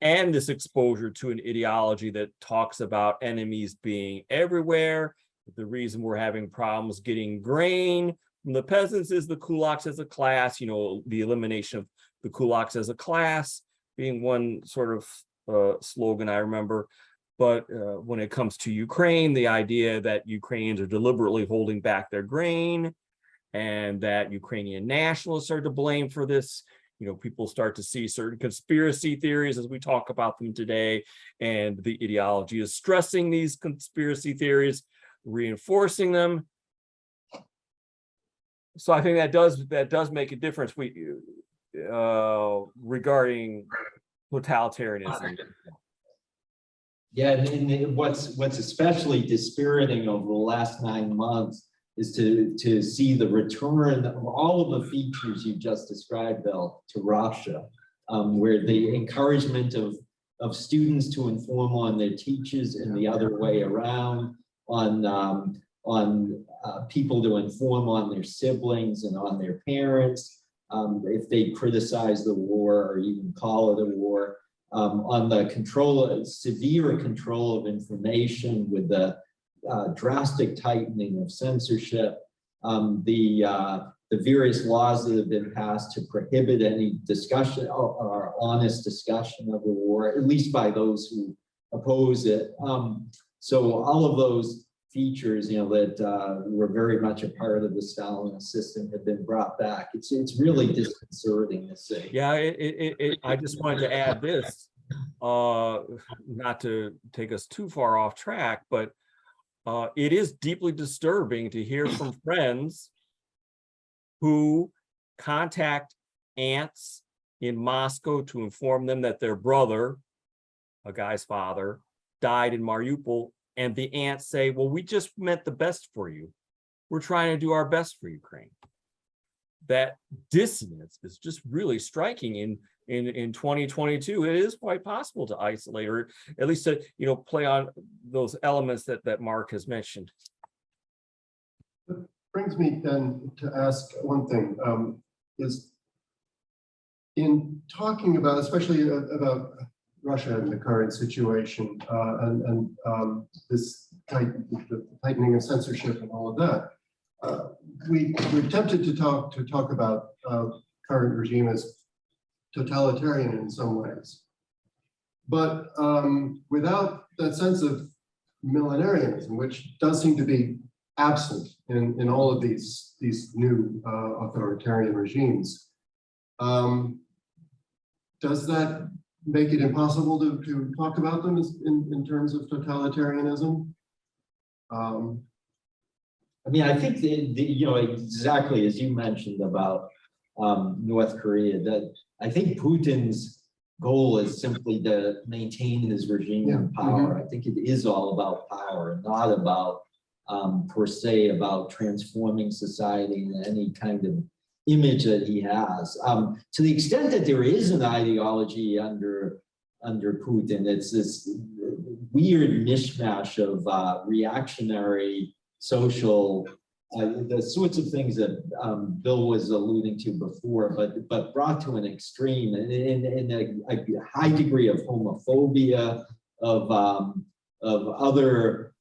and this exposure to an ideology that talks about enemies being everywhere, the reason we're having problems getting grain from the peasants is the kulaks as a class, you know, the elimination of the kulaks as a class being one sort of slogan I remember. But when it comes to Ukraine, the idea that Ukrainians are deliberately holding back their grain and that Ukrainian nationalists are to blame for this people start to see certain conspiracy theories as we talk about them today, and the ideology is stressing these conspiracy theories, reinforcing them. So I think that does make a difference regarding totalitarianism.
Yeah, and what's especially dispiriting over the last 9 months is to see the return of all of the features you just described, Bill, to Russia, where the encouragement of students to inform on their teachers and the other way around, on people to inform on their siblings and on their parents, if they criticize the war or even call it a war, on the severe control of information with the drastic tightening of censorship, the various laws that have been passed to prohibit any discussion or honest discussion of the war, at least by those who oppose it. So all of those features, that were very much a part of the Stalinist system have been brought back. It's really disconcerting to see.
Yeah, I just wanted to add this, not to take us too far off track, but it is deeply disturbing to hear from friends who contact aunts in Moscow to inform them that their brother, a guy's father, died in Mariupol, and the aunts say, well, we just meant the best for you. We're trying to do our best for Ukraine. That dissonance is just really striking in 2022. It is quite possible to isolate, or at least to play on those elements that Mark has mentioned.
That brings me then to ask one thing, is in talking about, especially about Russia and the current situation, and this tightening of censorship and all of that, we're tempted to talk about current regime as totalitarian in some ways, but without that sense of millenarianism, which does seem to be absent in all of these new authoritarian regimes. Does that make it impossible to talk about them in terms of totalitarianism?
I mean, I think exactly as you mentioned about North Korea, that I think Putin's goal is simply to maintain his regime in power. I think it is all about power, not about per se about transforming society in any kind of image that he has. To the extent that there is an ideology under Putin, it's this weird mishmash of reactionary social, the sorts of things that Bill was alluding to before, but brought to an extreme, and a high degree of homophobia, of other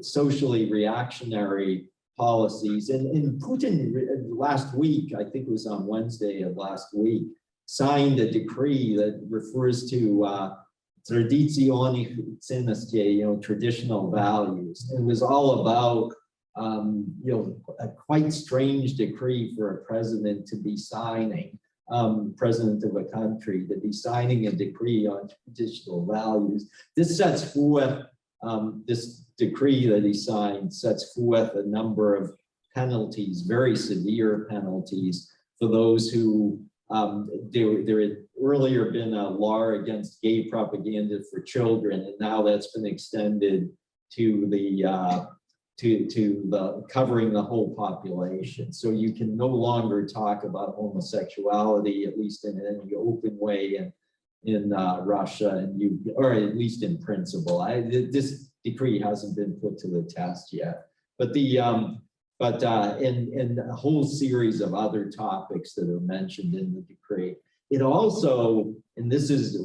socially reactionary policies. And Putin last week, I think it was on Wednesday of last week, signed a decree that refers to традиционные ценности, traditional values. And it was all about, a quite strange decree for a president to be signing, president of a country, to be signing a decree on traditional values. This sets forth, this decree that he signed sets forth a number of penalties, very severe penalties for those who, there had earlier been a law against gay propaganda for children, and now that's been extended to the covering the whole population. So you can no longer talk about homosexuality, at least in any open way in Russia, or at least in principle. This decree hasn't been put to the test yet, but in a whole series of other topics that are mentioned in the decree. It also, and this is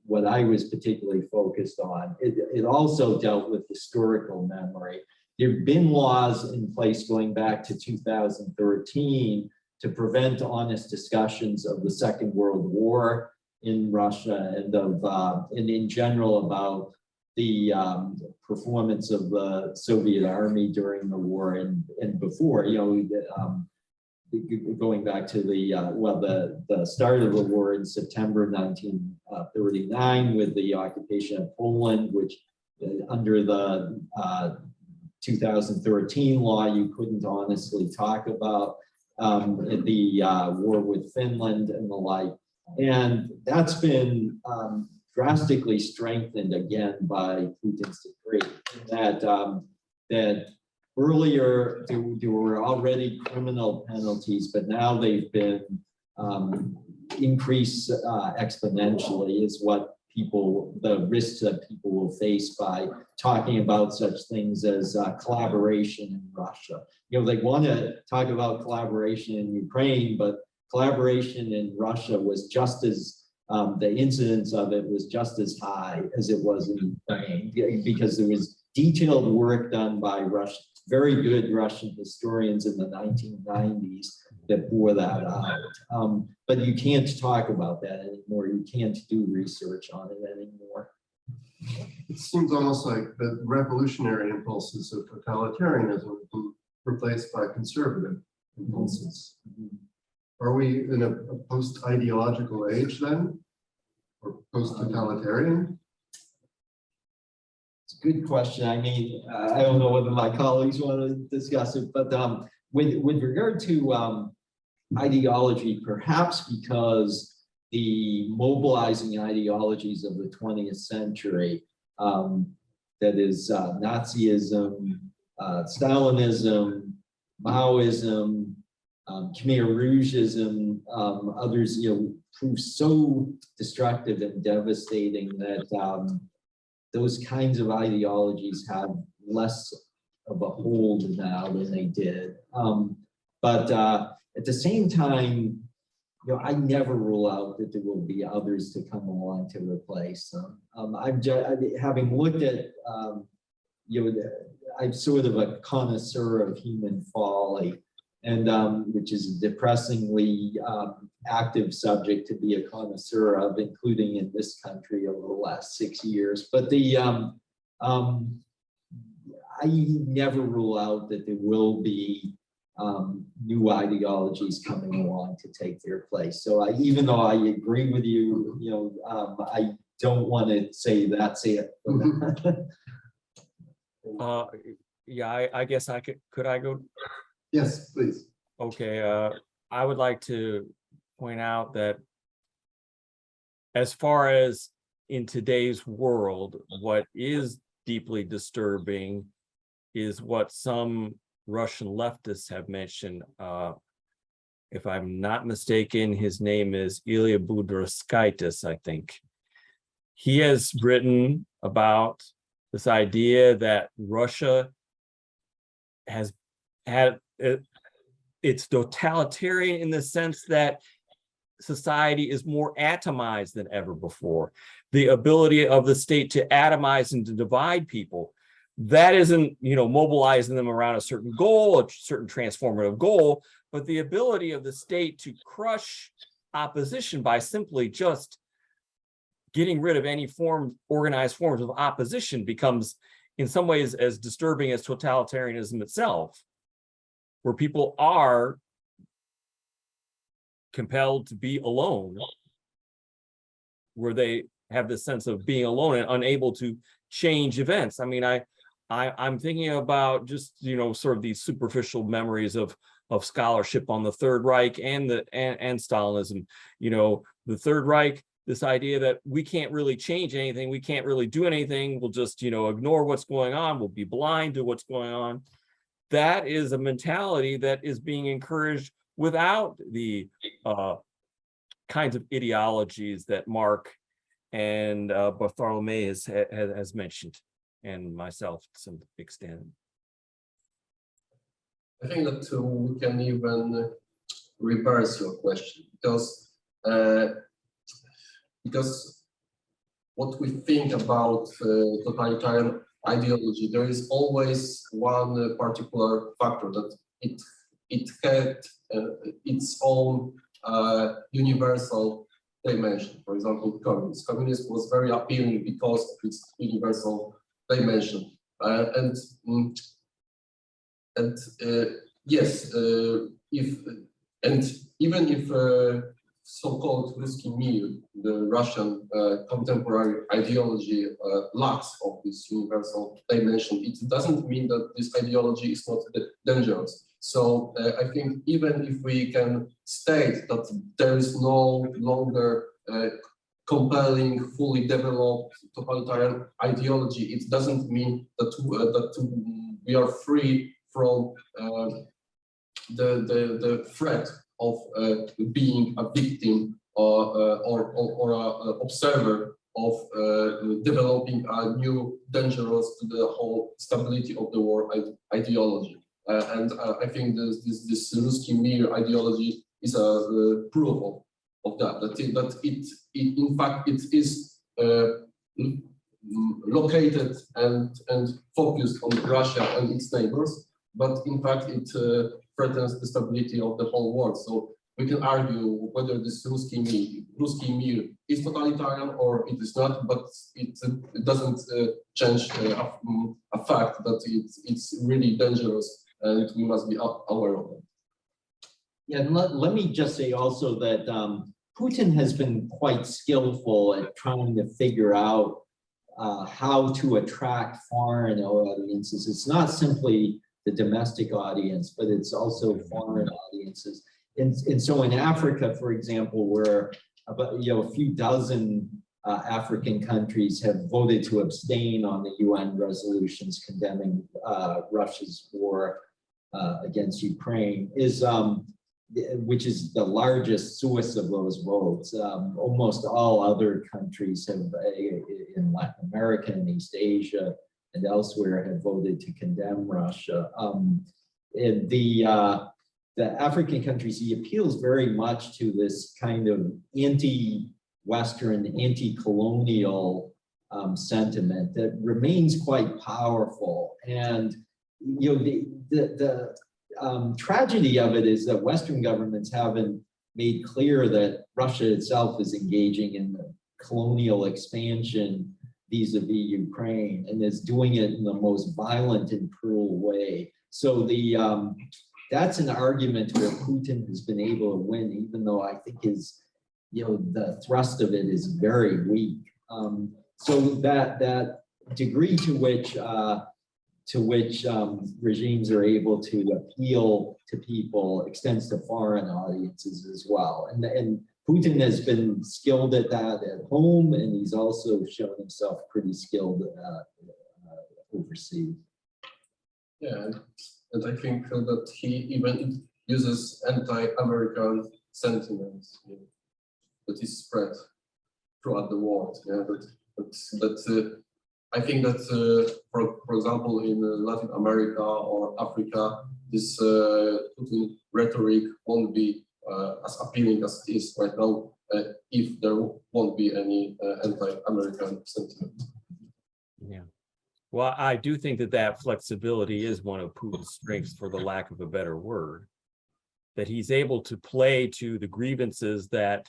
what I was particularly focused on, it also dealt with historical memory. There have been laws in place going back to 2013 to prevent honest discussions of the Second World War in Russia, and in general about the performance of the Soviet army during the war and before. going back to the start of the war in September 1939 with the occupation of Poland, which under the 2013 law, you couldn't honestly talk about the war with Finland and the like. And that's been drastically strengthened again by Putin's decree. That earlier there were already criminal penalties, but now they've been increased exponentially, is what the risks that people will face by talking about such things as collaboration in Russia. You know, they want to talk about collaboration in Ukraine, but collaboration in Russia was just as, the incidence of it was just as high as it was in Ukraine, because there was detailed work done by very good Russian historians in the 1990s that bore that out. But you can't talk about that anymore. You can't do research on it anymore.
It seems almost like the revolutionary impulses of totalitarianism have been replaced by conservative impulses. Are we in a post-ideological age then? Or post-totalitarian?
It's a good question. I mean, I don't know whether my colleagues want to discuss it, but with regard to ideology, perhaps because the mobilizing ideologies of the 20th century, that is Nazism, Stalinism, Maoism, Khmer Rougeism, others, proved so destructive and devastating that those kinds of ideologies have less of a hold now than they did. But at the same time, I never rule out that there will be others to come along to replace them. Having looked at, I'm sort of a connoisseur of human folly, and which is a depressingly active subject to be a connoisseur of, including in this country over the last 6 years. But I never rule out that there will be new ideologies coming along to take their place. So even though I agree with you, I don't want to say that's it.
Yeah, I guess I could I go?
Yes, please.
Okay, I would like to point out that as far as in today's world, what is deeply disturbing is what some Russian leftists have mentioned. If I'm not mistaken, his name is Ilya Budraskaitis, I think. He has written about this idea that Russia has had it's totalitarian in the sense that society is more atomized than ever before. The ability of the state to atomize and to divide people, that isn't, mobilizing them around a certain goal, a certain transformative goal, but the ability of the state to crush opposition by simply just getting rid of any organized forms of opposition becomes in some ways as disturbing as totalitarianism itself, where people are compelled to be alone, where they have this sense of being alone and unable to change events. I mean, I'm thinking about just, sort of these superficial memories of scholarship on the Third Reich and Stalinism. The Third Reich, this idea that we can't really change anything, we can't really do anything, we'll just, ignore what's going on, we'll be blind to what's going on. That is a mentality that is being encouraged without the kinds of ideologies that Mark and Bartholomew has mentioned, and myself to some extent.
I think that we can even reverse your question, because what we think about totalitarian ideology, there is always one particular factor that it had its own universal dimension. For example, communism. Communism was very appealing because of its universal dimension. Yes, if And even if so-called Ruski Mir, the Russian contemporary ideology lacks of this universal dimension, it doesn't mean that this ideology is not dangerous. So I think even if we can state that there is no longer compelling, fully developed totalitarian ideology, it doesn't mean that we are free from the threat of being a victim or an observer of developing a new dangerous to the whole stability of the world ideology. And I think this Ruski Mir ideology is a proof of that. That it in fact it is located and focused on Russia and its neighbors, but in fact it threatens the stability of the whole world. So we can argue whether this Ruski Mir is totalitarian or it is not, but it doesn't change a fact that it's really dangerous and we must be aware of it.
Yeah, and let me just say also that Putin has been quite skillful at trying to figure out how to attract foreign audiences. It's not simply the domestic audience, but it's also foreign audiences. And so in Africa, for example, where about a few dozen African countries have voted to abstain on the UN resolutions condemning Russia's war against Ukraine, which is the largest source of those votes. Almost all other countries have, in Latin America and East Asia and elsewhere, have voted to condemn Russia. The African countries, he appeals very much to this kind of anti-Western, anti-colonial sentiment that remains quite powerful. And the tragedy of it is that Western governments haven't made clear that Russia itself is engaging in the colonial expansion vis-a-vis Ukraine and is doing it in the most violent and cruel way. So that's an argument where Putin has been able to win, even though I think the thrust of it is very weak. So that degree to which regimes are able to appeal to people extends to foreign audiences as well. And Putin has been skilled at that at home, and he's also shown himself pretty skilled overseas.
Yeah, and I think that he even uses anti-American sentiments that is spread throughout the world. Yeah, I think that, for example, in Latin America or Africa, this Putin rhetoric won't be as appealing as it is right now if there won't be any anti-American sentiment.
Yeah. Well, I do think that flexibility is one of Putin's strengths, for the lack of a better word, that he's able to play to the grievances that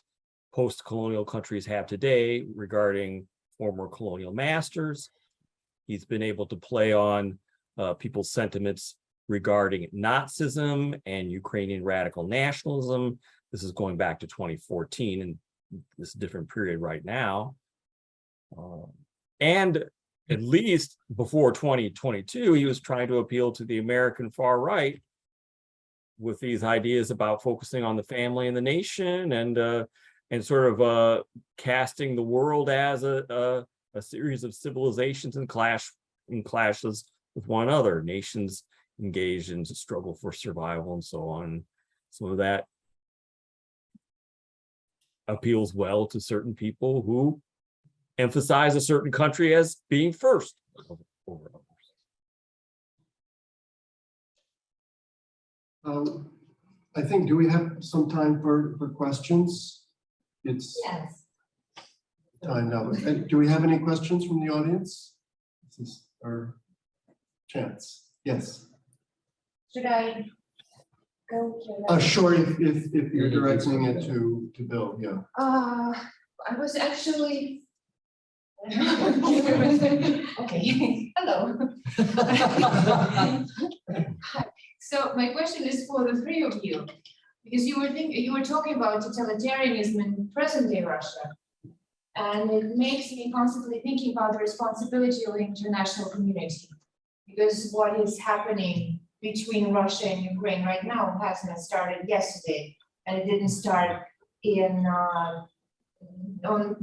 post-colonial countries have today regarding former colonial masters. He's been able to play on people's sentiments regarding Nazism and Ukrainian radical nationalism. This is going back to 2014 and this different period right now. And at least before 2022, he was trying to appeal to the American far right with these ideas about focusing on the family and the nation and sort of casting the world as a series of civilizations and clashes with one another, nations engaged in a struggle for survival and so on. Some of that appeals well to certain people who emphasize a certain country as being first over others.
I think, do we have some time for questions? It's
Yes.
time now. Do we have any questions from the audience? This is our chance. Yes.
Should I go to?
Sure, if you're directing it to Bill, yeah.
I was actually. Okay, hello. Hi. So my question is for the three of you. Because you were talking about totalitarianism in present-day Russia, and it makes me constantly thinking about the responsibility of the international community. Because what is happening between Russia and Ukraine right now hasn't started yesterday, and it didn't start on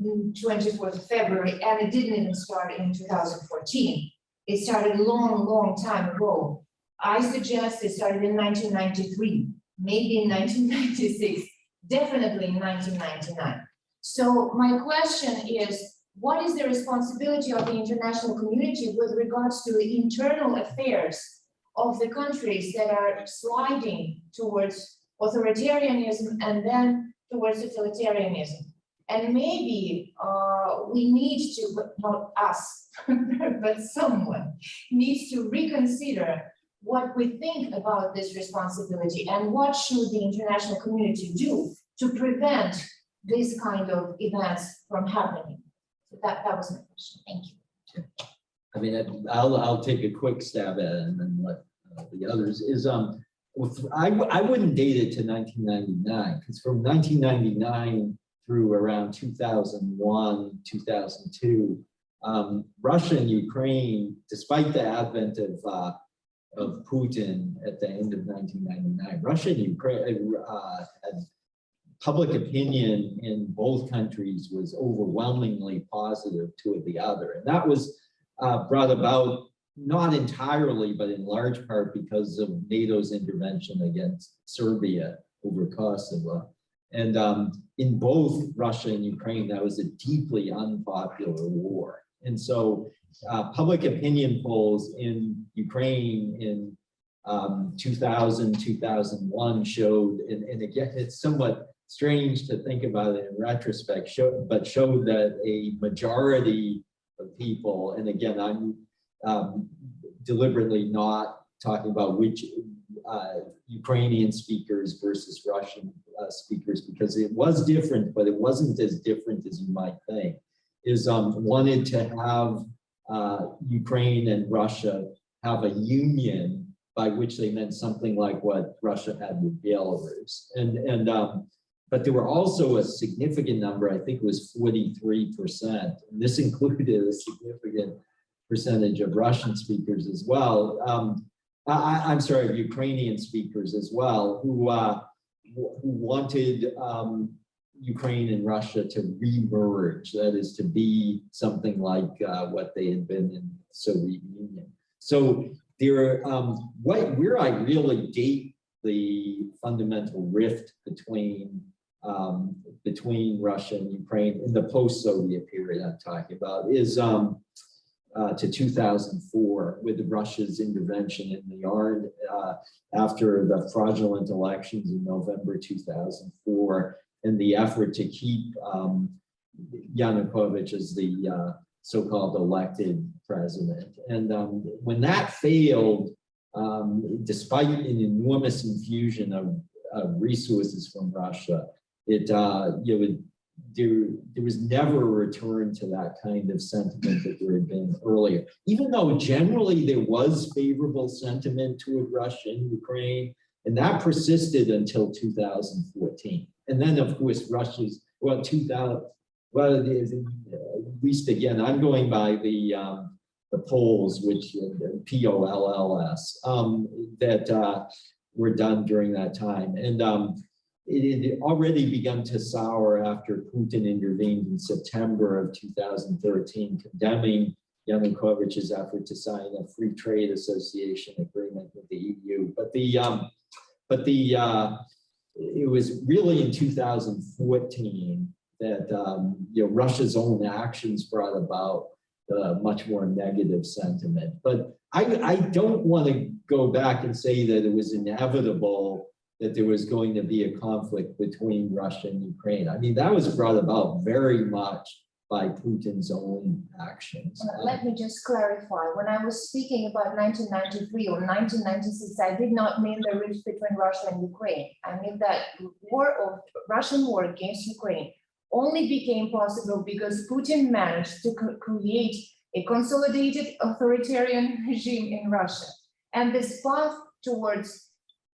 24th of February, and it didn't even start in 2014. It started a long, long time ago. I suggest it started in 1993, maybe in 1996, definitely in 1999. So my question is, what is the responsibility of the international community with regards to the internal affairs of the countries that are sliding towards authoritarianism and then towards totalitarianism? And maybe we need to, but not us, but someone needs to reconsider what we think about this responsibility and what should the international community do to prevent this kind of events from happening. So that was my question. Thank you.
I mean, I'll take a quick stab at it and then let the others is, I wouldn't date it to 1999, because from 1999 through around 2001, 2002, Russia and Ukraine, despite the advent of Putin at the end of 1999, Russia and Ukraine had public opinion in both countries was overwhelmingly positive toward the other. And that was brought about not entirely, but in large part because of NATO's intervention against Serbia over Kosovo. And in both Russia and Ukraine, that was a deeply unpopular war. And so public opinion polls in Ukraine in 2000, 2001 showed, and again, it's somewhat strange to think about it in retrospect, showed that a majority of people, and again, I'm deliberately not talking about which Ukrainian speakers versus Russian speakers, because it was different, but it wasn't as different as you might think, is wanted to have Ukraine and Russia have a union, by which they meant something like what Russia had with Belarus. But there were also a significant number, I think it was 43%, and this included a significant percentage of Russian speakers as well. I'm sorry, of Ukrainian speakers as well, who wanted Ukraine and Russia to re-merge, that is to be something like what they had been in the Soviet Union. So there, where I really date the fundamental rift between Russia and Ukraine in the post-Soviet period I'm talking about is to 2004 with Russia's intervention in the Yarn after the fraudulent elections in November 2004 and the effort to keep Yanukovych as the so-called elected president. And when that failed, despite an enormous infusion of resources from Russia, there was never a return to that kind of sentiment that there had been earlier. Even though generally there was favorable sentiment toward Russia and Ukraine, and that persisted until 2014. And then, of course, Russia's, well, 2000, well, at least again, I'm going by the polls, which POLLS, that were done during that time. And it had already begun to sour after Putin intervened in September of 2013, condemning Yanukovych's effort to sign a free trade association agreement with the EU. But it was really in 2014 that Russia's own actions brought about much more negative sentiment. But I don't want to go back and say that it was inevitable that there was going to be a conflict between Russia and Ukraine. I mean, that was brought about very much by Putin's own actions.
Let me just clarify. When I was speaking about 1993 or 1996, I did not mean the rift between Russia and Ukraine. I mean that Russian war against Ukraine only became possible because Putin managed to create a consolidated authoritarian regime in Russia. And this path towards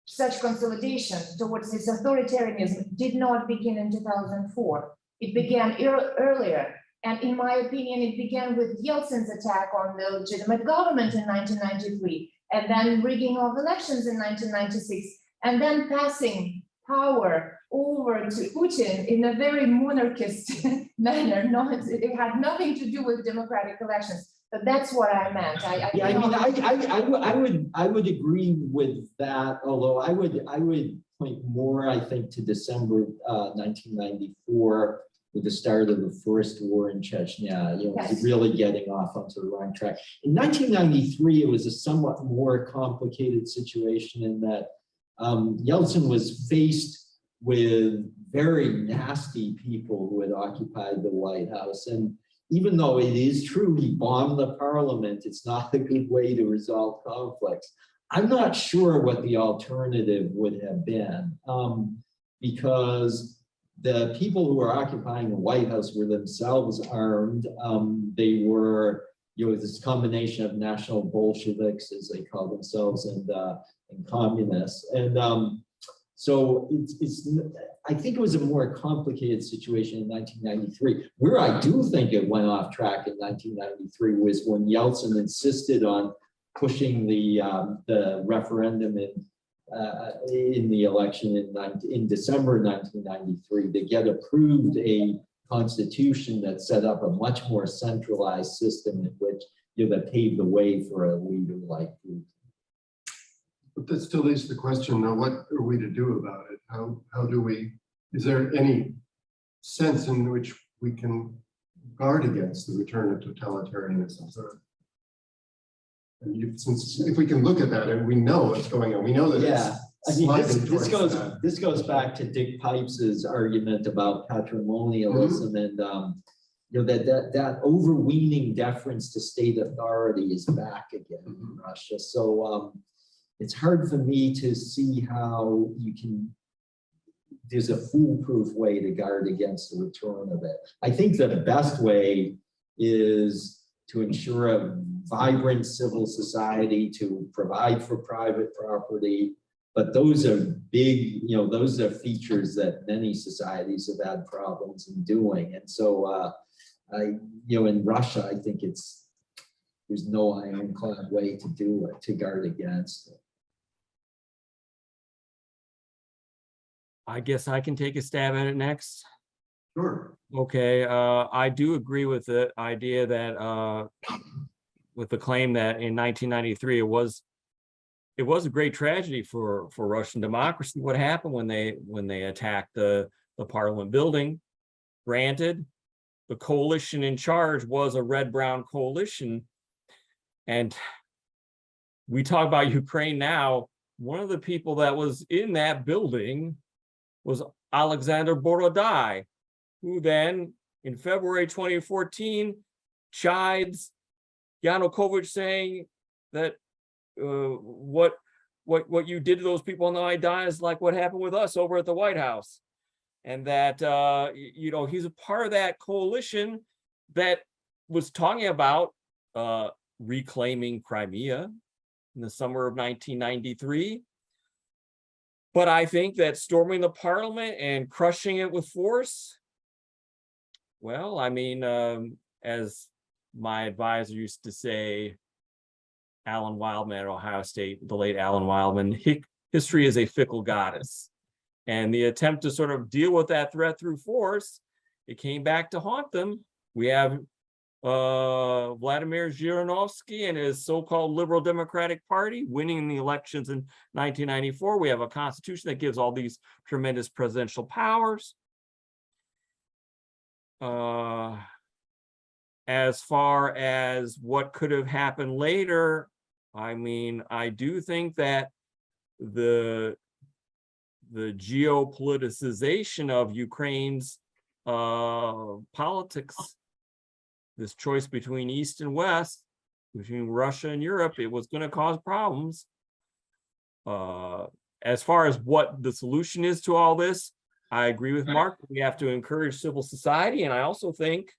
such consolidation towards this authoritarianism did not begin in 2004. It began earlier. And in my opinion, it began with Yeltsin's attack on the legitimate government in 1993, and then rigging of elections in 1996, and then passing power over to Putin in a very monarchist manner. It had nothing to do with democratic elections. But that's what I meant.
Yeah, I mean, I would agree with that, although I would point more, I think, to December 1994 with the start of the first war in Chechnya,
Yes.
really getting off onto the wrong track. In 1993, it was a somewhat more complicated situation in that Yeltsin was faced with very nasty people who had occupied the White House. And even though it is true he bombed the parliament, it's not a good way to resolve conflicts. I'm not sure what the alternative would have been, because the people who were occupying the White House were themselves armed. They were, this combination of national Bolsheviks, as they call themselves, and communists. And so I think it was a more complicated situation in 1993. Where I do think it went off track in 1993 was when Yeltsin insisted on pushing the referendum in the election in December 1993 to get approved a constitution that set up a much more centralized system in which that paved the way for a leader like Putin.
But that still leaves the question, now what are we to do about it? How do we, is there any sense in which we can guard against the return of totalitarianism? And since if we can look at that and we know what's going on, we know that it's sliding towards that.
This goes back to Dick Pipes's argument about patrimonialism and that overweening deference to state authority is back again in Russia. So it's hard for me to see how there's a foolproof way to guard against the return of it. I think the best way is to ensure a vibrant civil society, to provide for private property. But those are big, those are features that many societies have had problems in doing. And so, in Russia, I think there's no ironclad way to do it, to guard against it.
I guess I can take a stab at it next.
Sure.
Okay, I do agree with the idea that with the claim that in 1993 it was a great tragedy for Russian democracy. What happened when they attacked the parliament building? Granted, the coalition in charge was a red-brown coalition, and we talk about Ukraine now. One of the people that was in that building was Alexander Borodai, who then in February 2014 chides Yanukovych, saying that what you did to those people on the Maidan is like what happened with us over at the White House, and that he's a part of that coalition that was talking about reclaiming Crimea in the summer of 1993. But I think that storming the parliament and crushing it with force, well, I mean, as my advisor used to say, Alan Wildman at Ohio State, the late Alan Wildman, history is a fickle goddess. And the attempt to sort of deal with that threat through force, it came back to haunt them. We have Vladimir Zhirinovsky and his so-called Liberal Democratic Party winning the elections in 1994. We have a constitution that gives all these tremendous presidential powers. As far as what could have happened later, I mean, I do think that the geopoliticization of Ukraine's politics, this choice between East and West, between Russia and Europe, it was going to cause problems. As far as what the solution is to all this, I agree with Mark. We have to encourage civil society, and I also think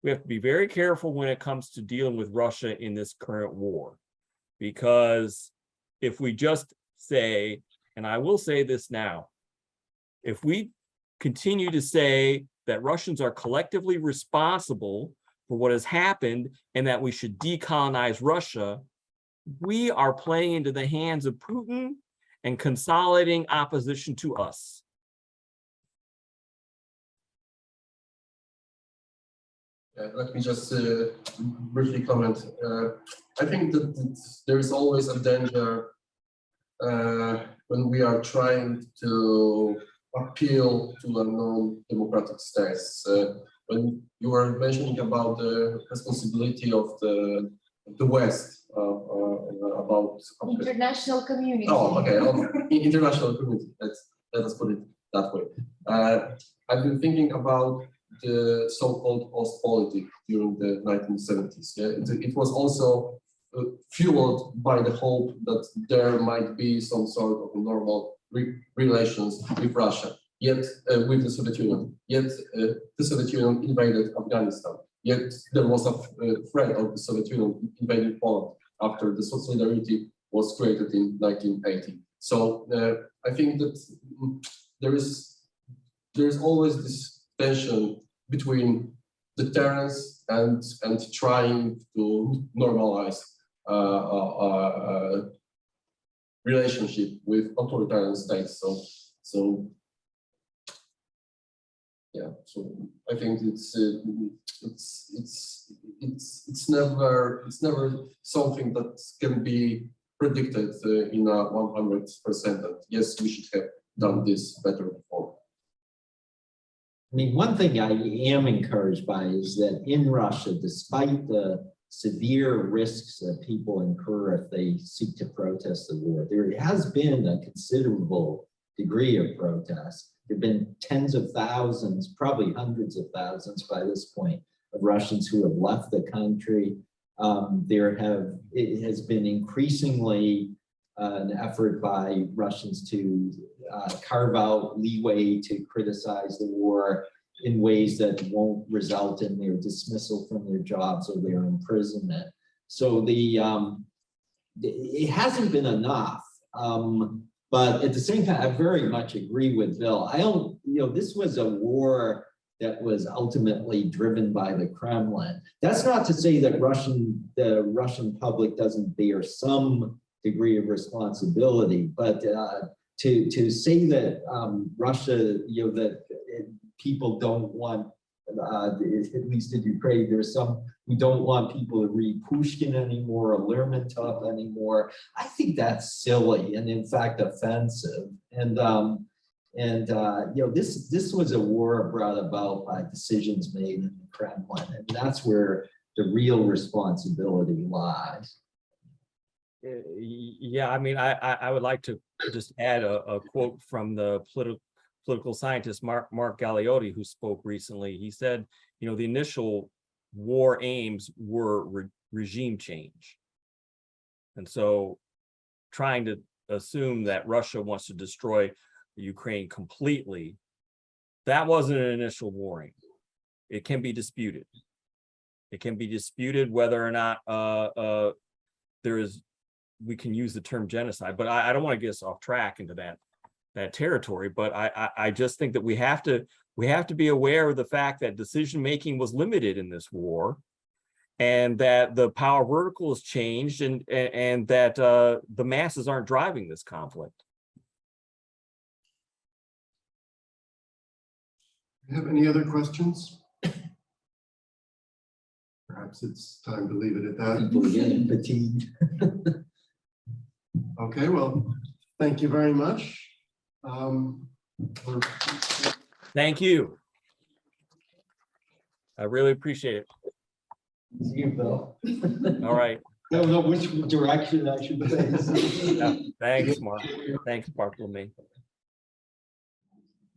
we have to be very careful when it comes to dealing with Russia in this current war, because if we just say, And I will say this now. If we continue to say that Russians are collectively responsible for what has happened and that we should decolonize Russia, we are playing into the hands of Putin and consolidating opposition to us.
Let me just briefly comment. I think that there is always a danger when we are trying to appeal to a non-democratic states. When you were mentioning about the responsibility of the West about
International community.
Oh, okay. International community. Let us put it that way. I've been thinking about the so-called Ostpolitik during the 1970s. Yeah? It was also fueled by the hope that there might be some sort of normal relations with Russia, yet with the Soviet Union. Yet the Soviet Union invaded Afghanistan. Yet there was a threat of the Soviet Union invading Poland after the Solidarity was created in 1980. So I think that there is always this tension between deterrence and trying to normalize relationship with authoritarian states. So yeah. So I think it's never something that can be predicted in a 100%. And yes, we should have done this better before.
I mean, one thing I am encouraged by is that in Russia, despite the severe risks that people incur if they seek to protest the war, there has been a considerable degree of protest. There have been tens of thousands, probably hundreds of thousands by this point, of Russians who have left the country. It has been increasingly an effort by Russians to carve out leeway to criticize the war in ways that won't result in their dismissal from their jobs or their imprisonment. So it hasn't been enough. But at the same time, I very much agree with Bill. This was a war that was ultimately driven by the Kremlin. That's not to say that the Russian public doesn't bear some degree of responsibility, but to say that Russia, that people don't want, at least in Ukraine, there's some who don't want people to read Pushkin anymore or Lermontov anymore. I think that's silly and in fact offensive. And this was a war brought about by decisions made in the Kremlin, and that's where the real responsibility lies.
Yeah, I mean, I would like to just add a quote from the political scientist Mark Galeotti, who spoke recently. He said, the initial war aims were regime change. And so trying to assume that Russia wants to destroy Ukraine completely, that wasn't an initial war aim. It can be disputed. It can be disputed whether or not we can use the term genocide, but I don't want to get us off track into that territory. But I just think that we have to be aware of the fact that decision-making was limited in this war, and that the power vertical has changed, and that the masses aren't driving this conflict.
Have any other questions? Perhaps it's time to leave it at that.
People are getting fatigued.
Okay, well, thank you very much.
Thank you. I really appreciate it.
See you, Bill.
All right.
I don't know which direction I should face.
Yeah, thanks, Mark. Thanks, Bartolome.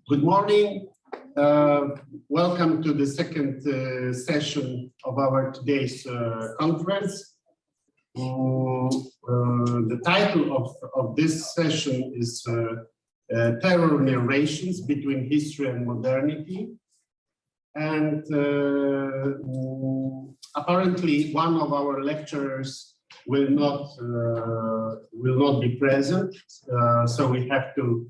Good morning. Welcome to the second session of our today's conference. The title of this session is Terror Narrations Between History and Modernity. And apparently one of our lecturers will not be present, so we have to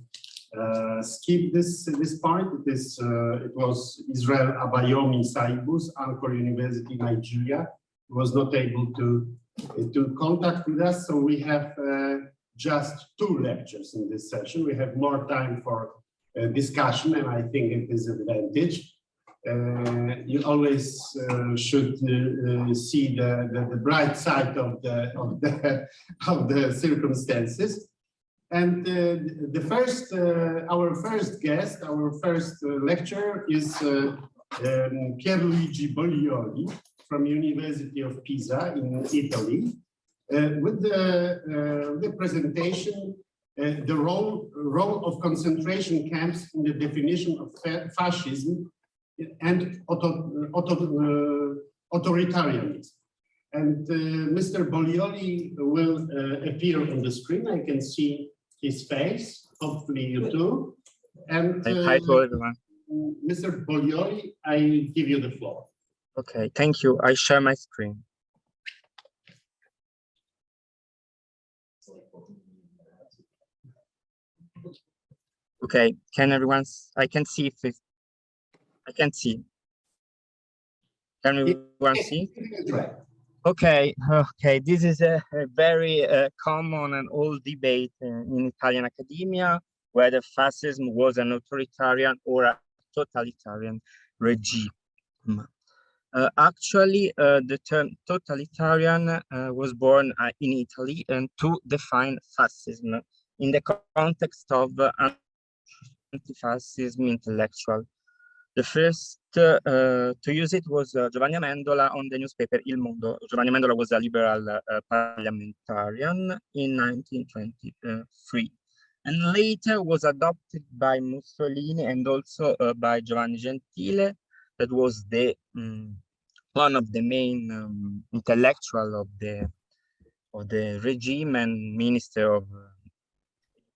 skip this part. It was Israel Abayomi Saibus, Anchor University, Nigeria, was not able to contact with us, so we have just 2 lectures in this session. We have more time for discussion, and I think it is an advantage. You always should see the bright side of the circumstances. And our first guest, our first lecturer is Pierluigi Bollioli from University of Pisa in Italy, with the presentation the role of concentration camps in the definition of fascism and authoritarianism. And Mr. Bollioli will appear on the screen. I can see his face, hopefully you too. And
hi to everyone.
Mr. Bollioli, I give you the floor.
Okay, thank you. I share my screen. Okay, can everyone, I can see if it, I can see. Can everyone see? Okay, okay. This is a very common and old debate in Italian academia, whether fascism was an authoritarian or a totalitarian regime. Actually, the term totalitarian was born in Italy and to define fascism in the context of anti-fascism intellectual. The first to use it was Giovanni Amendola on the newspaper Il Mondo. Giovanni Amendola was a liberal parliamentarian in 1923, and later was adopted by Mussolini and also by Giovanni Gentile, that was the one of the main intellectual of the regime and minister of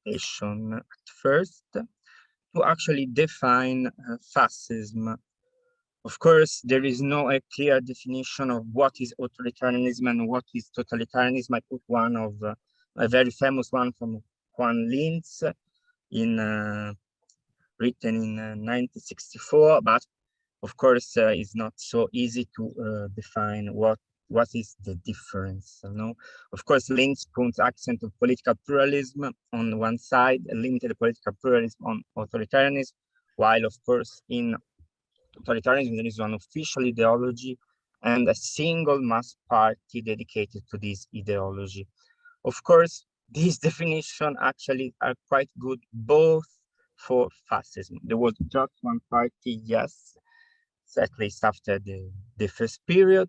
education at first, to actually define fascism. Of course, there is no a clear definition of what is authoritarianism and what is totalitarianism. I put one of a very famous one from Juan Linz in written in 1964, but of course it's not so easy to define what is the difference, you know? Of course, Linz puts accent on political pluralism on one side, limited political pluralism on authoritarianism, while of course in totalitarianism there is an official ideology and a single mass party dedicated to this ideology. Of course, these definitions actually are quite good both for fascism. There was just one party, yes, at least after the first period,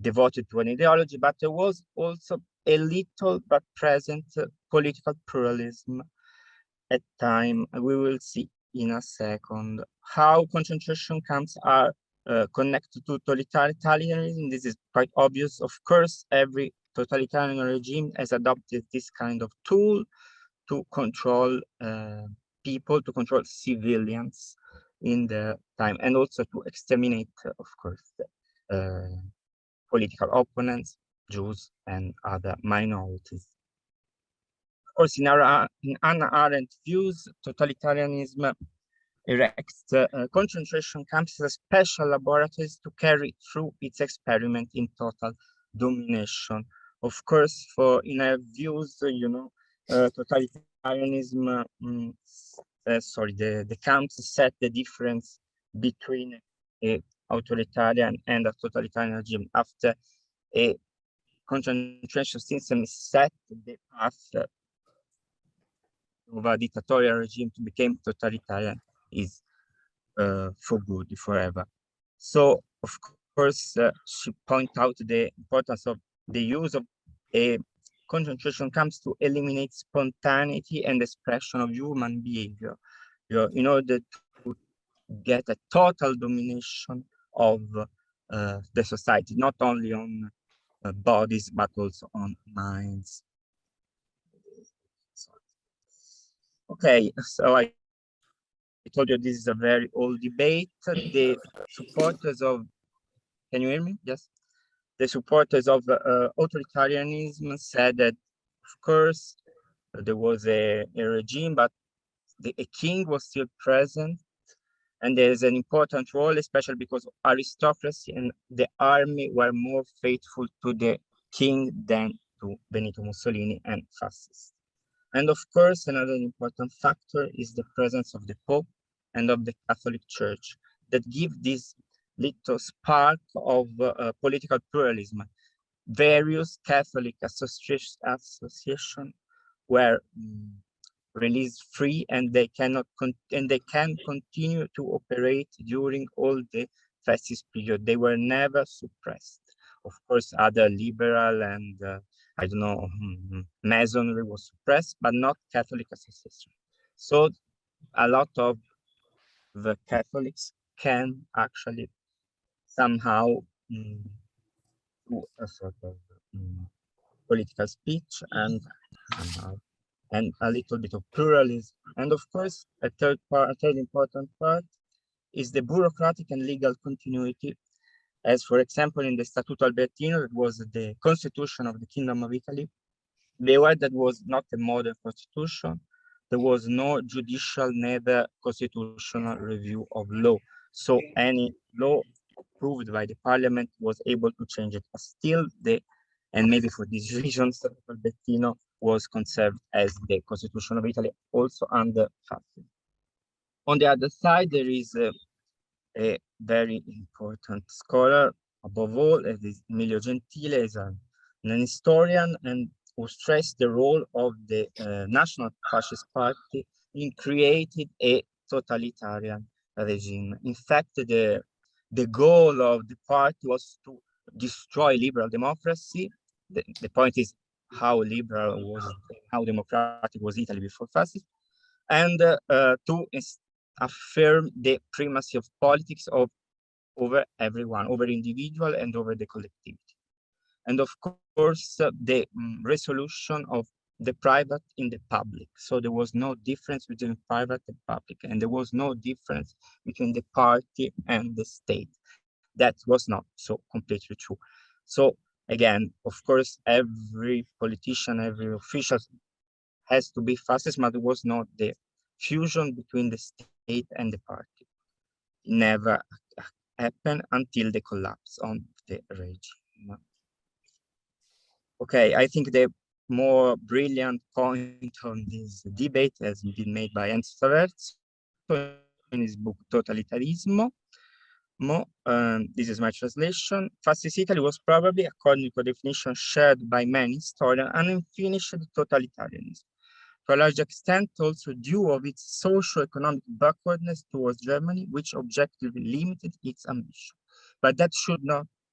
devoted to an ideology, but there was also a little but present political pluralism at time. We will see in a second how concentration camps are connected to totalitarianism. This is quite obvious. Of course, every totalitarian regime has adopted this kind of tool to control people, to control civilians in the time, and also to exterminate, of course, political opponents, Jews, and other minorities. Of course, in Hannah Arendt views, totalitarianism erects concentration camps as special laboratories to carry through its experiment in total domination. Of course, in our views, you know, totalitarianism, the camps set the difference between a authoritarian and a totalitarian regime. After a concentration system set the path of a dictatorial regime to become totalitarian is for good, forever. So, of course, she points out the importance of the use of a concentration camps to eliminate spontaneity and expression of human behavior, in order to get a total domination of the society, not only on bodies, but also on minds. Okay, so I told you this is a very old debate. The supporters of, can you hear me? Yes. the supporters of authoritarianism said that, of course, there was a regime, but a king was still present. And there's an important role, especially because aristocracy and the army were more faithful to the king than to Benito Mussolini and fascists. And of course, another important factor is the presence of the Pope and of the Catholic Church that give this little spark of political pluralism. Various Catholic associations were released free, and they can continue to operate during all the fascist period. They were never suppressed. Of course, other liberal and I don't know, Masonry was suppressed, but not Catholic association. So a lot of the Catholics can actually somehow do a sort of political speech and somehow and a little bit of pluralism. And of course, a third important part is the bureaucratic and legal continuity. As for example, in the Statuto Albertino, it was the constitution of the Kingdom of Italy. The word that was not a modern constitution. There was no judicial, neither constitutional review of law. So any law approved by the parliament was able to change it. But still, and maybe for this reason, Statuto Albertino was conserved as the Constitution of Italy, also under fascism. On the other side, there is a very important scholar, above all, as is Emilio Gentile, is an historian, and who stressed the role of the National Fascist Party in creating a totalitarian regime. In fact, the goal of the party was to destroy liberal democracy. The point is how liberal was, how democratic was Italy before fascism, and to affirm the primacy of politics over everyone, over individual and over the collectivity. And of course, the resolution of the private in the public. So there was no difference between private and public, and there was no difference between the party and the state. That was not so completely true. So again, of course, every politician, every official has to be fascist, but there was not the fusion between the state and the party. It never happened until the collapse on the regime. Okay, I think the more brilliant point on this debate has been made by Enzo Saverso in his book Totalitarismo. This is my translation. Fascist Italy was probably, according to a definition shared by many historians, an unfinished totalitarianism. To a large extent, also due of its socio-economic backwardness towards Germany, which objectively limited its ambition. But that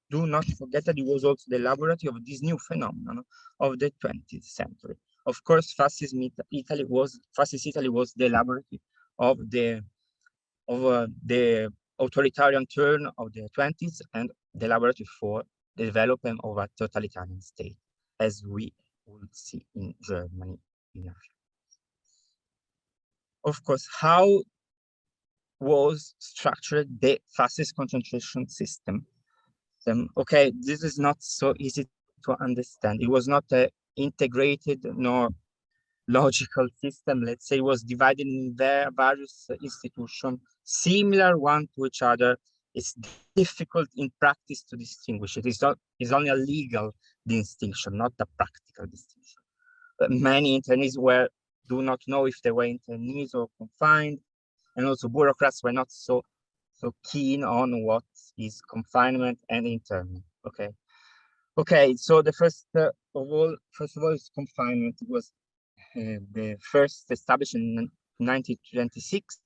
do not forget that it was also the laboratory of this new phenomenon of the 20th century. Of course, fascist Italy was the laboratory of the authoritarian turn of the 20s and the laboratory for the development of a totalitarian state, as we will see in Germany in a few. Of course, how was structured the fascist concentration system? Okay, this is not so easy to understand. It was not an integrated nor logical system. Let's say it was divided in various institutions, similar one to each other. It's difficult in practice to distinguish it. It's only a legal distinction, not a practical distinction. But many internees do not know if they were internees or confined, and also bureaucrats were not so keen on what is confinement and internment. Okay. So the first of all is confinement. It was the first established in 1926,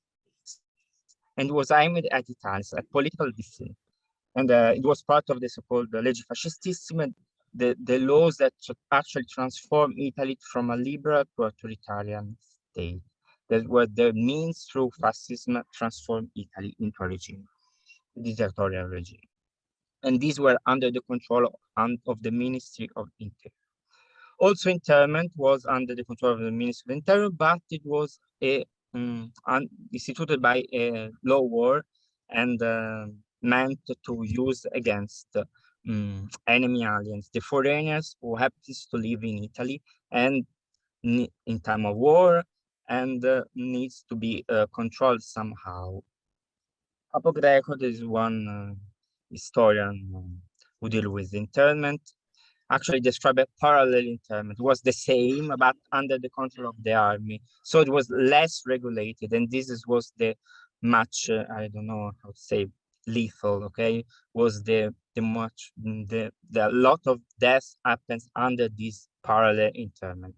and it was aimed at Italians, at political dissident. And it was part of the so-called Legge Fascistissime, the laws that actually transform Italy from a liberal to authoritarian state. That were the means through fascism transformed Italy into a regime, a dictatorial regime. And these were under the control of the Ministry of Interior. Also, internment was under the control of the Ministry of Interior, but it was instituted by a law war and meant to use against enemy aliens, the foreigners who happens to live in Italy and in time of war and needs to be controlled somehow. Greco is one historian who deal with internment, actually described a parallel internment. It was the same, but under the control of the army. So it was less regulated, and was the much, I don't know how to say, lethal, okay? Was the lot of death happens under this parallel internment.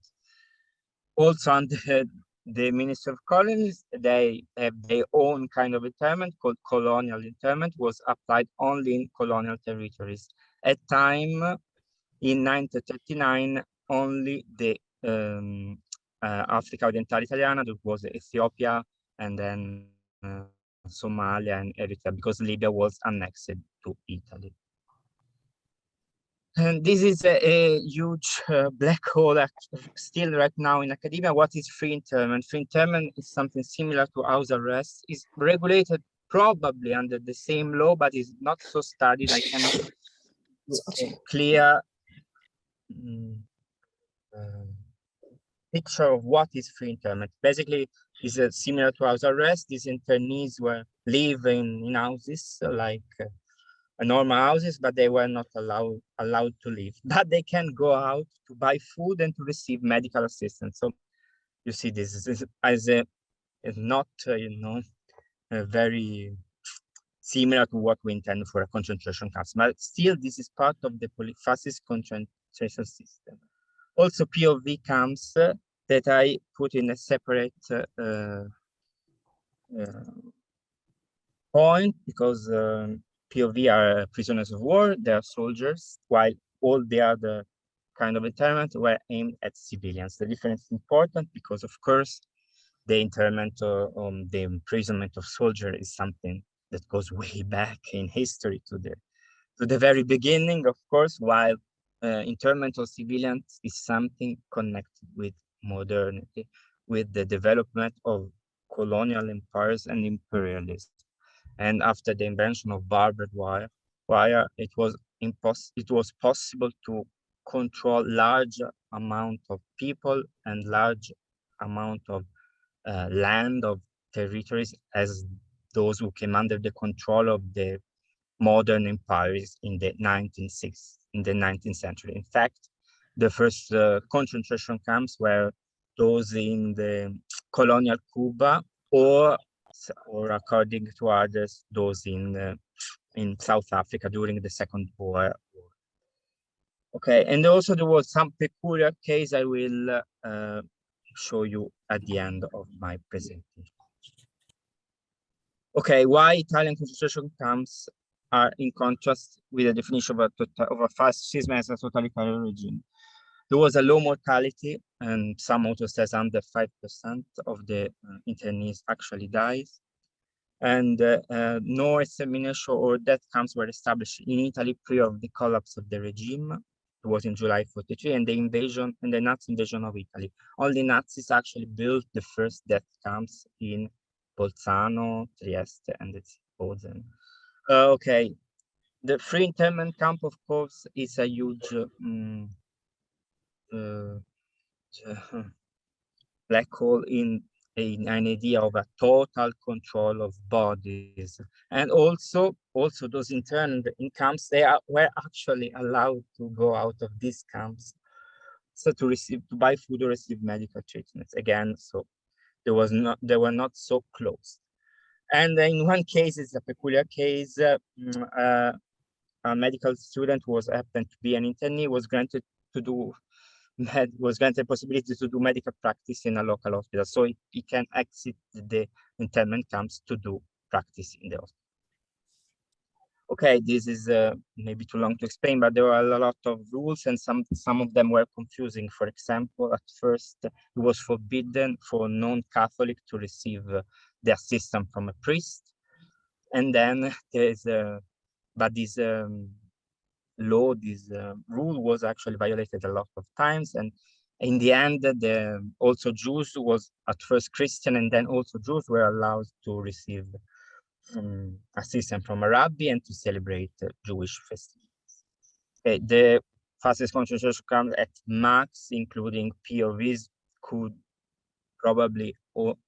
Also under the Ministry of Colonies, they have their own kind of internment called colonial internment, was applied only in colonial territories. At time, in 1939, only the Africa Orientale Italiana, that was Ethiopia, and then Somalia and Eritrea, because Libya was annexed to Italy. And this is a huge black hole still right now in academia. What is free internment? Free internment is something similar to house arrest. It's regulated probably under the same law, but is not so studied. I cannot clear picture of what is free internment. Basically, is similar to house arrest. These internees were living in houses like normal houses, but they were not allowed to leave. But they can go out to buy food and to receive medical assistance. So you see, this is as a not very similar to what we intend for a concentration camps, but still this is part of the polyphascist concentration system. Also POV camps that I put in a separate point, because POV are prisoners of war, they are soldiers, while all the other kind of internment were aimed at civilians. The difference is important because, of course, the internment or the imprisonment of soldiers is something that goes way back in history to the very beginning, of course, while internment of civilians is something connected with modernity, with the development of colonial empires and imperialism. And after the invention of barbed wire, it was possible to control large amount of people and large amount of land, of territories, as those who came under the control of the modern empires in the 19th century. In fact, the first concentration camps were those in the colonial Cuba, or according to others, those in South Africa during the Second World War. Okay, and also there was some peculiar case I will show you at the end of my presentation. Okay, why Italian concentration camps are in contrast with the definition of a fascism as a totalitarian regime. There was a low mortality, and some authors say under 5% of the internees actually dies. And no extermination or death camps were established in Italy prior to the collapse of the regime. It was in July 43, and the Nazi invasion of Italy. Only Nazis actually built the first death camps in Bolzano, Trieste, and its Bozen. Okay, the free internment camp, of course, is a huge black hole in an idea of a total control of bodies. And also those interned in camps, were actually allowed to go out of these camps, so to buy food or receive medical treatments. Again, so they were not so close. And in one case, it's a peculiar case, a medical student who happened to be an internee was granted the possibility to do medical practice in a local hospital. So he can exit the internment camps to do practice in the hospital. Okay, this is maybe too long to explain, but there were a lot of rules, and some of them were confusing. For example, at first, it was forbidden for non-Catholic to receive the assistance from a priest. And then there's but this law, this rule was actually violated a lot of times, and in the end, also Jews was at first Christian, and then also Jews were allowed to receive assistance from a rabbi and to celebrate Jewish festivals. Okay, the fastest concentration camps at max, including POVs, could probably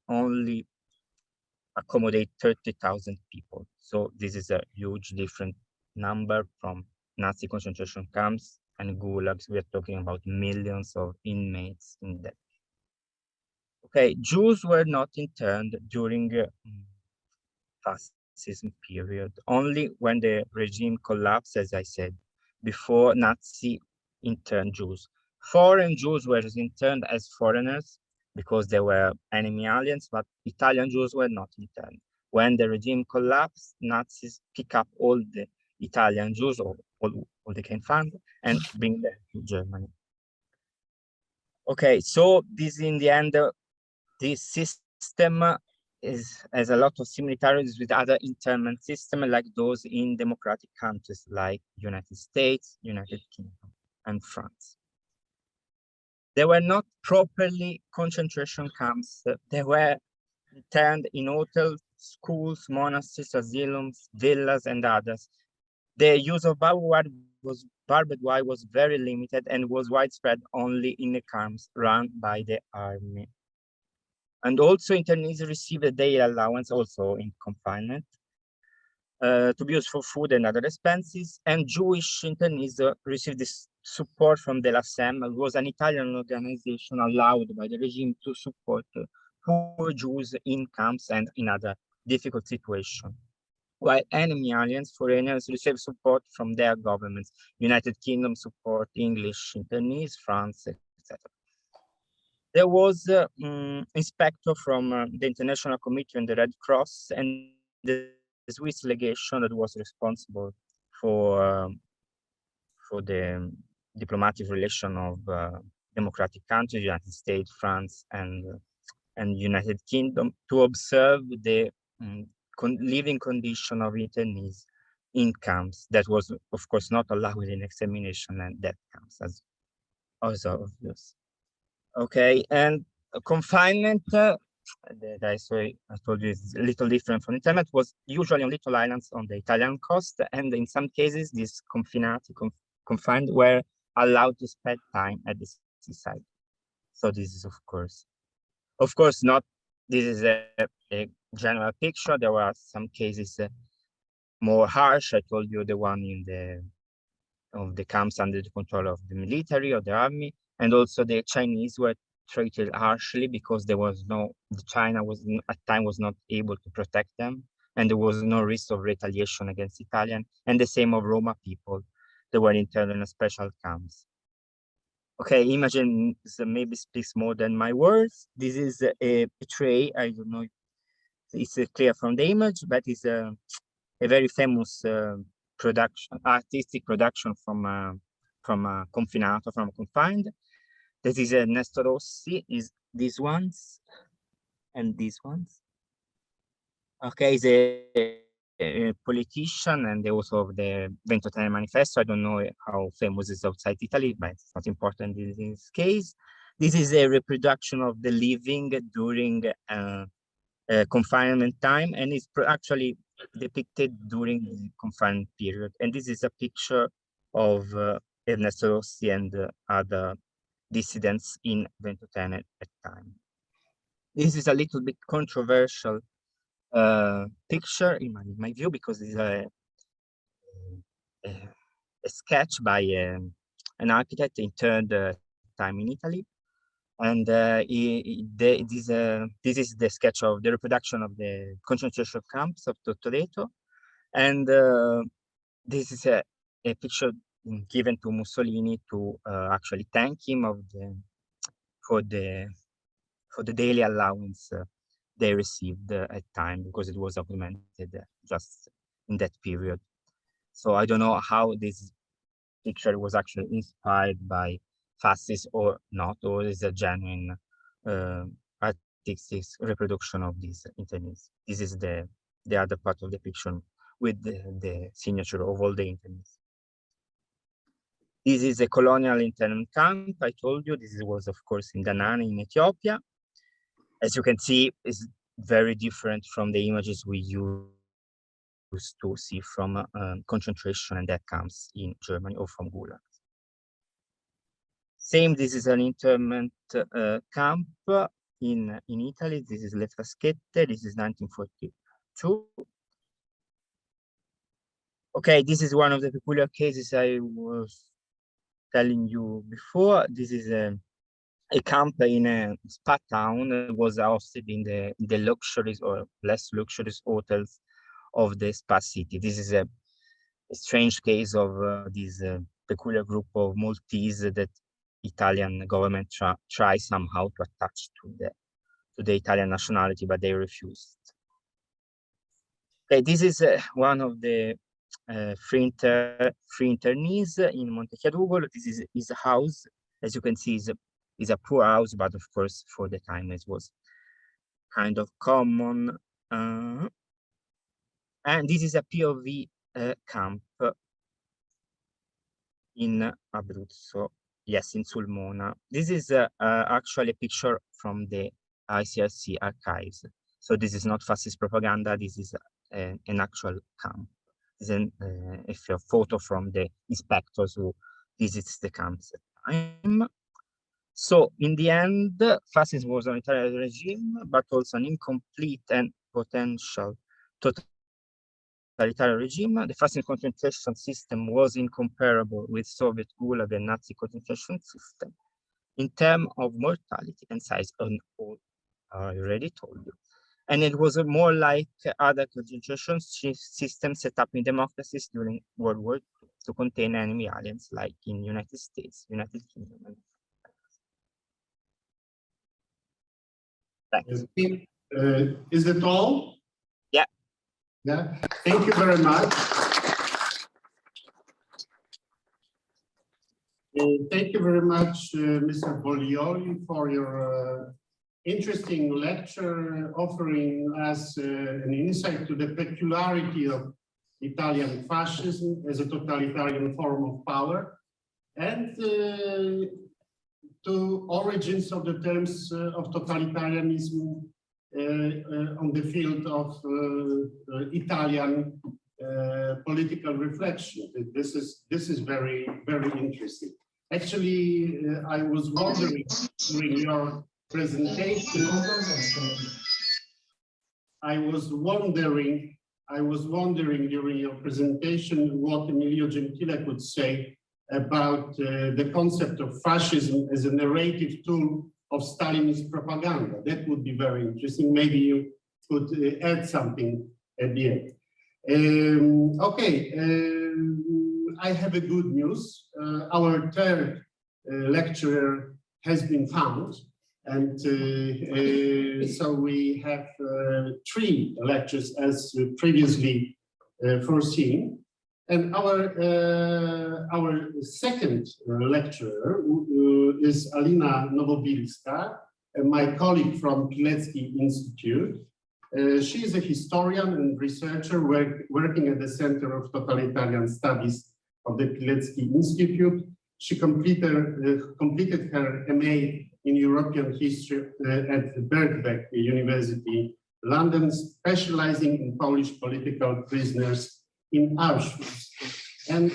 only accommodate 30,000 people. So this is a huge different number from Nazi concentration camps and gulags. We are talking about millions of inmates in that. Okay, Jews were not interned during fascism period, only when the regime collapsed, as I said, before Nazi interned Jews. Foreign Jews were interned as foreigners because they were enemy aliens, but Italian Jews were not interned. When the regime collapsed, Nazis pick up all the Italian Jews, or all they can find, and bring them to Germany. Okay, so this in the end, this system has a lot of similarities with other internment systems like those in democratic countries like United States, United Kingdom, and France. They were not properly concentration camps. They were interned in hotels, schools, monasteries, asylums, villas, and others. The use of barbed wire was very limited and was widespread only in the camps run by the army. And also internees received a daily allowance also in confinement to be used for food and other expenses. And Jewish internees received this support from the LASEM. It was an Italian organization allowed by the regime to support poor Jews in camps and in other difficult situations. While enemy aliens, foreigners received support from their governments. United Kingdom support English internees, France, etc. There was inspector from the International Committee on the Red Cross and the Swiss legation that was responsible for the diplomatic relation of democratic countries, United States, France, and United Kingdom, to observe the living condition of internees in camps. That was, of course, not allowed in examination and death camps, as also obvious. Okay, and confinement, that I told you is a little different from internment, was usually on little islands on the Italian coast, and in some cases, these confined were allowed to spend time at the seaside. So this is, of course, not. This is a general picture. There were some cases more harsh. I told you the one of the camps under the control of the military or the army. And also the Chinese were treated harshly because China was at time was not able to protect them, and there was no risk of retaliation against Italian, and the same of Roma people. They were interned in special camps. Okay, imagine maybe speaks more than my words. This is a tray. I don't know if it's clear from the image, but it's a very famous artistic production from Confinato, from Confined. That is Ernesto Rossi, is these ones and these ones. Okay, he's a politician and also of the Ventotene Manifesto. I don't know how famous it is outside Italy, but it's not important in this case. This is a reproduction of the living during confinement time, and it's actually depicted during the confinement period. And this is a picture of Ernesto Rossi and other dissidents in Ventotene at time. This is a little bit controversial picture in my view, because it's a sketch by an architect interned time in Italy. And this is the sketch of the reproduction of the concentration camps of Toledo. And this is a picture given to Mussolini to actually thank him for the daily allowance they received at time, because it was augmented just in that period. So I don't know how this picture was actually inspired by fascists or not, or is a genuine artistic reproduction of these internees. This is the other part of the picture with the signature of all the internees. This is a colonial internment camp. I told you this was, of course, in Danane in Ethiopia. As you can see, it's very different from the images we use used to see from concentration and death camps in Germany or from Gulag. Same, this is an internment camp in Italy. This is Le Fraschette. This is 1942. Okay, this is one of the peculiar cases I was telling you before. This is a camp in a spa town that was hosted in the luxuries or less luxurious hotels of the spa city. This is a strange case of this peculiar group of Maltese that Italian government try somehow to attach to the Italian nationality, but they refused. Okay, this is one of the free internees in Montechiadugo. This is his house. As you can see, is a poor house, but of course, for the time it was kind of common. And this is a POV camp in Abruzzo. Yes, in Sulmona. This is actually a picture from the ICRC archives. So this is not fascist propaganda. This is an actual camp. This is a photo from the inspectors who visits the camps at the time. So in the end, fascism was an Italian regime, but also an incomplete and potential totalitarian regime. The fascist concentration system was incomparable with Soviet Gulag and Nazi concentration system in terms of mortality and size. On all, I already told you. And it was more like other concentration systems set up in democracies during World War II to contain enemy aliens, like in United States, United Kingdom. And thanks.
Is it all?
Yeah.
Yeah. Thank you very much. Thank you very much, Mr. Boglioli, for your interesting lecture, offering us an insight to the peculiarity of Italian fascism as a totalitarian form of power, and to origins of the terms of totalitarianism on the field of Italian political reflection. This is very, very interesting. Actually, I was wondering during your presentation, I was wondering during your presentation what Emilio Gentile could say about the concept of fascism as a narrative tool of Stalinist propaganda. That would be very interesting. Maybe you could add something at the end. Okay, I have a good news. Our third lecturer has been found. And so we have 3 lectures as previously foreseen. And our second lecturer is Alina Nowobilska, my colleague from Pileckiego Instytut. She is a historian and researcher working at the Center of Totalitarian Studies of the Pileckiego Instytut. She completed her MA in European history at Birkbeck University, London, specializing in Polish political prisoners in Auschwitz. And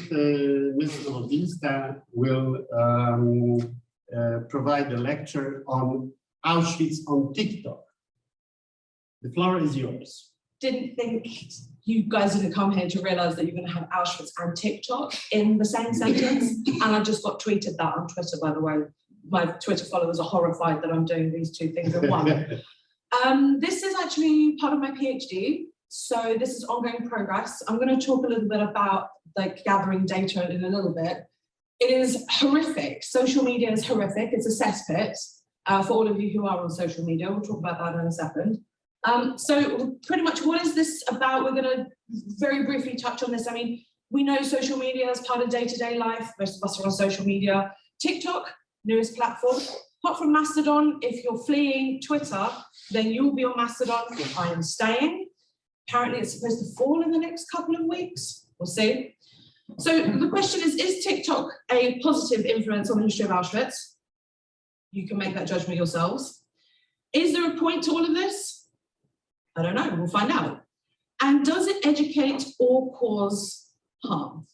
Ms. Nowobilska will provide a lecture on Auschwitz on TikTok. The floor is yours.
Didn't think you guys didn't come here to realize that you're going to have Auschwitz and TikTok in the same sentence. And I just got tweeted that on Twitter, by the way. My Twitter followers are horrified that I'm doing these 2 things in one. This is actually part of my PhD. So this is ongoing progress. I'm going to talk a little bit about like gathering data in a little bit. It is horrific. Social media is horrific. It's a cesspit for all of you who are on social media. We'll talk about that in a second. So pretty much what is this about? We're going to very briefly touch on this. I mean, we know social media is part of day-to-day life. Most of us are on social media. TikTok, newest platform. Apart from Mastodon, if you're fleeing Twitter, then you'll be on Mastodon. I am staying. Apparently it's supposed to fall in the next couple of weeks. We'll see. So the question is TikTok a positive influence on the history of Auschwitz? You can make that judgment yourselves. Is there a point to all of this? I don't know, we'll find out. And does it educate or cause harm?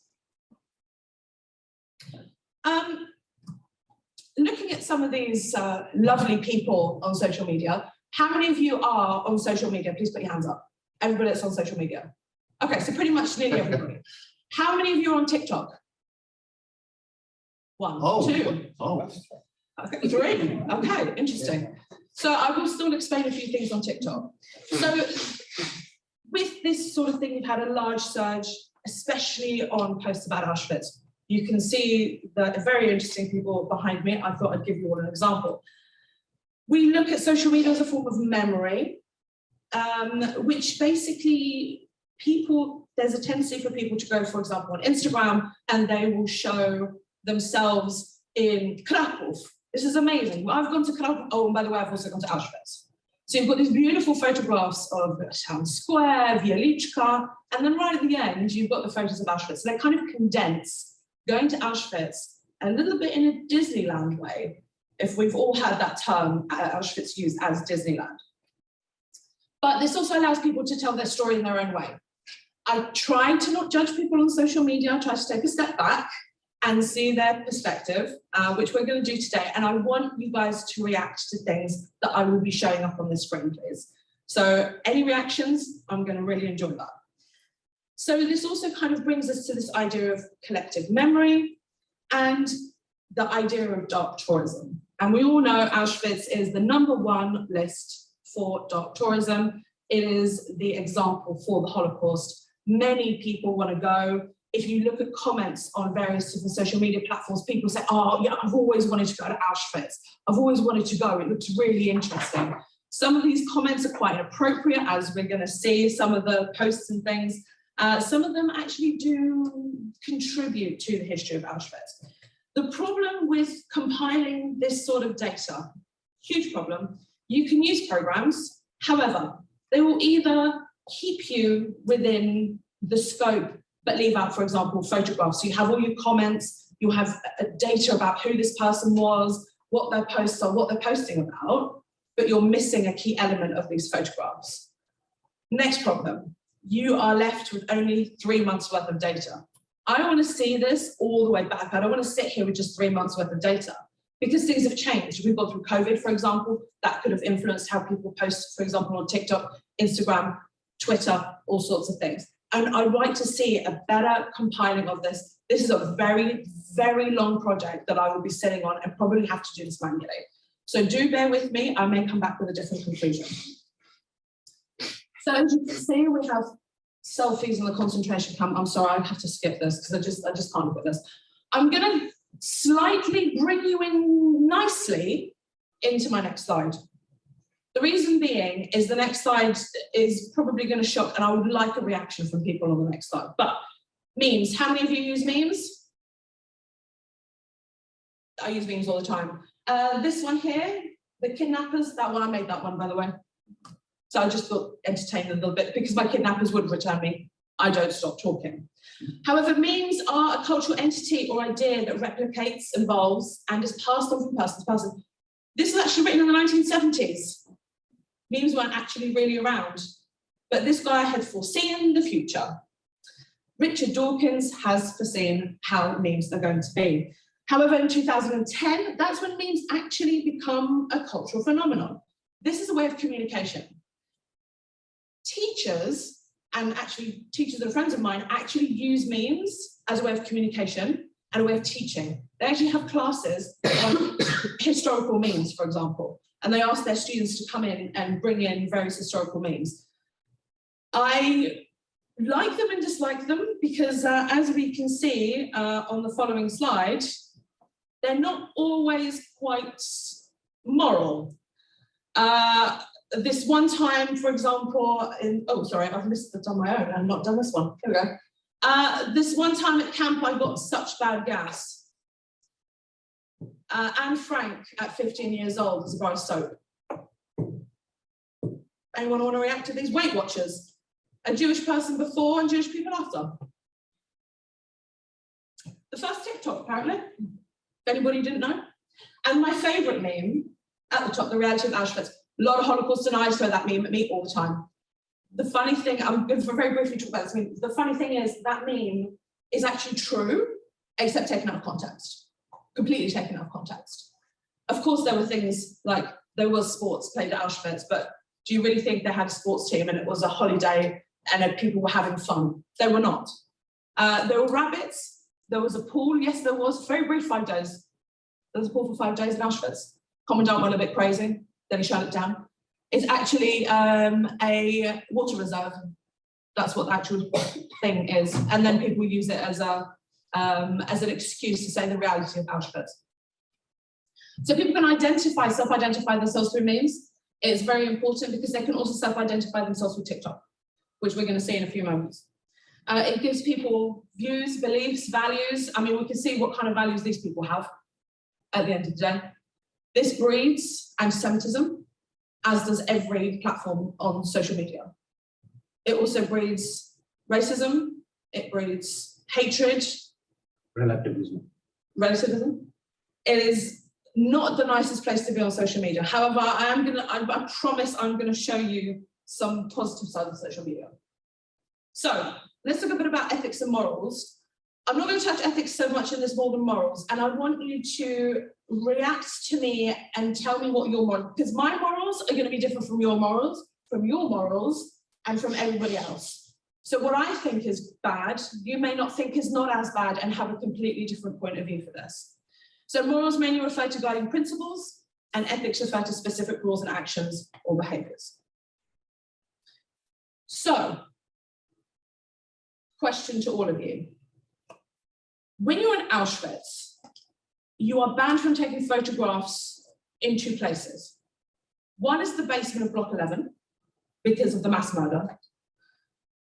Looking at some of these lovely people on social media, how many of you are on social media? Please put your hands up. Everybody that's on social media. Okay, so pretty much nearly everybody. How many of you are on TikTok? 1, 2. Okay, 3. Okay, interesting. So I will still explain a few things on TikTok. So with this sort of thing, you've had a large surge, especially on posts about Auschwitz. You can see the very interesting people behind me. I thought I'd give you all an example. We look at social media as a form of memory, which basically there's a tendency for people to go, for example, on Instagram, and they will show themselves in Krakow. This is amazing. I've gone to Krakow. Oh, and by the way, I've also gone to Auschwitz. So you've got these beautiful photographs of the town square, Wieliczka, and then right at the end, you've got the photos of Auschwitz. So they kind of condense going to Auschwitz a little bit in a Disneyland way, if we've all had that term Auschwitz used as Disneyland. But this also allows people to tell their story in their own way. I try to not judge people on social media. I try to take a step back and see their perspective, which we're going to do today. And I want you guys to react to things that I will be showing up on the screen, please. So any reactions, I'm going to really enjoy that. So this also kind of brings us to this idea of collective memory and the idea of dark tourism. And we all know Auschwitz is the #1 list for dark tourism. It is the example for the Holocaust. Many people want to go. If you look at comments on various different social media platforms, people say, oh, yeah, I've always wanted to go to Auschwitz. I've always wanted to go. It looks really interesting. Some of these comments are quite inappropriate, as we're going to see, some of the posts and things. Some of them actually do contribute to the history of Auschwitz. The problem with compiling this sort of data, huge problem, you can use programs. However, they will either keep you within the scope but leave out, for example, photographs. So you have all your comments, you have data about who this person was, what their posts are, what they're posting about, but you're missing a key element of these photographs. Next problem, you are left with only 3 months worth of data. I want to see this all the way back. I don't want to sit here with just 3 months worth of data because things have changed. We've gone through COVID, for example, that could have influenced how people post, for example, on TikTok, Instagram, Twitter, all sorts of things. And I'd like to see a better compiling of this. This is a very, very long project that I will be sitting on and probably have to do this manually. So do bear with me. I may come back with a different conclusion. So as you can see, we have selfies in the concentration camp. I'm sorry, I have to skip this because I just can't look at this. I'm going to slightly bring you in nicely into my next slide. The reason being is the next slide is probably going to shock, and I would like a reaction from people on the next slide. But memes, how many of you use memes? I use memes all the time. This one here, the kidnappers, that one, I made that one, by the way. So I just thought entertain a little bit because my kidnappers wouldn't return me. I don't stop talking. However, memes are a cultural entity or idea that replicates, evolves, and is passed on from person to person. This was actually written in the 1970s. Memes weren't actually really around, but this guy had foreseen the future. Richard Dawkins has foreseen how memes are going to be. However, in 2010, that's when memes actually become a cultural phenomenon. This is a way of communication. Teachers, and actually teachers and friends of mine, actually use memes as a way of communication and a way of teaching. They actually have classes on historical memes, for example, and they ask their students to come in and bring in various historical memes. I like them and dislike them because as we can see on the following slide, they're not always quite moral. This one time, for example, oh, sorry, I've missed it on my own. I've not done this one. Here we go. This one time at camp, I got such bad gas. Anne Frank, at 15 years old, is a bar of soap. Anyone want to react to these? Weight Watchers. A Jewish person before and Jewish people after. The first TikTok, apparently. If anybody didn't know. And my favourite meme, at the top, the reality of Auschwitz. A lot of Holocaust deniers throw that meme at me all the time. the funny thing, I'm going to very briefly talk about this meme. The funny thing is that meme is actually true, except taken out of context, completely taken out of context. Of course, there were things like there was sports played at Auschwitz, but do you really think they had a sports team and it was a holiday and people were having fun? They were not. There were rabbits. There was a pool. Yes, there was. Very brief 5 days. There was a pool for 5 days in Auschwitz. Commandant went a bit crazy. Then he shut it down. It's actually a water reserve. That's what the actual thing is. And then people use it as an excuse to say the reality of Auschwitz. So people can self-identify themselves through memes. It's very important because they can also self-identify themselves with TikTok, which we're going to see in a few moments. It gives people views, beliefs, values. I mean, we can see what kind of values these people have at the end of the day. This breeds anti-Semitism, as does every platform on social media. It also breeds racism. It breeds hatred.
Relativism.
It is not the nicest place to be on social media. However, I promise I'm gonna show you some positive sides of social media. So let's talk a bit about ethics and morals. I'm not going to touch ethics so much in this more than morals, and I want you to react to me and tell me what your morals, because my morals are going to be different from your morals, and from everybody else. So what I think is bad, you may not think is not as bad and have a completely different point of view for this. So morals mainly refer to guiding principles, and ethics refer to specific rules and actions or behaviors. So, question to all of you. When you're in Auschwitz, you are banned from taking photographs in 2 places. One is the basement of Block 11, because of the mass murder.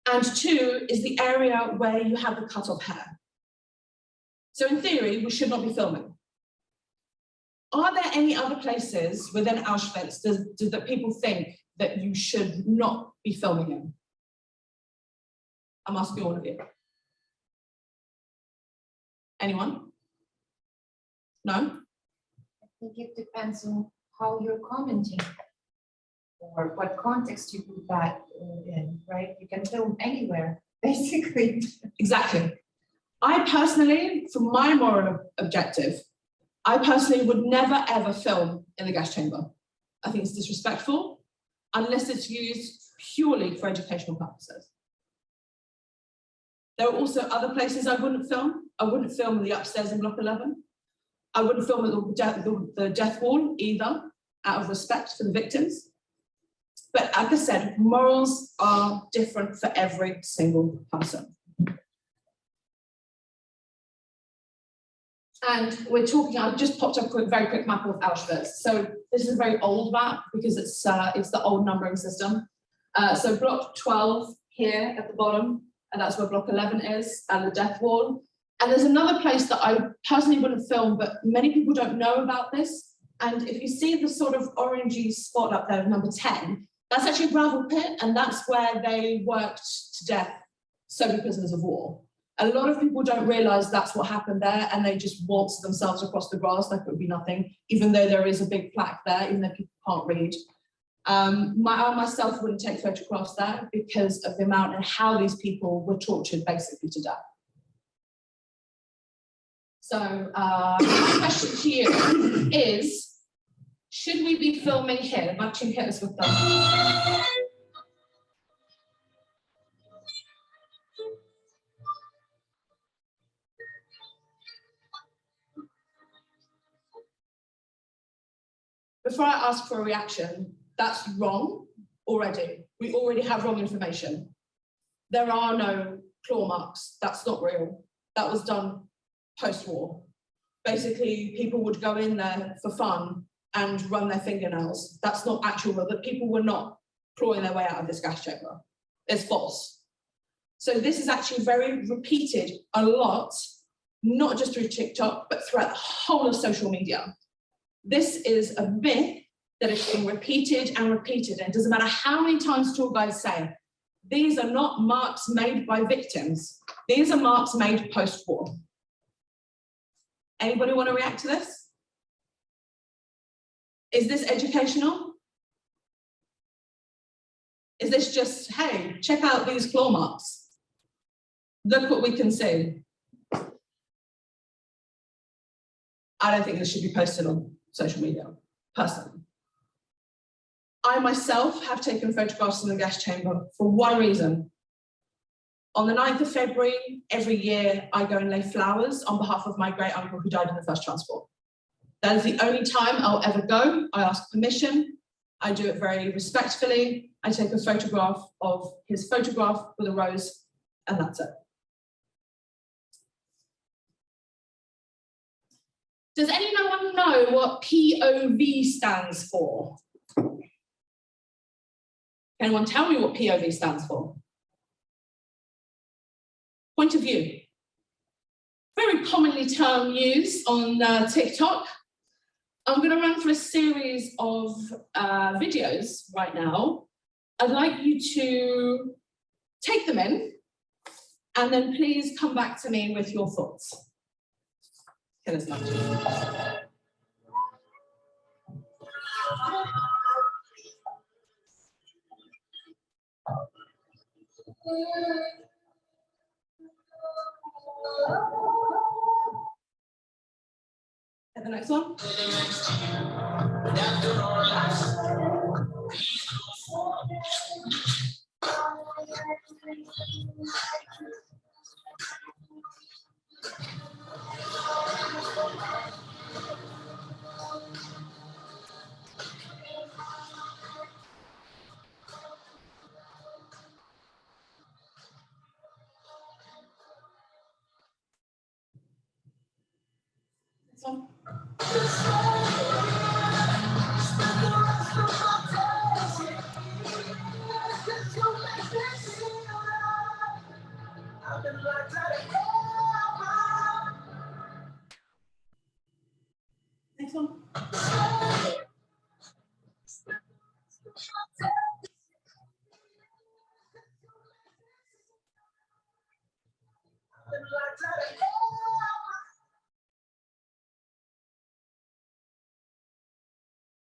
And 2 is the area where you have the cut-off hair. So in theory, we should not be filming. Are there any other places within Auschwitz that people think that you should not be filming in? I'm asking all of you. Anyone? No?
I think it depends on how you're commenting or what context you put that in, right? You can film anywhere, basically.
Exactly. I personally, from my moral objective, I personally would never ever film in the gas chamber. I think it's disrespectful unless it's used purely for educational purposes. There are also other places I wouldn't film. I wouldn't film in the upstairs in Block 11. I wouldn't film at the death wall either, out of respect for the victims. But like I said, morals are different for every single person. And we're talking, I've just popped up a very quick map of Auschwitz. So this is a very old map because it's the old numbering system. So Block 12 here at the bottom, and that's where Block 11 is, and the death wall. And there's another place that I personally wouldn't film, but many people don't know about this. And if you see the sort of orangey spot up there, number 10, that's actually a gravel pit, and that's where they worked to death Soviet prisoners of war. A lot of people don't realize that's what happened there, and they just waltz themselves across the grass like it would be nothing, even though there is a big plaque there, even though people can't read. I myself wouldn't take photographs there because of the amount and how these people were tortured basically to death. So my question to you is, should we be filming here? Matching hitters with them. Before I ask for a reaction, that's wrong already. We already have wrong information. There are no claw marks. That's not real. That was done post-war. Basically, people would go in there for fun and run their fingernails. That's not actual, that people were not clawing their way out of this gas chamber. It's false. So this is actually very repeated a lot, not just through TikTok, but throughout the whole of social media. This is a myth that is being repeated and repeated. And it doesn't matter how many times tour guides say, these are not marks made by victims. These are marks made post-war. Anybody want to react to this? Is this educational? Is this just, hey, check out these claw marks? Look what we can see. I don't think this should be posted on social media, personally. I myself have taken photographs in the gas chamber for one reason. On the 9th of February, every year, I go and lay flowers on behalf of my great uncle who died in the first transport. That is the only time I'll ever go. I ask permission. I do it very respectfully. I take a photograph of his photograph with a rose, and that's it. Does anyone know what POV stands for? Anyone tell me what POV stands for? Point of view. Very commonly term used on TikTok. I'm going to run through a series of videos right now. I'd like you to take them in and then please come back to me with your thoughts. Okay, let's not do it. And the next one. Next one. Next one.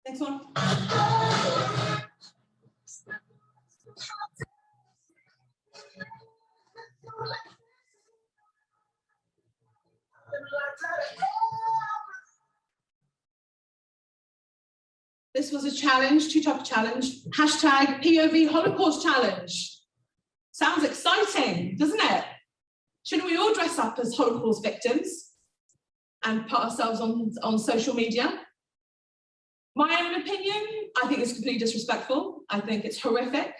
Next one. This was a challenge, two-topic challenge. Hashtag POV Holocaust Challenge. Sounds exciting, doesn't it? Shouldn't we all dress up as Holocaust victims and put ourselves on social media? My own opinion, I think it's completely disrespectful. I think it's horrific.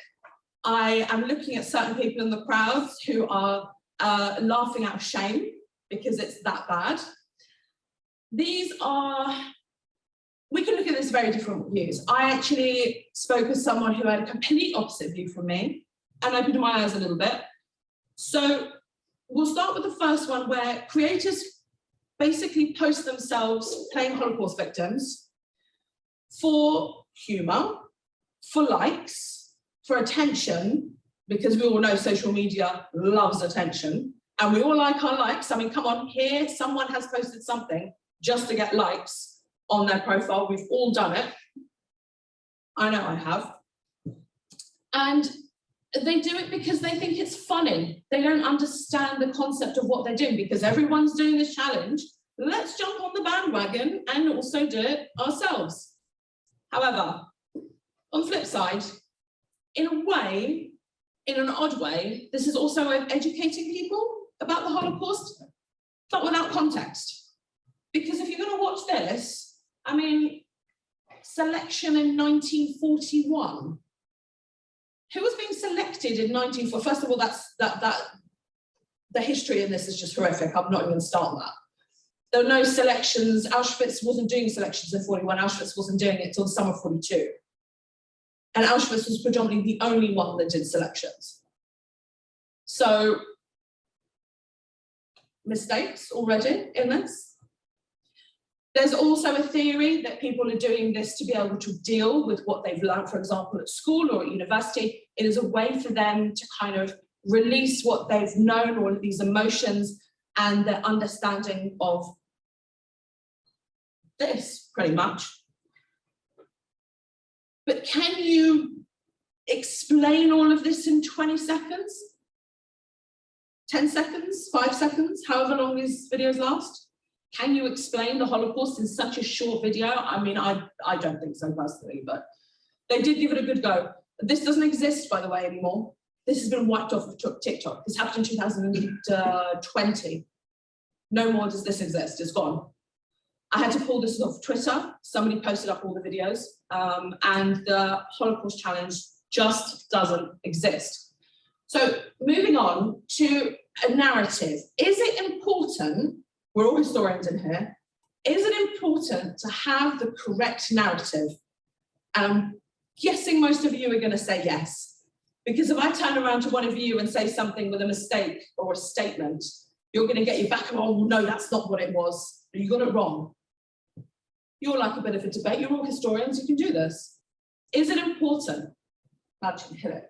I am looking at certain people in the crowds who are laughing out of shame because it's that bad. These are, we can look at this very different views. I actually spoke with someone who had a complete opposite view from me and opened my eyes a little bit. So we'll start with the first one where creators basically post themselves playing Holocaust victims for humor, for likes, for attention, because we all know social media loves attention and we all like our likes. I mean, come on, here someone has posted something just to get likes on their profile. We've all done it. I know I have. And they do it because they think it's funny. They don't understand the concept of what they're doing because everyone's doing this challenge. Let's jump on the bandwagon and also do it ourselves. However, on the flip side, in a way, in an odd way, this is also educating people about the Holocaust, but without context. Because if you're going to watch this, I mean, selection in 1941. Who was being selected in 1940? First of all, the history in this is just horrific. I'm not even going to start that. There were no selections. Auschwitz wasn't doing selections in 41. Auschwitz wasn't doing it until the summer of 42. And Auschwitz was predominantly the only one that did selections. So, mistakes already in this. There's also a theory that people are doing this to be able to deal with what they've learned, for example, at school or at university. It is a way for them to kind of release what they've known, all of these emotions and their understanding of this, pretty much. But can you explain all of this in 20 seconds? 10 seconds, 5 seconds, however long these videos last? Can you explain the Holocaust in such a short video? I mean, I don't think so personally, but they did give it a good go. This doesn't exist, by the way, anymore. This has been wiped off of TikTok. This happened in 2020. No more does this exist, it's gone. I had to pull this off Twitter. Somebody posted up all the videos, and the Holocaust challenge just doesn't exist. So moving on to a narrative. Is it important, we're all historians in here, is it important to have the correct narrative? And I'm guessing most of you are going to say yes. Because if I turn around to one of you and say something with a mistake or a statement, you're going to get your back, oh no, that's not what it was. You got it wrong. You're like a bit of a debate. You're all historians, you can do this. Is it important? Glad you can hit it.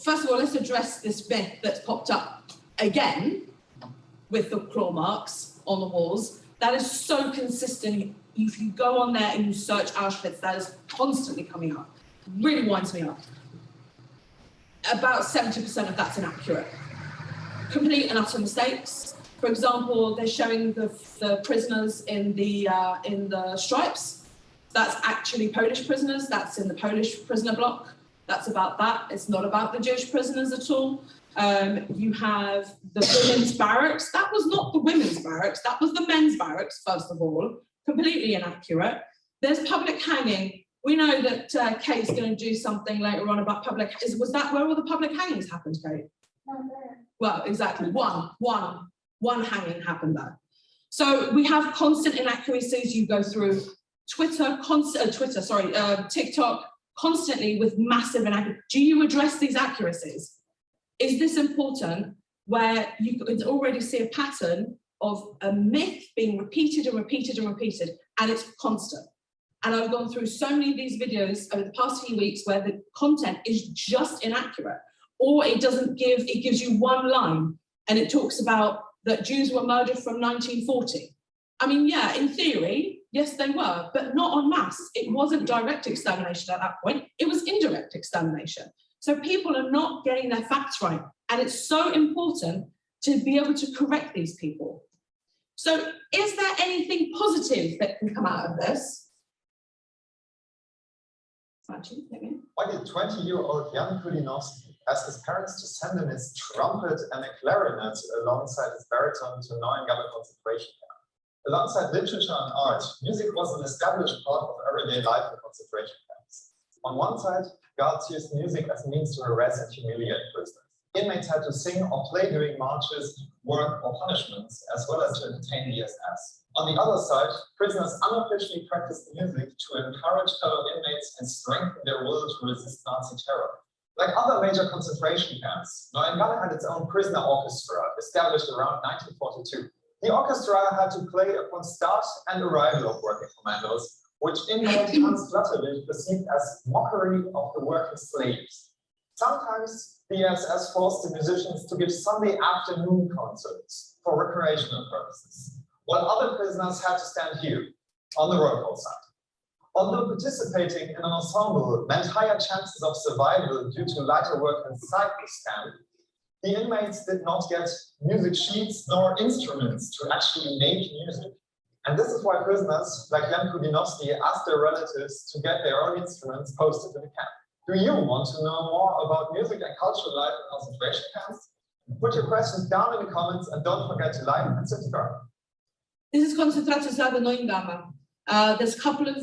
First of all, let's address this myth that's popped up again with the claw marks on the walls. That is so consistent. If you go on there and you search Auschwitz, that is constantly coming up. Really winds me up. About 70% of that's inaccurate. Complete and utter mistakes. For example, they're showing the prisoners in the stripes. That's actually Polish prisoners. That's in the Polish prisoner block. That's about that. It's not about the Jewish prisoners at all. You have the women's barracks. That was not the women's barracks. That was the men's barracks, first of all. Completely inaccurate. There's public hanging. We know that Kate's going to do something later on about public. Was that where all the public hangings happened, Kate? Well, exactly. One hanging happened there. So we have constant inaccuracies. You go through TikTok, constantly with massive inaccuracies. Do you address these accuracies? Is this important where you could already see a pattern of a myth being repeated and repeated and repeated, and it's constant? And I've gone through so many of these videos over the past few weeks where the content is just inaccurate, or it gives you one line and it talks about that Jews were murdered from 1940. I mean, yeah, in theory, yes, they were, but not en masse. It wasn't direct extermination at that point. It was indirect extermination. So people are not getting their facts right. And it's so important to be able to correct these people. So is there anything positive that can come out of this?
Like a 20-year-old young Kulinovsky asked his parents to send him his trumpet and a clarinet alongside his baritone to Neuengamme concentration camp. Alongside literature and art, music was an established part of everyday life in concentration camps. On one side, guards used music as a means to harass and humiliate prisoners. Inmates had to sing or play during marches, work, or punishments, as well as to entertain the SS. On the other side, prisoners unofficially practiced music to encourage fellow inmates and strengthen their will to resist Nazi terror. Like other major concentration camps, Neuengamme had its own prisoner orchestra, established around 1942. The orchestra had to play upon start and arrival of working commandos, which inmate Hans Flatterlich perceived as mockery of the working slaves. Sometimes the SS forced the musicians to give Sunday afternoon concerts for recreational purposes. while other prisoners had to stand here, on the roll call side. Although participating in an ensemble meant higher chances of survival due to lighter work inside the stand, the inmates did not get music sheets nor instruments to actually make music. And this is why prisoners like Jan Kudinovsky asked their relatives to get their own instruments posted in the camp. Do you want to know more about music and cultural life in concentration camps? Put your questions down in the comments and don't forget to like and subscribe.
This is Konzentrationslager Neuengamme. There's a couple of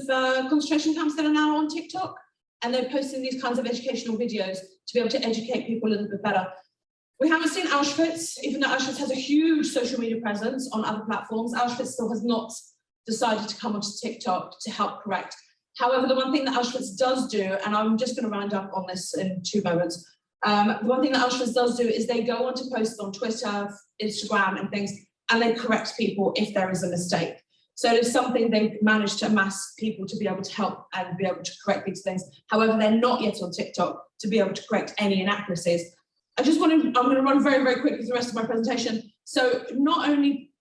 concentration camps that are now on TikTok, and they're posting these kinds of educational videos to be able to educate people a little bit better. We haven't seen Auschwitz, even though Auschwitz has a huge social media presence on other platforms. Auschwitz still has not decided to come onto TikTok to help correct. However, the one thing that Auschwitz does do, and I'm just going to round up on this in 2 moments, the one thing that Auschwitz does do is they go on to post on Twitter, Instagram and things, and they correct people if there is a mistake. So it's something they've managed to amass people to be able to help and be able to correct these things. However, they're not yet on TikTok to be able to correct any inaccuracies. I'm going to run very, very quickly through the rest of my presentation. So not only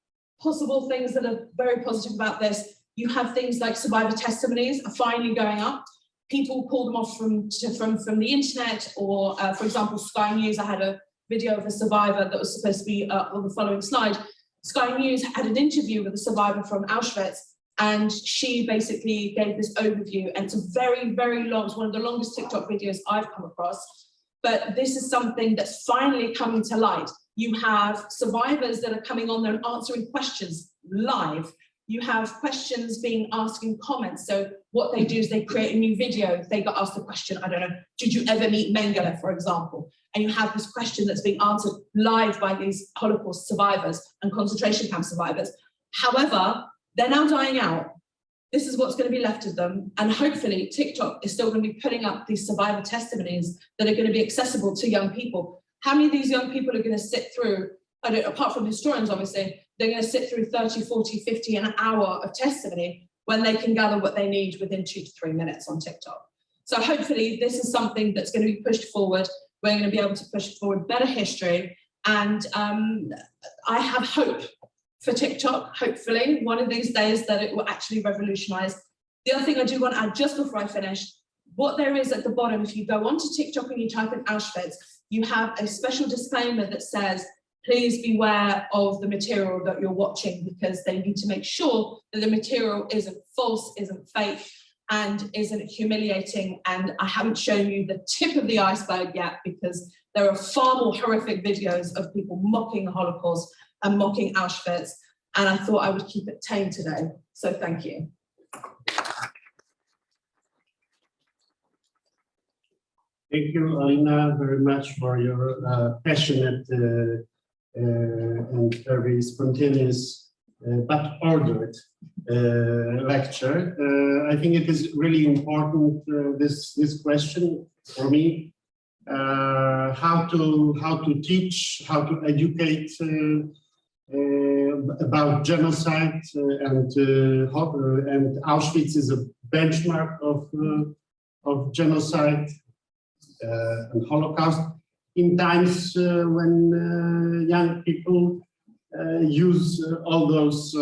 possible things that are very positive about this, you have things like survivor testimonies are finally going up. People pull them off from the internet, or for example, Sky News. I had a video of a survivor that was supposed to be on the following slide. Sky News had an interview with a survivor from Auschwitz, and she basically gave this overview, and it's a very, very long, it's one of the longest TikTok videos I've come across. But this is something that's finally coming to light. You have survivors that are coming on there and answering questions live. You have questions being asked in comments. So what they do is they create a new video. They got asked the question, I don't know, did you ever meet Mengele, for example? And you have this question that's being answered live by these Holocaust survivors and concentration camp survivors. However, they're now dying out. This is what's going to be left of them. And hopefully TikTok is still going to be putting up these survivor testimonies that are going to be accessible to young people. How many of these young people are going to sit through, apart from historians, obviously, they're going to sit through 30, 40, 50 an hour of testimony when they can gather what they need within 2 to 3 minutes on TikTok. So hopefully this is something that's going to be pushed forward. We're going to be able to push forward better history. And I have hope for TikTok, hopefully, one of these days that it will actually revolutionize. The other thing I do want to add just before I finish, what there is at the bottom, if you go onto TikTok and you type in Auschwitz, you have a special disclaimer that says, please beware of the material that you're watching, because they need to make sure that the material isn't false, isn't fake, and isn't humiliating. And I haven't shown you the tip of the iceberg yet, because there are far more horrific videos of people mocking the Holocaust and mocking Auschwitz. And I thought I would keep it tame today. So thank you.
Thank you, Alina, very much for your passionate and very spontaneous but ordered lecture. I think it is really important, this question for me, how to teach, how to educate about genocide, and Auschwitz is a benchmark of genocide and Holocaust in times when young people use all those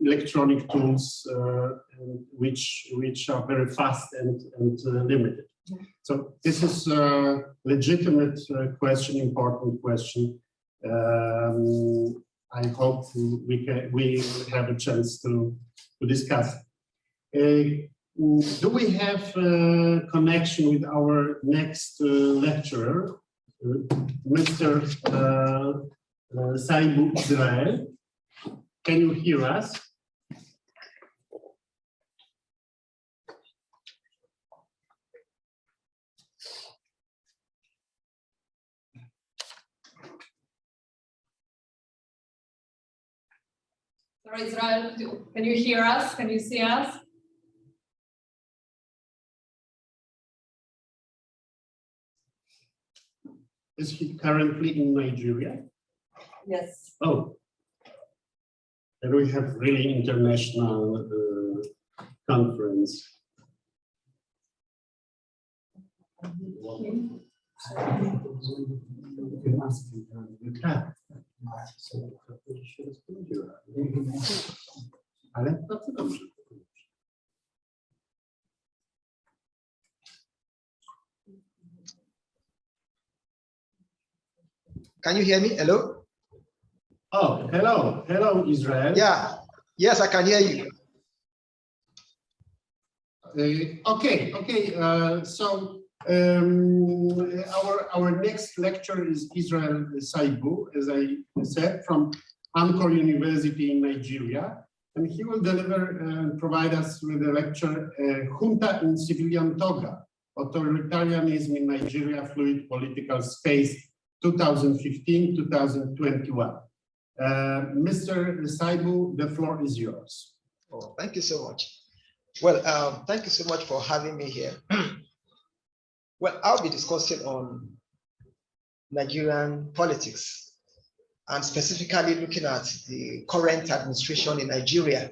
electronic tools which are very fast and limited. So this is a legitimate question, important question. I hope we have a chance to discuss. Do we have a connection with our next lecturer, Mr. Saibu Israel? Can you hear us?
Sorry, Israel, can you hear us? Can you see us?
Is he currently in Nigeria?
Yes.
Oh, then we have really international conference. Ale bardzo dobrze.
Can you hear me? Hello?
Oh, hello. Hello, Israel.
Yeah. Yes, I can hear you.
Okay. So our next lecturer is Israel Saibu, as I said, from Anchor University in Nigeria, and he will deliver and provide us with a lecture, Junta in Civilian Toga, Authoritarianism in Nigeria, Fluid Political Space, 2015-2021. Mr. Saibu, the floor is yours.
Oh, thank you so much. Well, thank you so much for having me here. Well, I'll be discussing on Nigerian politics and specifically looking at the current administration in Nigeria.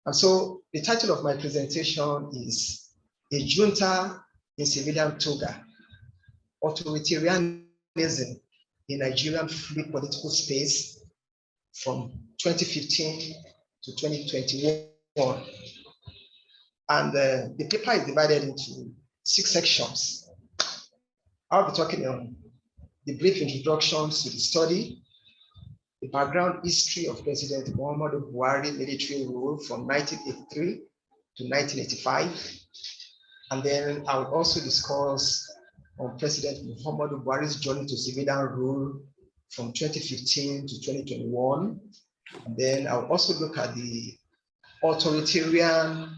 And so the title of my presentation is A Junta in Civilian Toga, Authoritarianism in Nigerian Free Political Space from 2015 to 2021. And the paper is divided into 6 sections. I'll be talking on the brief introductions to the study, the background history of President Muhammadu Buhari military rule from 1983 to 1985. And then I'll also discuss on President Muhammadu Buhari's journey to civilian rule from 2015 to 2021. And then I'll also look at the authoritarian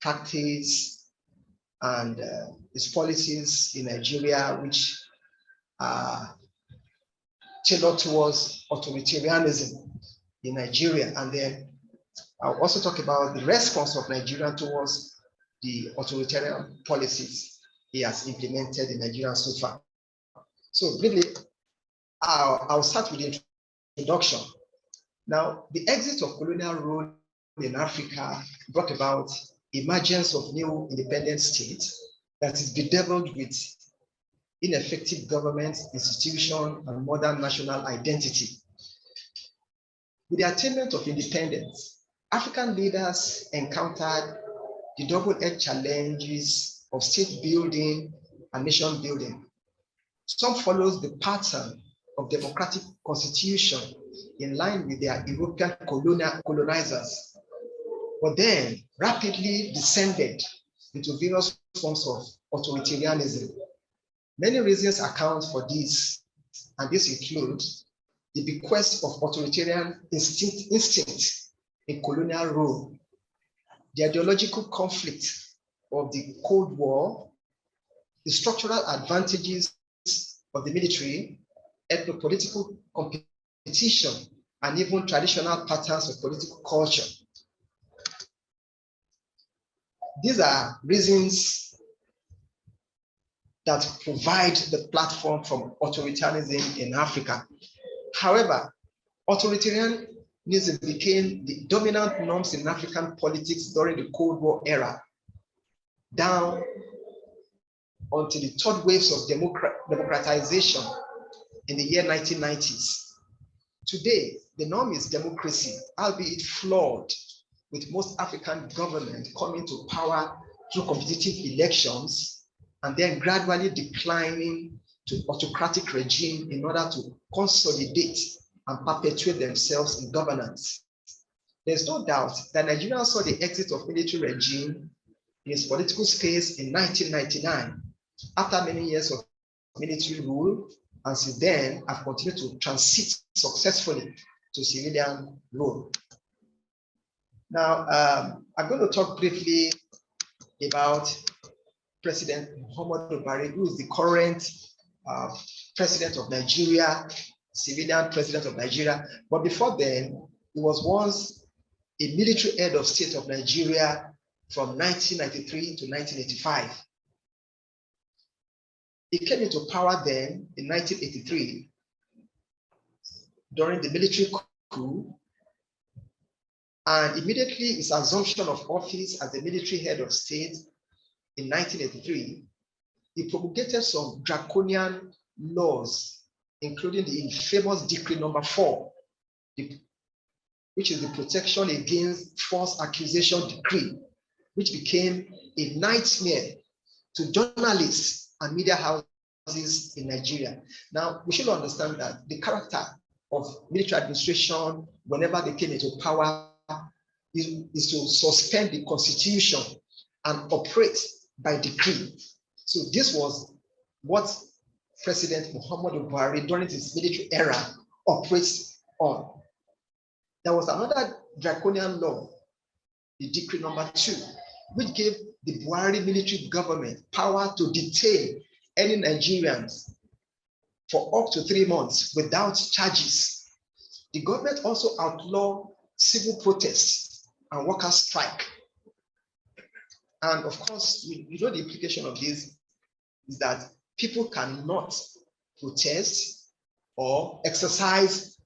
practice and its policies in Nigeria, which are tailored towards authoritarianism in Nigeria. And then I'll also talk about the response of Nigeria towards the authoritarian policies he has implemented in Nigeria so far. So really, I'll start with the introduction. Now, the exit of colonial rule in Africa brought about emergence of new independent states that is bedeviled with ineffective government, institution, and modern national identity. With the attainment of independence, African leaders encountered the double-edged challenges of state building and nation building. Some follows the pattern of democratic constitution in line with their European colonizers, but then rapidly descended into various forms of authoritarianism. Many reasons account for this, and this includes the bequest of authoritarian instinct in colonial rule, the ideological conflict of the Cold War, the structural advantages of the military, ethno-political competition, and even traditional patterns of political culture. These are reasons that provide the platform for authoritarianism in Africa. However, authoritarianism became the dominant norms in African politics during the Cold War era, down until the third waves of democratization in the year 1990s. Today, the norm is democracy, albeit flawed, with most African governments coming to power through competitive elections and then gradually declining to autocratic regime in order to consolidate and perpetuate themselves in governance. There's no doubt that Nigeria saw the exit of military regime in its political space in 1999, after many years of military rule, and since then have continued to transit successfully to civilian rule. Now, I'm going to talk briefly about President Muhammadu Buhari, who is the current president of Nigeria, civilian president of Nigeria. But before then, he was once a military head of state of Nigeria from 1993 to 1985. He came into power then in 1983 during the military coup, and immediately his assumption of office as the military head of state in 1983, he promulgated some draconian laws including the infamous Decree number 4, which is the Protection Against False Accusation Decree, which became a nightmare to journalists and media houses in Nigeria. Now, we should understand that the character of military administration, whenever they came into power, is to suspend the constitution and operate by decree. So this was what President Muhammadu Buhari during his military era operates on. There was another draconian law, the Decree number 2, which gave the Buhari military government power to detain any Nigerians for up to 3 months without charges. The government also outlawed civil protests and workers' strike. And of course, you know the implication of this is that people cannot protest or exercise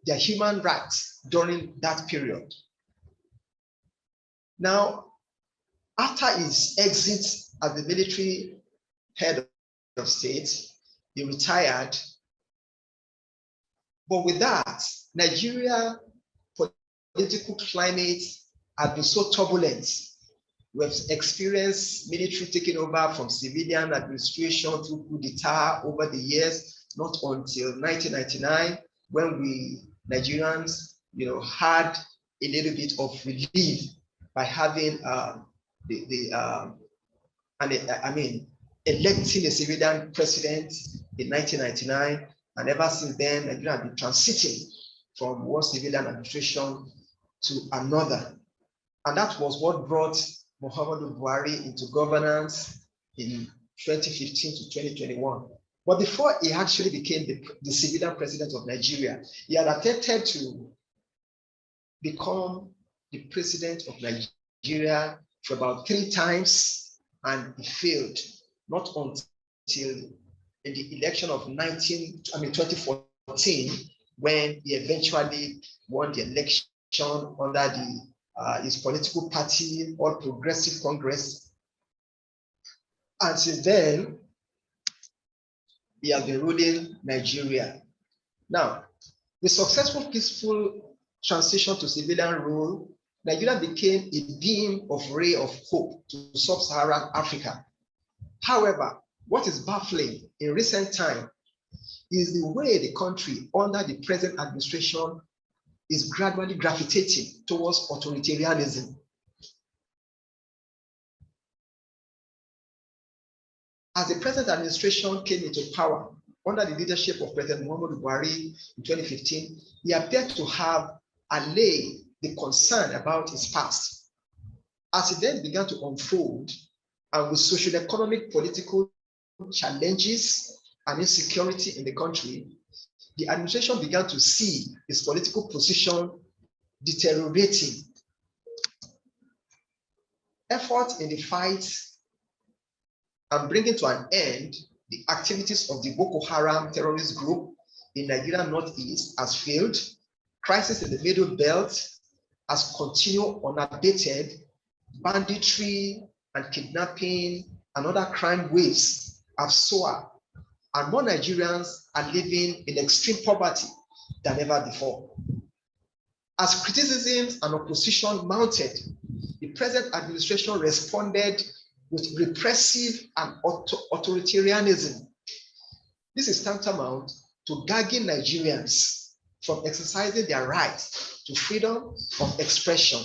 their human rights during that period. Now, after his exit as the military head of state, he retired. But with that, Nigeria political climate had been so turbulent. We've experienced military taking over from civilian administration through coup d'etat over the years, not until 1999, when we Nigerians, had a little bit of relief by having electing a civilian president in 1999, and ever since then, Nigeria has been transiting from one civilian administration to another. And that was what brought Muhammadu Buhari into governance in 2015 to 2021. But before he actually became the civilian president of Nigeria, he had attempted to become the president of Nigeria for about 3 times, and he failed, not until in the election of 2014, when he eventually won the election under his political party, All Progressive Congress. And since then, he has been ruling Nigeria. Now, with successful peaceful transition to civilian rule, Nigeria became a beam of ray of hope to sub-Saharan Africa. However, what is baffling in recent time is the way the country under the present administration is gradually gravitating towards authoritarianism. As the present administration came into power under the leadership of President Muhammadu Buhari in 2015, he appeared to have allayed the concern about his past. As it then began to unfold, and with socio-economic political challenges and insecurity in the country, the administration began to see its political position deteriorating. Effort in the fight and bringing to an end the activities of the Boko Haram terrorist group in Nigeria Northeast has failed. Crisis in the Middle Belt has continued unabated. Banditry and kidnapping and other crime waves have soared, and more Nigerians are living in extreme poverty than ever before. As criticisms and opposition mounted, the present administration responded with repressive and authoritarianism. This is tantamount to gagging Nigerians from exercising their right to freedom of expression.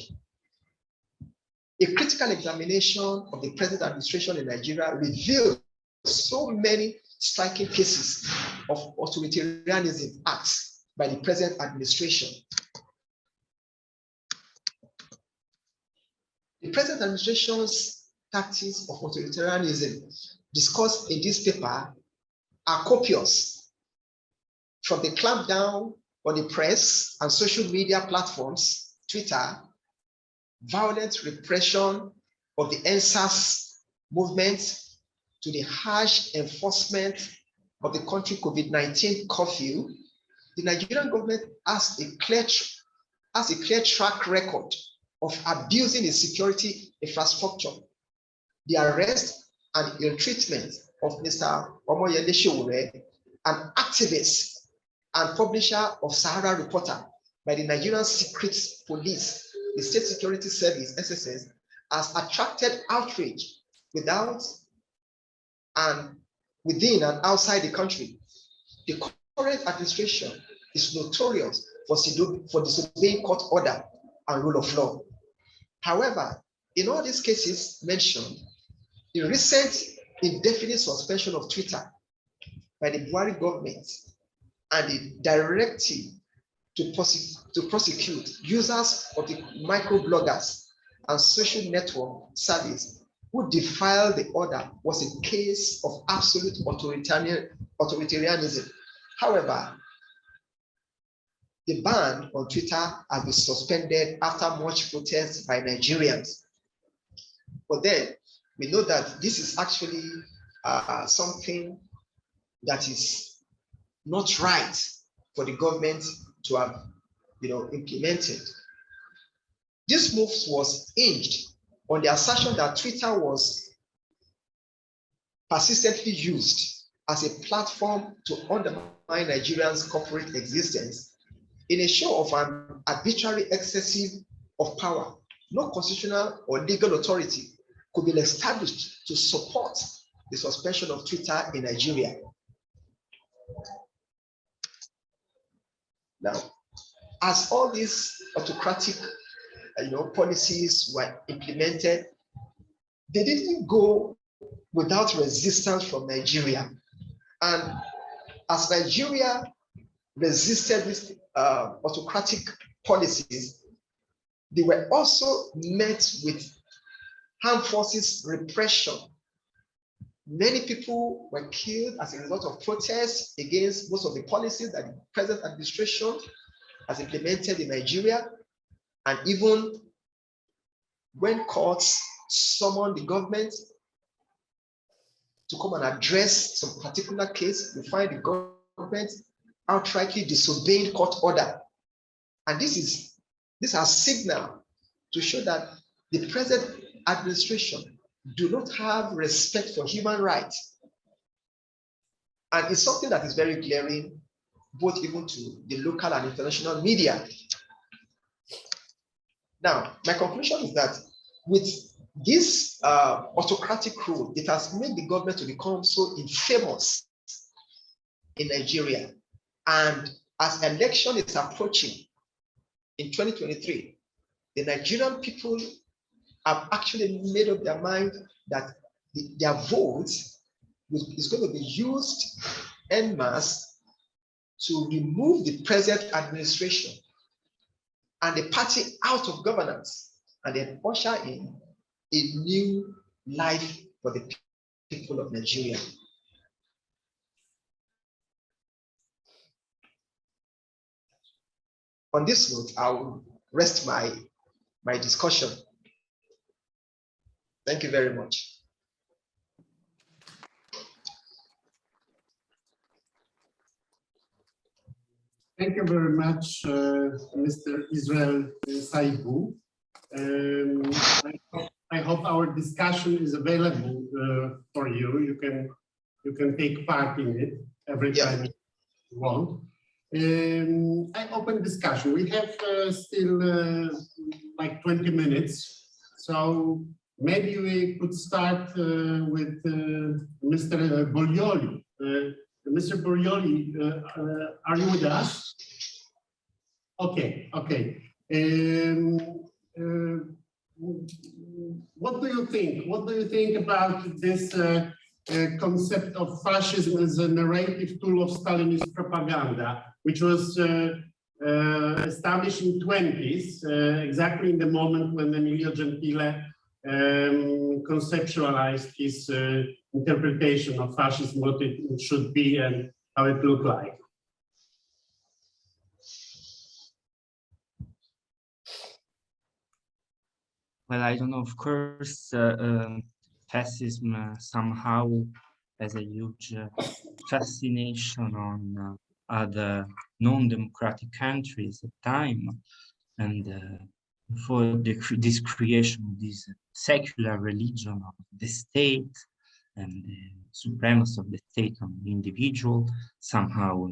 A critical examination of the present administration in Nigeria revealed so many striking cases of authoritarianism acts by the present administration. The present administration's tactics of authoritarianism discussed in this paper are copious, from the clampdown on the press and social media platforms, Twitter, violent repression of the NSAS movement, to the harsh enforcement of the country COVID-19 curfew. The Nigerian government has a clear track record of abusing its security infrastructure. The arrest and ill-treatment of Mr. Omoyele Sowore an activist and publisher of Sahara Reporter by the Nigerian Secret Police, the State Security Service, SSS, has attracted outrage without and within and outside the country. The current administration is notorious for disobeying court order and rule of law. However, in all these cases mentioned, the recent indefinite suspension of Twitter by the Buhari government and the directive to prosecute users of the microbloggers and social network service who defiled the order was a case of absolute authoritarianism. However, the ban on Twitter has been suspended after much protest by Nigerians. But then we know that this is actually something that is not right for the government to have, implemented. This move was hinged on the assertion that Twitter was persistently used as a platform to undermine Nigerians' corporate existence in a show of an arbitrary excessive of power. No constitutional or legal authority could be established to support the suspension of Twitter in Nigeria. Now, as all these autocratic policies were implemented, they didn't go without resistance from Nigeria. And as Nigeria resisted these autocratic policies, they were also met with armed forces repression. Many people were killed as a result of protests against most of the policies that the present administration has implemented in Nigeria. And even when courts summoned the government to come and address some particular case, we find the government outrightly disobeying court order. And this has signal to show that the present administration do not have respect for human rights. And it's something that is very glaring, both even to the local and international media. Now, my conclusion is that with this autocratic rule, it has made the government to become so infamous in Nigeria. And as election is approaching in 2023, the Nigerian people have actually made up their mind that their votes is going to be used en masse to remove the present administration and the party out of governance, and then usher in a new life for the people of Nigeria. On this note, I will rest my discussion. Thank you very much.
Thank you very much, Mr. Israel Saibu. I hope our discussion is available for you. You can take part in it every time you want. I open discussion. We have still like 20 minutes, so maybe we could start with Mr. Boglioli. Mr. Boglioli, are you with us? Okay, okay. What do you think? What do you think about this concept of fascism as a narrative tool of Stalinist propaganda, which was established in the 20s, exactly in the moment when Emilio Gentile conceptualized his interpretation of fascism, what it should be and how it looked like?
Well, I don't know, of course, fascism somehow has a huge fascination on other non-democratic countries at the time. And for this creation of this secular religion of the state and supremacy of the state on the individual somehow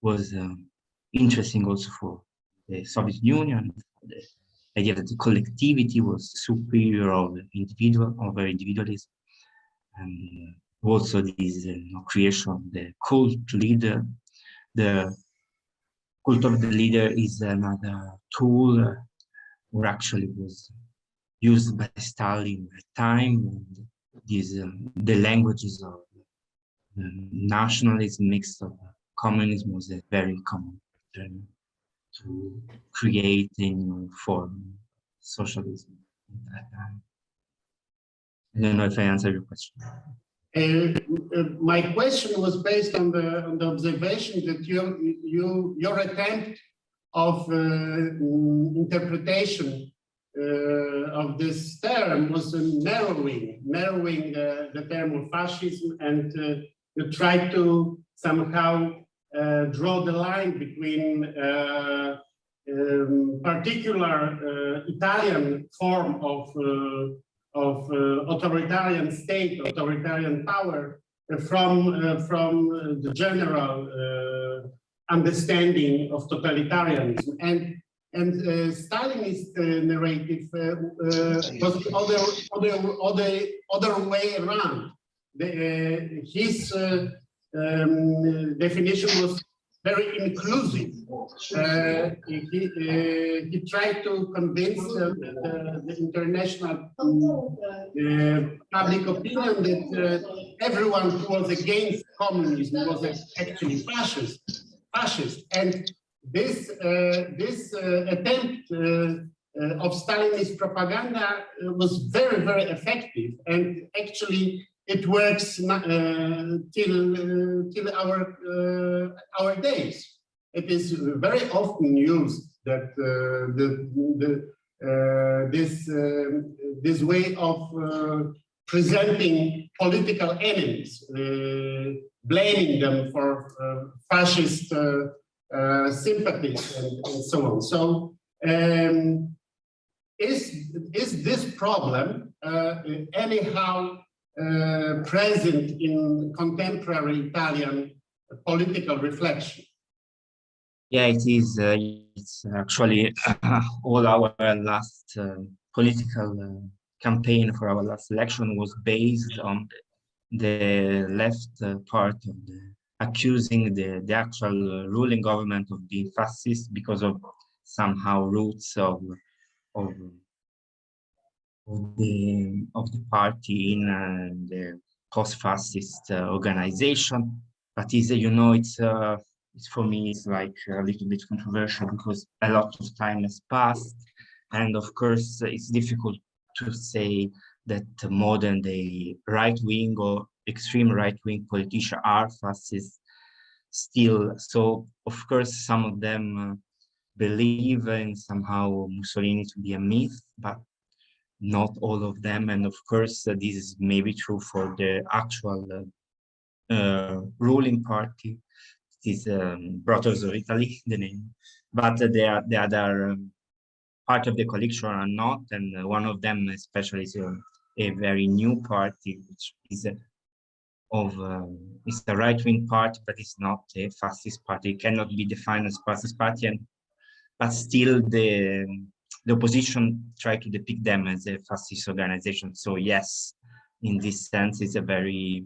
was interesting also for the Soviet Union. The idea that the collectivity was superior of individual over individualism, and also this creation of the cult leader. The cult of the leader is another tool or actually was used by Stalin at the time. And these the languages of nationalism mixed of communism was a very common term to create a new form of socialism at that time. I don't know if I answered your question.
My question was based on the observation that your attempt of interpretation of this term was narrowing the term of fascism, and you tried to somehow draw the line between particular Italian form of authoritarian state, authoritarian power, from the general understanding of totalitarianism, and Stalinist narrative was the other way around. His definition was very inclusive. He tried to convince the international public opinion that everyone who was against communism was actually fascist. And this attempt of Stalinist propaganda was very, very effective, and actually it works till our days. It is very often used that this way of presenting political enemies, blaming them for fascist sympathies and so on. So, is this problem anyhow present in contemporary Italian political reflection?
Yeah, it is. It's actually all our last political campaign for our last election was based on the left part of the accusing the actual ruling government of being fascist because of somehow roots of the party in the post-fascist organization. But is it's for me it's like a little bit controversial because a lot of time has passed, and of course it's difficult to say that modern day right-wing or extreme right-wing politicians are fascist still. So of course some of them believe in somehow Mussolini to be a myth, but not all of them. And of course this is maybe true for the actual ruling party. It is Brothers of Italy, the name, but the other part of the coalition are not, and one of them especially is a very new party, which is it's a right-wing party, but it's not a fascist party. It cannot be defined as fascist party, but still the opposition try to depict them as a fascist organization. So yes, in this sense, it's a very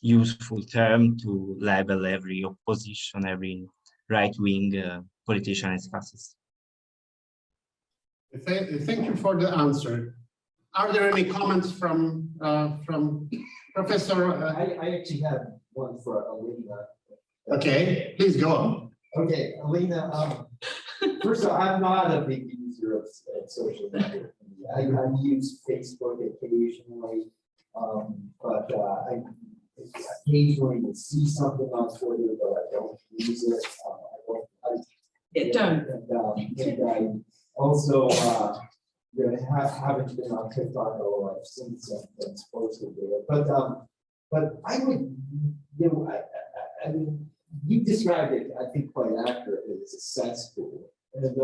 useful term to label every opposition, every right-wing politician as fascist.
Thank you for the answer. Are there any comments from Professor?
I actually have one for Alina.
Okay, please go on.
Okay, Alina, first of all, I'm not a big user of social network. I use Facebook occasionally, but I occasionally will see something on Twitter, but I don't use it. And I also haven't been on TikTok, although I've seen some things posted there. But I would, I mean, you described it, I think, quite accurately as a cesspool, and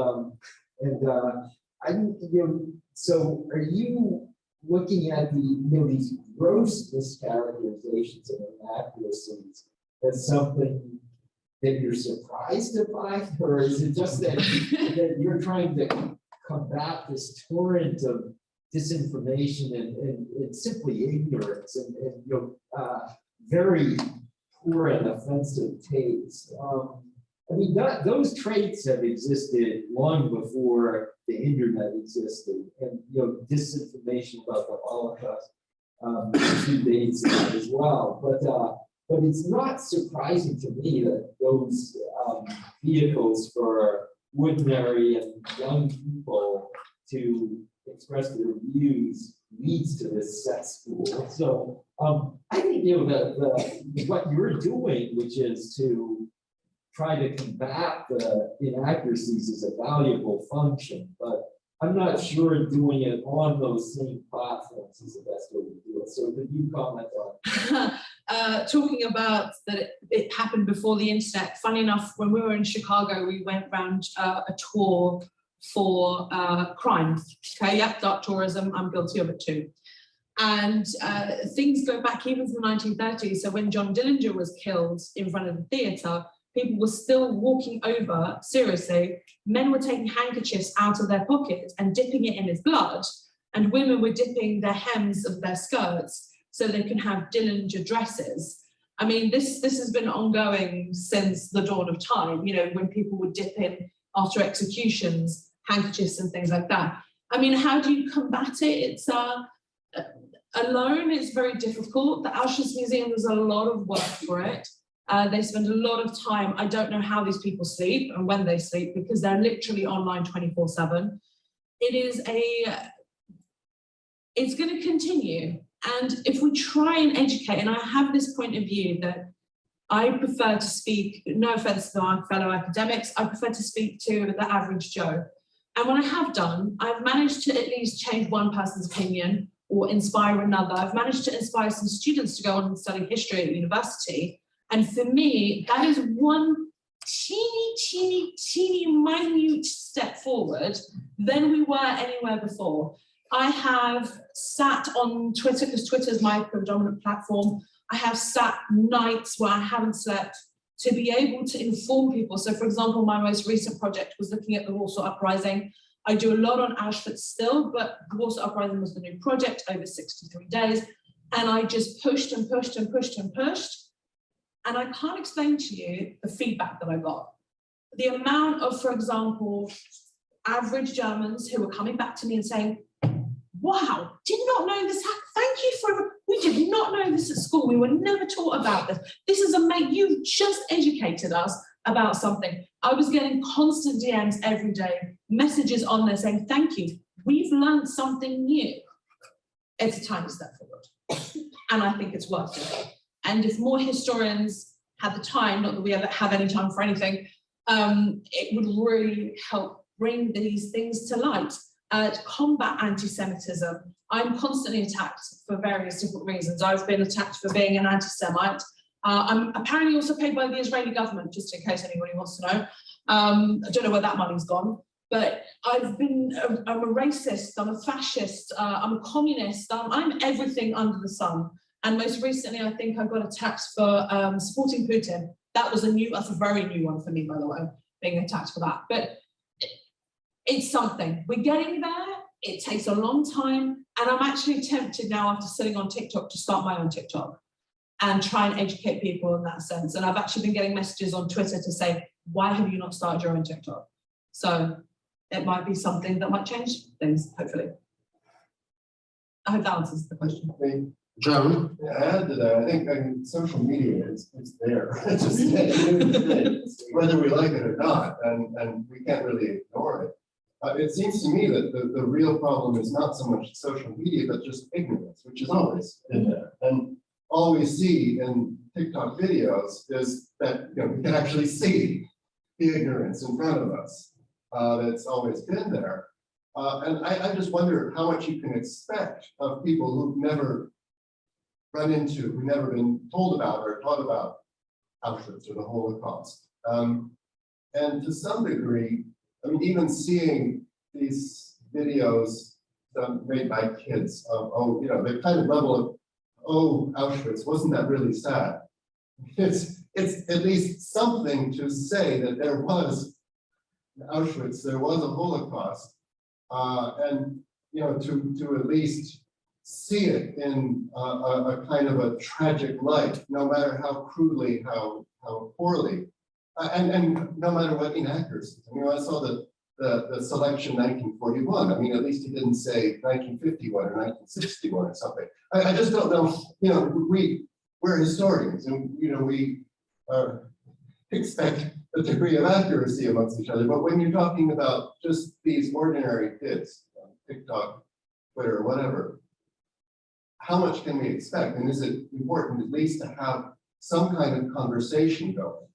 I, so are you looking at these gross mischaracterizations and inaccuracies as something that you're surprised to find, or is it just that, that you're trying to combat this torrent of disinformation and simply ignorance and very poor and offensive takes? I mean, those traits have existed long before the internet existed, and disinformation about the Holocaust predates that as well. But it's not surprising to me that those vehicles for ordinary and young people to express their views leads to this cesspool. So I think what you're doing, which is to try to combat the inaccuracies, is a valuable function, but I'm not sure doing it on those same platforms is the best way to do it. So could you comment on
talking about that it happened before the internet? Funny enough, when we were in Chicago, we went around a tour for crime. Okay, yep, dark tourism, I'm guilty of it too. And things go back even to the 1930s. So when John Dillinger was killed in front of the theater, people were still walking over, seriously, men were taking handkerchiefs out of their pockets and dipping it in his blood, and women were dipping their hems of their skirts so they can have Dillinger dresses. I mean, this has been ongoing since the dawn of time, when people would dip in after executions, handkerchiefs and things like that. I mean, how do you combat it? It's alone, it's very difficult. The Auschwitz Museum does a lot of work for it. They spend a lot of time. I don't know how these people sleep and when they sleep, because they're literally online 24/7. It's going to continue. And if we try and educate, and I have this point of view that I prefer to speak, no offense to my fellow academics, I prefer to speak to the average Joe. And what I have done, I've managed to at least change one person's opinion or inspire another. I've managed to inspire some students to go on and study history at university. And for me, that is one teeny minute step forward than we were anywhere before. I have sat on Twitter, because Twitter is my predominant platform. I have sat nights where I haven't slept to be able to inform people. So for example, my most recent project was looking at the Warsaw Uprising. I do a lot on Auschwitz still, but the Warsaw Uprising was the new project over 63 days. And I just pushed and pushed and pushed and pushed. And I can't explain to you the feedback that I got. The amount of, for example, average Germans who were coming back to me and saying, wow, did not know this. Thank you for, we did not know this at school. We were never taught about this. This is amazing. You've just educated us about something. I was getting constant DMs every day, messages on there saying, thank you. We've learned something new. It's a tiny step forward. And I think it's worth it. And if more historians had the time, not that we ever have any time for anything, it would really help bring these things to light. Combat anti-Semitism. I'm constantly attacked for various different reasons. I've been attacked for being an anti-Semite. I'm apparently also paid by the Israeli government, just in case anybody wants to know. I don't know where that money's gone, but I'm a racist, I'm a fascist, I'm a communist, I'm everything under the sun. And most recently, I think I got attacked for supporting Putin. That's a very new one for me, by the way, being attacked for that. But it's something. We're getting there. It takes a long time. And I'm actually tempted now, after sitting on TikTok, to start my own TikTok and try and educate people in that sense. And I've actually been getting messages on Twitter to say, why have you not started your own TikTok? So it might be something that might change things, hopefully. I hope that answers the question.
John? Yeah, add to that, I think social media is there. It's just whether we like it or not, and we can't really ignore it. It seems to me that the real problem is not so much social media, but just ignorance, which is always in there. And all we see in TikTok videos is that we can actually see the ignorance in front of us that's always been there. And I just wonder how much you can expect of people who've never who've never been told about or taught about Auschwitz or the Holocaust. And to some degree, I mean, even seeing these videos made by kids of, oh, you know, the kind of level of, oh, Auschwitz, wasn't that really sad? It's at least something to say that there was Auschwitz, there was a Holocaust, and you know, to at least see it in a kind of a tragic light, no matter how crudely, how poorly, and no matter what inaccuracies. I mean, I saw the selection 1941. I mean, at least he didn't say 1951 or 1961 or something. I just don't know. You know, we're historians, and you know, we expect a degree of accuracy amongst each other. But when you're talking about just these ordinary kids, TikTok, Twitter, whatever, how much can we expect? And is it important at least to have some kind of conversation going?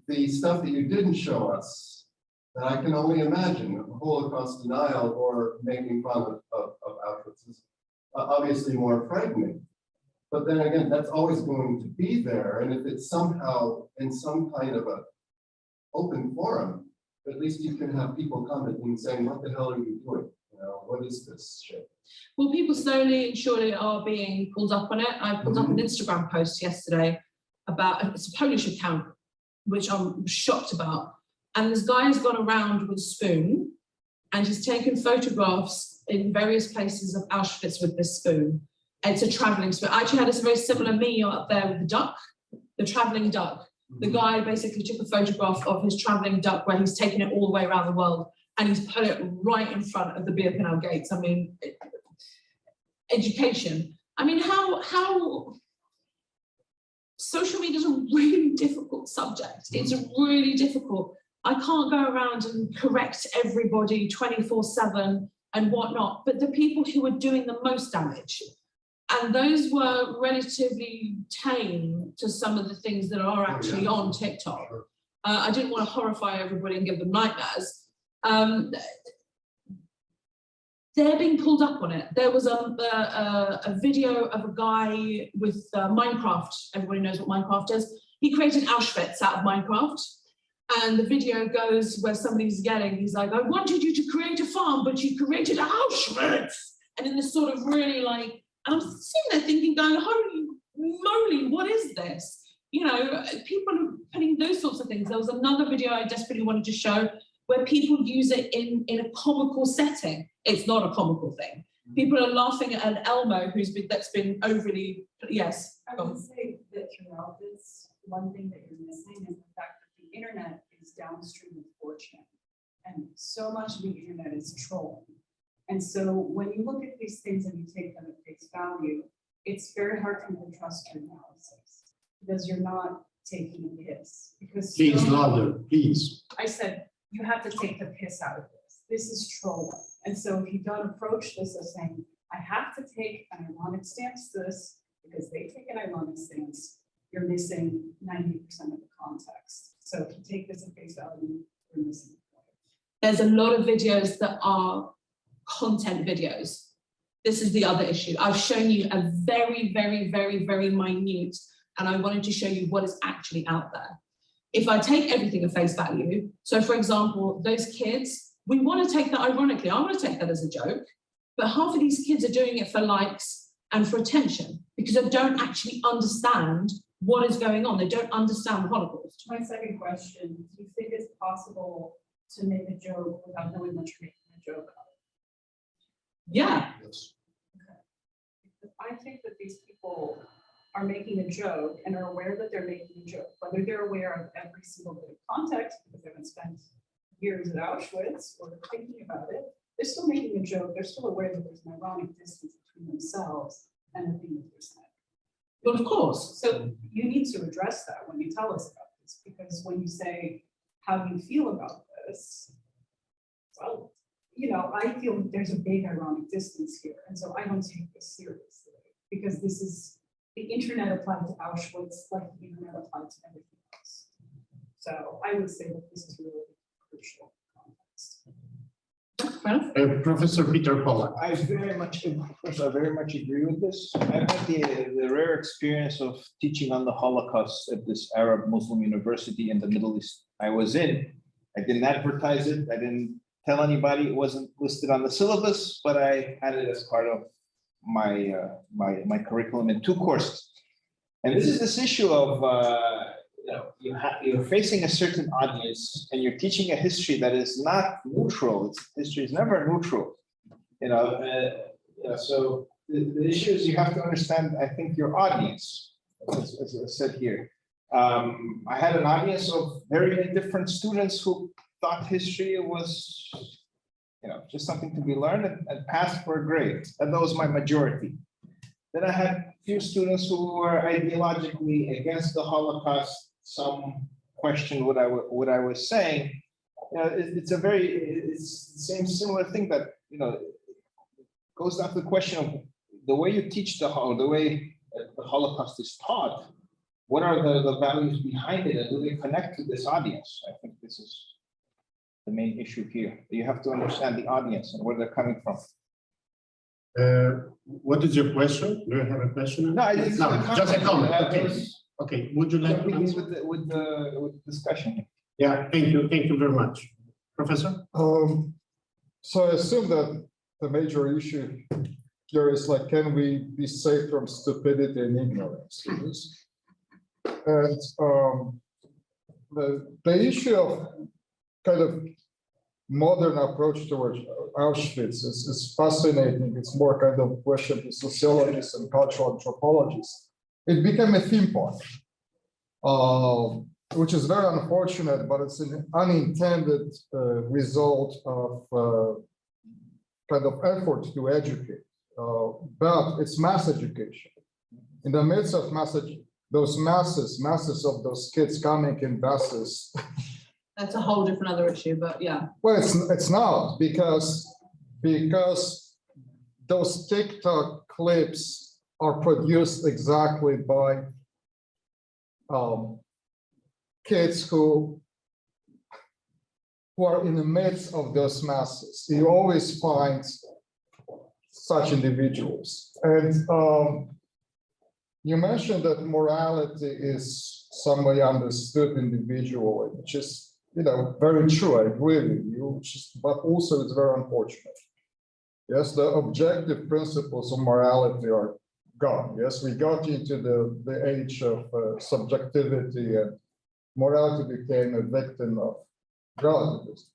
The stuff that you didn't show us, that I can only imagine, Holocaust denial or making fun of Auschwitz is obviously more frightening. But then again, that's always going to be there. And if it's somehow in some kind of a open forum, at least you can have people commenting saying, what the hell are you doing? You know, what is this shit?
Well, people slowly and surely are being pulled up on it. I pulled up an Instagram post yesterday about, it's a Polish account, which I'm shocked about. And this guy has gone around with a spoon and he's taken photographs in various places of Auschwitz with this spoon. It's a traveling spoon. I actually had a very similar meal up there with the duck, the traveling duck. The guy basically took a photograph of his traveling duck where he's taken it all the way around the world and he's put it right in front of the Birkenau gates. I mean, education. I mean, how social media is a really difficult subject. It's really difficult. I can't go around and correct everybody 24/7 and whatnot, but the people who are doing the most damage, and those were relatively tame to some of the things that are actually on TikTok. I didn't want to horrify everybody and give them nightmares. They're being pulled up on it. There was a video of a guy with Minecraft. Everybody knows what Minecraft is. He created Auschwitz out of Minecraft. And the video goes where somebody's yelling, he's like, I wanted you to create a farm, but you created Auschwitz. And in this sort of really like, and I'm sitting there thinking, going, holy moly, what is this? You know, people are putting those sorts of things. There was another video I desperately wanted to show where people use it in a comical setting. It's not a comical thing. People are laughing at an Elmo that's been overly, yes.
I would say that throughout this, one thing that you're missing is the fact that the internet is downstream of 4chan. And so much of the internet is trolling. And so when you look at these things and you take them at face value, it's very hard for you to trust your analysis because you're not taking a piss. Because
please, louder, please.
I said, you have to take the piss out of this. This is trolling. And so if you don't approach this as saying, I have to take an ironic stance to this because they take an ironic stance, you're missing 90% of the context. So if you take this at face value, you're missing the point.
There's a lot of videos that are content videos. This is the other issue. I've shown you a very, very, very, very minute, and I wanted to show you what is actually out there. If I take everything at face value, so for example, those kids, we want to take that ironically, I want to take that as a joke, but half of these kids are doing it for likes and for attention because they don't actually understand what is going on. They don't understand the Holocaust.
My second question, do you think it's possible to make a joke without knowing what you're making a joke of?
Yeah.
Yes.
Okay. I think that these people are making a joke and are aware that they're making a joke, whether they're aware of every single bit of context because they haven't spent years at Auschwitz or thinking about it, they're still making a joke. They're still aware that there's an ironic distance between themselves and the thing that they're saying.
But of course.
So you need to address that when you tell us about this, because when you say, how do you feel about this? Well, you know, I feel there's a big ironic distance here. And so I don't take this seriously because this is the internet applied to Auschwitz like the internet applied to everything else. So I would say that this is really crucial context.
Professor Peter Pollack.
I very much agree with this. I've had the rare experience of teaching on the Holocaust at this Arab Muslim university in the Middle East I was in. I didn't advertise it. I didn't tell anybody. It wasn't listed on the syllabus, but I had it as part of my my curriculum in 2 courses. And this is this issue of you're facing a certain audience and you're teaching a history that is not neutral. History is never neutral. So the issue is you have to understand, I think, your audience, as I said here. I had an audience of very different students who thought history was, just something to be learned and passed for a grade. And that was my majority. Then I had a few students who were ideologically against the Holocaust. Some questioned what I was saying. It's the same similar thing that goes down to the question of the way you teach the way the Holocaust is taught. What are the values behind it, and do they connect to this audience? I think this is the main issue here. You have to understand the audience and where they're coming from.
What is your question? Do you have a question?
No, it's
just a comment. Okay. Okay. Would you like to answer?
With the discussion?
Yeah. Thank you. Thank you very much, Professor.
So I assume that the major issue here is like, can we be safe from stupidity and ignorance? And the issue of kind of modern approach towards Auschwitz is fascinating. It's more kind of question to sociologists and cultural anthropologists. It became a theme park, which is very unfortunate, but it's an unintended result of kind of effort to educate. But it's mass education. In the midst of those masses of those kids coming in buses.
That's a whole different other issue, but yeah.
Well, it's not because those TikTok clips are produced exactly by kids who are in the midst of those masses. You always find such individuals. And you mentioned that morality is some way understood individually, which is, very true. I agree with you, but also it's very unfortunate. Yes, the objective principles of morality are gone. Yes, we got into the age of subjectivity, and morality became a victim of relativism.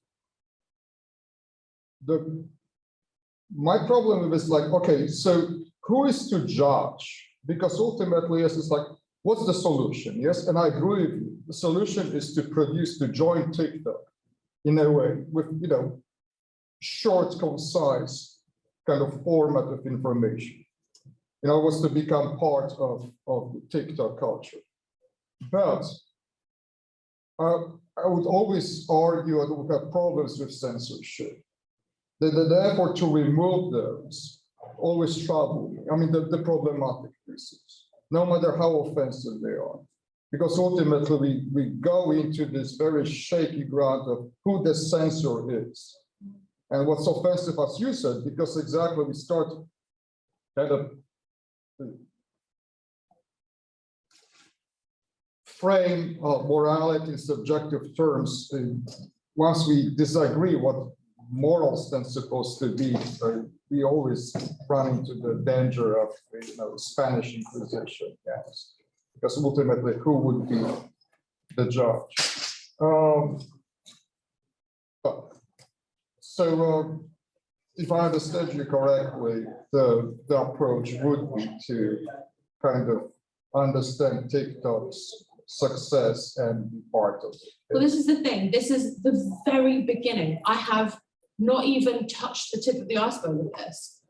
My problem is like, okay, so who is to judge? Because ultimately, yes, it's like, what's the solution? Yes, and I agree with you. The solution is to join TikTok in a way with, short, concise kind of format of information. Was to become part of the TikTok culture. But I would always argue that we have problems with censorship. The effort to remove those always trouble me. I mean, the problematic pieces, no matter how offensive they are. Because ultimately we go into this very shaky ground of who the censor is. And what's offensive, as you said, because exactly we start kind of frame morality in subjective terms. Once we disagree what morals then supposed to be, we always run into the danger of Spanish Inquisition, yes. Because ultimately, who would be the judge? So, if I understood you correctly, the approach would be to kind of understand TikTok's success and be part of it.
Well, this is the thing. This is the very beginning. I have not even touched the tip of the iceberg with this.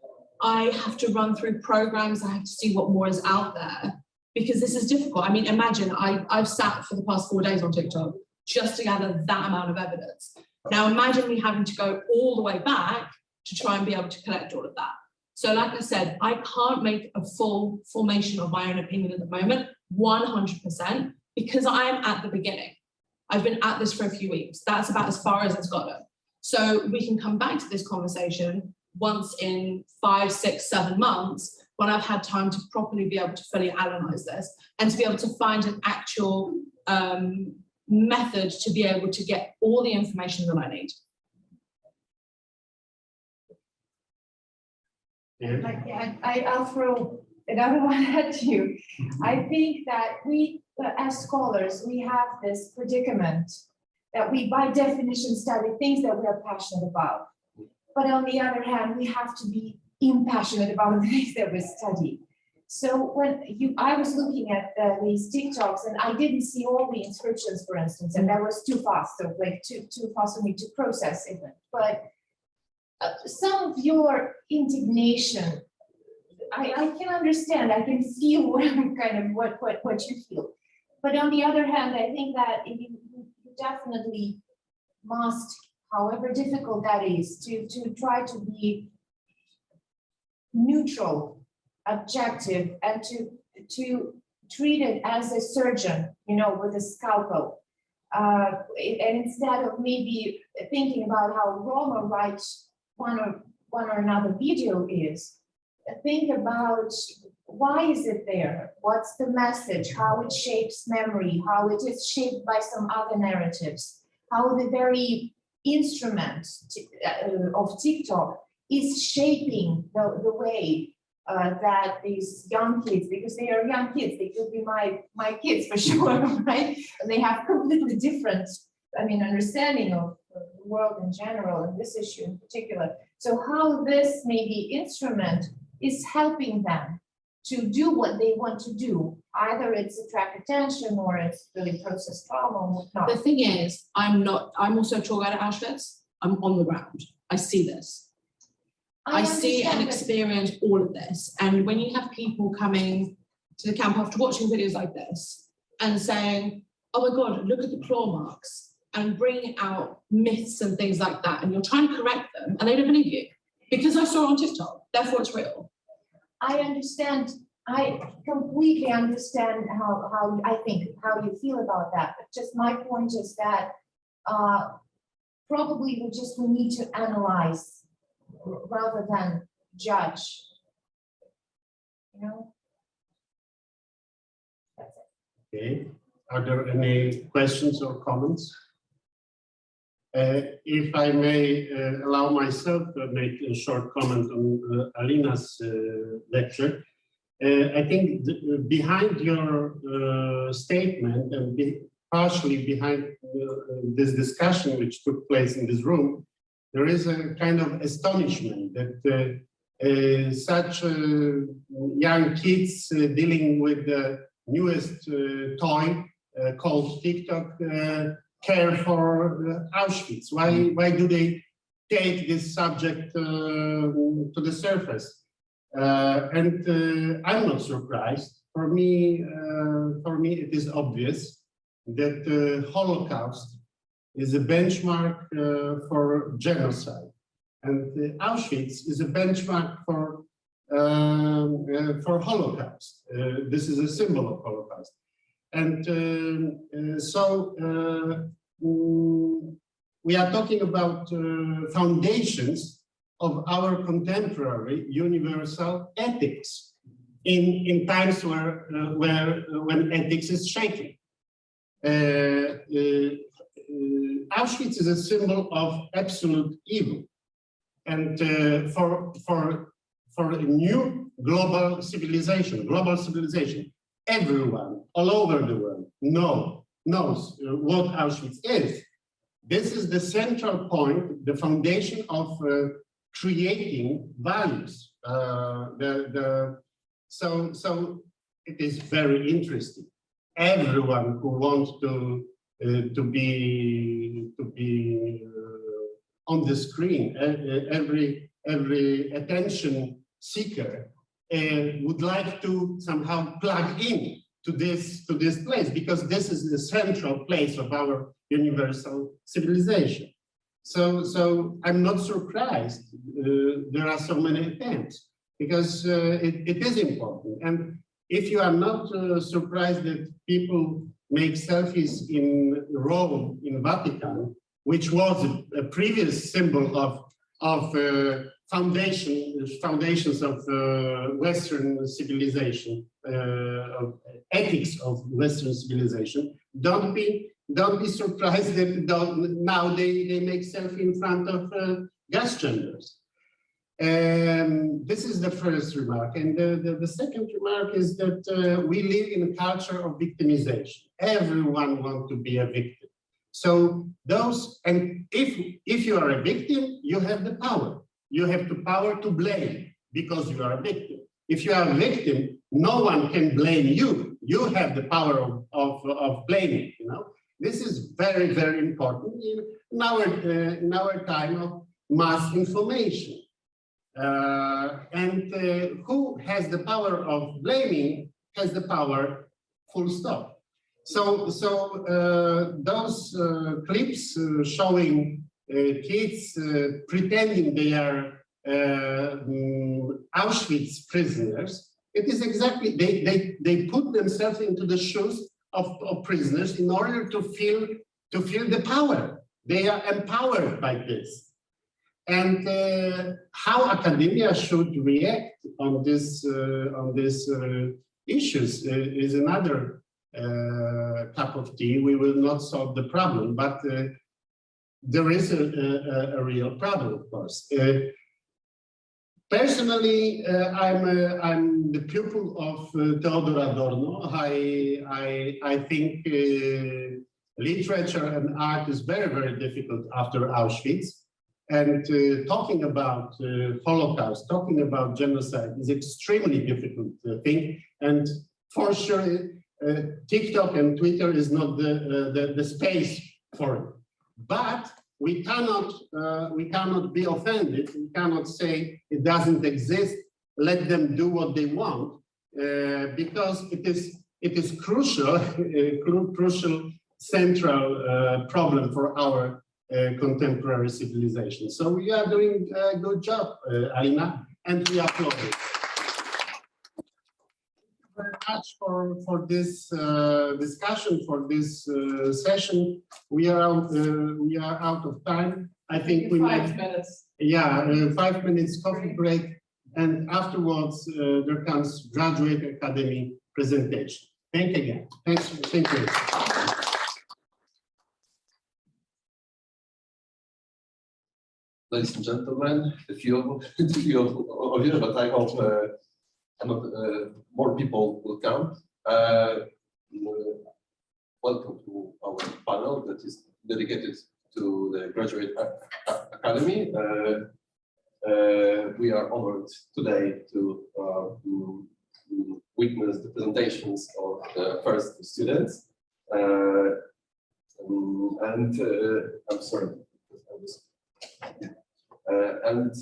I have to run through programs. I have to see what more is out there, because this is difficult. I mean, imagine I've sat for the past 4 days on TikTok just to gather that amount of evidence. Now imagine me having to go all the way back to try and be able to collect all of that. So like I said, I can't make a full formation of my own opinion at the moment, 100%, because I am at the beginning. I've been at this for a few weeks. That's about as far as it's gotten. So we can come back to this conversation once in 5, 6, 7 months, when I've had time to properly be able to fully analyze this and to be able to find an actual method to be able to get all the information that I need.
Yeah.
I'll throw another one at you. I think that we, as scholars, we have this predicament that we, by definition, study things that we are passionate about. But on the other hand, we have to be impassionate about the things that we study. So I was looking at these TikToks and I didn't see all the inscriptions, for instance, and that was too fast, so like too fast for me to process even. But some of your indignation, I can understand, I can feel what you feel. But on the other hand, I think that you definitely must, however difficult that is, to try to be neutral, objective, and to treat it as a surgeon, with a scalpel. And instead of maybe thinking about how wrong or right one or another video is, think about why is it there? What's the message? How it shapes memory? How it is shaped by some other narratives? How the very instrument of TikTok is shaping the way that these young kids, because they are young kids, they could be my kids for sure, right? And they have completely different, understanding of the world in general and this issue in particular. So how this maybe instrument is helping them to do what they want to do. Either it's attract attention or it's really process trauma or whatnot.
The thing is, I'm also a tour guide at Auschwitz. I'm on the ground. I see this. I see and experience all of this. And when you have people coming to the camp after watching videos like this and saying, oh my God, look at the claw marks, and bringing out myths and things like that, and you're trying to correct them and they don't believe you because I saw it on TikTok, therefore it's real.
I understand. I completely understand how you feel about that. But just my point is that probably we need to analyze rather than judge. That's it.
Okay. Are there any questions or comments? If I may allow myself to make a short comment on Alina's lecture, I think behind your statement and partially behind this discussion which took place in this room, there is a kind of astonishment that such young kids dealing with the newest toy called TikTok care for Auschwitz. Why do they take this subject to the surface? And I'm not surprised. For me, it is obvious that the Holocaust is a benchmark for genocide, and Auschwitz is a benchmark for Holocaust. This is a symbol of Holocaust. And so we are talking about foundations of our contemporary universal ethics in times when ethics is shaking. Auschwitz is a symbol of absolute evil, and for a new global civilization, everyone all over the world knows what Auschwitz is. This is the central point, the foundation of creating values. So it is very interesting. Everyone who wants to be on the screen, every attention seeker would like to somehow plug in to this place, because this is the central place of our universal civilization. So I'm not surprised there are so many attempts, because it is important. And if you are not surprised that people make selfies in Rome, in Vatican, which was a previous symbol of foundations of Western civilization, of ethics of Western civilization, don't be surprised that now they make selfie in front of gas chambers. This is the first remark. And the second remark is that we live in a culture of victimization. Everyone wants to be a victim. So and if you are a victim, you have the power. You have the power to blame because you are a victim. If you are a victim, no one can blame you. You have the power of blaming, you know. This is very, very important in our time of mass information. Who has the power of blaming has the power, full stop. So those clips showing kids pretending they are Auschwitz prisoners, it is exactly, they put themselves into the shoes of prisoners in order to feel the power. They are empowered by this. And how academia should react on these issues is another cup of tea. We will not solve the problem, but there is a real problem, of course. Personally, I'm the pupil of Theodor Adorno. I think literature and art is very, very difficult after Auschwitz. And talking about Holocaust, talking about genocide is extremely difficult thing. And for sure, TikTok and Twitter is not the space for it. But we cannot be offended. We cannot say it doesn't exist. Let them do what they want, because it is crucial, crucial central problem for our contemporary civilization. So we are doing a good job, Alina, and we applaud it. Very much for this discussion, for this session. We are out of time. I think we might.
5 minutes.
Yeah, 5 minutes coffee break, and afterwards there comes graduate academy presentation. Thank you again. Thank you.
Ladies and gentlemen, a few of you, but I hope more people will come. Welcome to our panel that is dedicated to the Graduate Academy. We are honored today to witness the presentations of the first students. I'm sorry. And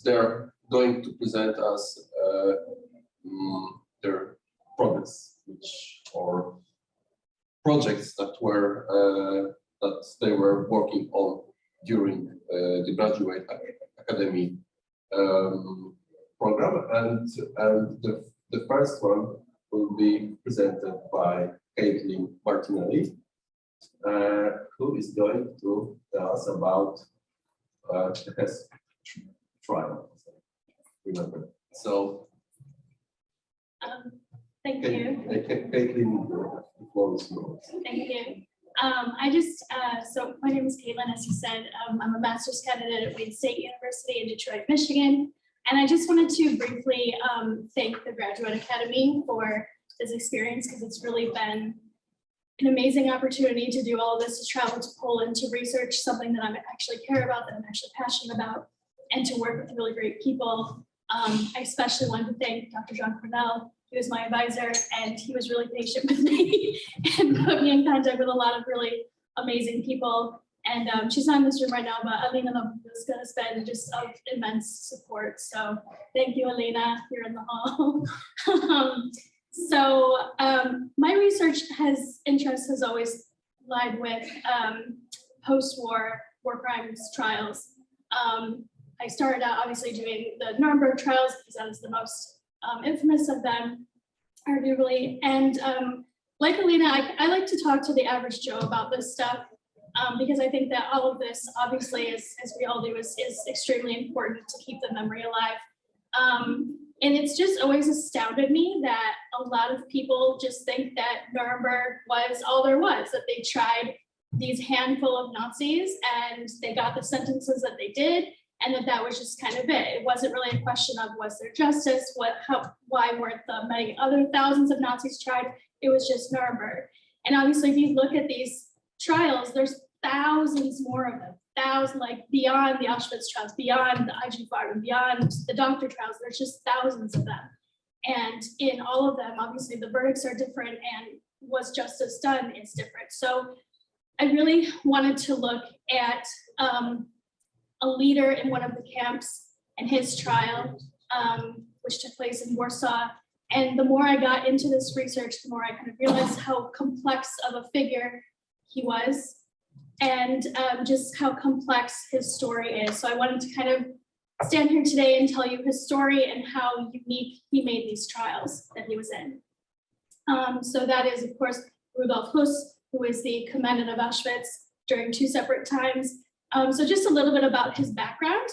they're going to present us their products, or projects that they were working on during the Graduate Academy program, and the first one will be presented by Caitlin Martinelli, who is going to tell us about the test trial. Remember. So,
thank you.
Caitlin, the floor is yours.
Thank you. So my name is Caitlin, as you said. I'm a master's candidate at Wayne State University in Detroit, Michigan. And I just wanted to briefly thank the Graduate Academy for this experience, because it's really been an amazing opportunity to do all of this, to travel to Poland, to research something that I actually care about, that I'm actually passionate about, and to work with really great people. I especially want to thank Dr. John Cornell. He was my advisor, and he was really patient with me and put me in contact with a lot of really amazing people. And she's not in this room right now, but Alina is going to spend just of immense support. So thank you, Alina, you're in the hall. My research interest has always lied with post-war war crimes trials. I started out obviously doing the Nuremberg trials, because that was the most infamous of them, arguably. And like Alina, I like to talk to the average Joe about this stuff, because I think that all of this, obviously, as we all do, is extremely important to keep the memory alive. And it's just always astounded me that a lot of people just think that Nuremberg was all there was, that they tried these handful of Nazis and they got the sentences that they did, and that was just kind of it. It wasn't really a question of was there justice, why weren't the many other thousands of Nazis tried? It was just Nuremberg. And obviously, if you look at these trials, there's thousands more of them, like beyond the Auschwitz trials, beyond the IG Farben, beyond the doctor trials, there's just thousands of them. And in all of them, obviously the verdicts are different, and was justice done is different. So I really wanted to look at a leader in one of the camps and his trial, which took place in Warsaw. And the more I got into this research, the more I kind of realized how complex of a figure he was, and just how complex his story is. So I wanted to kind of stand here today and tell you his story and how unique he made these trials that he was in. So that is, of course, Rudolf Höss, who is the commandant of Auschwitz during 2 separate times. So just a little bit about his background.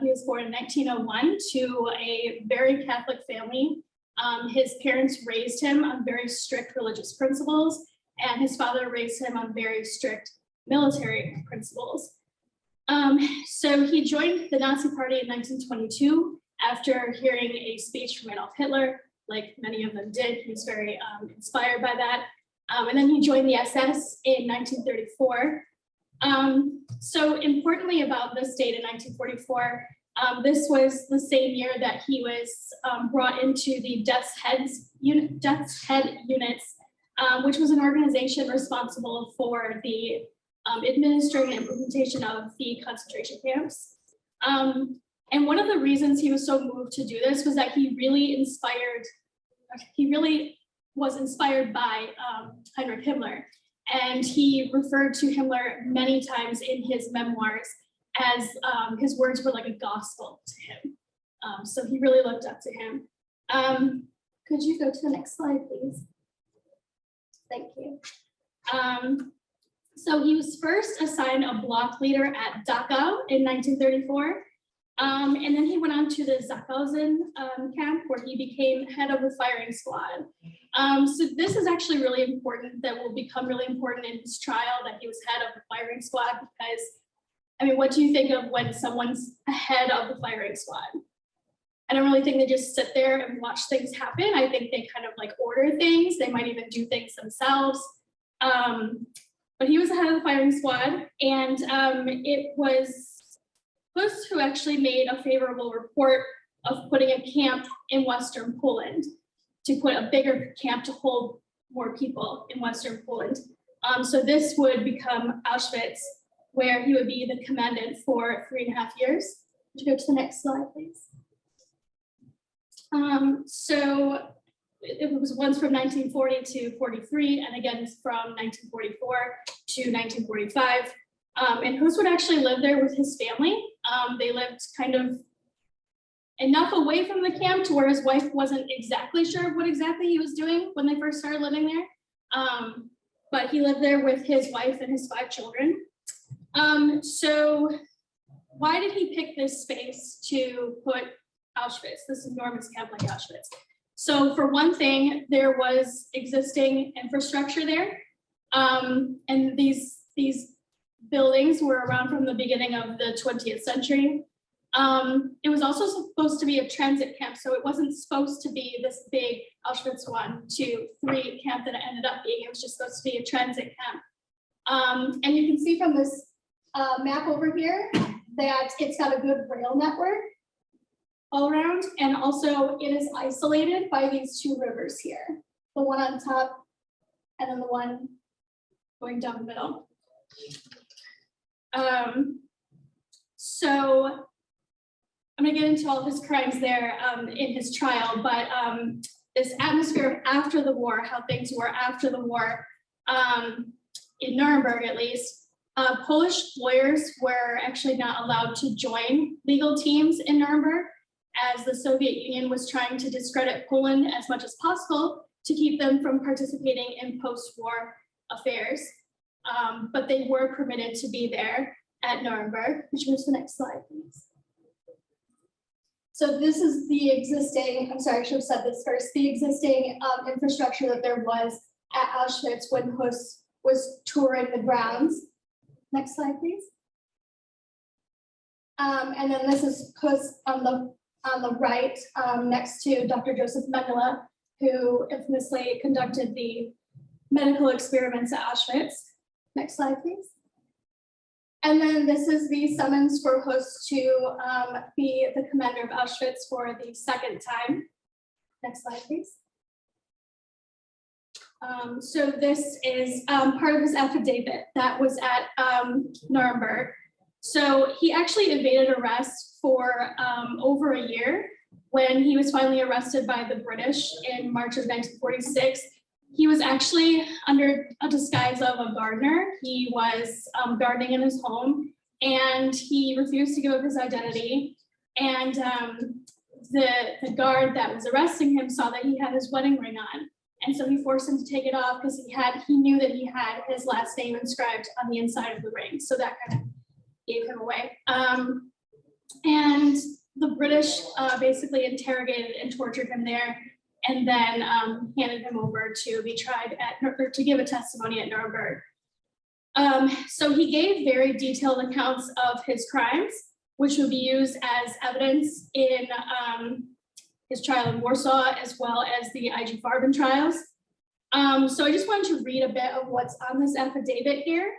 He was born in 1901 to a very Catholic family. His parents raised him on very strict religious principles, and his father raised him on very strict military principles. So he joined the Nazi Party in 1922 after hearing a speech from Adolf Hitler, like many of them did. He was very inspired by that. And then he joined the SS in 1934. So importantly about this date in 1944, this was the same year that he was brought into the Death's Head units, which was an organization responsible for the administering and implementation of the concentration camps. And one of the reasons he was so moved to do this was that he really was inspired by Heinrich Himmler. And he referred to Himmler many times in his memoirs as his words were like a gospel to him. So he really looked up to him. Could you go to the next slide, please? Thank you. So he was first assigned a block leader at Dachau in 1934. And then he went on to the Sachsenhausen camp, where he became head of the firing squad. So this is actually really important, that will become really important in his trial, that he was head of the firing squad, because, I mean, what do you think of when someone's head of the firing squad? I don't really think they just sit there and watch things happen. I think they kind of like order things. They might even do things themselves. But he was the head of the firing squad, and it was Höss who actually made a favorable report of putting a camp in Western Poland, to put a bigger camp to hold more people in Western Poland. So this would become Auschwitz, where he would be the commandant for 3.5 years. Would you go to the next slide, please? So it was once from 1940 to 43, and again from 1944 to 1945. And Höss would actually live there with his family. They lived kind of enough away from the camp to where his wife wasn't exactly sure what exactly he was doing when they first started living there. But he lived there with his wife and his 5 children. So why did he pick this space to put Auschwitz, this enormous camp like Auschwitz? So for one thing, there was existing infrastructure there. And these buildings were around from the beginning of the 20th century. It was also supposed to be a transit camp, so it wasn't supposed to be this big Auschwitz 1, 2, 3 camp that it ended up being. It was just supposed to be a transit camp. And you can see from this map over here that it's got a good rail network all around, and also it is isolated by these 2 rivers here, the one on top and then the one going down the middle. So I'm gonna get into all of his crimes there in his trial, but this atmosphere of after the war, how things were after the war, in Nuremberg at least, Polish lawyers were actually not allowed to join legal teams in Nuremberg, as the Soviet Union was trying to discredit Poland as much as possible to keep them from participating in post-war affairs. But they were permitted to be there at Nuremberg. Which was the next slide, please. So this is the existing, I'm sorry, I should have said this first, the existing infrastructure that there was at Auschwitz when Höss was touring the grounds. Next slide, please. And then this is Kuss on the right, next to Dr. Joseph Mengele, who infamously conducted the medical experiments at Auschwitz. Next slide, please. And then this is the summons for Huss to be the commander of Auschwitz for the second time. Next slide, please. So this is part of his affidavit that was at Nuremberg. So he actually evaded arrest for over a year. When he was finally arrested by the British in March of 1946, he was actually under a disguise of a gardener. He was gardening in his home, and he refused to give up his identity. And the guard that was arresting him saw that he had his wedding ring on. And so he forced him to take it off because he knew that he had his last name inscribed on the inside of the ring. So that kind of gave him away. And the British basically interrogated and tortured him there, and then handed him over to be tried to give a testimony at Nuremberg. So he gave very detailed accounts of his crimes, which would be used as evidence in his trial in Warsaw, as well as the IG Farben trials. So I just wanted to read a bit of what's on this affidavit here,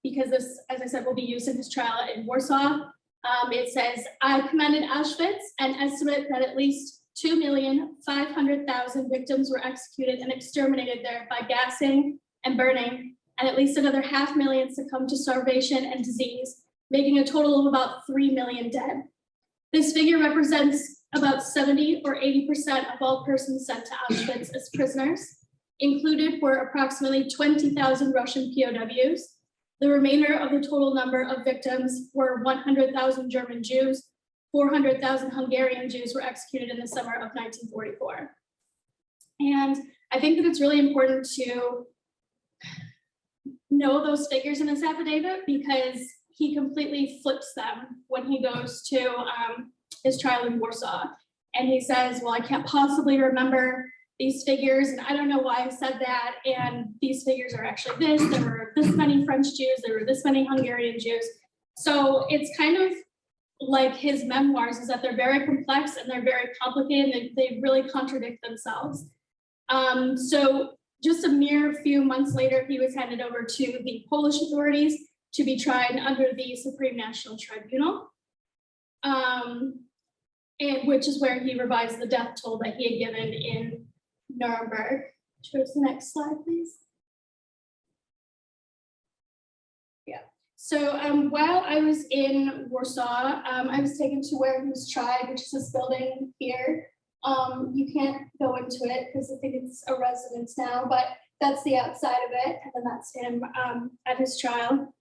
because this, as I said, will be used in his trial in Warsaw. It says, I commended Auschwitz and estimate that at least 2,500,000 victims were executed and exterminated there by gassing and burning, and at least another 500,000 succumbed to starvation and disease, making a total of about 3 million dead. This figure represents about 70 or 80% of all persons sent to Auschwitz as prisoners. Included were approximately 20,000 Russian POWs. The remainder of the total number of victims were 100,000 German Jews. 400,000 Hungarian Jews were executed in the summer of 1944. And I think that it's really important to know those figures in this affidavit, because he completely flips them when he goes to his trial in Warsaw. And he says, well, I can't possibly remember these figures, and I don't know why I said that, and these figures are actually this, there were this many French Jews, there were this many Hungarian Jews. So it's kind of like his memoirs, is that they're very complex and they're very complicated, they really contradict themselves. So just a mere few months later, he was handed over to the Polish authorities to be tried under the Supreme National Tribunal, and which is where he revised the death toll that he had given in Nuremberg. Show us the next slide, please. Yeah. So while I was in Warsaw, I was taken to where he was tried, which is this building here. You can't go into it because I think it's a residence now, but that's the outside of it, and then that's him at his trial.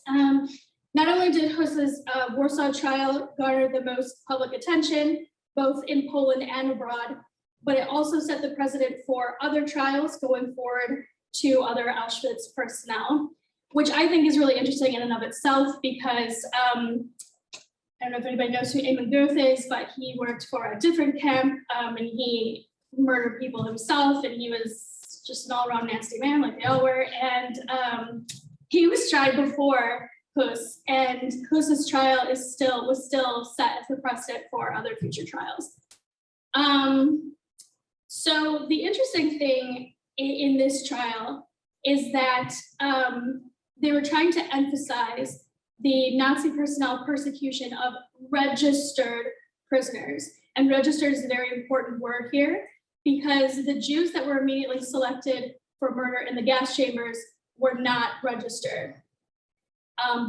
Not only did Huss's Warsaw trial garner the most public attention, both in Poland and abroad, but it also set the precedent for other trials going forward to other Auschwitz personnel, which I think is really interesting in and of itself, because I don't know if anybody knows who Eamon Goeth is, but he worked for a different camp, and he murdered people himself, and he was just an all-around nasty man, like they all were. And he was tried before Huss, and Huss's trial was still set as the precedent for other future trials. So the interesting thing in this trial is that they were trying to emphasize the Nazi personnel persecution of registered prisoners. And registered is a very important word here, because the Jews that were immediately selected for murder in the gas chambers were not registered.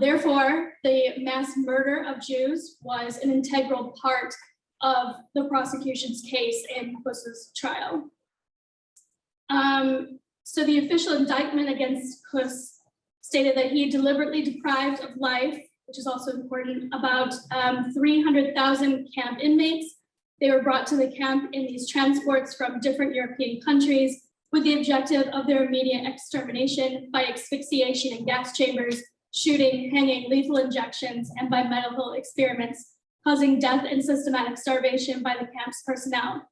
Therefore, the mass murder of Jews was an integral part of the prosecution's case in Huss's trial. So the official indictment against Huss stated that he deliberately deprived of life, which is also important, about 300,000 camp inmates. They were brought to the camp in these transports from different European countries with the objective of their immediate extermination by asphyxiation in gas chambers, shooting, hanging, lethal injections, and by medical experiments, causing death and systematic starvation by the camp's personnel.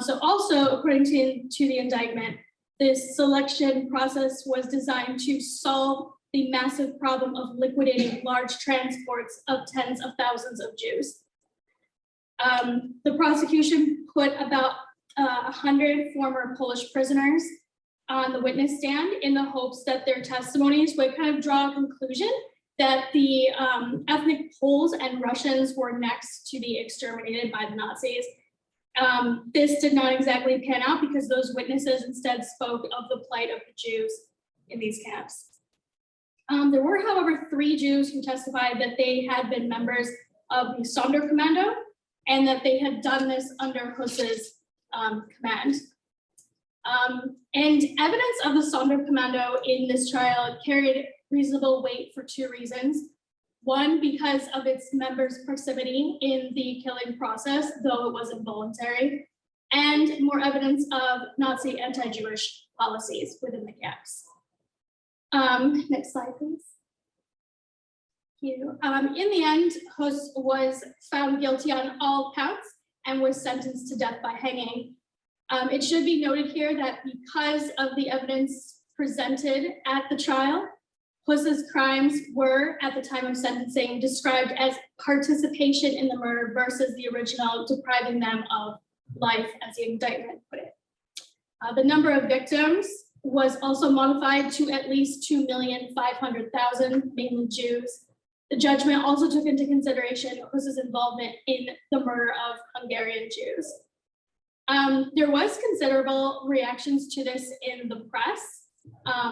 So also, according to the indictment, this selection process was designed to solve the massive problem of liquidating large transports of tens of thousands of Jews. The prosecution put about 100 former Polish prisoners on the witness stand in the hopes that their testimonies would kind of draw a conclusion that the ethnic Poles and Russians were next to be exterminated by the Nazis. This did not exactly pan out because those witnesses instead spoke of the plight of the Jews in these camps. There were, however, 3 Jews who testified that they had been members of the Sonderkommando and that they had done this under Huss's command. And evidence of the Sonderkommando in this trial carried reasonable weight for 2 reasons. One, because of its members' proximity in the killing process, though it was involuntary, and more evidence of Nazi anti-Jewish policies within the camps. Next slide, please. Thank you. In the end, Huss was found guilty on all counts and was sentenced to death by hanging. It should be noted here that because of the evidence presented at the trial, Huss's crimes were, at the time of sentencing, described as participation in the murder versus the original depriving them of life, as the indictment put it. The number of victims was also modified to at least 2,500,000, mainly Jews. The judgment also took into consideration Huss's involvement in the murder of Hungarian Jews. There was considerable reactions to this in the press,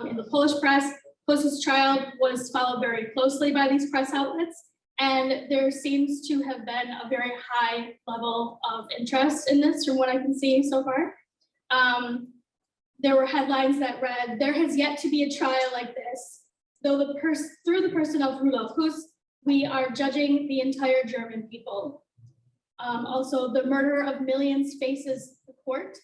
in the Polish press. Huss's trial was followed very closely by these press outlets, and there seems to have been a very high level of interest in this from what I can see so far. There were headlines that read, "There has yet to be a trial like this. Though through the person of Rudolf Huss, we are judging the entire German people." Also, the murder of millions faces the court.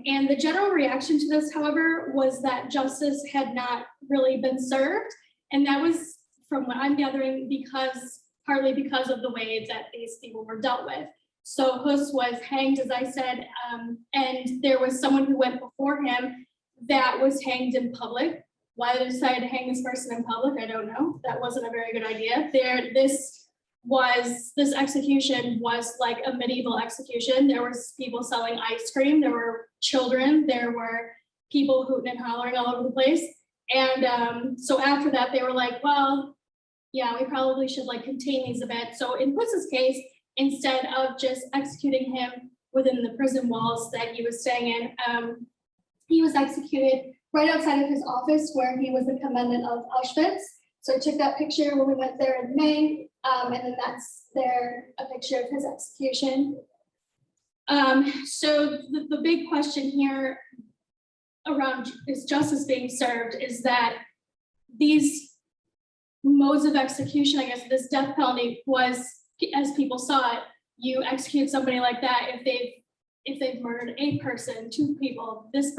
And the general reaction to this, however, was that justice had not really been served. And that was, from what I'm gathering, partly because of the way that these people were dealt with. So Huss was hanged, as I said, and there was someone who went before him that was hanged in public. Why they decided to hang this person in public, I don't know. That wasn't a very good idea. This execution was like a medieval execution. There was people selling ice cream, there were children, there were people hooting and hollering all over the place. And so after that, they were like, well, yeah, we probably should like contain these a bit. So in Huss's case, instead of just executing him within the prison walls that he was staying in, he was executed right outside of his office where he was the commandant of Auschwitz. So I took that picture when we went there in May, and then that's a picture of his execution. So the big question here around is justice being served is that these modes of execution, I guess this death penalty was, as people saw it, you execute somebody like that if they've murdered a person, 2 people, these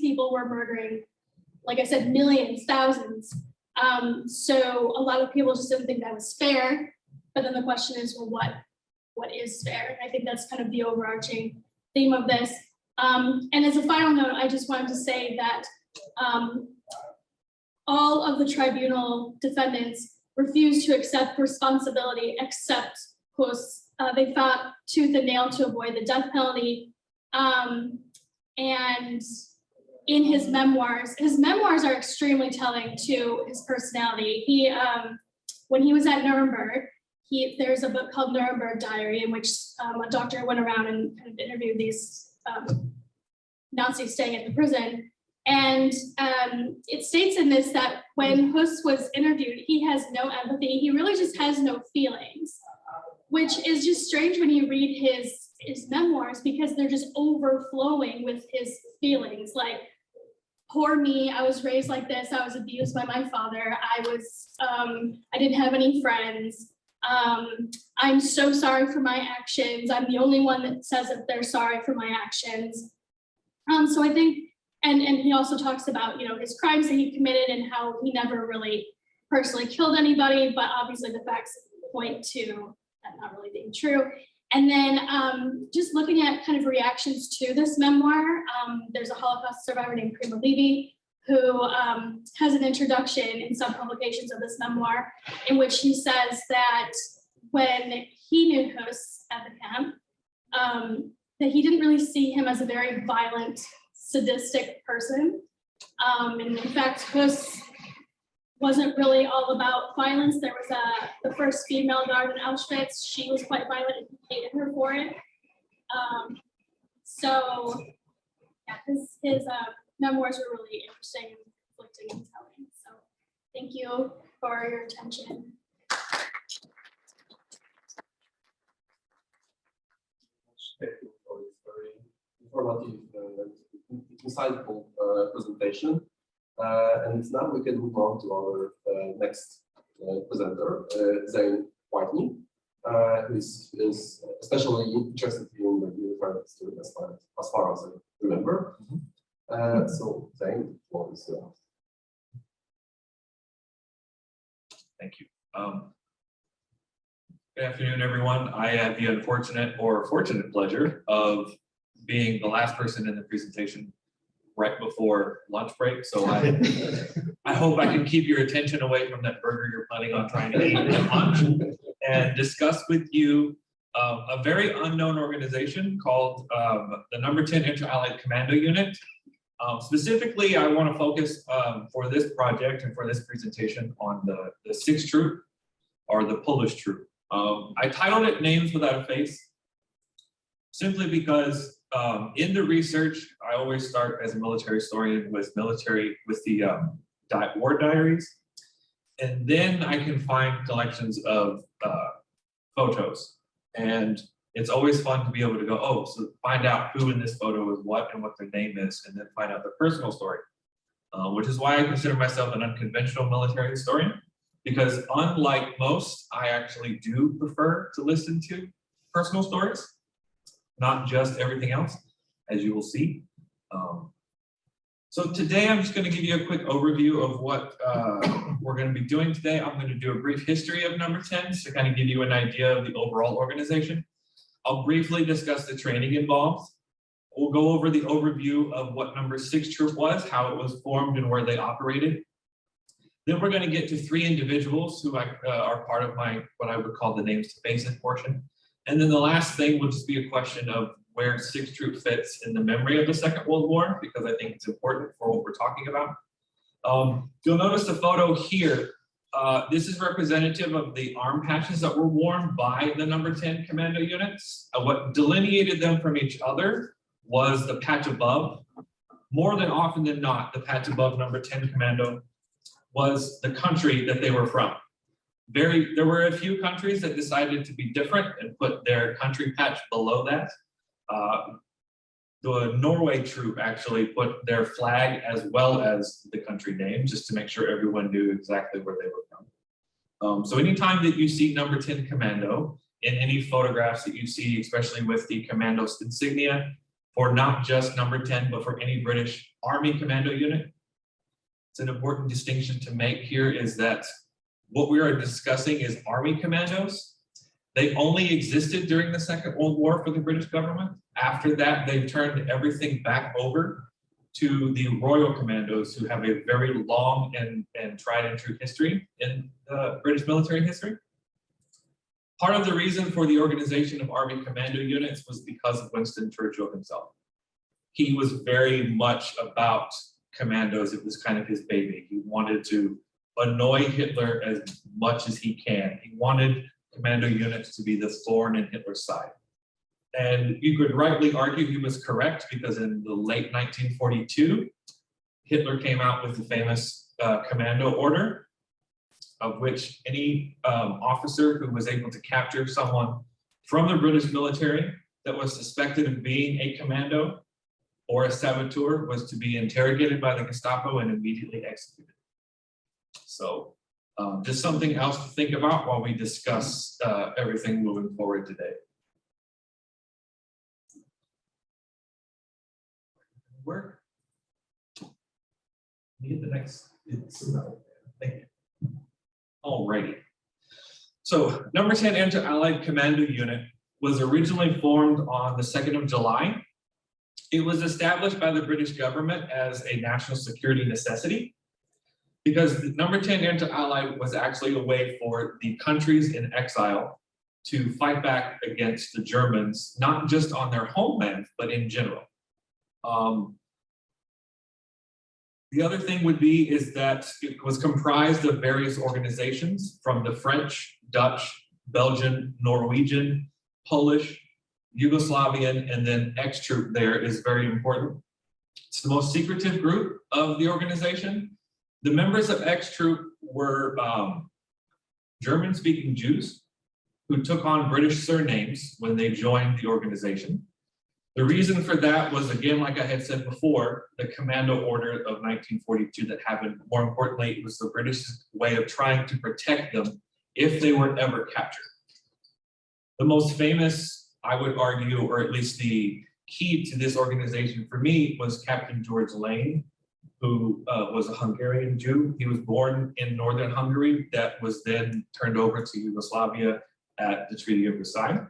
people were murdering, like I said, millions, thousands. So a lot of people just didn't think that was fair, but then the question is, well, what is fair? I think that's kind of the overarching theme of this. And as a final note, I just wanted to say that all of the tribunal defendants refused to accept responsibility except Huss. They fought tooth and nail to avoid the death penalty. And in his memoirs are extremely telling to his personality. He, when he was at Nuremberg, there's a book called Nuremberg Diary in which a doctor went around and kind of interviewed these Nazis staying at the prison. And it states in this that when Huss was interviewed, he has no empathy. He really just has no feelings, which is just strange when you read his memoirs because they're just overflowing with his feelings. Like, poor me, I was raised like this. I was abused by my father. I didn't have any friends. I'm so sorry for my actions. I'm the only one that says that they're sorry for my actions. So I think, and he also talks about, his crimes that he committed and how he never really personally killed anybody, but obviously the facts point to that not really being true. And then just looking at kind of reactions to this memoir, there's a Holocaust survivor named Prima Levy who has an introduction in some publications of this memoir in which he says that when he knew Hus at the camp, that he didn't really see him as a very violent, sadistic person. And in fact, Hus wasn't really all about violence. There was the first female guard in Auschwitz. She was quite violent and he hated her for it. So yeah, his memoirs were really interesting and conflicting and telling. So thank you for your attention.
Informative, insightful presentation. And now we can move on to our next presenter, Zane Whitney, who is especially interested in the military history as far as I remember. So Zane, the floor is yours.
Thank you. Good afternoon, everyone. I had the unfortunate or fortunate pleasure of being the last person in the presentation right before lunch break. So I hope I can keep your attention away from that burger you're planning on trying to eat at lunch and discuss with you a very unknown organization called the Number 10 Inter-Allied Commando Unit. Specifically, I want to focus for this project and for this presentation on the 6th Troop, or the Polish Troop. I titled it Names Without a Face, simply because in the research, I always start as a military historian with the war diaries, and then I can find collections of photos. And it's always fun to be able to go, oh, so find out who in this photo is what and what their name is, and then find out their personal story, which is why I consider myself an unconventional military historian, because unlike most, I actually do prefer to listen to personal stories, not just everything else, as you will see. So today I'm just going to give you a quick overview of what we're going to be doing today. I'm going to do a brief history of Number 10 to kind of give you an idea of the overall organization. I'll briefly discuss the training involved. We'll go over the overview of what Number 6 Troop was, how it was formed, and where they operated. Then we're going to get to 3 individuals who are part of my, what I would call the names to faces portion. And then the last thing will just be a question of where 6th Troop fits in the memory of the Second World War, because I think it's important for what we're talking about. You'll notice the photo here. This is representative of the arm patches that were worn by the Number 10 commando units. What delineated them from each other was the patch above. More than often than not, the patch above Number 10 commando was the country that they were from. There were a few countries that decided to be different and put their country patch below that. The Norway troop actually put their flag as well as the country name, just to make sure everyone knew exactly where they were from. So anytime that you see Number 10 Commando in any photographs that you see, especially with the Commandos insignia, for not just Number 10, but for any British Army Commando unit, it's an important distinction to make here is that what we are discussing is Army Commandos. They only existed during the Second World War for the British government. After that, they turned everything back over to the Royal Commandos, who have a very long and tried and true history in British military history. Part of the reason for the organization of Army Commando units was because of Winston Churchill himself. He was very much about commandos. It was kind of his baby. He wanted to annoy Hitler as much as he can. He wanted commando units to be the thorn in Hitler's side. And you could rightly argue he was correct, because in the late 1942, Hitler came out with the famous commando order, of which any officer who was able to capture someone from the British military that was suspected of being a commando or a saboteur was to be interrogated by the Gestapo and immediately executed. So just something else to think about while we discuss everything moving forward today. Work. Need the next. Thank you. Alrighty. So Number 10 Inter-Allied Commando Unit was originally formed on the 2nd of July. It was established by the British government as a national security necessity because the number 10 anti-ally was actually a way for the countries in exile to fight back against the Germans, not just on their homeland, but in general. The other thing would be is that it was comprised of various organizations from the French, Dutch, Belgian, Norwegian, Polish, Yugoslavian, and then ex-troop there is very important. It's the most secretive group of the organization. The members of ex-troop were German-speaking Jews who took on British surnames when they joined the organization. The reason for that was, again, like I had said before, the commando order of 1942 that happened. More importantly, it was the British way of trying to protect them if they were ever captured. The most famous, I would argue, or at least the key to this organization for me, was Captain George Lane, who was a Hungarian Jew. He was born in northern Hungary, that was then turned over to Yugoslavia at the Treaty of Versailles.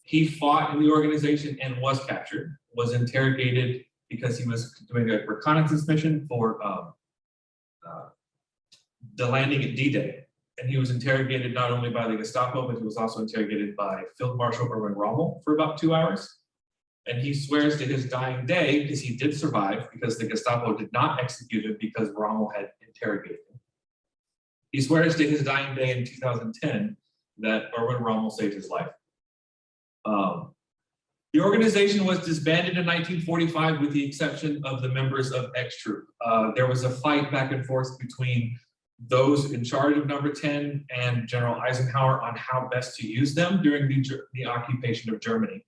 He fought in the organization and was captured, was interrogated because he was doing a reconnaissance mission for the landing at D-Day. And he was interrogated not only by the Gestapo, but he was also interrogated by Field Marshal Erwin Rommel for about 2 hours. And he swears to his dying day, because he did survive, because the Gestapo did not execute him because Rommel had interrogated him. He swears to his dying day in 2010 that Erwin Rommel saved his life. The organization was disbanded in 1945 with the exception of the members of ex-troop. There was a fight back and forth between those in charge of number 10 and General Eisenhower on how best to use them during the occupation of Germany.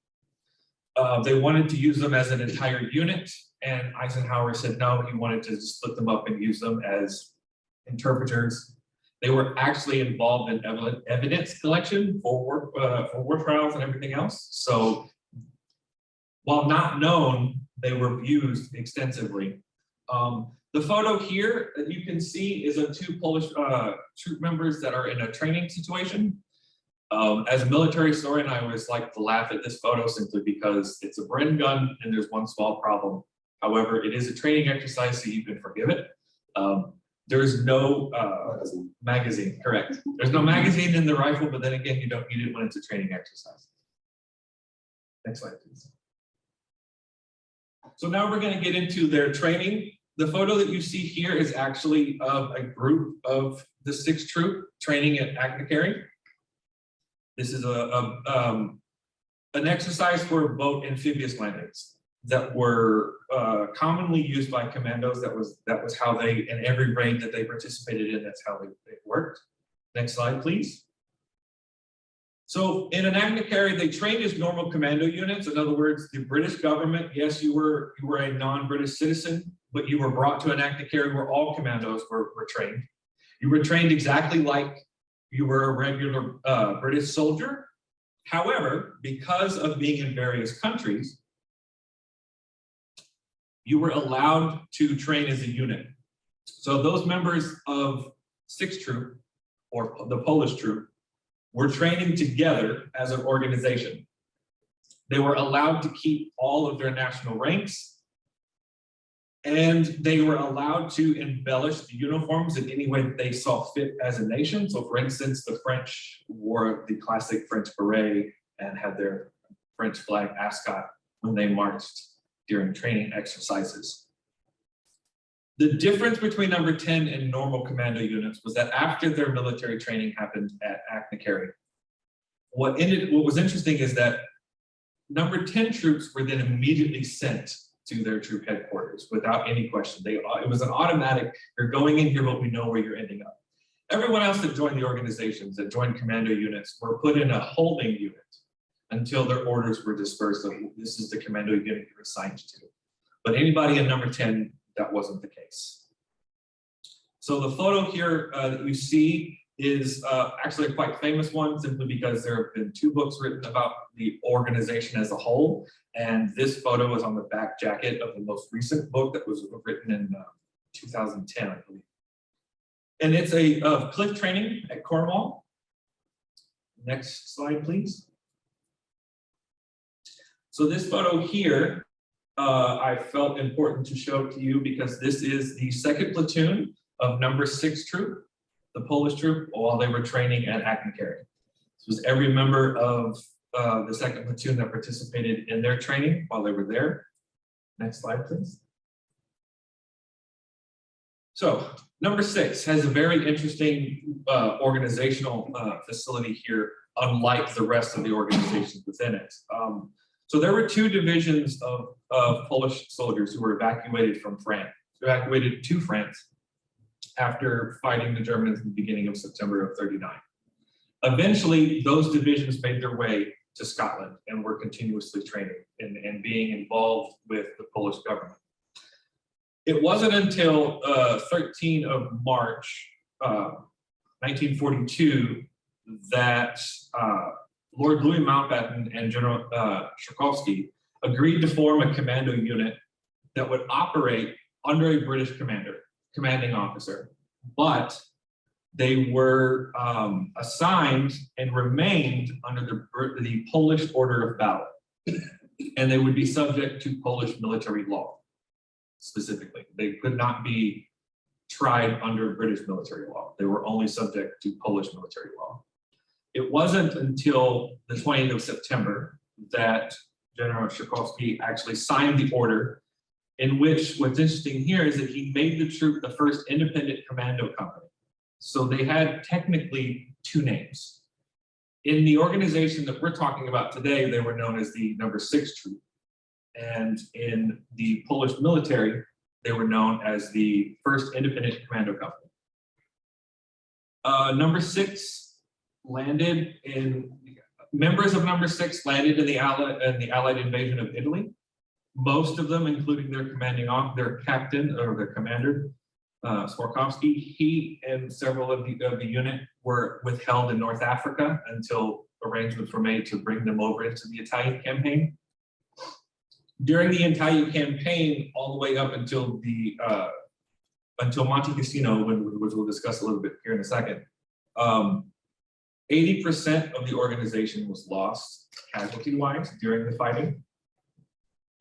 They wanted to use them as an entire unit, and Eisenhower said no, he wanted to split them up and use them as interpreters. They were actually involved in evidence collection for war trials and everything else. So while not known, they were used extensively. The photo here that you can see is of 2 Polish troop members that are in a training situation. As a military historian, I always like to laugh at this photo simply because it's a Bren gun and there's one small problem. However, it is a training exercise, so you can forgive it. There's no magazine, correct. There's no magazine in the rifle, but then again, you don't need it when it's a training exercise. Next slide, please. So now we're going to get into their training. The photo that you see here is actually of a group of the 6th Troop training at Agnikari. This is an exercise for boat amphibious landings that were commonly used by commandos. That was how they, in every raid that they participated in, that's how they worked. Next slide, please. So in an Agnikari, they trained as normal commando units. In other words, the British government, yes, you were a non-British citizen, but you were brought to an Agnikari where all commandos were trained. You were trained exactly like you were a regular British soldier. However, because of being in various countries, you were allowed to train as a unit. So those members of 6th Troop, or the Polish troop, were training together as an organization. They were allowed to keep all of their national ranks, and they were allowed to embellish the uniforms in any way that they saw fit as a nation. So for instance, the French wore the classic French beret and had their French flag ascot when they marched during training exercises. The difference between number 10 and normal commando units was that after their military training happened at Agnikari, what was interesting is that number 10 troops were then immediately sent to their troop headquarters without any question. It was an automatic, you're going in here, but we know where you're ending up. Everyone else that joined the organizations, that joined commando units, were put in a holding unit until their orders were dispersed of this is the commando unit you're assigned to. But anybody in number 10, that wasn't the case. So the photo here that you see is actually a quite famous one, simply because there have been 2 books written about the organization as a whole. And this photo is on the back jacket of the most recent book that was written in 2010, I believe. And it's a cliff training at Cornwall. Next slide, please. So this photo here, I felt important to show to you because this is the 2nd platoon of number 6 troop, the Polish troop, while they were training at Akmakary. This was every member of the 2nd platoon that participated in their training while they were there. Next slide, please. So number 6 has a very interesting organizational facility here, unlike the rest of the organizations within it. So there were 2 divisions of Polish soldiers who were evacuated from France, evacuated to France after fighting the Germans in the beginning of September of '39. Eventually, those divisions made their way to Scotland and were continuously training and being involved with the Polish government. It wasn't until 13 of March 1942 that Lord Louis Mountbatten and General Sharkovsky agreed to form a commando unit that would operate under a British commanding officer, but they were assigned and remained under the Polish order of battle, and they would be subject to Polish military law. Specifically, they could not be tried under British military law. They were only subject to Polish military law. It wasn't until the 20th of September that General Sharkovsky actually signed the order, in which what's interesting here is that he made the troop the first independent commando company. So they had technically 2 names. In the organization that we're talking about today, they were known as the number 6 troop. And in the Polish military, they were known as the first independent commando company. Members of number 6 landed in the Allied invasion of Italy. Most of them, including their their captain or their commander, Swarkowski, he and several of the unit were withheld in North Africa until arrangements were made to bring them over into the Italian campaign. During the Italian campaign, all the way up until Monte Cassino, which we'll discuss a little bit here in a second, 80% of the organization was lost casualty-wise during the fighting.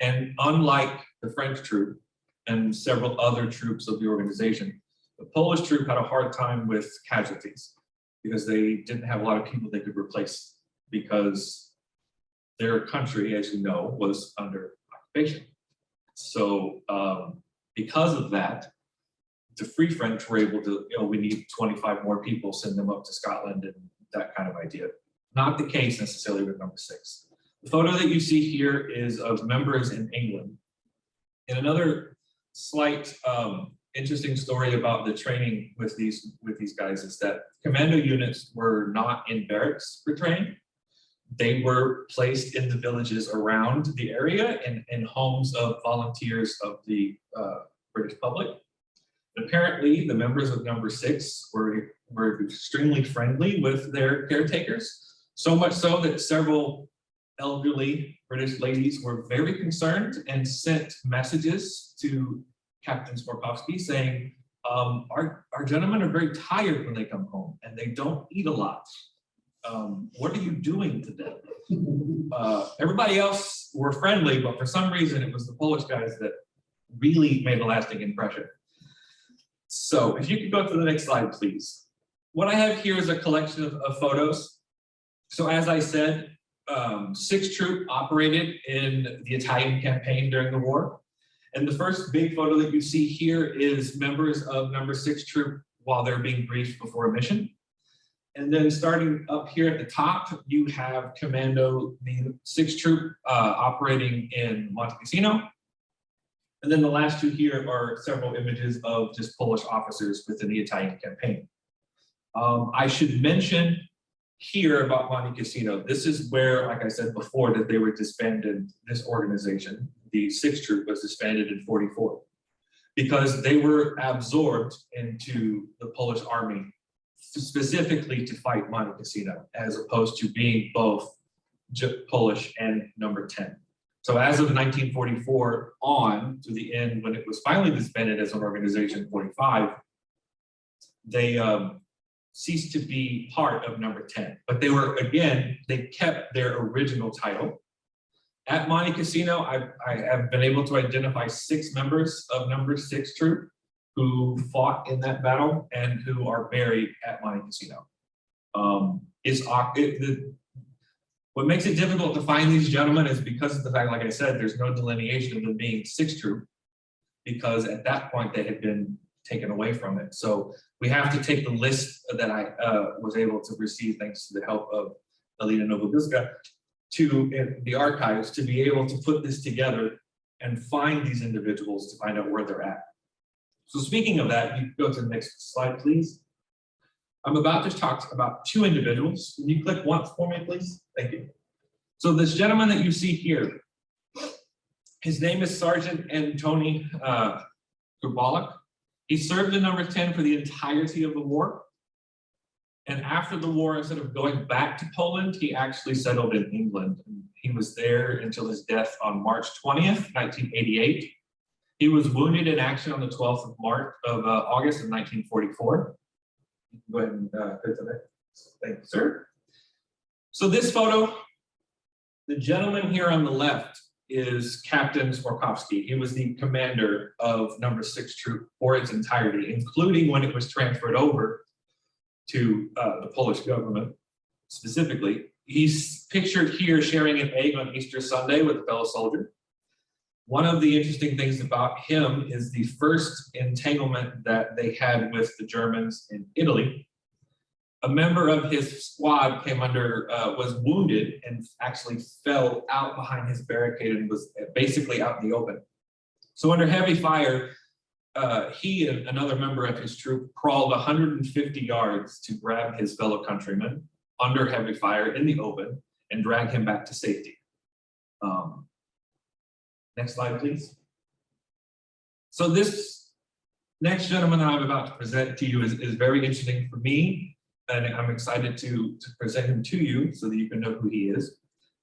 And unlike the French troop and several other troops of the organization, the Polish troop had a hard time with casualties because they didn't have a lot of people they could replace because their country, as you know, was under occupation. So because of that, the Free French were able to, we need 25 more people, send them up to Scotland and that kind of idea. Not the case necessarily with number 6. The photo that you see here is of members in England. And another slight interesting story about the training with these guys is that commando units were not in barracks for training. They were placed in the villages around the area in homes of volunteers of the British public. And apparently, the members of number 6 were extremely friendly with their caretakers, so much so that several elderly British ladies were very concerned and sent messages to Captain Swarkowski saying, our gentlemen are very tired when they come home and they don't eat a lot. What are you doing to them? Everybody else were friendly, but for some reason it was the Polish guys that really made a lasting impression. So if you could go to the next slide, please. What I have here is a collection of photos. So as I said, 6th Troop operated in the Italian campaign during the war. And the first big photo that you see here is members of number 6 Troop while they're being briefed before a mission. And then starting up here at the top, you have Commando, the 6th Troop operating in Monte Cassino. And then the last two here are several images of just Polish officers within the Italian campaign. I should mention here about Monte Cassino, this is where, like I said before, that they were disbanded, this organization, the 6th Troop was disbanded in '44 because they were absorbed into the Polish army specifically to fight Monte Cassino, as opposed to being both Polish and number 10. So as of 1944 on to the end, when it was finally disbanded as an organization, 45, they ceased to be part of number 10. But they were, again, they kept their original title. At Monte Cassino, I have been able to identify 6 members of number 6 troop who fought in that battle and who are buried at Monte Cassino. What makes it difficult to find these gentlemen is because of the fact, like I said, there's no delineation of them being 6 troop, because at that point they had been taken away from it. So we have to take the list that I was able to receive thanks to the help of Alina Novobilska to the archives to be able to put this together and find these individuals to find out where they're at. So speaking of that, you can go to the next slide, please. I'm about to talk about 2 individuals. Can you click once for me, please? Thank you. So this gentleman that you see here, his name is Sergeant Antoni Grbalak. He served in number 10 for the entirety of the war. And after the war, instead of going back to Poland, he actually settled in England. He was there until his death on March 20th, 1988. He was wounded in action on the 12th of August of 1944. Go ahead and go to the next. Thank you, sir. So this photo, the gentleman here on the left is Captain Smorkowski. He was the commander of number 6 troop for its entirety, including when it was transferred over to the Polish government specifically. He's pictured here sharing an egg on Easter Sunday with a fellow soldier. One of the interesting things about him is the first entanglement that they had with the Germans in Italy. A member of his squad came under, was wounded and actually fell out behind his barricade and was basically out in the open. So under heavy fire, he and another member of his troop crawled 150 yards to grab his fellow countryman under heavy fire in the open and drag him back to safety. Next slide, please. So this next gentleman that I'm about to present to you is very interesting for me, and I'm excited to present him to you so that you can know who he is.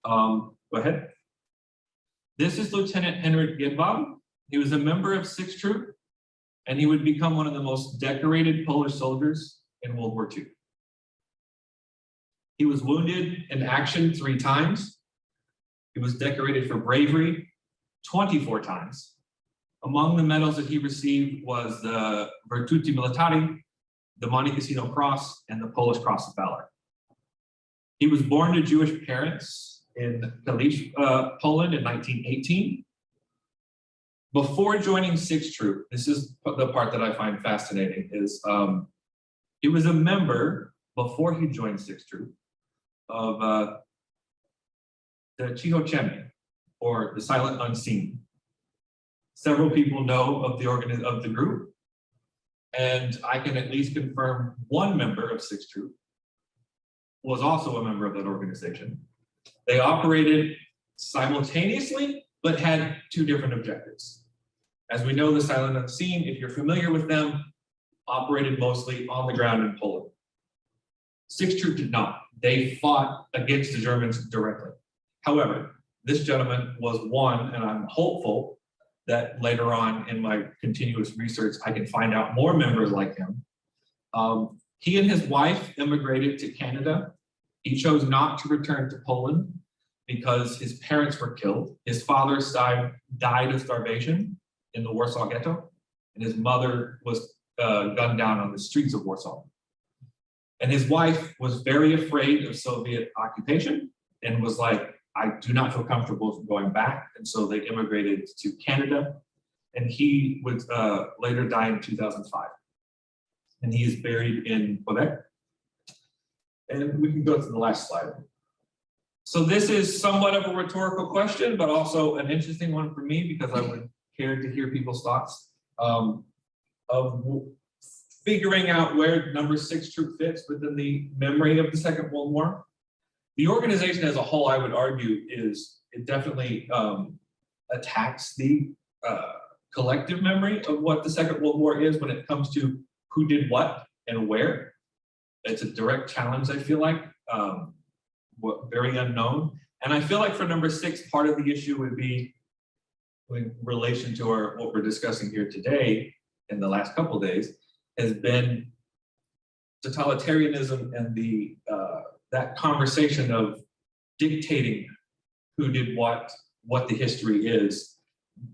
Go ahead. This is Lieutenant Henryk Gedwab. He was a member of 6th Troop, and he would become one of the most decorated Polish soldiers in World War II. He was wounded in action 3 times. He was decorated for bravery 24 times. Among the medals that he received was the Virtuti Militari, the Monte Cassino Cross, and the Polish Cross of Valor. He was born to Jewish parents in Kalisz, Poland in 1918. Before joining 6th Troop, this is the part that I find fascinating, is he was a member, before he joined 6th Troop, of the Cichociemni, or the Silent Unseen. Several people know of the group, and I can at least confirm one member of 6th Troop was also a member of that organization. They operated simultaneously, but had 2 different objectives. As we know, the Silent Unseen, if you're familiar with them, operated mostly on the ground in Poland. 6th Troop did not. They fought against the Germans directly. However, this gentleman was one, and I'm hopeful that later on in my continuous research, I can find out more members like him. He and his wife immigrated to Canada. He chose not to return to Poland because his parents were killed. His father died of starvation in the Warsaw Ghetto, and his mother was gunned down on the streets of Warsaw. And his wife was very afraid of Soviet occupation and was like, I do not feel comfortable going back. And so they immigrated to Canada, and he would later die in 2005. And he is buried in Quebec. And we can go to the last slide. So this is somewhat of a rhetorical question, but also an interesting one for me because I would care to hear people's thoughts of figuring out where number 6 Troop fits within the memory of the Second World War. The organization as a whole, I would argue, it definitely attacks the collective memory of what the Second World War is when it comes to who did what and where. It's a direct challenge, I feel like, very unknown. And I feel like for number 6, part of the issue would be in relation to what we're discussing here today in the last couple of days has been totalitarianism and the that conversation of dictating who did what what the history is,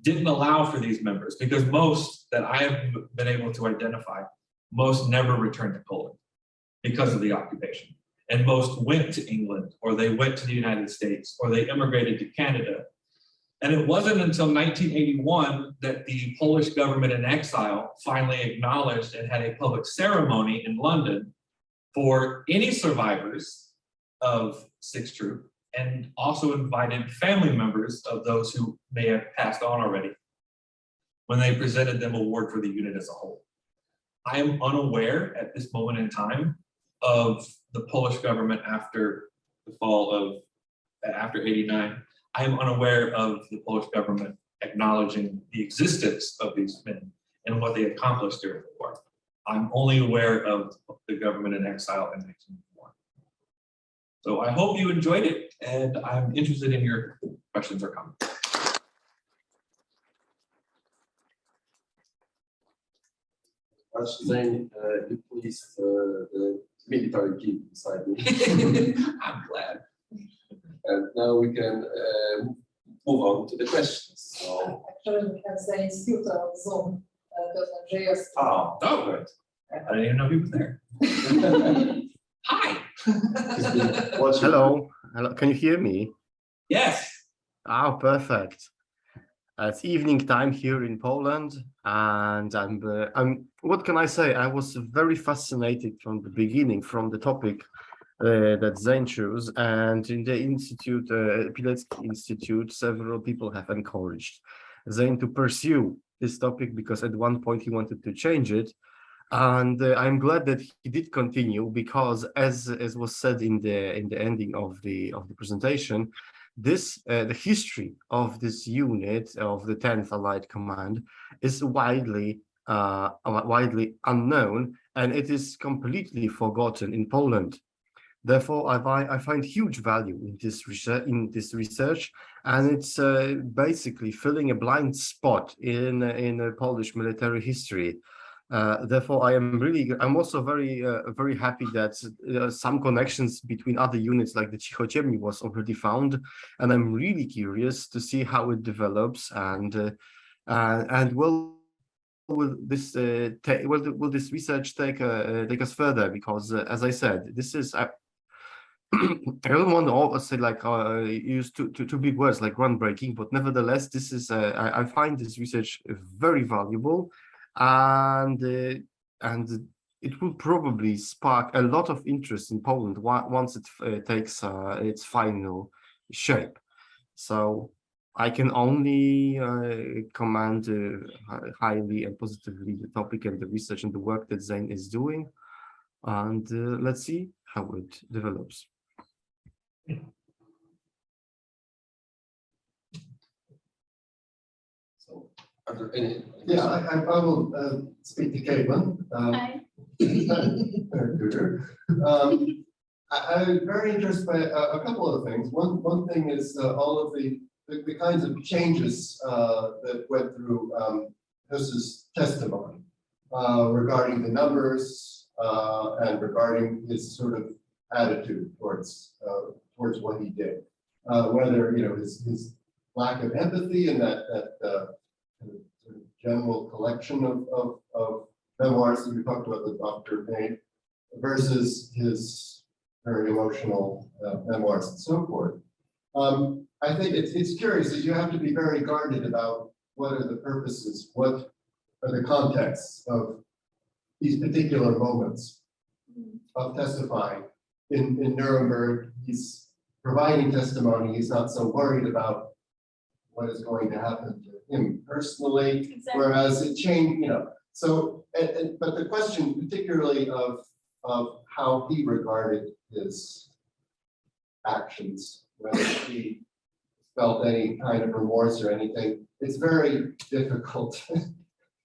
didn't allow for these members, because most that I have been able to identify, most never returned to Poland because of the occupation. And most went to England, or they went to the United States, or they immigrated to Canada. And it wasn't until 1981 that the Polish government in exile finally acknowledged and had a public ceremony in London for any survivors of Sixth Troop, and also invited family members of those who may have passed on already when they presented them award for the unit as a whole. I am unaware at this moment in time of the Polish government after the fall of, after '89, I am unaware of the Polish government acknowledging the existence of these men and what they accomplished during the war. I'm only aware of the government in exile in 1991. So I hope you enjoyed it, and I'm interested in your questions or comments.
Zane, you please the military kid beside me.
I'm glad.
And now we can move on to the questions. So,
Actually, we have the Instytut on Zoom, because
Oh, good. I didn't even know he was there. Hi.
Hello. Hello. Can you hear me?
Yes.
Oh, perfect. It's evening time here in Poland, and I'm. What can I say? I was very fascinated from the beginning, from the topic that Zane chose, and in the Instytut, Pileckiego Instytut, several people have encouraged Zane to pursue this topic, because at one point he wanted to change it. And I'm glad that he did continue, because as was said in the ending of the presentation, this the history of this unit of the 10th Allied Command is widely unknown, and it is completely forgotten in Poland. Therefore, I find huge value in this research, and it's basically filling a blind spot in Polish military history. Therefore, I'm also very happy that some connections between other units like the Cichociemni was already found, and I'm really curious to see how it develops, and will this will this research take us further? Because as I said, this is I don't want to always say like use two big words like groundbreaking, but nevertheless, this is I find this research very valuable. And it will probably spark a lot of interest in Poland once it takes its final shape. So I can only commend highly and positively the topic and the research and the work that Zane is doing, and let's see how it develops.
Yeah, I will speak to Caitlin.
Hi.
I'm very interested by a couple of things. One thing is all of the kinds of changes that went through Huss's testimony regarding the numbers and regarding his sort of attitude towards what he did. Whether his lack of empathy and that sort of general collection of memoirs that we talked about that Dr. made versus his very emotional memoirs and so forth. I think it's curious that you have to be very guarded about what are the purposes, what are the contexts of these particular moments of testifying. In Nuremberg, he's providing testimony. He's not so worried about what is going to happen to him personally,
Exactly.
whereas it changed, So, but the question particularly of how he regarded his actions, whether he felt any kind of remorse or anything, it's very difficult.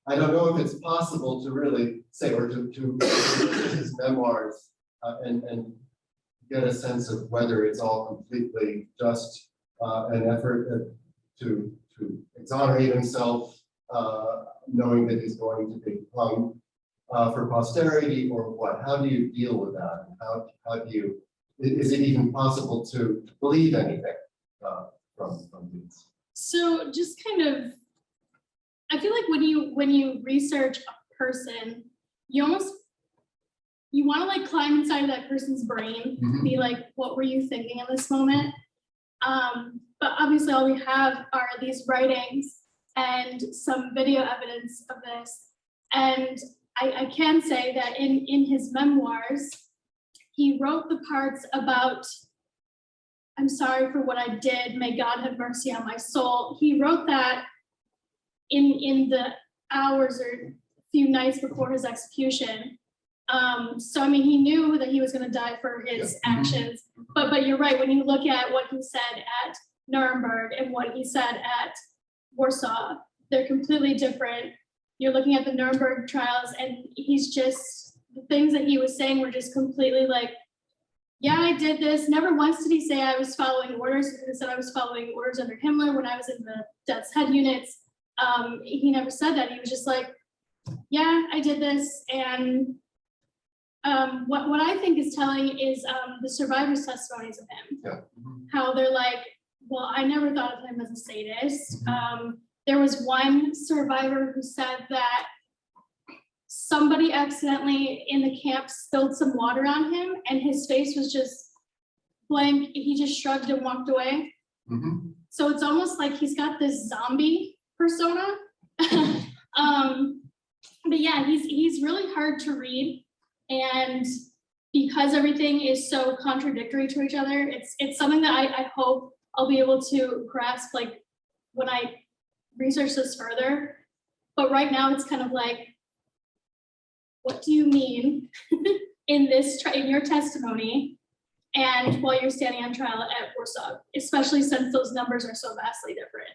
I don't know if it's possible to really say, or to look at his memoirs and get a sense of whether it's all completely just an effort to exonerate himself, knowing that he's going to be hung for posterity, or what? How do you deal with that? How do you? Is it even possible to believe anything from these?
So just kind of, I feel like when you research a person, you want to like climb inside of that person's brain, be like, what were you thinking in this moment? But obviously all we have are these writings and some video evidence of this. And I can say that in his memoirs, he wrote the parts about, I'm sorry for what I did, may God have mercy on my soul. He wrote that in the hours or few nights before his execution. So I mean, he knew that he was going to die for his actions. But you're right, when you look at what he said at Nuremberg and what he said at Warsaw, they're completely different. You're looking at the Nuremberg trials, and he's just, the things that he was saying were just completely like, yeah, I did this. Never once did he say I was following orders. He said I was following orders under Himmler when I was in the Death's Head units. He never said that. He was just like, yeah, I did this. And what I think is telling is the survivors' testimonies of him.
Yeah.
How they're like, well, I never thought of him as a sadist. There was one survivor who said that somebody accidentally in the camp spilled some water on him and his face was just blank. He just shrugged and walked away. So it's almost like he's got this zombie persona. But yeah, he's really hard to read. And because everything is so contradictory to each other, it's something that I hope I'll be able to grasp like when I research this further. But right now it's kind of like, what do you mean in your testimony and while you're standing on trial at Warsaw, especially since those numbers are so vastly different?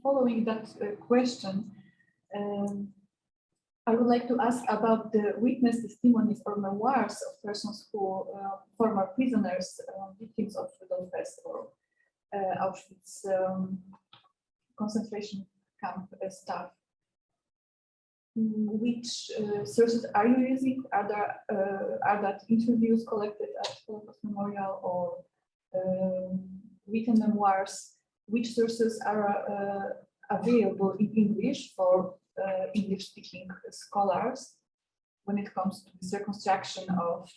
Following that question, I would like to ask about the witness testimonies or memoirs of persons who former prisoners, victims of Valdosta or Auschwitz concentration camp staff. Which sources are you using? Are that interviews collected at Holocaust Memorial or written memoirs? Which sources are available in English for English-speaking scholars when it comes to the reconstruction of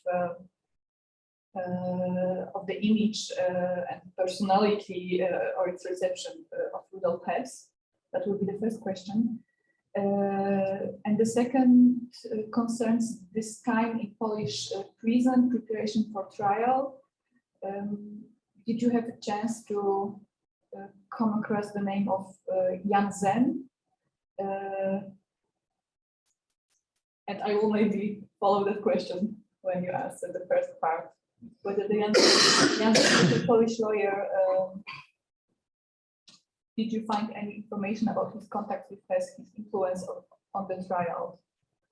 the image and personality or its reception of Rudolf Hess? That would be the first question. And the second concerns this time in Polish prison preparation for trial. Did you have a chance to come across the name of Jan Zen? And I will maybe follow that question when you answer the first part. Whether the Jan Zen is a Polish lawyer, did you find any information about his contacts with Hess, his influence on the trial?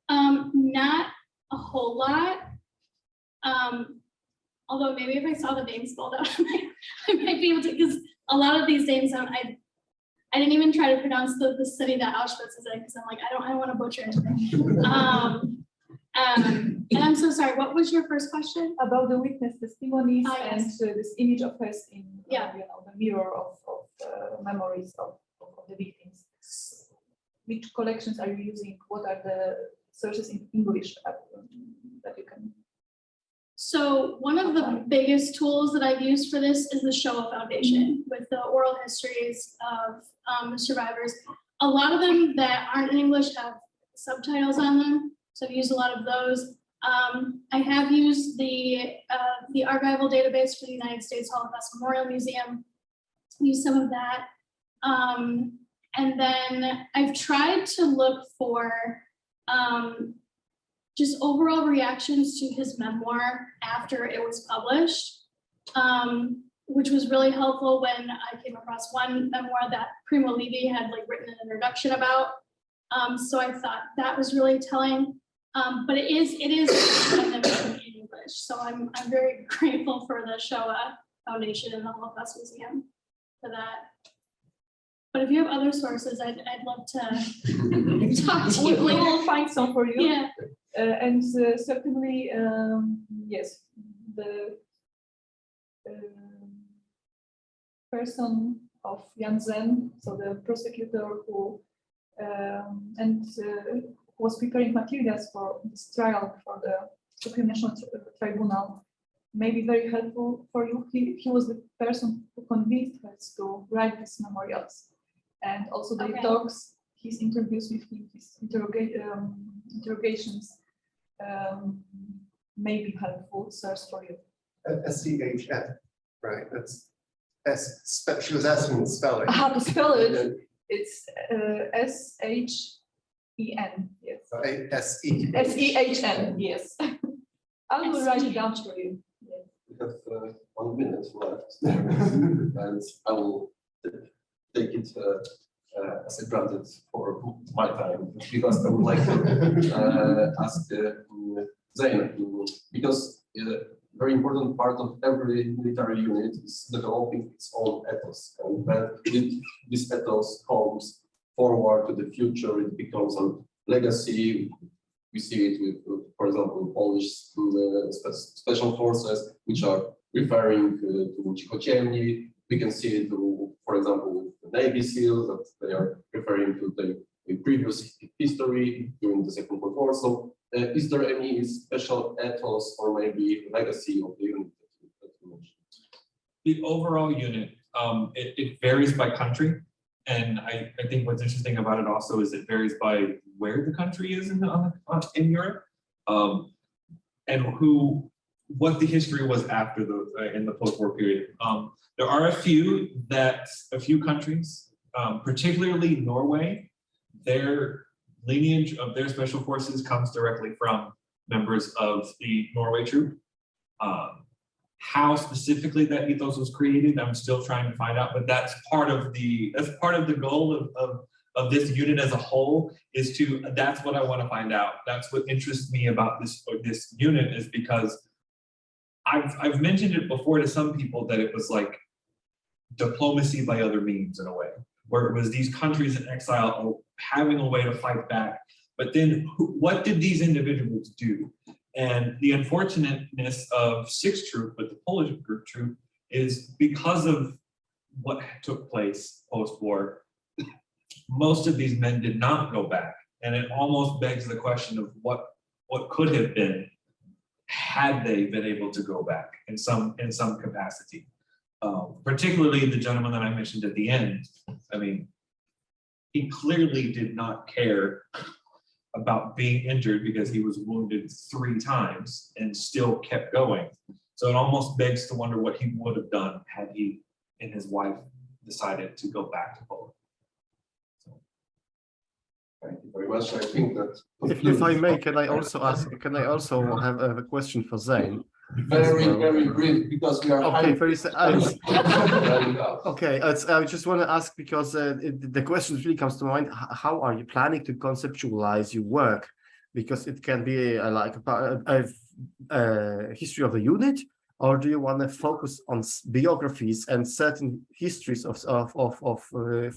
Not a whole lot. Although maybe if I saw the names spelled out, I might be able to, because a lot of these names, I didn't even try to pronounce the city that Auschwitz is in, because I'm like, I don't want to butcher anything. And I'm so sorry, what was your first question?
About the witness testimonies and
Yes.
this image of Hess in
Yeah.
the mirror of memories of the victims. Which collections are you using? What are the sources in English that you can?
So one of the biggest tools that I've used for this is the Shoah Foundation with the oral histories of the survivors. A lot of them that aren't in English have subtitles on them, so I've used a lot of those. I have used the archival database for the United States Holocaust Memorial Museum, used some of that. And then I've tried to look for just overall reactions to his memoir after it was published, which was really helpful when I came across one memoir that Primo Levi had like written an introduction about. So I thought that was really telling. But it is in English. So I'm very grateful for the Shoah Foundation and the Holocaust Museum for that. But if you have other sources, I'd love to talk to you.
We will find some for you.
Yeah.
And certainly, yes, the person of Janssen, so the prosecutor who was preparing materials for this trial for the Supreme National Tribunal, may be very helpful for you. He was the person who convinced us to write these memorials, and also the talks, his interviews with him, his interrogations may be helpful source for you.
SCHN, right? That's she was asking the spelling.
How to spell it? It's SHEN. Yes. SEHN. Yes. I will write it down for you. Yes.
We have 1 minute left, and I will take it as a granted for my time, because I would like to ask Zain, because very important part of every military unit is developing its own ethos, and that this ethos comes forward to the future. It becomes a legacy. We see it with, for example, Polish special forces, which are referring to Cichociemni. We can see it, for example, with the Navy SEALs, that they are referring to the previous history during the Second World War. So, is there any special ethos or maybe legacy of the unit that you mentioned?
The overall unit, it varies by country. And I think what's interesting about it also is it varies by where the country is in Europe, and what the history was after in the post-war period. There are a few countries, particularly Norway, their lineage of their special forces comes directly from members of the Norway troop. How specifically that ethos was created, I'm still trying to find out, but that's part of the goal of this unit as a whole, that's what I want to find out. That's what interests me about this unit, is because I've mentioned it before to some people that it was like diplomacy by other means, in a way, where it was these countries in exile having a way to fight back. But then what did these individuals do? And the unfortunateness of 6th Troop, but the Polish group troop, is because of what took place post-war, most of these men did not go back. And it almost begs the question of what could have been had they been able to go back in some capacity. Particularly the gentleman that I mentioned at the end. I mean, he clearly did not care about being injured because he was wounded 3 times and still kept going. So it almost begs to wonder what he would have done had he and his wife decided to go back to Poland.
Thank you very much. I think that
if I may, can I also have a question for Zain?
Very brief, because we are
okay. Okay, I just want to ask, because the question really comes to mind: how are you planning to conceptualize your work? Because it can be like a history of the unit, or do you want to focus on biographies and certain histories of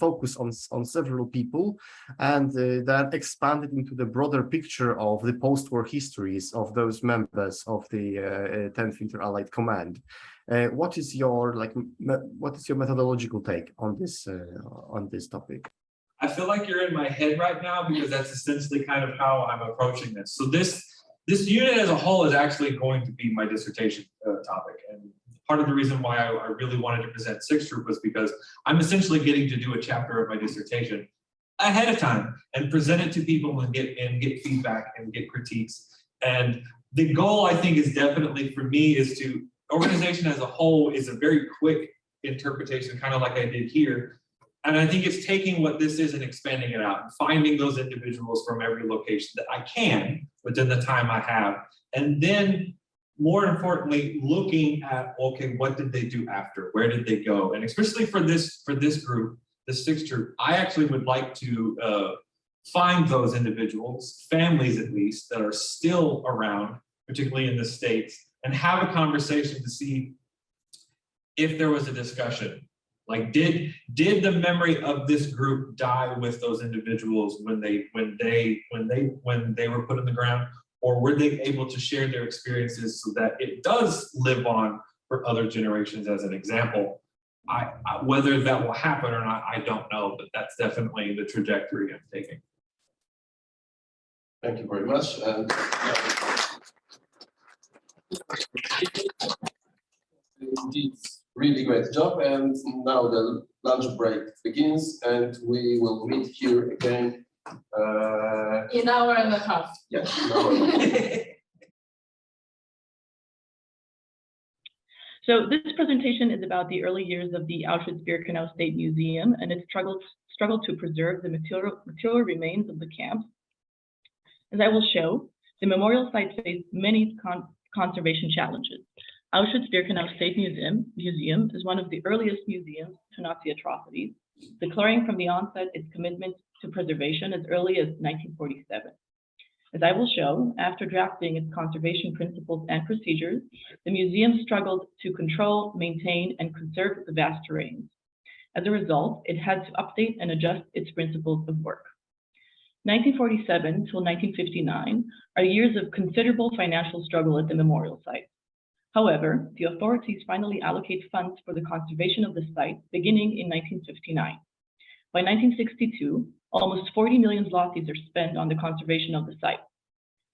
focus on several people, and then expand it into the broader picture of the post-war histories of those members of the 10th Inter Allied Command? What is your methodological take on this topic?
I feel like you're in my head right now, because that's essentially kind of how I'm approaching this. So this unit as a whole is actually going to be my dissertation topic. And part of the reason why I really wanted to present 6th Troop was because I'm essentially getting to do a chapter of my dissertation ahead of time and present it to people and get feedback and get critiques. And the goal, I think, is definitely for me is to, organization as a whole is a very quick interpretation, kind of like I did here. And I think it's taking what this is and expanding it out and finding those individuals from every location that I can within the time I have. And then more importantly, looking at, okay, what did they do after? Where did they go? And especially for this group, the 6th Troop, I actually would like to find those individuals, families at least, that are still around, particularly in the States, and have a conversation to see if there was a discussion. Like, did the memory of this group die with those individuals when they were put in the ground, or were they able to share their experiences so that it does live on for other generations as an example. Whether that will happen or not, I don't know, but that's definitely the trajectory I'm taking.
Thank you very much. And you did really great job. And now the lunch break begins, and we will meet here again.
In an hour and a half.
Yes. Yeah,
So this presentation is about the early years of the Auschwitz-Birkenau State Museum and its struggle to preserve the material remains of the camps. As I will show, the memorial site faced many conservation challenges. Auschwitz-Birkenau State Museum is one of the earliest museums to Nazi atrocities, declaring from the onset its commitment to preservation as early as 1947. As I will show, after drafting its conservation principles and procedures, the museum struggled to control, maintain, and conserve the vast terrains. As a result, it had to update and adjust its principles of work. 1947 till 1959 are years of considerable financial struggle at the memorial site. However, the authorities finally allocate funds for the conservation of the site beginning in 1959. By 1962, almost 40 million zlotys are spent on the conservation of the site.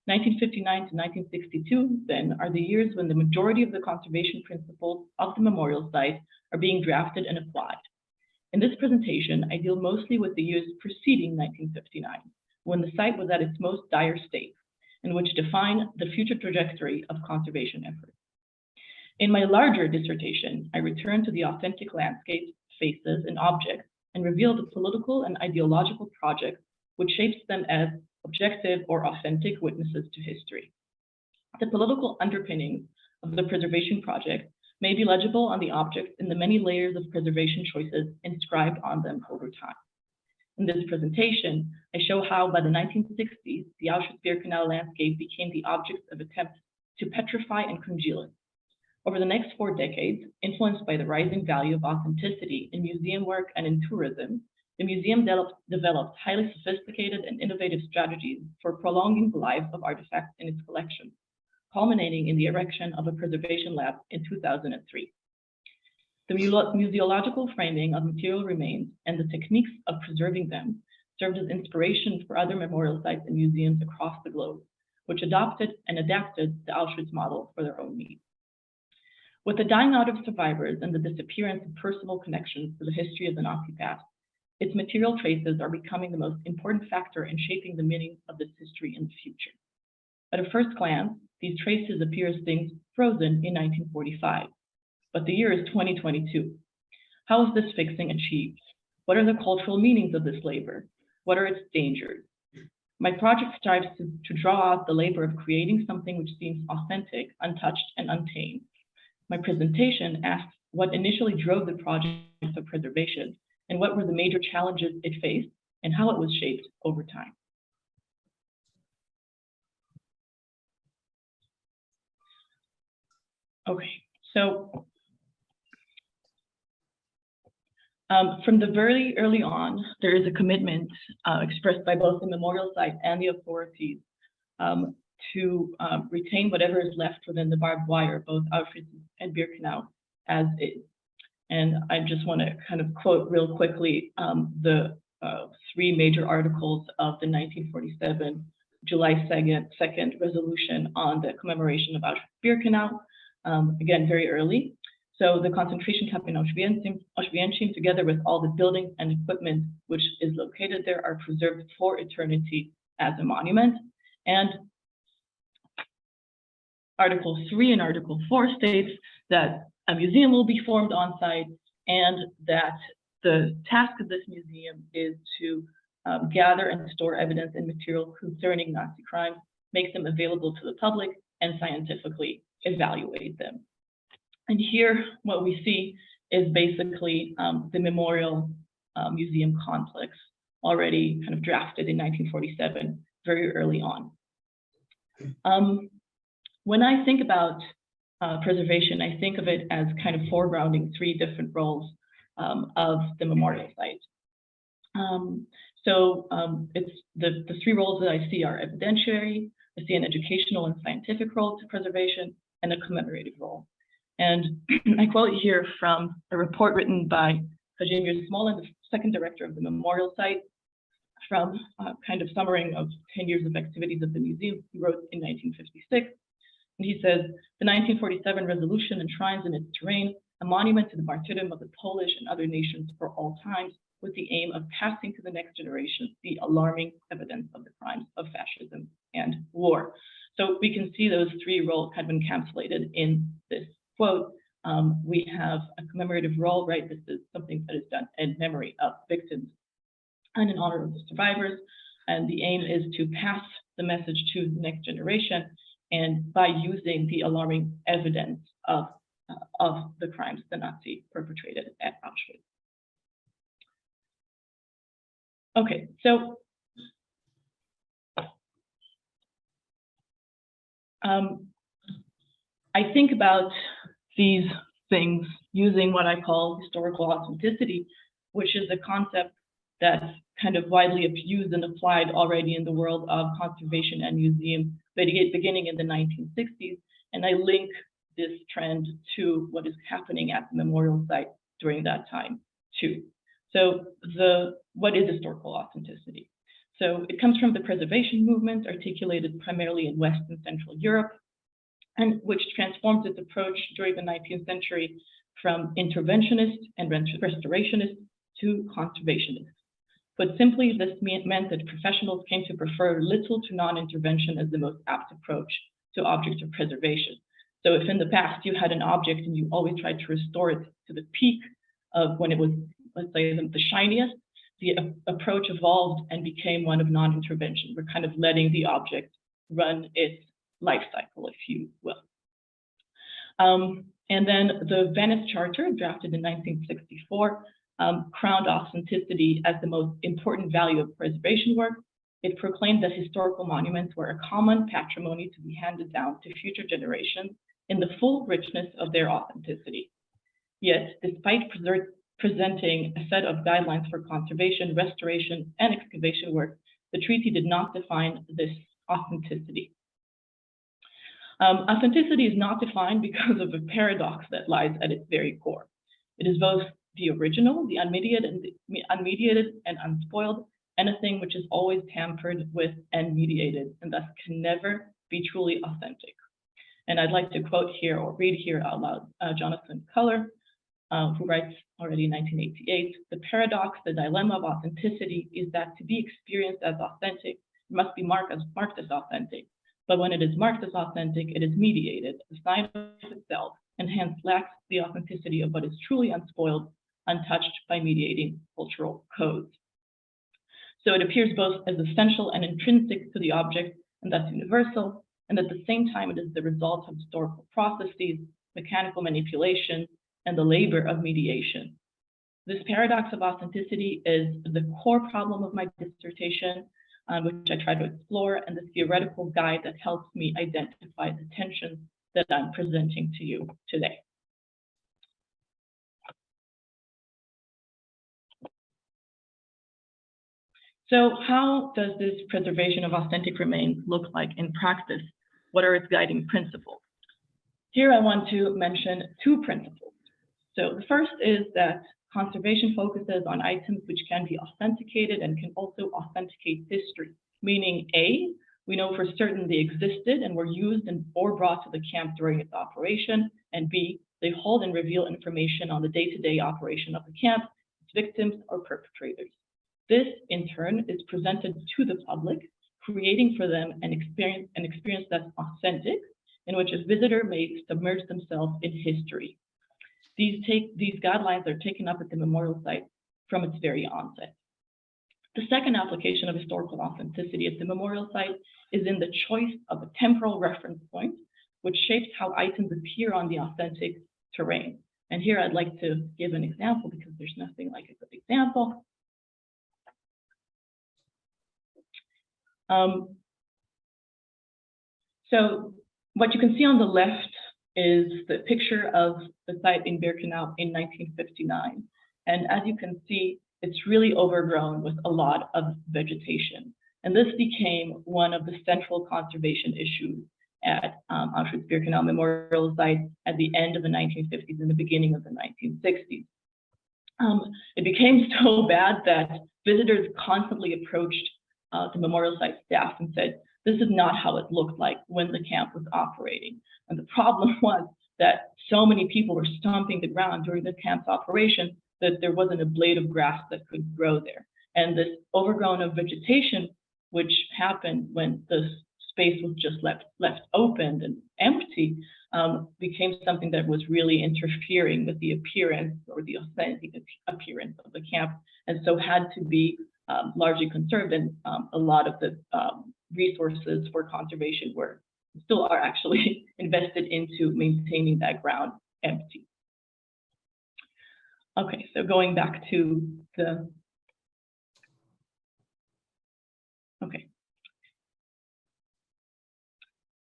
1959 to 1962, then, are the years when the majority of the conservation principles of the memorial site are being drafted and applied. In this presentation, I deal mostly with the years preceding 1959, when the site was at its most dire state, and which define the future trajectory of conservation efforts. In my larger dissertation, I return to the authentic landscapes, faces, and objects, and reveal the political and ideological project which shapes them as objective or authentic witnesses to history. The political underpinnings of the preservation project may be legible on the objects in the many layers of preservation choices inscribed on them over time. In this presentation, I show how by the 1960s, the Auschwitz-Birkenau landscape became the object of attempts to petrify and congeal it. Over the next 4 decades, influenced by the rising value of authenticity in museum work and in tourism, the museum developed highly sophisticated and innovative strategies for prolonging the life of artifacts in its collection, culminating in the erection of a preservation lab in 2003. The museological framing of material remains and the techniques of preserving them served as inspiration for other memorial sites and museums across the globe, which adopted and adapted the Auschwitz model for their own needs. With the dying out of survivors and the disappearance of personal connections to the history of the Nazi past, its material traces are becoming the most important factor in shaping the meaning of this history in the future. At a first glance, these traces appear as things frozen in 1945, but the year is 2022. How is this fixing achieved? What are the cultural meanings of this labor? What are its dangers? My project strives to draw out the labor of creating something which seems authentic, untouched, and untamed. My presentation asks what initially drove the project of preservation and what were the major challenges it faced and how it was shaped over time. Okay, so from the very early on, there is a commitment expressed by both the memorial site and the authorities to retain whatever is left within the barbed wire, both Auschwitz and Birkenau as is. And I just want to kind of quote real quickly the 3 major articles of the 1947 July 2nd resolution on the commemoration of Auschwitz-Birkenau, again, very early. So the concentration camp in Auschwitz, together with all the buildings and equipment which is located there, are preserved for eternity as a monument. And Article 3 and Article 4 states that a museum will be formed on site and that the task of this museum is to gather and store evidence and material concerning Nazi crimes, make them available to the public, and scientifically evaluate them. And here, what we see is basically the memorial museum complex, already kind of drafted in 1947, very early on. When I think about preservation, I think of it as kind of foregrounding 3 different roles of the memorial site. It's the 3 roles that I see are evidentiary, I see an educational and scientific role to preservation, and a commemorative role. And I quote here from a report written by Kazimierz Smolin, the second director of the memorial site, from a kind of summary of 10 years of activities of the museum. He wrote in 1956, and he says, the 1947 resolution enshrines in its terrain a monument to the martyrdom of the Polish and other nations for all times, with the aim of passing to the next generation the alarming evidence of the crimes of fascism and war. So we can see those three roles kind of encapsulated in this quote. We have a commemorative role, right? This is something that is done in memory of victims and in honor of the survivors. And the aim is to pass the message to the next generation, and by using the alarming evidence of the crimes the Nazi perpetrated at Auschwitz. Okay, so I think about these things using what I call historical authenticity, which is a concept that's kind of widely used and applied already in the world of conservation and museum, beginning in the 1960s. And I link this trend to what is happening at the memorial site during that time too. So what is historical authenticity? So it comes from the preservation movement articulated primarily in West and Central Europe, and which transformed its approach during the 19th century from interventionist and restorationist to conservationist. But simply, this meant that professionals came to prefer little to non-intervention as the most apt approach to objects of preservation. So if in the past you had an object and you always tried to restore it to the peak of when it was, let's say, the shiniest, the approach evolved and became one of non-intervention. We're kind of letting the object run its life cycle, if you will. And then the Venice Charter, drafted in 1964, crowned authenticity as the most important value of preservation work. It proclaimed that historical monuments were a common patrimony to be handed down to future generations in the full richness of their authenticity. Yet, despite presenting a set of guidelines for conservation, restoration, and excavation work, the treaty did not define this authenticity. Authenticity is not defined because of a paradox that lies at its very core. It is both the original, the unmediated and unspoiled, and a thing which is always tampered with and mediated, and thus can never be truly authentic. And I'd like to quote here or read here out loud Jonathan Culler, who writes already in 1988, the paradox, the dilemma of authenticity is that to be experienced as authentic, it must be marked as authentic. But when it is marked as authentic, it is mediated, a sign of itself, and hence lacks the authenticity of what is truly unspoiled, untouched by mediating cultural codes. So it appears both as essential and intrinsic to the object, and thus universal, and at the same time it is the result of historical processes, mechanical manipulation, and the labor of mediation. This paradox of authenticity is the core problem of my dissertation, which I try to explore, and the theoretical guide that helps me identify the tensions that I'm presenting to you today. So how does this preservation of authentic remains look like in practice? What are its guiding principles? Here I want to mention two principles. So the first is that conservation focuses on items which can be authenticated and can also authenticate history, meaning A, we know for certain they existed and were used or brought to the camp during its operation, and B, they hold and reveal information on the day-to-day operation of the camp, its victims or perpetrators. This, in turn, is presented to the public, creating for them an experience that's authentic, in which a visitor may submerge themselves in history. These guidelines are taken up at the memorial site from its very onset. The second application of historical authenticity at the memorial site is in the choice of a temporal reference point, which shapes how items appear on the authentic terrain. And here I'd like to give an example because there's nothing like a good example. So what you can see on the left is the picture of the site in Birkenau in 1959. And as you can see, it's really overgrown with a lot of vegetation. And this became one of the central conservation issues at Auschwitz-Birkenau Memorial Site at the end of the 1950s and the beginning of the 1960s. It became so bad that visitors constantly approached the memorial site staff and said, this is not how it looked like when the camp was operating. And the problem was that so many people were stomping the ground during the camp's operation that there wasn't a blade of grass that could grow there. And this overgrown of vegetation, which happened when the space was just left open and empty, became something that was really interfering with the appearance or the authentic appearance of the camp, and so had to be largely conserved. And a lot of the resources for conservation still are actually invested into maintaining that ground empty. Okay, so going back to the, okay.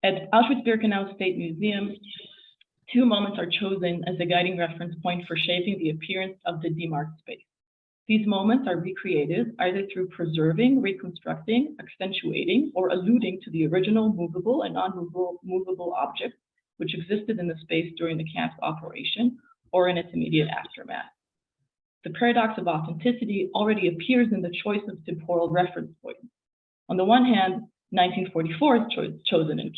At Auschwitz-Birkenau State Museum, two moments are chosen as a guiding reference point for shaping the appearance of the demarked space. These moments are recreated either through preserving, reconstructing, accentuating, or alluding to the original movable and non-movable objects which existed in the space during the camp's operation or in its immediate aftermath. The paradox of authenticity already appears in the choice of temporal reference points. On the one hand, 1944 is chosen as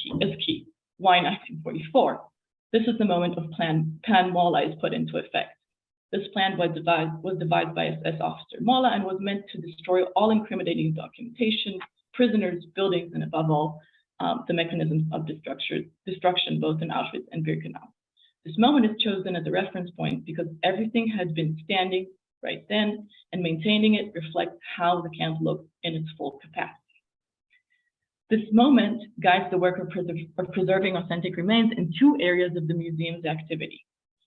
key. Why 1944? This is the moment of Plan Mola is put into effect. This plan was devised by SS officer Mola and was meant to destroy all incriminating documentation, prisoners, buildings, and above all, the mechanisms of destruction both in Auschwitz and Birkenau. This moment is chosen as a reference point because everything had been standing right then, and maintaining it reflects how the camp looked in its full capacity. This moment guides the work of preserving authentic remains in two areas of the museum's activity.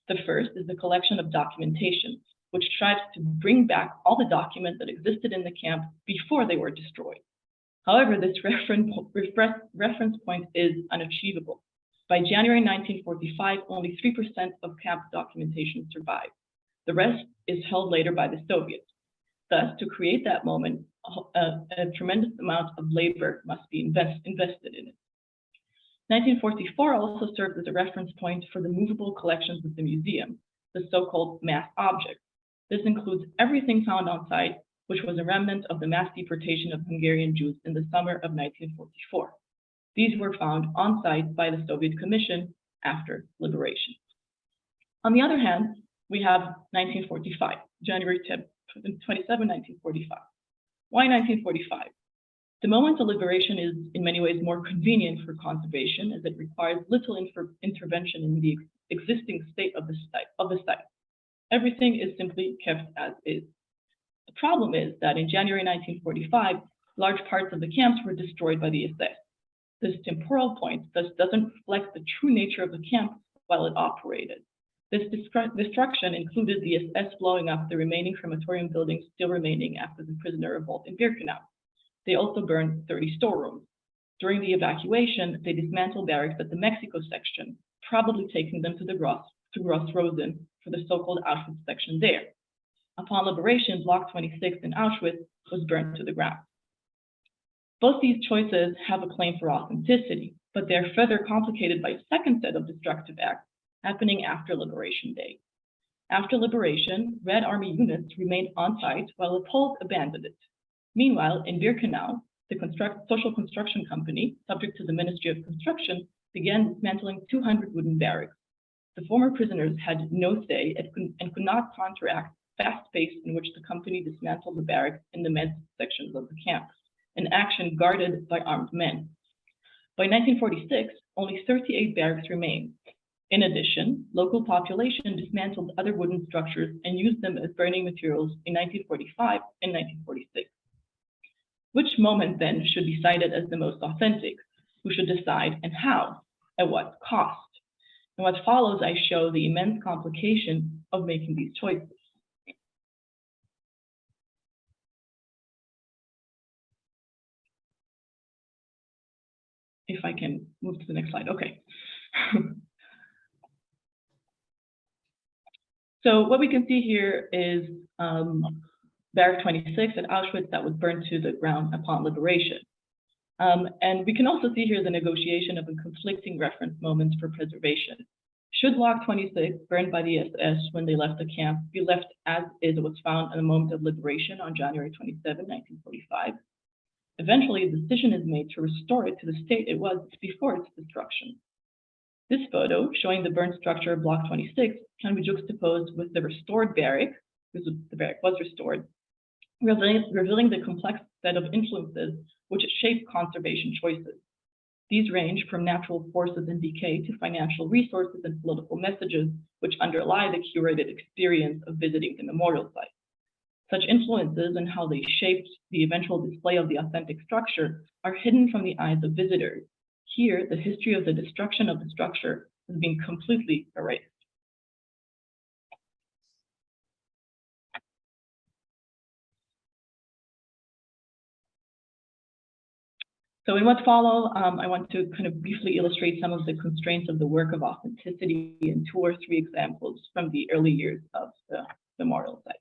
The first is the collection of documentation, which strives to bring back all the documents that existed in the camp before they were destroyed. However, this reference point is unachievable. By January 1945, only 3% of camp documentation survived. The rest is held later by the Soviets. Thus, to create that moment, a tremendous amount of labor must be invested in it. 1944 also served as a reference point for the movable collections of the museum, the so-called mass objects. This includes everything found on site, which was a remnant of the mass deportation of Hungarian Jews in the summer of 1944. These were found on site by the Soviet Commission after liberation. On the other hand, we have 1945, January 27, 1945. Why 1945? The moment of liberation is in many ways more convenient for conservation as it requires little intervention in the existing state of the site. Everything is simply kept as is. The problem is that in January 1945, large parts of the camps were destroyed by the SS. This temporal point thus doesn't reflect the true nature of the camp while it operated. This destruction included the SS blowing up the remaining crematorium buildings still remaining after the prisoner revolt in Birkenau. They also burned 30 storerooms. During the evacuation, they dismantled barracks at the Mexico section, probably taking them to Gross Rosen for the so-called Auschwitz section there. Upon liberation, Block 26 in Auschwitz was burned to the ground. Both these choices have a claim for authenticity, but they are further complicated by a second set of destructive acts happening after Liberation Day. After liberation, Red Army units remained on site while the Poles abandoned it. Meanwhile, in Birkenau, the social construction company, subject to the Ministry of Construction, began dismantling 200 wooden barracks. The former prisoners had no say and could not counteract the fast pace in which the company dismantled the barracks in the men's sections of the camp, an action guarded by armed men. By 1946, only 38 barracks remained. In addition, local population dismantled other wooden structures and used them as burning materials in 1945 and 1946. Which moment then should be cited as the most authentic? Who should decide and how? At what cost? In what follows, I show the immense complication of making these choices. If I can move to the next slide, okay. So what we can see here is Barrack 26 at Auschwitz that was burned to the ground upon liberation. And we can also see here the negotiation of conflicting reference moments for preservation. Should Block 26, burned by the SS when they left the camp, be left as is it was found at a moment of liberation on January 27, 1945? Eventually, a decision is made to restore it to the state it was before its destruction. This photo, showing the burned structure of Block 26, can be juxtaposed with the restored barrack, because the barrack was restored, revealing the complex set of influences which shape conservation choices. These range from natural forces in decay to financial resources and political messages which underlie the curated experience of visiting the memorial site. Such influences and how they shaped the eventual display of the authentic structure are hidden from the eyes of visitors. Here, the history of the destruction of the structure has been completely erased. So in what follow, I want to kind of briefly illustrate some of the constraints of the work of authenticity in 2 or 3 examples from the early years of the memorial site.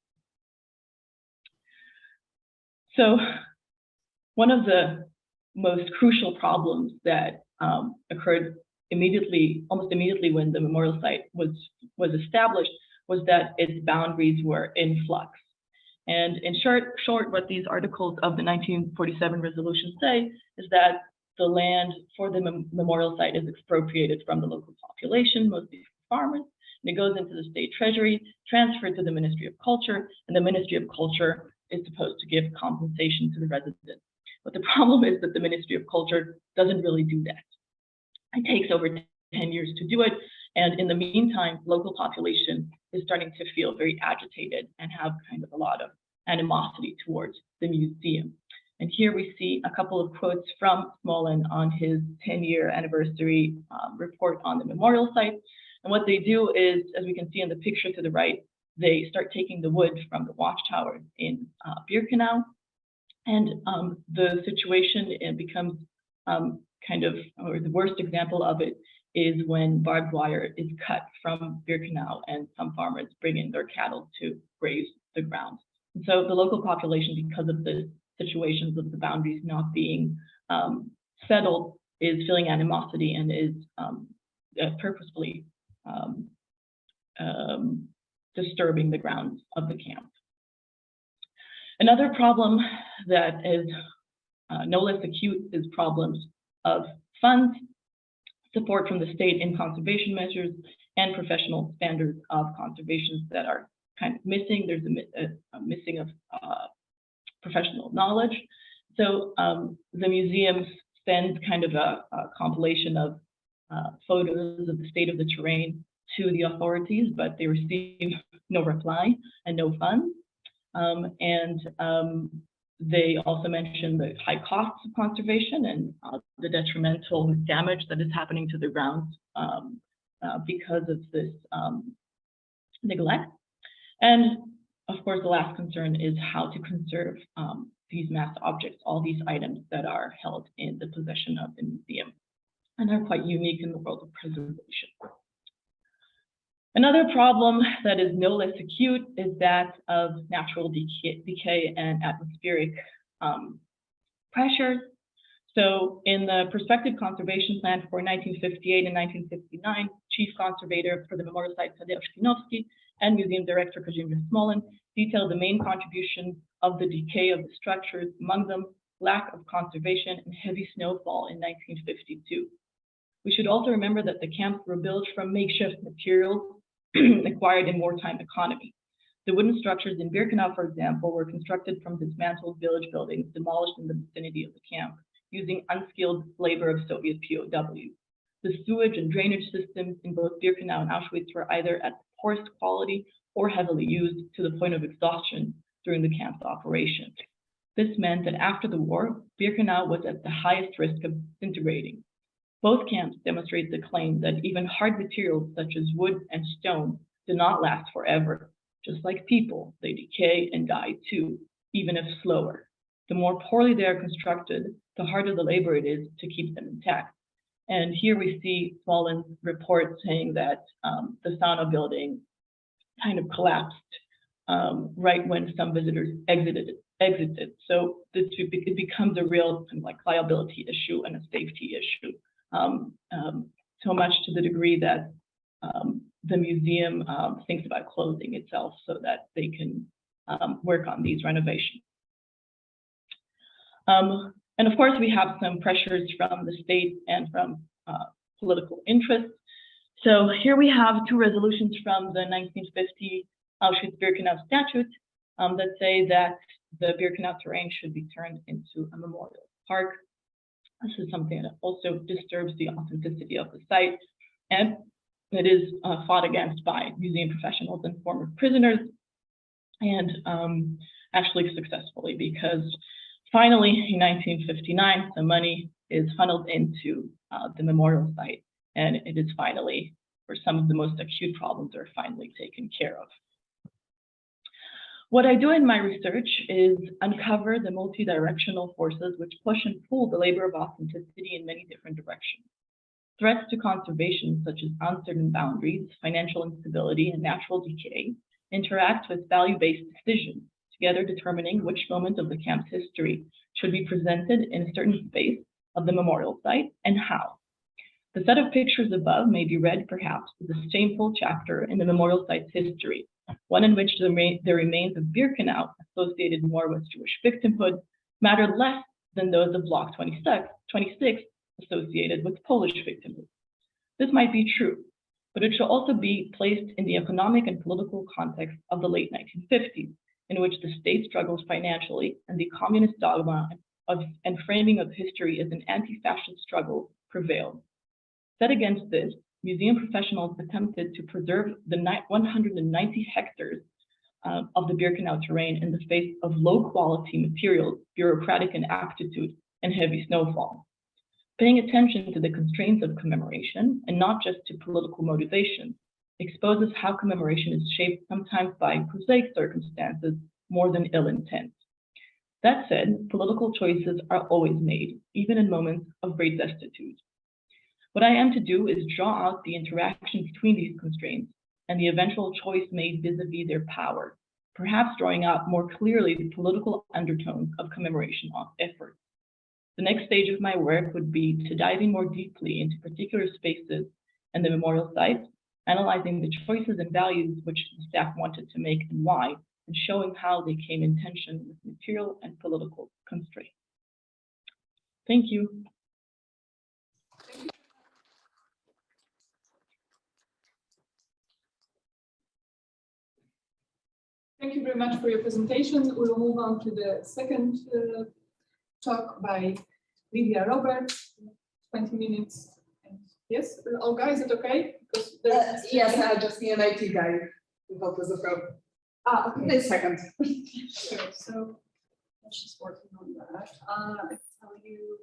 So one of the most crucial problems that occurred almost immediately when the memorial site was established was that its boundaries were in flux. And in short, what these articles of the 1947 resolution say is that the land for the memorial site is expropriated from the local population, mostly farmers, and it goes into the state treasury, transferred to the Ministry of Culture, and the Ministry of Culture is supposed to give compensation to the residents. But the problem is that the Ministry of Culture doesn't really do that. It takes over 10 years to do it, and in the meantime, local population is starting to feel very agitated and have kind of a lot of animosity towards the museum. And here we see a couple of quotes from Smolin on his 10-year anniversary report on the memorial site. And what they do is, as we can see in the picture to the right, they start taking the wood from the watchtower in Birkenau. And the situation becomes or the worst example of it is when barbed wire is cut from Birkenau and some farmers bring in their cattle to graze the ground. And so the local population, because of the situations of the boundaries not being settled, is feeling animosity and is purposefully disturbing the grounds of the camp. Another problem that is no less acute is problems of funds, support from the state in conservation measures, and professional standards of conservation that are kind of missing. There's a missing of professional knowledge. So the museum sends kind of a compilation of photos of the state of the terrain to the authorities, but they receive no reply and no funds. They also mention the high costs of conservation and the detrimental damage that is happening to the grounds because of this neglect. And of course, the last concern is how to conserve these mass objects, all these items that are held in the possession of the museum and are quite unique in the world of preservation. Another problem that is no less acute is that of natural decay and atmospheric pressures. So in the Prospective Conservation Plan for 1958 and 1959, Chief Conservator for the memorial site Tadeusz Kinowski and Museum Director Kazimierz Smolin detailed the main contributions of the decay of the structures, among them lack of conservation and heavy snowfall in 1952. We should also remember that the camps were built from makeshift materials acquired in wartime economy. The wooden structures in Birkenau, for example, were constructed from dismantled village buildings demolished in the vicinity of the camp, using unskilled labor of Soviet POWs. The sewage and drainage systems in both Birkenau and Auschwitz were either at poorest quality or heavily used to the point of exhaustion during the camp's operation. This meant that after the war, Birkenau was at the highest risk of disintegrating. Both camps demonstrate the claim that even hard materials such as wood and stone do not last forever. Just like people, they decay and die too, even if slower. The more poorly they are constructed, the harder the labor it is to keep them intact. And here we see Smolin's report saying that the sauna building kind of collapsed right when some visitors exited. So it becomes a real kind of like liability issue and a safety issue. So much to the degree that the museum thinks about closing itself so that they can work on these renovations. And of course, we have some pressures from the state and from political interests. So here we have two resolutions from the 1950 Auschwitz-Birkenau Statute that say that the Birkenau terrain should be turned into a memorial park. This is something that also disturbs the authenticity of the site, and it is fought against by museum professionals and former prisoners, and actually successfully, because finally in 1959, the money is funneled into the memorial site, and it is finally, where some of the most acute problems are finally taken care of. What I do in my research is uncover the multi-directional forces which push and pull the labor of authenticity in many different directions. Threats to conservation, such as uncertain boundaries, financial instability, and natural decay, interact with value-based decisions, together determining which moment of the camp's history should be presented in a certain space of the memorial site and how. The set of pictures above may be read perhaps as a shameful chapter in the memorial site's history, one in which the remains of Birkenau, associated more with Jewish victimhood, mattered less than those of Block 26, associated with Polish victimhood. This might be true, but it should also be placed in the economic and political context of the late 1950s, in which the state struggles financially and the communist dogma and framing of history as an anti-fascist struggle prevailed. Set against this, museum professionals attempted to preserve the 190 hectares of the Birkenau terrain in the face of low-quality materials, bureaucratic inaptitude, and heavy snowfall. Paying attention to the constraints of commemoration, and not just to political motivations, exposes how commemoration is shaped sometimes by prosaic circumstances more than ill intent. That said, political choices are always made, even in moments of great destitute. What I am to do is draw out the interaction between these constraints and the eventual choice made vis-a-vis their power, perhaps drawing out more clearly the political undertones of commemoration efforts. The next stage of my work would be to dive in more deeply into particular spaces and the memorial sites, analyzing the choices and values which the staff wanted to make and why, and showing how they came in tension with material and political constraints. Thank you.
Thank you very much for your presentation. We will move on to the second talk by Lydia Roberts, 20 minutes. Yes, Olga, is it okay?
Yes, I just need an IT guy to help us out.
Okay.
Wait a second.
Sure, so let's just working on that. I tell you,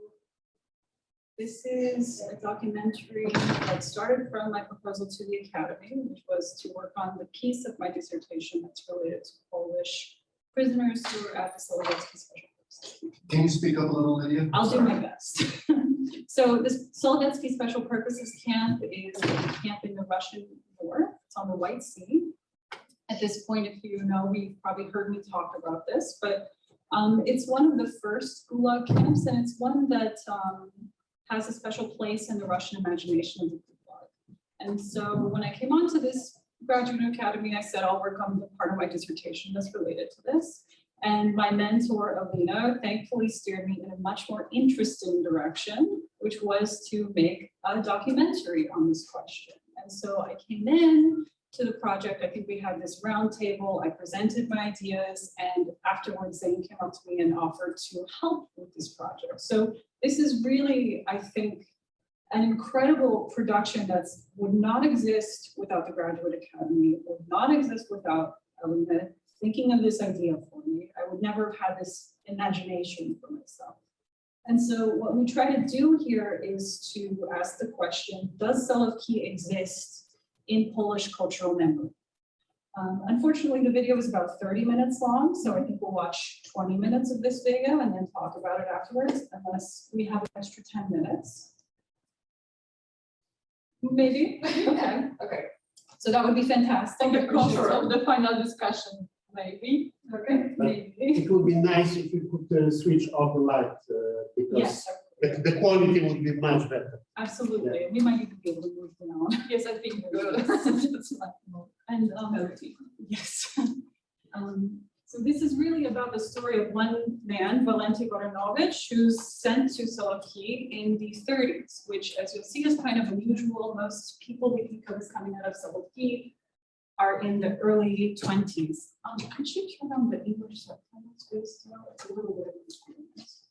this is a documentary that started from my proposal to the Academy, which was to work on the piece of my dissertation that's related to Polish prisoners who are at the Solidarity Special Purposes.
Can you speak up a little, Lydia?
I'll do my best. So this Solidarity Special Purposes camp is a camp in the Russian north. It's on the White Sea. At this point, if you know, we've probably heard me talk about this, but it's one of the first Gulag camps, and it's one that has a special place in the Russian imagination of the Gulag. And so when I came onto this graduate academy, I said I'll work on the part of my dissertation that's related to this. And my mentor, Alina, thankfully steered me in a much more interesting direction, which was to make a documentary on this question. And so I came in to the project. I think we had this round table. I presented my ideas, and afterwards Zane came up to me and offered to help with this project. So this is really, I think, an incredible production that would not exist without the Graduate Academy, would not exist without Alina thinking of this idea for me. I would never have had this imagination for myself. And so what we try to do here is to ask the question, does Solowki exist in Polish cultural memory? Unfortunately, the video is about 30 minutes long, so I think we'll watch 20 minutes of this video and then talk about it afterwards, unless we have an extra 10 minutes. Maybe? Okay.
Okay.
So that would be fantastic.
Okay,
Of course,
sure.
of the final discussion
Maybe, okay, maybe.
It would be nice if you could switch off the light because
Yes,
the quality would be much better.
absolutely. We might even be able to move down. Yes, I think. That's like, and, yes. So this is really about the story of one man, Valenti Goranovich, who's sent to Solovki in the 30s, which, as you'll see, is kind of unusual. Most people we think of as coming out of Solovki are in the early 20s. Could you turn on the English subtitles, please? No, it's a little bit of an experience.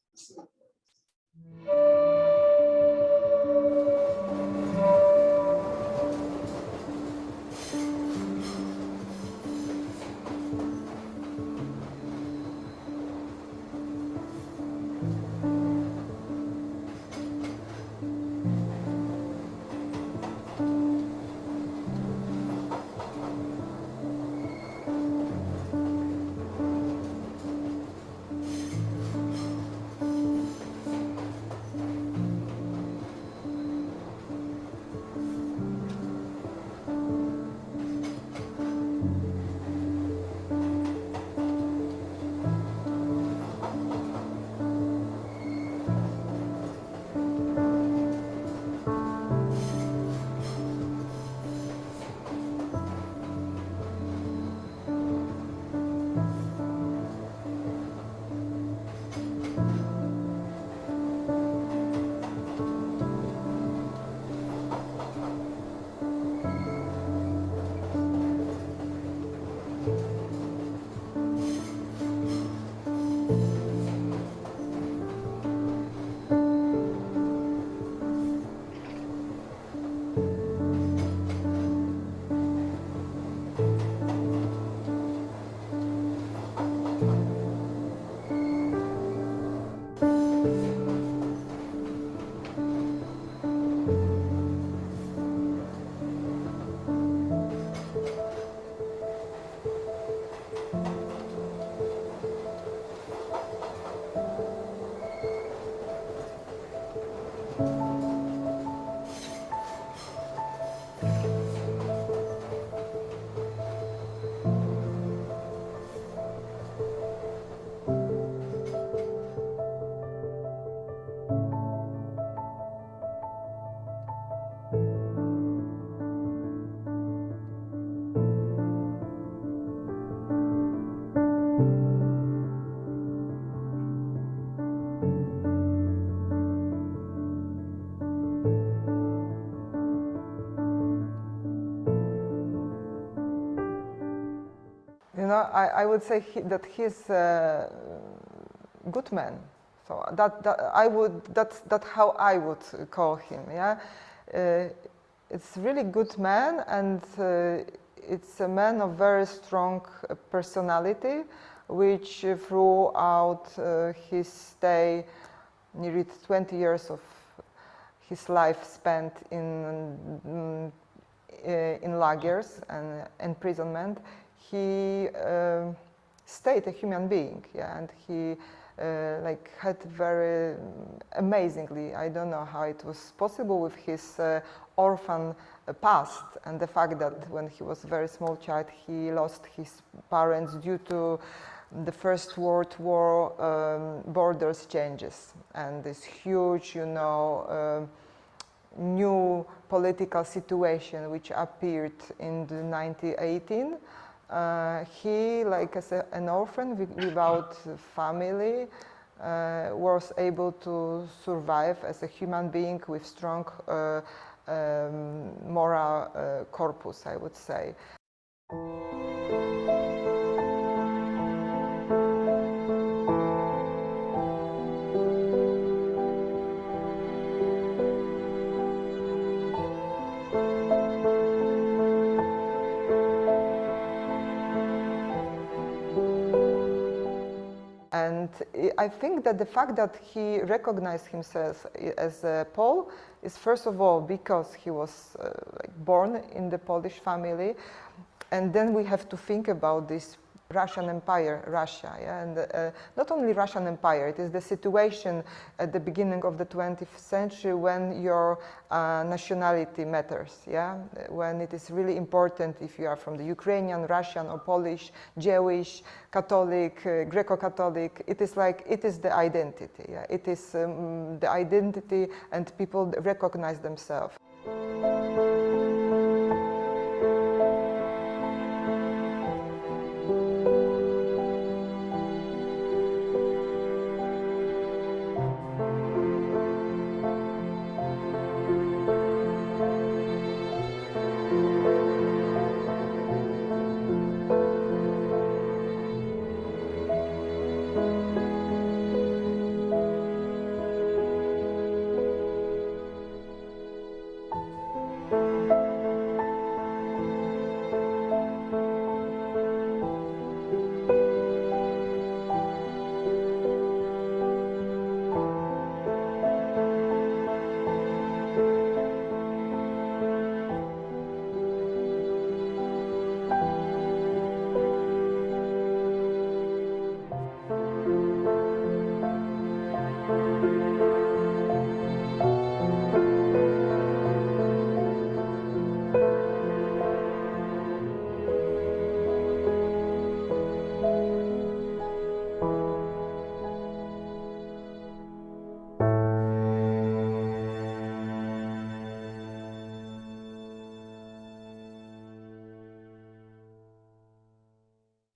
You know, I would say that he's a good man. So that's how I would call him. Yeah, it's really good man, and it's a man of very strong personality, which throughout his stay, nearly 20 years of his life spent in lagers and imprisonment, he stayed a human being, yeah, and he like had very amazingly, I don't know how it was possible with his orphan past and the fact that when he was a very small child he lost his parents due to the First World War borders changes and this huge, you know, new political situation which appeared in the 1918. He, like as an orphan without family, was able to survive as a human being with strong moral corpus, I would say. And I think that the fact that he recognized himself as a Pole is first of all because he was like born in the Polish family, and then we have to think about this Russian Empire, Russia, yeah, and not only Russian Empire, it is the situation at the beginning of the 20th century when your nationality matters, yeah, when it is really important if you are from the Ukrainian, Russian or Polish, Jewish, Catholic, Greco-Catholic, it is like, it is the identity, yeah, it is the identity and people recognize themselves.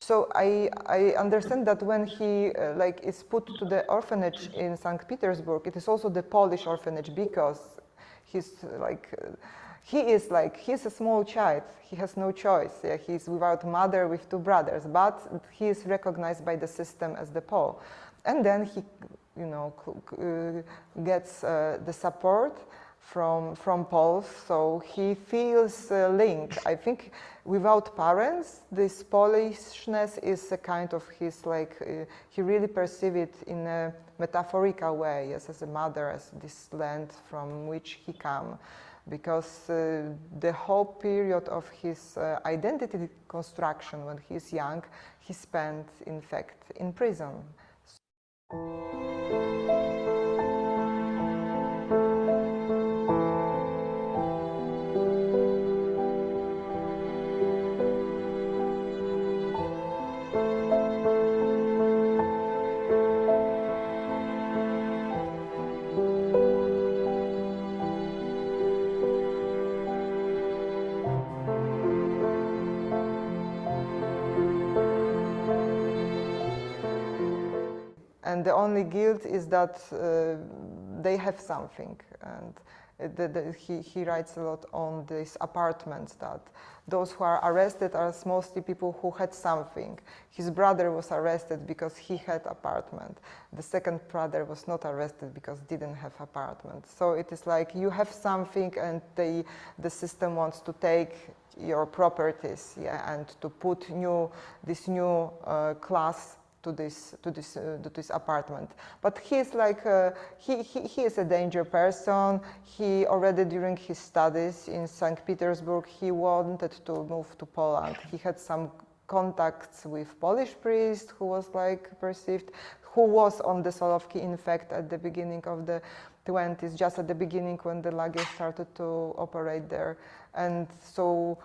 So I understand that when he like is put to the orphanage in St. Petersburg, it is also the Polish orphanage because he's like, he's a small child. He has no choice. Yeah? He's without mother with two brothers, but he is recognized by the system as the Pole. And then he, you know, gets the support from Poles, so he feels a link. I think without parents, this Polishness is a kind of his, like, he really perceives it in a metaphorical way, yes, as a mother, as this land from which he comes, because the whole period of his identity construction when he's young, he spent, in fact, in prison. And the only guilt is that they have something. And he writes a lot on these apartments, that those who are arrested are mostly people who had something. His brother was arrested because he had apartment. The second brother was not arrested because didn't have apartment. So it is like you have something and the system wants to take your properties, yeah, and to put this new class to this apartment. But he is like he is a danger person. He already during his studies in St. Petersburg, he wanted to move to Poland. He had some contacts with Polish priest who was like perceived, who was on the Solovki, in fact, at the beginning of the 20s, just at the beginning when the lager started to operate there. And so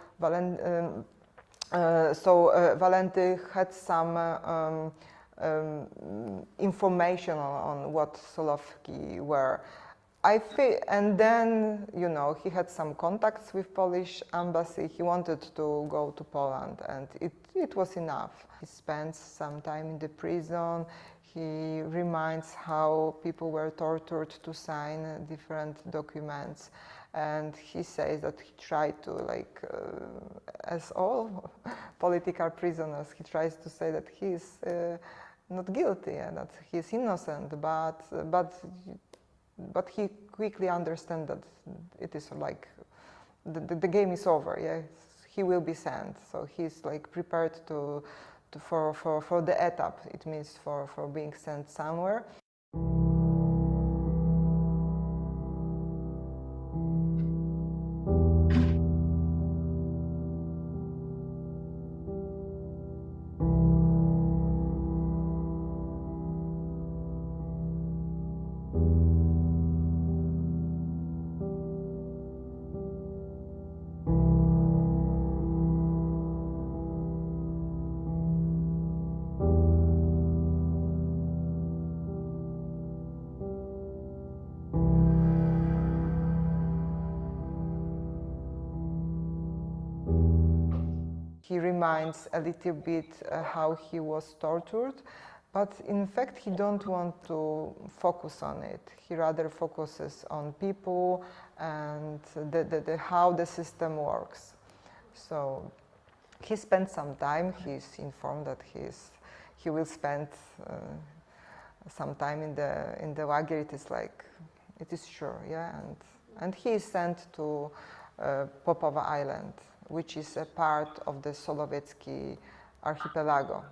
Valenty had some information on what Solovki were. And then, you know, he had some contacts with Polish embassy. He wanted to go to Poland, and it was enough. He spends some time in the prison. He reminds how people were tortured to sign different documents. And he says that he tried to, like, as all political prisoners, he tries to say that he is not guilty and that he is innocent, but he quickly understands that it is like the game is over. Yeah, he will be sent. So he's like prepared for the etap. It means for being sent somewhere. he reminds a little bit how he was tortured, but in fact he don't want to focus on it. He rather focuses on people and how the system works. So he spent some time. He's informed that he will spend some time in the lager. It is sure, yeah. And he is sent to Popowa Island, which is a part of the Sołowiecki archipelago.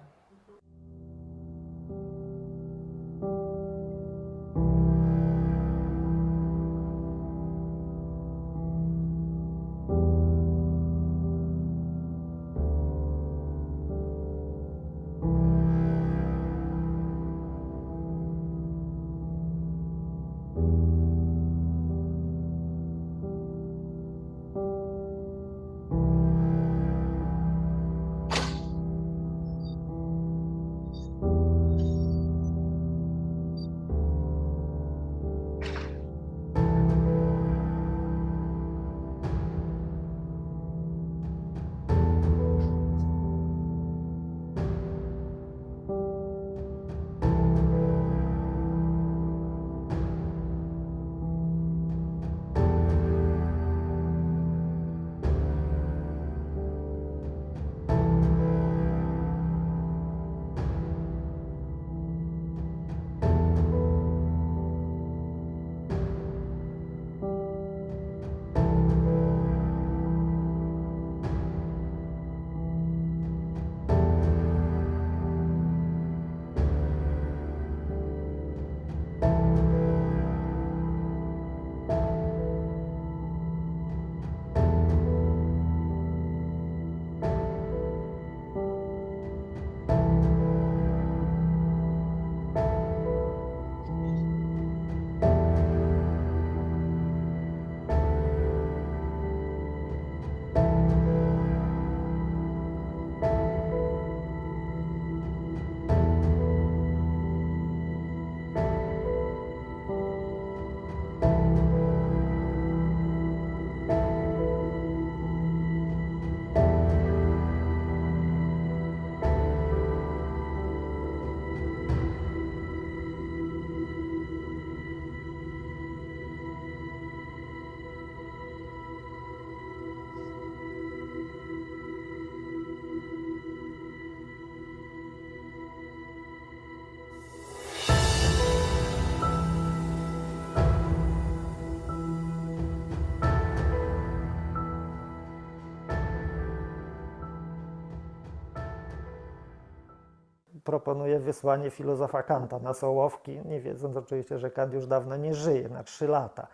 Proponuje wysłanie filozofa Kanta na Sołowki, nie wiedząc oczywiście, że Kant już dawno nie żyje, na 3 lata.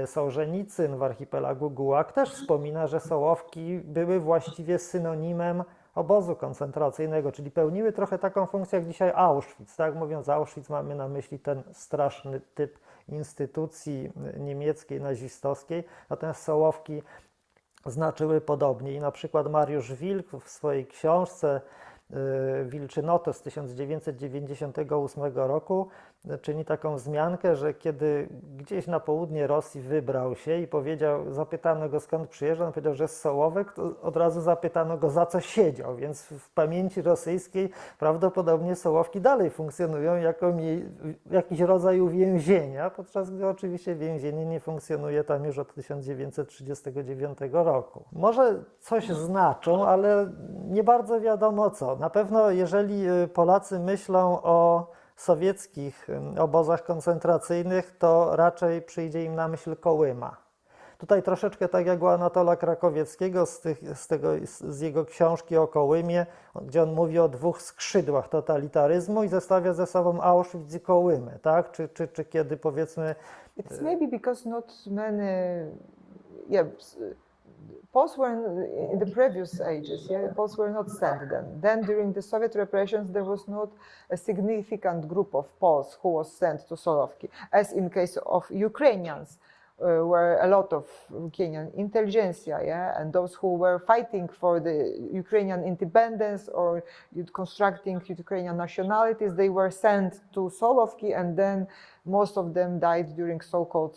Sołżenicyn w archipelagu Gułag też wspomina, że Sołowki były właściwie synonimem obozu koncentracyjnego, czyli pełniły trochę taką funkcję jak dzisiaj Auschwitz. Tak mówiąc Auschwitz, mamy na myśli ten straszny typ instytucji niemieckiej, nazistowskiej, natomiast Sołowki znaczyły podobnie. I na przykład Mariusz Wilk w swojej książce Wilczynoto z 1998 roku czyni taką wzmiankę, że kiedy gdzieś na południe Rosji wybrał się i powiedział, zapytano go skąd przyjeżdżał, on powiedział, że z Sołowek, to od razu zapytano go za co siedział, więc w pamięci rosyjskiej prawdopodobnie Sołowki dalej funkcjonują jako jakiś rodzaj uwięzienia, podczas gdy oczywiście więzienie nie funkcjonuje tam już od 1939 roku. Może coś znaczą, ale nie bardzo wiadomo co. Na pewno jeżeli Polacy myślą o sowieckich obozach koncentracyjnych, to raczej przyjdzie im na myśl Kołyma. Tutaj troszeczkę tak jak u Anatola Krakowieckiego z jego książki o Kołymie, gdzie on mówi o 2 skrzydłach totalitaryzmu i zestawia ze sobą Auschwitz i Kołymę, tak? Czy kiedy powiedzmy...
It's maybe because not many... Yeah, Poles were in the previous ages, yeah, Poles were not sent then. Then during the Soviet repressions, there was not a significant group of Poles who was sent to Sołowki, as in case of Ukrainians, were a lot of Ukrainian intelligentsia, yeah, and those who were fighting for the Ukrainian independence or constructing Ukrainian nationalities, they were sent to Sołowki, and then most of them died during so-called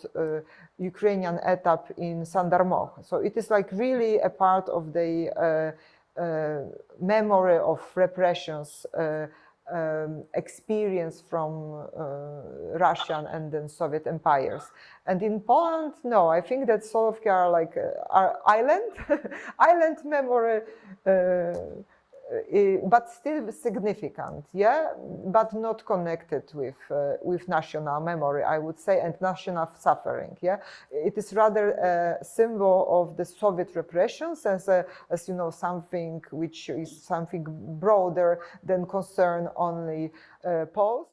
Ukrainian etap in Sandarmoch. So it is like really a part of the memory of repressions experience from Russian and then Soviet empires. And in Poland, no, I think that Solowki are like are island, island memory, but still significant, yeah, but not connected with national memory, I would say, and national suffering, yeah. It is rather a symbol of the Soviet repressions as you know, something which is something broader than concern only Poles.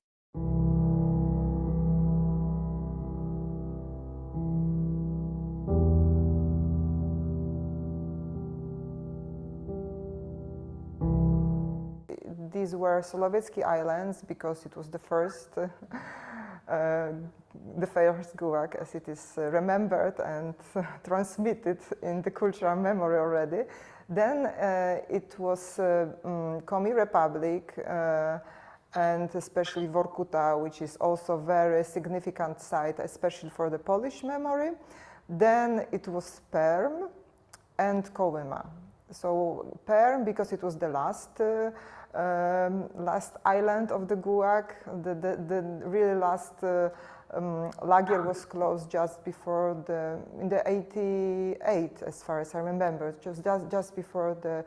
These were Solovetsky Islands because it was the first gulag, as it is remembered and transmitted in the cultural memory already. Then it was Komi Republic and especially Vorkuta, which is also very significant site, especially for the Polish memory. Then it was Perm and Kolyma. So Perm because it was the last island of the Gulag. The really last lager was closed just before in the 88, as far as I remember, just before the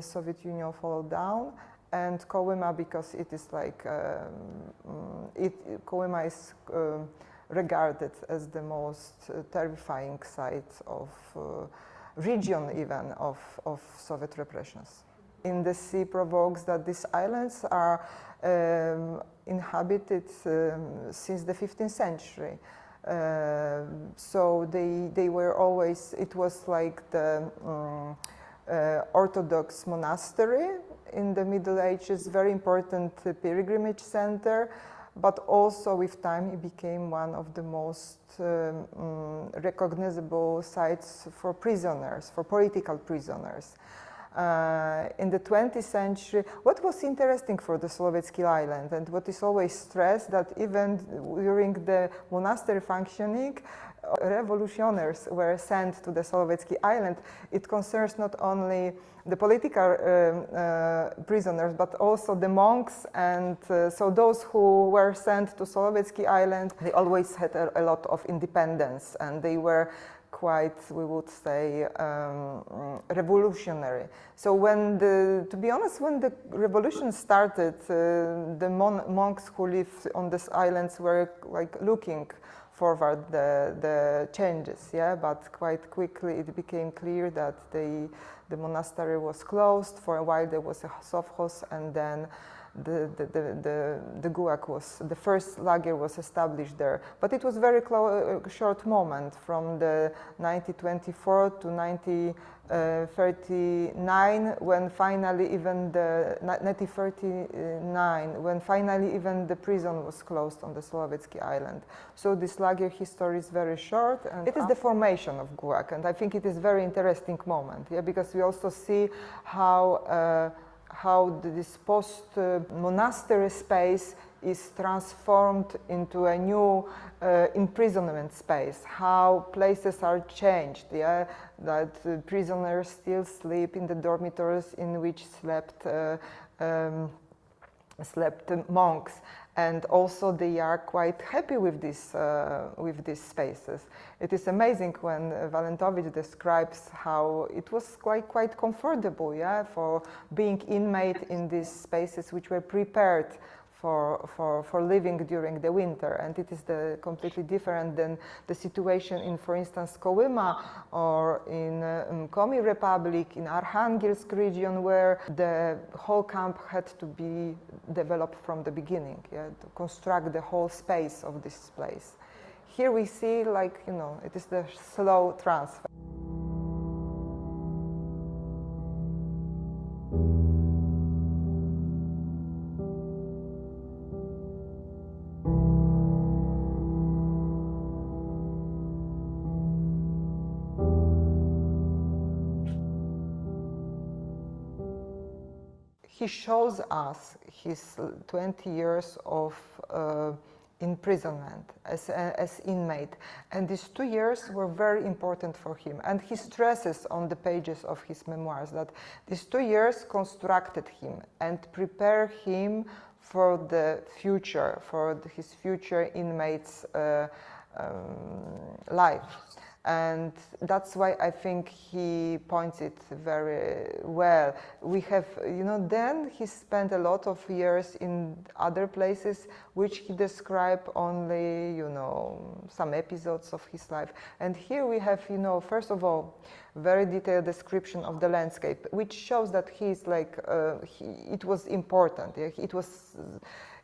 Soviet Union fell down. And Kolyma because it is like Kolyma is regarded as the most terrifying site of region even of Soviet repressions. In the sea provokes that these islands are inhabited since the 15th century. So they were always, it was like the Orthodox monastery in the Middle Ages, very important pilgrimage center, but also with time it became one of the most recognizable sites for prisoners, for political prisoners. In the 20th century, what was interesting for the Solovetsky Island and what is always stressed that even during the monastery functioning, revolutionaries were sent to the Solovetsky Island. It concerns not only the political prisoners, but also the monks, and so those who were sent to Solovetsky Island, they always had a lot of independence, and they were quite, we would say, revolutionary. So when to be honest, when the revolution started, the monks who lived on these islands were like looking forward the changes, yeah, but quite quickly it became clear that the monastery was closed. For a while there was a sovkhoz, and then the gulag was, the first lager was established there. But it was very short moment from the 1924 to 1939, when finally even the 1939, when finally even the prison was closed on the Solovetsky Island. So this lager history is very short, and it is the formation of gulag, and I think it is very interesting moment, yeah, because we also see how this post-monastery space is transformed into a new imprisonment space, how places are changed, yeah? That prisoners still sleep in the dormitories in which slept monks, and also they are quite happy with these spaces. It is amazing when Valentovich describes how it was quite comfortable, yeah, for being inmate in these spaces which were prepared for living during the winter, and it is completely different than the situation in, for instance, Kolyma or in Komi Republic, in Arkhangelsk region, where the whole camp had to be developed from the beginning, yeah, to construct the whole space of this place. Here we see, like, you know, it is the slow transfer. He shows us his 20 years of imprisonment as inmate, and these 2 years were very important for him, and he stresses on the pages of his memoirs that these 2 years constructed him and prepare him for the future, for his future inmates life. And that's why I think he points it very well. We have, then he spent a lot of years in other places, which he described only, some episodes of his life. And here we have, first of all, very detailed description of the landscape, which shows that he's like, it was important. It was.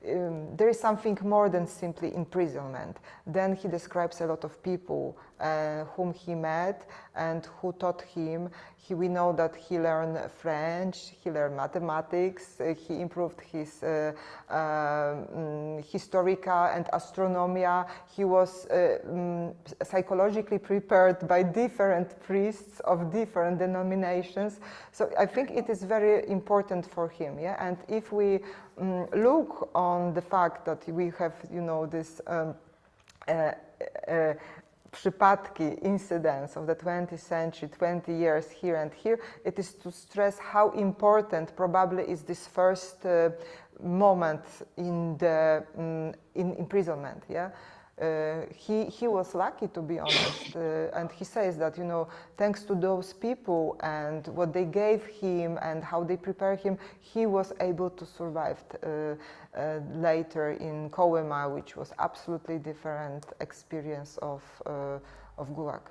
There is something more than simply imprisonment. Then he describes a lot of people whom he met and who taught him. We know that he learned French, he learned mathematics, he improved his historica and astronomia. He was psychologically prepared by different priests of different denominations. So I think it is very important for him. Yeah? And if we look on the fact that we have, this przypadki, incidents of the 20th century, 20 years here and here, it is to stress how important probably is this first moment in the in imprisonment. Yeah. He was lucky, to be honest, and he says that, thanks to those people and what they gave him and how they prepared him, he was able to survive later in Kolyma, which was absolutely different experience of Gulag.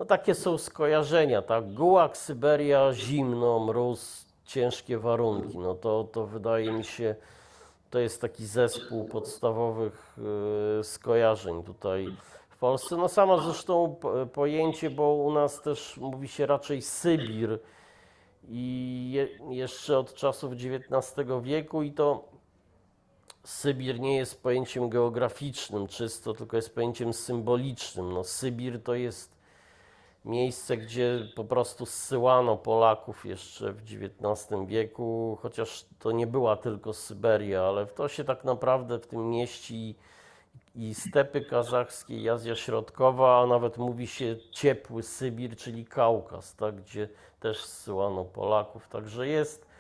No takie są skojarzenia, tak? Gułag, Syberia, zimno, mróz, ciężkie warunki. No to wydaje mi się, to jest taki zespół podstawowych skojarzeń tutaj w Polsce. No samo zresztą pojęcie, bo u nas też mówi się raczej Sybir i jeszcze od czasów XIX wieku i to Sybir nie jest pojęciem geograficznym czysto, tylko jest pojęciem symbolicznym. No, Sybir to jest miejsce, gdzie po prostu zsyłano Polaków jeszcze w XIX wieku, chociaż to nie była tylko Syberia, ale to się tak naprawdę w tym mieści i stepy kazachskie, i Azja Środkowa, a nawet mówi się ciepły Sybir, czyli Kaukaz, tak, gdzie też zsyłano Polaków, także jest.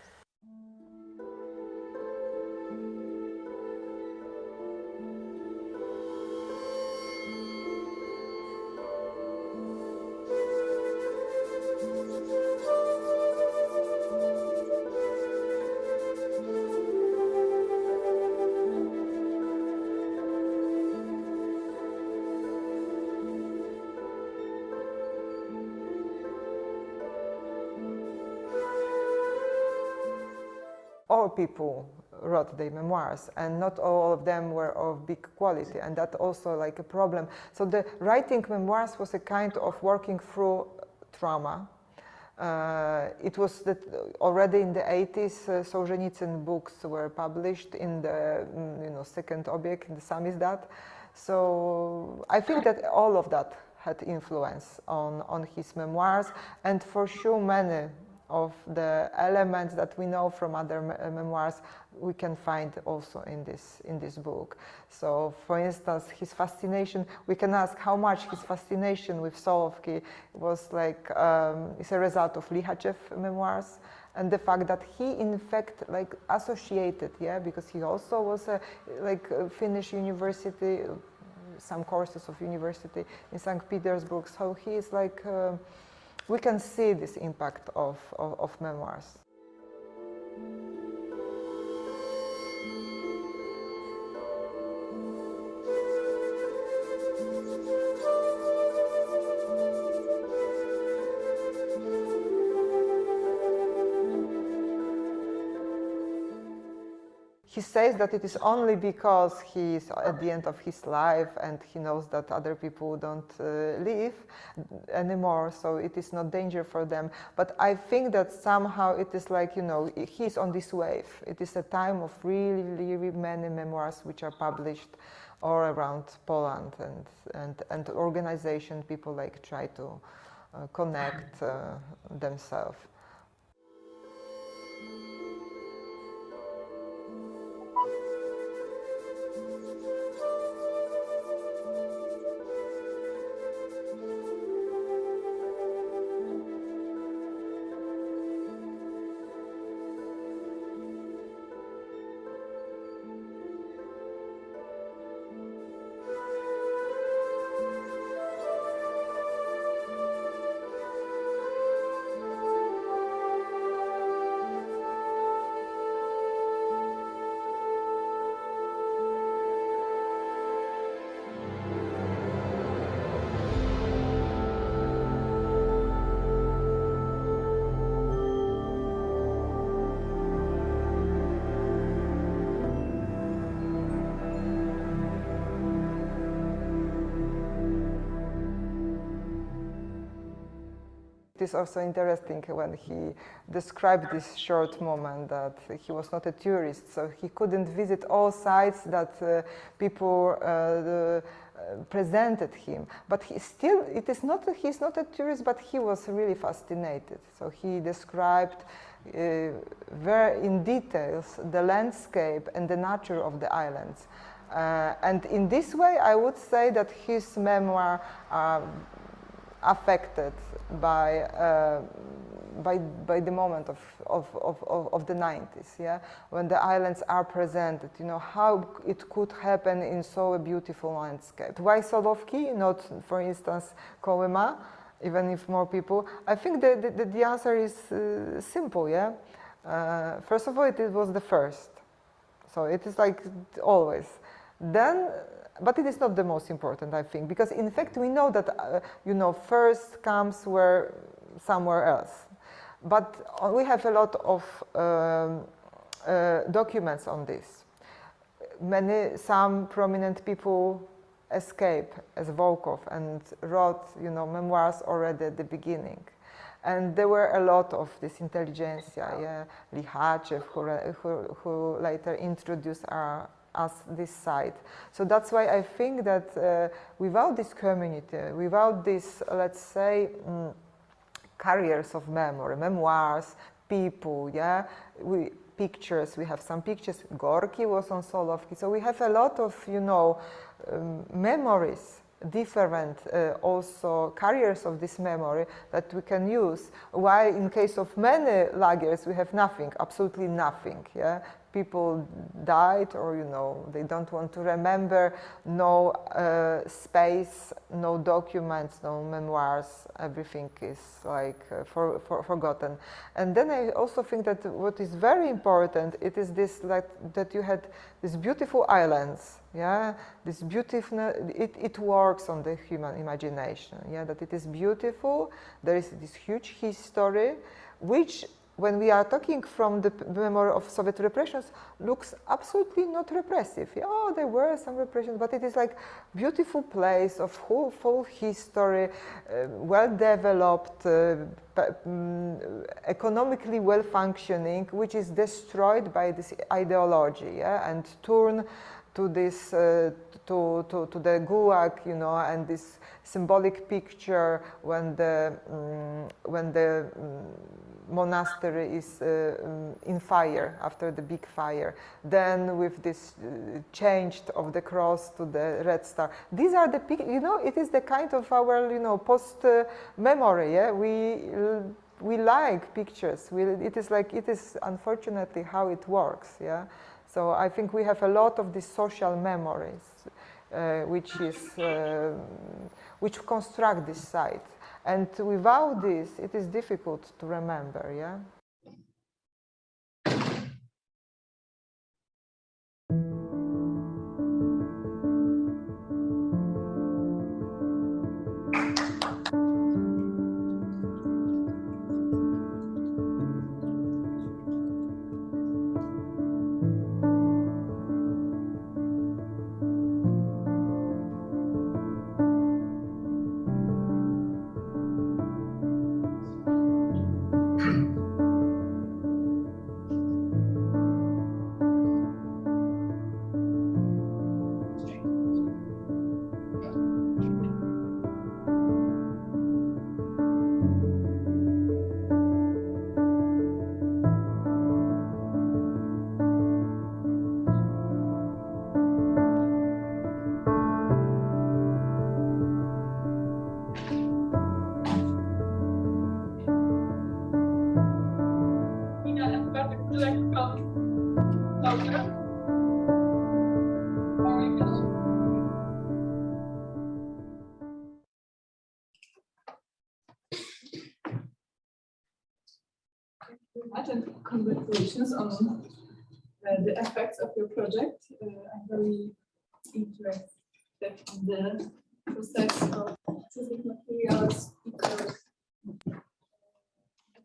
All people wrote their memoirs, and not all of them were of big quality, and that also like a problem. So the writing memoirs was a kind of working through trauma. It was that already in the 80s, Solzhenitsyn books were published in the second object, in the Samizdat. So I think that all of that had influence on his memoirs, and for sure many of the elements that we know from other memoirs we can find also in this book. So, for instance, his fascination, we can ask how much his fascination with Solovki was like is a result of Lihachev memoirs, and the fact that he in fact like associated, yeah, because he also was a Finnish university, some courses of university in St. Petersburg, so he is like we can see this impact of memoirs. He says that it is only because he is at the end of his life and he knows that other people don't live anymore, so it is not danger for them. But I think that somehow it is like, you know, he's on this wave. It is a time of really, really many memoirs which are published all around Poland, and organization, people like try to connect themselves. It is also interesting when he described this short moment that he was not a tourist, so he couldn't visit all sites that people presented him. But he still, he's not a tourist, but he was really fascinated. So he described very in details the landscape and the nature of the islands. And in this way, I would say that his memoir affected by the moment of the 90s, yeah, when the islands are presented, you know, how it could happen in so a beautiful landscape. Why Solovki, not, for instance, Kolyma, even if more people? I think the answer is simple, yeah. First of all, it was the first, so it is like always. Then. But it is not the most important, I think, because in fact we know that you know, first comes somewhere else. But we have a lot of documents on this. Some prominent people escape, as Volkov, and wrote, you know, memoirs already at the beginning. And there were a lot of this intelligentsia, yeah, Lihachev, who later introduced us this site. So that's why I think that without this community, without this, let's say, carriers of memory, memoirs, people, yeah, pictures, we have some pictures. Gorky was on Solovki, so we have a lot of, you know, memories, different also carriers of this memory that we can use. While in case of many lagers, we have nothing, absolutely nothing, yeah. People died, or, you know, they don't want to remember, no space, no documents, no memoirs, everything is like forgotten. And then I also think that what is very important, it is this, like, that you had these beautiful islands, yeah, this beautiful, it works on the human imagination, yeah, that it is beautiful, there is this huge history, which, when we are talking from the memory of Soviet repressions, looks absolutely not repressive. Oh, there were some repressions, but it is like beautiful place of full history, well-developed, economically well-functioning, which is destroyed by this ideology, yeah, and turned to this to the Gulag, you know, and this symbolic picture when the monastery is in fire after the big fire. Then with this change of the cross to the red star. These are the, you know, it is the kind of our, you know, post memory. Yeah, we like pictures. It is like, it is unfortunately how it works. Yeah. So I think we have a lot of these social memories, which construct this site. And without this, it is difficult to remember, yeah?
And congratulations on the effects of your project. I'm very interested in the process of choosing materials, speakers,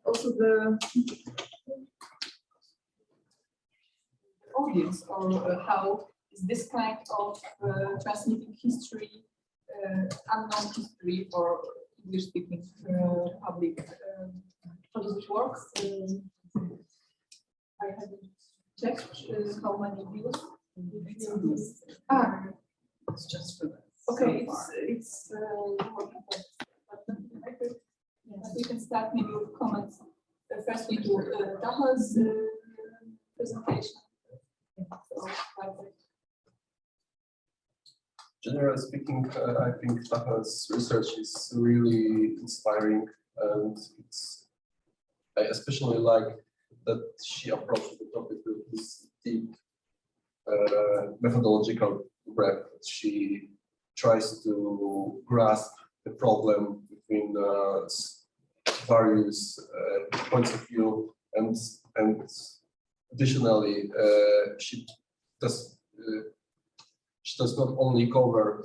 also the audience, or how is this kind of transmitting history, unknown history for English-speaking public. How does it work? I haven't checked how many views.
It's just for that.
Okay, it's we can start maybe with comments. First we do Taha's presentation.
Generally speaking, I think Taha's research is really inspiring, and I especially like that she approached the topic with this deep methodological breadth. She tries to grasp the problem between various points of view, and additionally, she does not only cover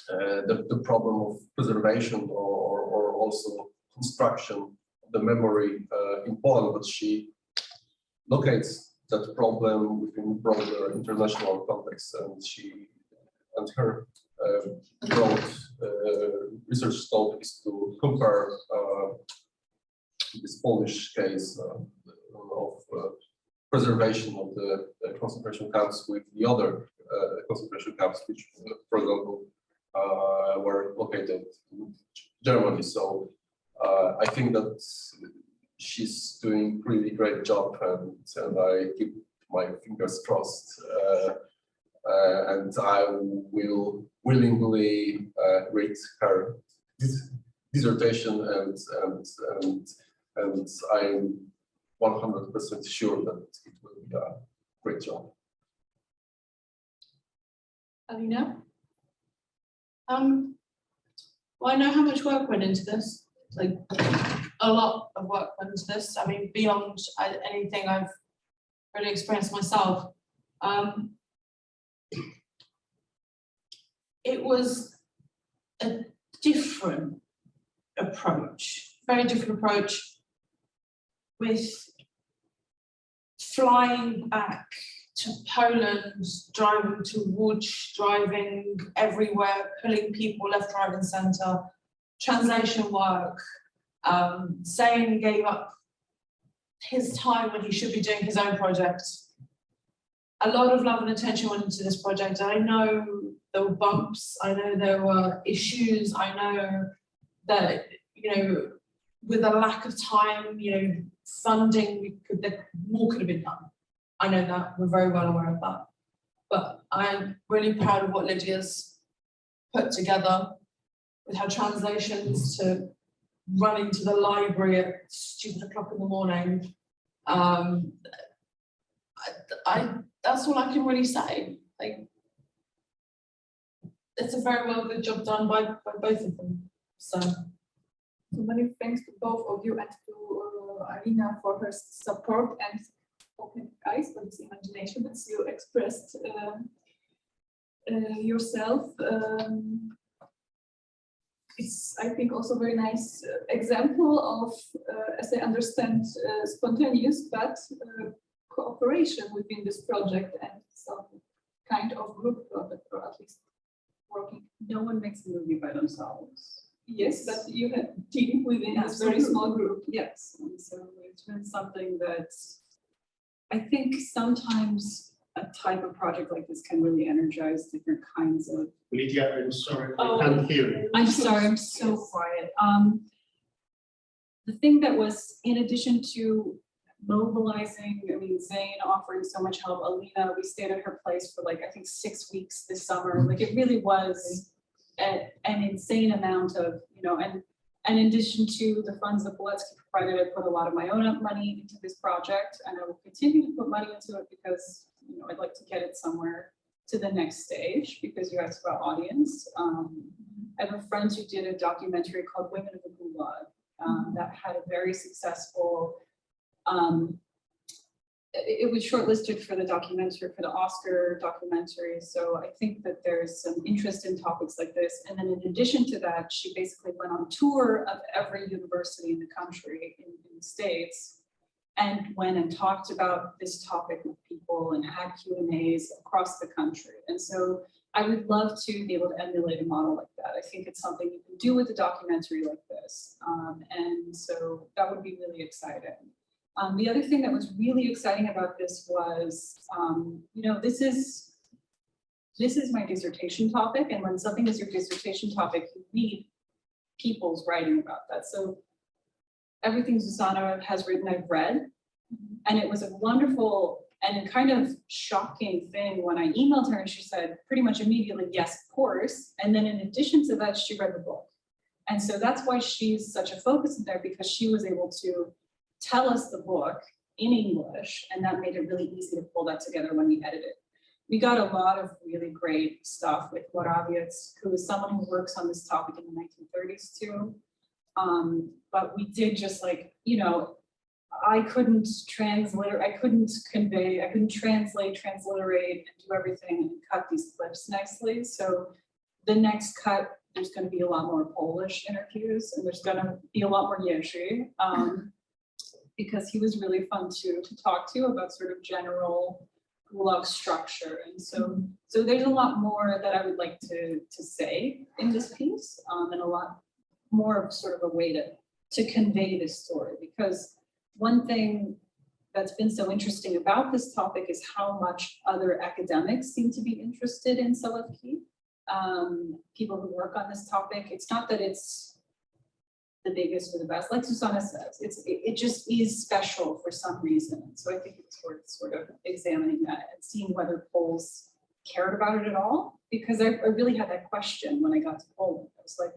the problem of preservation or also construction of the memory in Poland, but she locates that problem within broader international context, and her broad research scope is to compare this Polish case of preservation of the concentration camps with the other concentration camps, which, for example, were located in Germany. So I think that she's doing really great job, and I keep my fingers crossed. And I will willingly read her dissertation, and I'm 100% sure that it will be a great job.
Alina? Well, I know how much work went into this, like a lot of work went into this. I mean, beyond anything I've really experienced myself. It was a different approach, very different approach, with flying back to Poland, driving to Łódź, driving everywhere, pulling people left, right, and centre, translation work, saying he gave up his time when he should be doing his own project a lot of love and attention went into this project. I know there were bumps, I know there were issues, I know that, you know, with a lack of time, you know, funding, more could have been done. I know that, we're very well aware of that. But I'm really proud of what Lydia's put together with her translations to running to the library at stupid o'clock in the morning. That's all I can really say. Like, it's a very well good job done by both of them. So
many thanks to both of you and to Alina for her support and open eyes for this imagination that you expressed yourself. It's, I think, also a very nice example of, as I understand, spontaneous but cooperation within this project and some kind of group project, or at least working.
No one makes a movie by themselves.
Yes, but you have team within this very small group.
Yes, and so it's been something that I think sometimes a type of project like this can really energize different kinds of.
Lydia, I'm sorry,
Oh,
I can't hear you.
I'm sorry, I'm so quiet. The thing that was, in addition to mobilizing, I mean, Zane offering so much help, Alina, we stayed at her place for like, I think 6 weeks this summer. Like, it really was an insane amount of, you know, and in addition to the funds that Pileckiego provided, I put a lot of my own money into this project, and I will continue to put money into it because, you know, I'd like to get it somewhere to the next stage, because you asked about audience. I have a friend who did a documentary called Women of the Gulag that had a very successful, it was shortlisted for the documentary, for the Oscar documentary. So I think that there's some interest in topics like this. And then in addition to that, she basically went on tour of every university in the country, in the States, and went and talked about this topic with people and had Q&As across the country. And so I would love to be able to emulate a model like that. I think it's something you can do with a documentary like this. And so that would be really exciting. The other thing that was really exciting about this was, you know, this is my dissertation topic. And when something is your dissertation topic, you need people's writing about that. So everything Susanna has written, I've read, and it was a wonderful and a kind of shocking thing when I emailed her and she said pretty much immediately, yes, of course. And then in addition to that, she read the book. And so that's why she's such a focus in there, because she was able to tell us the book in English, and that made it really easy to pull that together when we edited. We got a lot of really great stuff with Morawiecz, who is someone who works on this topic in the 1930s too. But we did just like, you know, I couldn't translate, I couldn't convey, I couldn't translate, transliterate, and do everything and cut these clips nicely. So the next cut, there's going to be a lot more Polish interviews, and there's going to be a lot more Jerzy, because he was really fun to talk to about sort of general Gulag structure. And so there's a lot more that I would like to say in this piece, and a lot more of sort of a way to convey this story, because one thing that's been so interesting about this topic is how much other academics seem to be interested in Solovki. People who work on this topic, it's not that it's the biggest or the best, like Susanna says, it just is special for some reason. So I think it's worth sort of examining that and seeing whether Poles cared about it at all, because I really had that question when I got to Poland. I was like,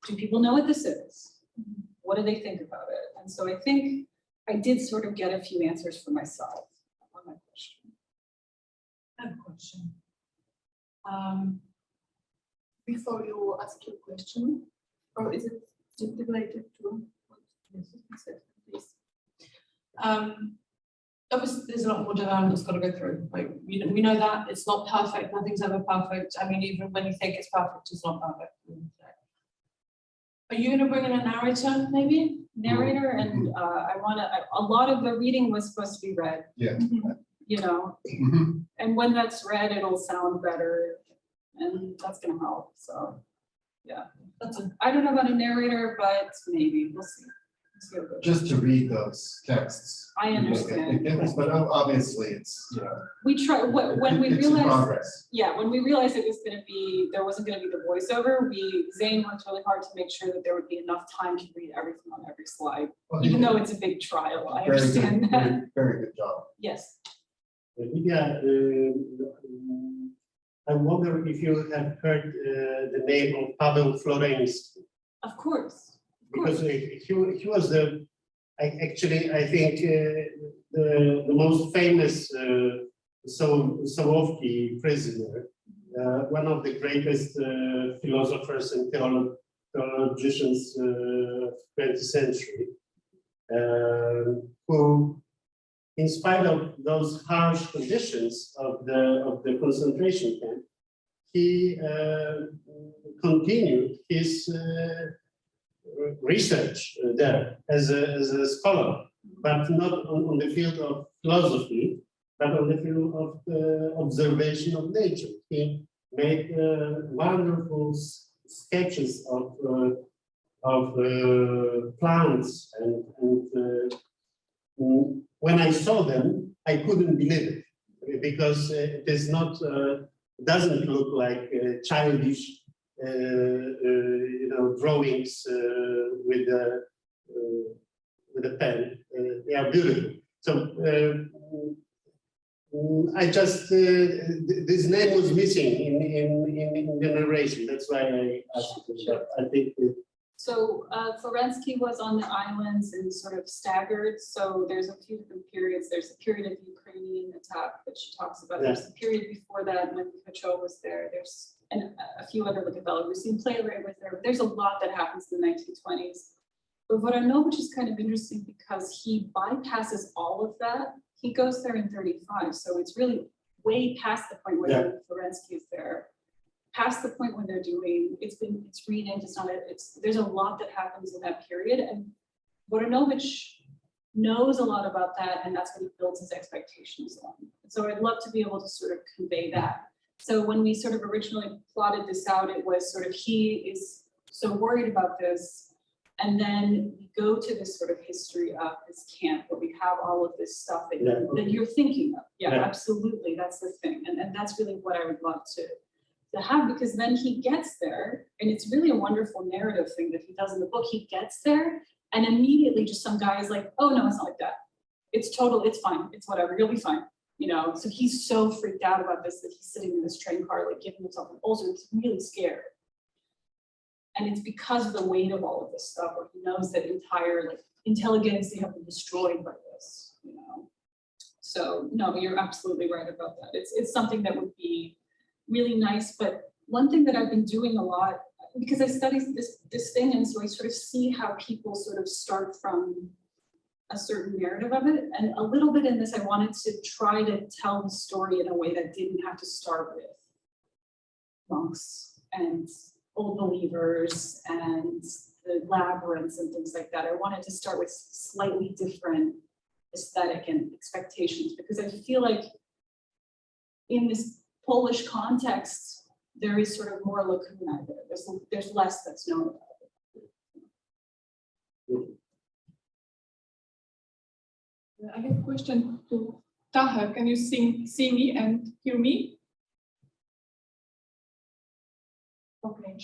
do people know what this is? What do they think about it? And so I think I did sort of get a few answers for myself on that question.
I have a question.
Before you ask your question, or is it related to what you said, please?
Obviously, there's a lot more development that's got to go through. Like, we know that it's not perfect. Nothing's ever perfect. I mean, even when you think it's perfect, it's not perfect. Are you going to bring in a narrator, maybe? Narrator, and a lot of the reading was supposed to be read.
Yeah.
You know, and when that's read, it'll sound better, and that's going to help. So, yeah, I don't know about a narrator, but maybe we'll see.
just to read those texts.
I
you make a
understand.
big difference, but obviously it's,
We try, when we
it's in
realized,
progress.
yeah, when we realized it was gonna be, there wasn't gonna be the voiceover, Zane worked really hard to make sure that there would be enough time to read everything on every slide.
Well,
Even
you
though
did
it's a big trial, I
very good-
understand that,
very- Very good job.
yes.
Lydia, I wonder if you have heard the name of Paweł Florensky,
Of course,
because he was actually, I think, the most famous Sołowki prisoner, one of the greatest philosophers and theologians of 20th century, who, in spite of those harsh conditions of the concentration camp, he continued his research there as a scholar, but not on the field of philosophy, but on the field of observation of nature. He made wonderful sketches of plants, and when I saw them, I couldn't believe it, because it is not, doesn't look like childish, drawings with a pen. They are beautiful. So I just this name was missing in the narration. That's why I asked it. But I think.
So Florensky was on the islands and sort of staggered. So there's a few different periods. There's a period of Ukrainian attack that she talks about. There's a period before that when Pileckiego was there. There's a few other, like a Belarusian playwright was there. There's a lot that happens in the 1920s. But what I know, which is kind of interesting, because he bypasses all of that. He goes there in 35. So it's really way past the point where Florensky is there. Past the point when they're doing, it's renamed, there's a lot that happens in that period. And Vodanovich knows a lot about that, and that's what he builds his expectations on. So I'd love to be able to sort of convey that. So when we sort of originally plotted this out, it was sort of, he is so worried about this, and then we go to this sort of history of this camp where we have all of this stuff that you're thinking of. Yeah, absolutely, that's the thing. And that's really what I would love to have, because then he gets there, and it's really a wonderful narrative thing that he does in the book. He gets there, and immediately just some guy is like, oh no, it's not like that. It's total, it's fine, it's whatever, you'll be fine. So he's so freaked out about this that he's sitting in this train car, like giving himself an ulcer. He's really scared. And it's because of the weight of all of this stuff, where he knows that entire intelligentsia have been destroyed by this, So no, you're absolutely right about that. It's something that would be really nice. But one thing that I've been doing a lot, because I study this thing, and so I sort of see how people sort of start from a certain narrative of it. And a little bit in this, I wanted to try to tell the story in a way that didn't have to start with monks and old believers and the labyrinths and things like that. I wanted to start with slightly different aesthetic and expectations, because I feel like in this Polish context, there is sort of more lacuna there. There's less that's known about it.
I have a question to Taha. Can you see me and hear me? Okay.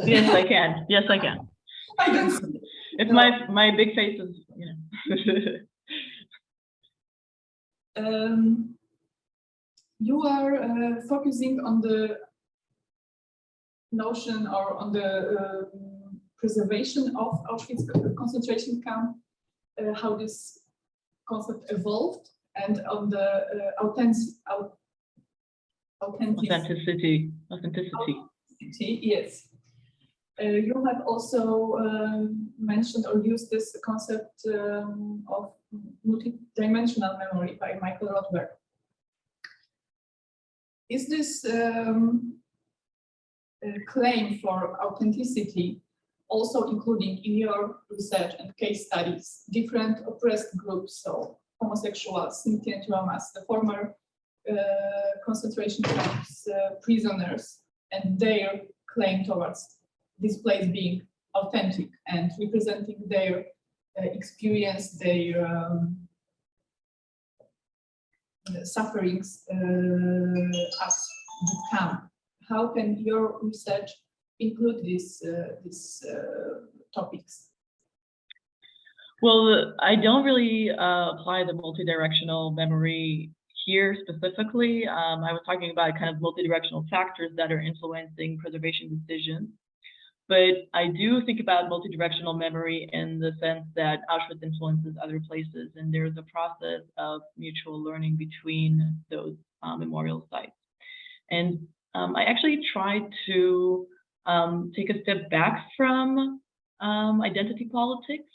Yes, I can. Yes, I can.
I don't see.
It's my big face is,
You are focusing on the notion, or on the preservation of Auschwitz concentration camp, how this concept evolved, and on the
authenticity.
Yes. You have also mentioned or used this concept of multidimensional memory by Michael Rothberg. Is this claim for authenticity also including in your research and case studies different oppressed groups, so homosexuals, Sinti and Romas, the former concentration camps prisoners, and their claim towards this place being authentic and representing their
experienced their sufferings at the camp. How can your research include these topics?
Well, I don't really apply the multidirectional memory here specifically. I was talking about kind of multidirectional factors that are influencing preservation decisions. But I do think about multidirectional memory in the sense that Auschwitz influences other places, and there's a process of mutual learning between those memorial sites. And I actually tried to take a step back from identity politics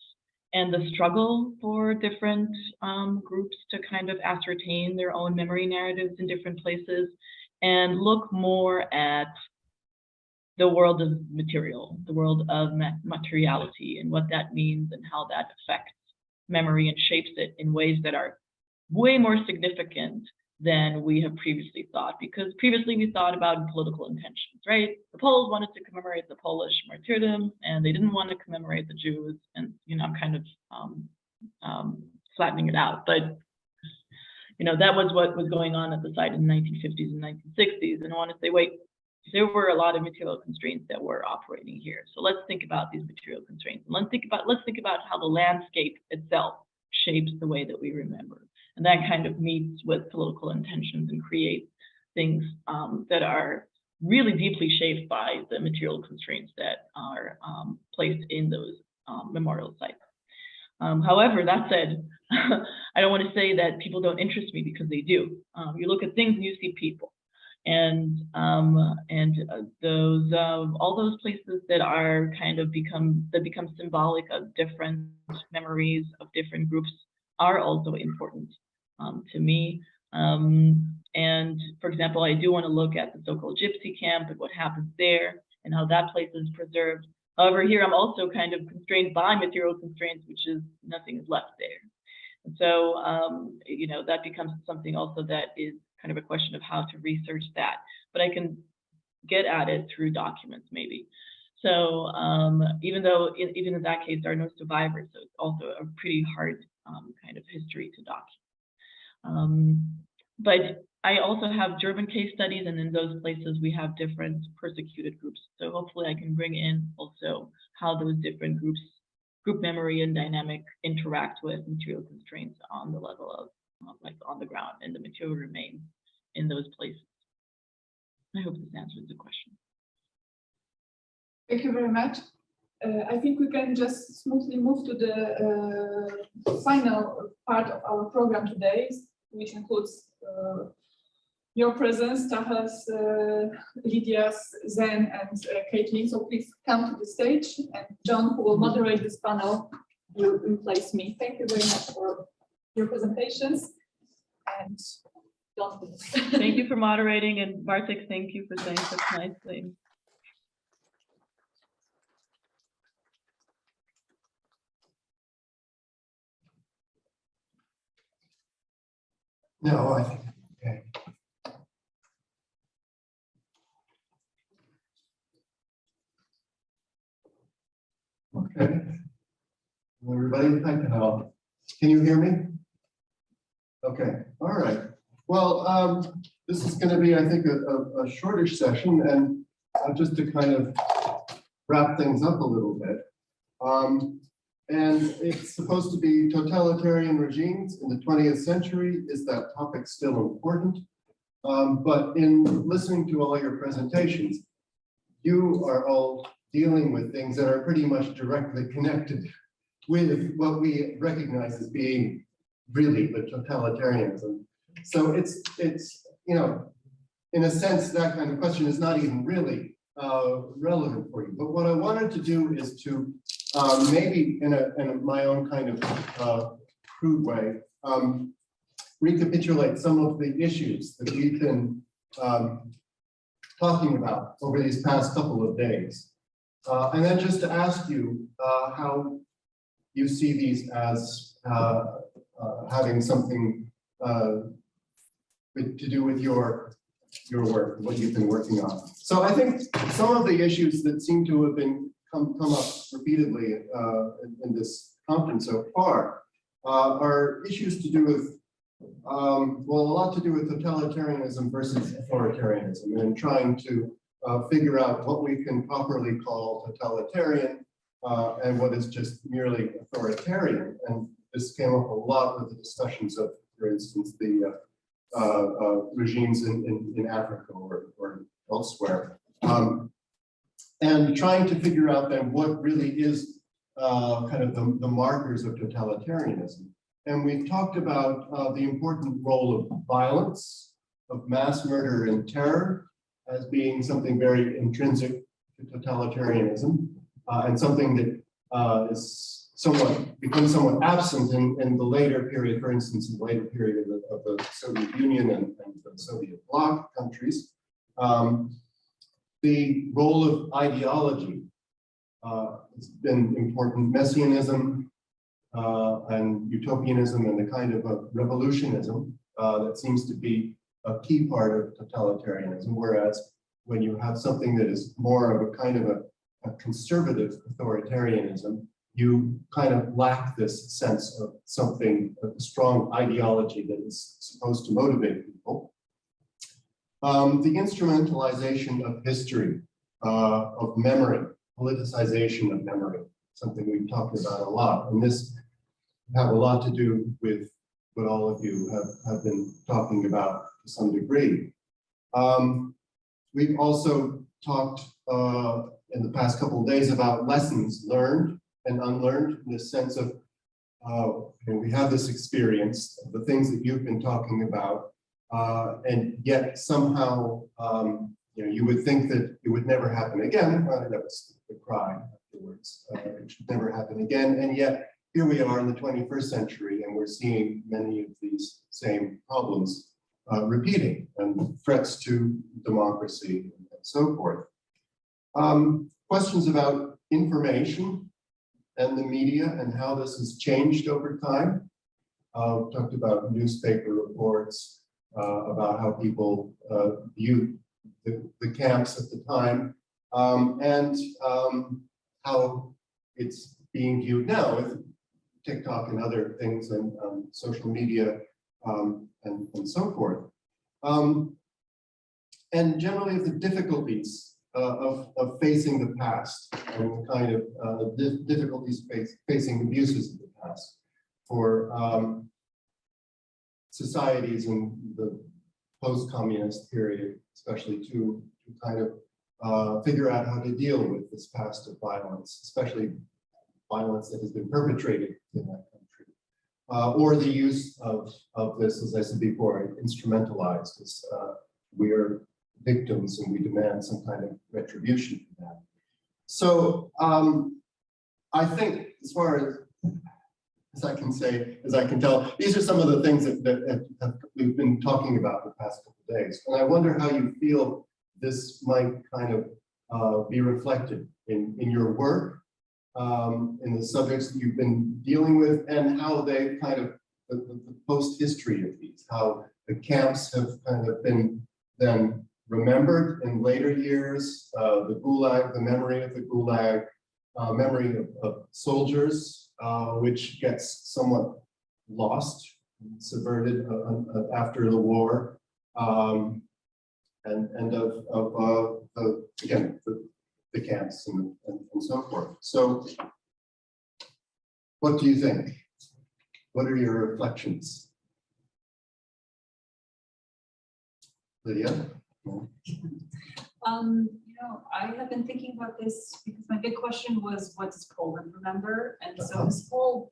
and the struggle for different groups to kind of ascertain their own memory narratives in different places, and look more at the world of material, the world of materiality, and what that means and how that affects memory and shapes it in ways that are way more significant than we have previously thought. Because previously we thought about political intentions, right? The Poles wanted to commemorate the Polish martyrdom, and they didn't want to commemorate the Jews. And, you know, I'm kind of flattening it out. But, you know, that was what was going on at the site in the 1950s and 1960s. And I want to say, wait, there were a lot of material constraints that were operating here. So let's think about these material constraints. And let's think about how the landscape itself shapes the way that we remember. And that kind of meets with political intentions and creates things that are really deeply shaped by the material constraints that are placed in those memorial sites. However, that said, I don't want to say that people don't interest me, because they do. You look at things and you see people. And those all those places that are kind of become symbolic of different memories of different groups are also important to me. And for example, I do want to look at the so-called gypsy camp and what happens there and how that place is preserved. However, here I'm also kind of constrained by material constraints, which is nothing is left there. And so, you know, that becomes something also that is kind of a question of how to research that, but I can get at it through documents maybe. So even though even in that case there are no survivors, so it's also a pretty hard kind of history to document. But I also have German case studies, and in those places we have different persecuted groups. So hopefully I can bring in also how those different group memory and dynamic interact with material constraints on the level of like on the ground, and the material remains in those places. I hope this answers the question.
Thank you very much. I think we can just smoothly move to the final part of our program today, which includes your presence, Taha's, Lydia's, Zen, and Caitlin. So please come to the stage, and John, who will moderate this panel, will replace me. Thank you very much for your presentations. And John, please.
Thank you for moderating, and Bartek, thank you for saying such nice things.
No, I think, okay. Okay. Everybody, thank you. Can you hear me? Okay, all right. Well, this is going to be, I think, a shortish session, and just to kind of wrap things up a little bit. And it's supposed to be totalitarian regimes in the 20th century. Is that topic still important? But in listening to all your presentations, you are all dealing with things that are pretty much directly connected with what we recognize as being really the totalitarianism. So it's you know, in a sense, that kind of question is not even really relevant for you. But what I wanted to do is to maybe in my own kind of crude way, recapitulate some of the issues that we've been talking about over these past couple of days. And then just to ask you how you see these as having something to do with your work, what you've been working on. So I think some of the issues that seem to have been come up repeatedly in this Compton so far are issues to do with, well, a lot to do with totalitarianism versus authoritarianism, and trying to figure out what we can properly call totalitarian and what is just merely authoritarian. And this came up a lot with the discussions of, for instance, the regimes in Africa or elsewhere. And trying to figure out then what really is kind of the markers of totalitarianism. And we've talked about the important role of violence, of mass murder and terror as being something very intrinsic to totalitarianism, and something that is becomes somewhat absent in the later period, for instance, in the later period of the Soviet Union and the Soviet bloc countries. The role of ideology has been important. Messianism and utopianism and the kind of a revolutionism that seems to be a key part of totalitarianism, whereas when you have something that is more of a kind of a conservative authoritarianism, you kind of lack this sense of something, a strong ideology that is supposed to motivate people. The instrumentalization of history, of memory, politicization of memory, something we've talked about a lot. And this have a lot to do with what all of you have been talking about to some degree. We've also talked in the past couple of days about lessons learned and unlearned, in the sense of, we have this experience of the things that you've been talking about, and yet somehow, you would think that it would never happen again. That was the cry afterwards. It should never happen again. And yet here we are in the 21st century, and we're seeing many of these same problems repeating, and threats to democracy and so forth. Questions about information and the media and how this has changed over time. We talked about newspaper reports, about how people viewed the camps at the time, and how it's being viewed now with TikTok and other things, and social media, and so forth. And generally the difficulties of facing the past, and kind of difficulties facing abuses of the past for societies in the post-communist period, especially to kind of figure out how to deal with this past of violence, especially violence that has been perpetrated in that country, or the use of this, as I said before, instrumentalized as we are victims and we demand some kind of retribution for that. So I think, as far as I can say, as I can tell, these are some of the things that we've been talking about the past couple of days. And I wonder how you feel this might kind of be reflected in your work, in the subjects that you've been dealing with, and how they kind of, the post-history of these, how the camps have kind of been then remembered in later years, the Gulag, the memory of the Gulag, memory of soldiers, which gets somewhat lost, subverted after the war, and of again, the camps and so forth. So what do you think? What are your reflections? Lydia?
I have been thinking about this because my big question was, what does Poland remember? And so this whole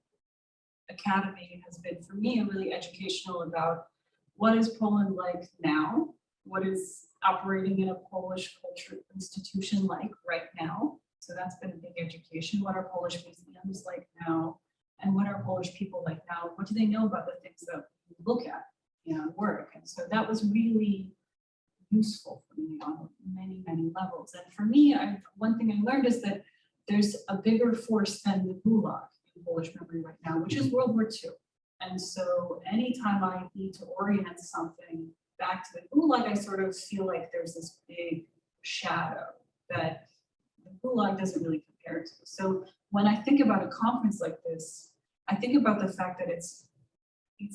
academy has been, for me, really educational about what is Poland like now? What is operating in a Polish culture institution like right now? So that's been a big education. What are Polish museums like now? And what are Polish people like now? What do they know about the things that we look at in work? And so that was really useful for me on many, many levels. And for me, one thing I learned is that there's a bigger force than the Gulag in Polish memory right now, which is World War II. And so anytime I need to orient something back to the Gulag, I sort of feel like there's this big shadow that the Gulag doesn't really compare compare to. So when I think about a conference like this, I think about the fact that it's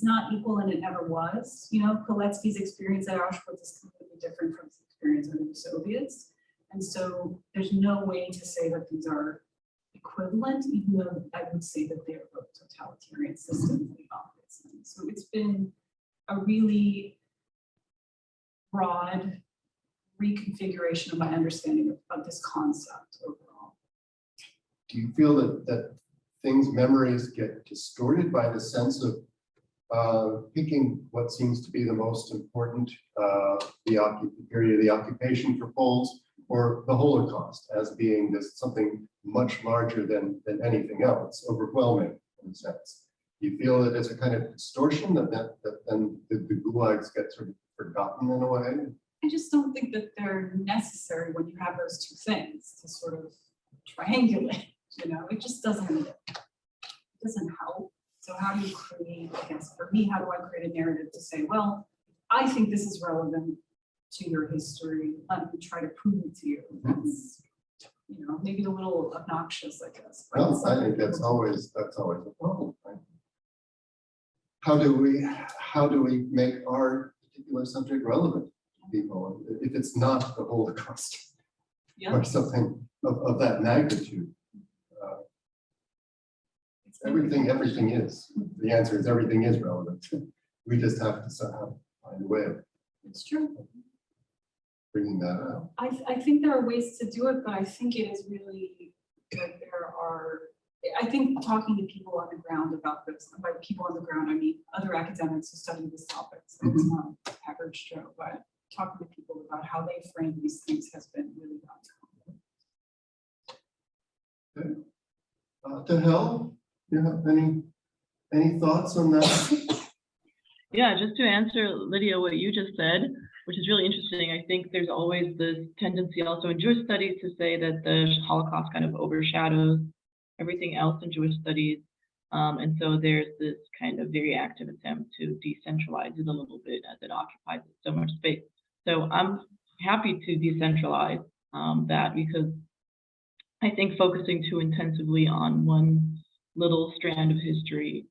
not equal and it never was. You know, Pilecki's experience at Auschwitz is completely different from his experience under the Soviets. And so there's no way to say that these are equivalent, even though I would say that they are both totalitarian systems. So it's been a really broad reconfiguration of my understanding of this concept overall.
Do you feel that memories get distorted by the sense of picking what seems to be the most important, the period of the occupation for Poles, or the Holocaust as being something much larger than anything else, overwhelming in a sense? Do you feel that it's a kind of distortion that then the gulags get sort of forgotten in a way?
I just don't think that they're necessary when you have those two things to sort of triangulate, you know, it just doesn't help. So how do you create, I guess for me, how do I create a narrative to say, well, I think this is relevant to your history, let me try to prove it to you. That's, you know, maybe a little obnoxious, I guess.
Well, I think that's always a problem, right? How do we make our particular subject relevant to people if it's not the Holocaust or something of that magnitude? Everything is. The answer is everything is relevant. We just have to somehow find a way of
It's true.
bringing that out.
I think there are ways to do it, but I think it is really that I think talking to people on the ground about this, and by people on the ground, I mean other academics who study this topic. So it's not average Joe, but talking to people about how they frame these things has been really valuable.
Okay. To Hel, do you have any thoughts on that?
Yeah, just to answer, Lydia, what you just said, which is really interesting. I think there's always this tendency also in Jewish studies to say that the Holocaust kind of overshadows everything else in Jewish studies. And so there's this kind of very active attempt to decentralize it a little bit as it occupies so much space. So I'm happy to decentralize that, because I think focusing too intensively on one little strand of history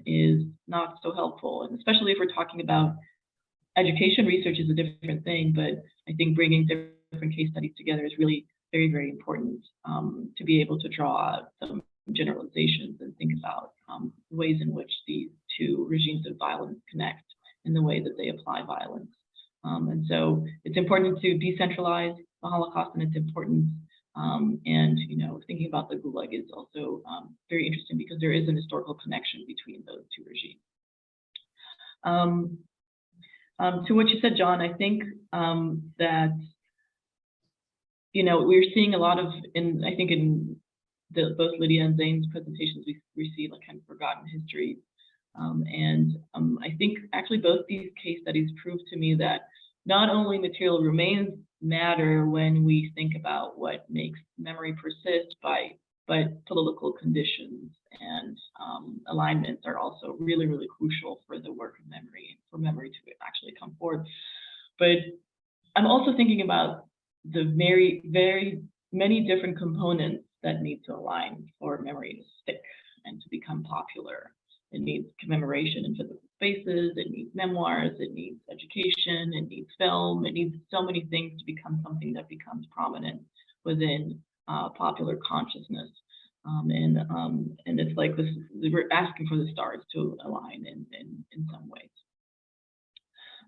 is not so helpful. And especially if we're talking about education research is a different thing, but I think bringing different case studies together is really very, very important to be able to draw some generalizations and think about ways in which these two regimes of violence connect in the way that they apply violence. And so it's important to decentralize the Holocaust, and it's important. And, you know, thinking about the Gulag is also very interesting because there is an historical connection between those two regimes. To what you said, John, I think that, you know, we're seeing a lot of, I think in both Lydia and Zane's presentations, we see like kind of forgotten histories. I think actually both these case studies prove to me that not only material remains matter when we think about what makes memory persist, but political conditions and alignments are also really, really crucial for the work of memory, for memory to actually come forward. But I'm also thinking about the very, very many different components that need to align for memory to stick and to become popular. It needs commemoration in physical spaces, it needs memoirs, it needs education, it needs film, it needs so many things to become something that becomes prominent within popular consciousness. And it's like this, we're asking for the stars to align in some ways.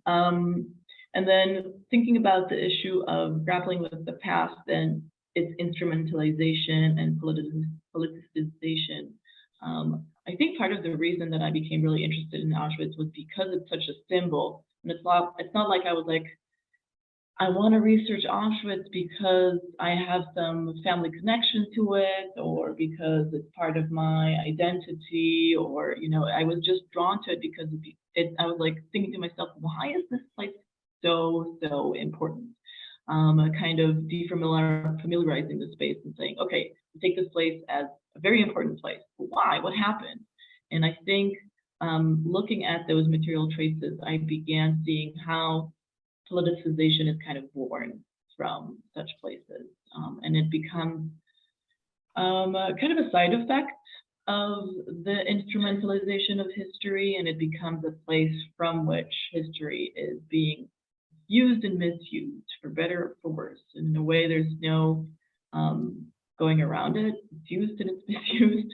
And then thinking about the issue of grappling with the past and its instrumentalization and politicization. I think part of the reason that I became really interested in Auschwitz was because it's such a symbol. And it's not like I was like, I want to research Auschwitz because I have some family connection to it, or because it's part of my identity, or, you know, I was just drawn to it because I was like thinking to myself, why is this place so important? Kind of familiarizing the space and saying, okay, we take this place as a very important place. Why? What happened? And I think looking at those material traces, I began seeing how politicization is kind of born from such places. And it becomes kind of a side effect of the instrumentalization of history, and it becomes a place from which history is being used and misused, for better or for worse. And in a way, there's no going around it. It's used and it's misused.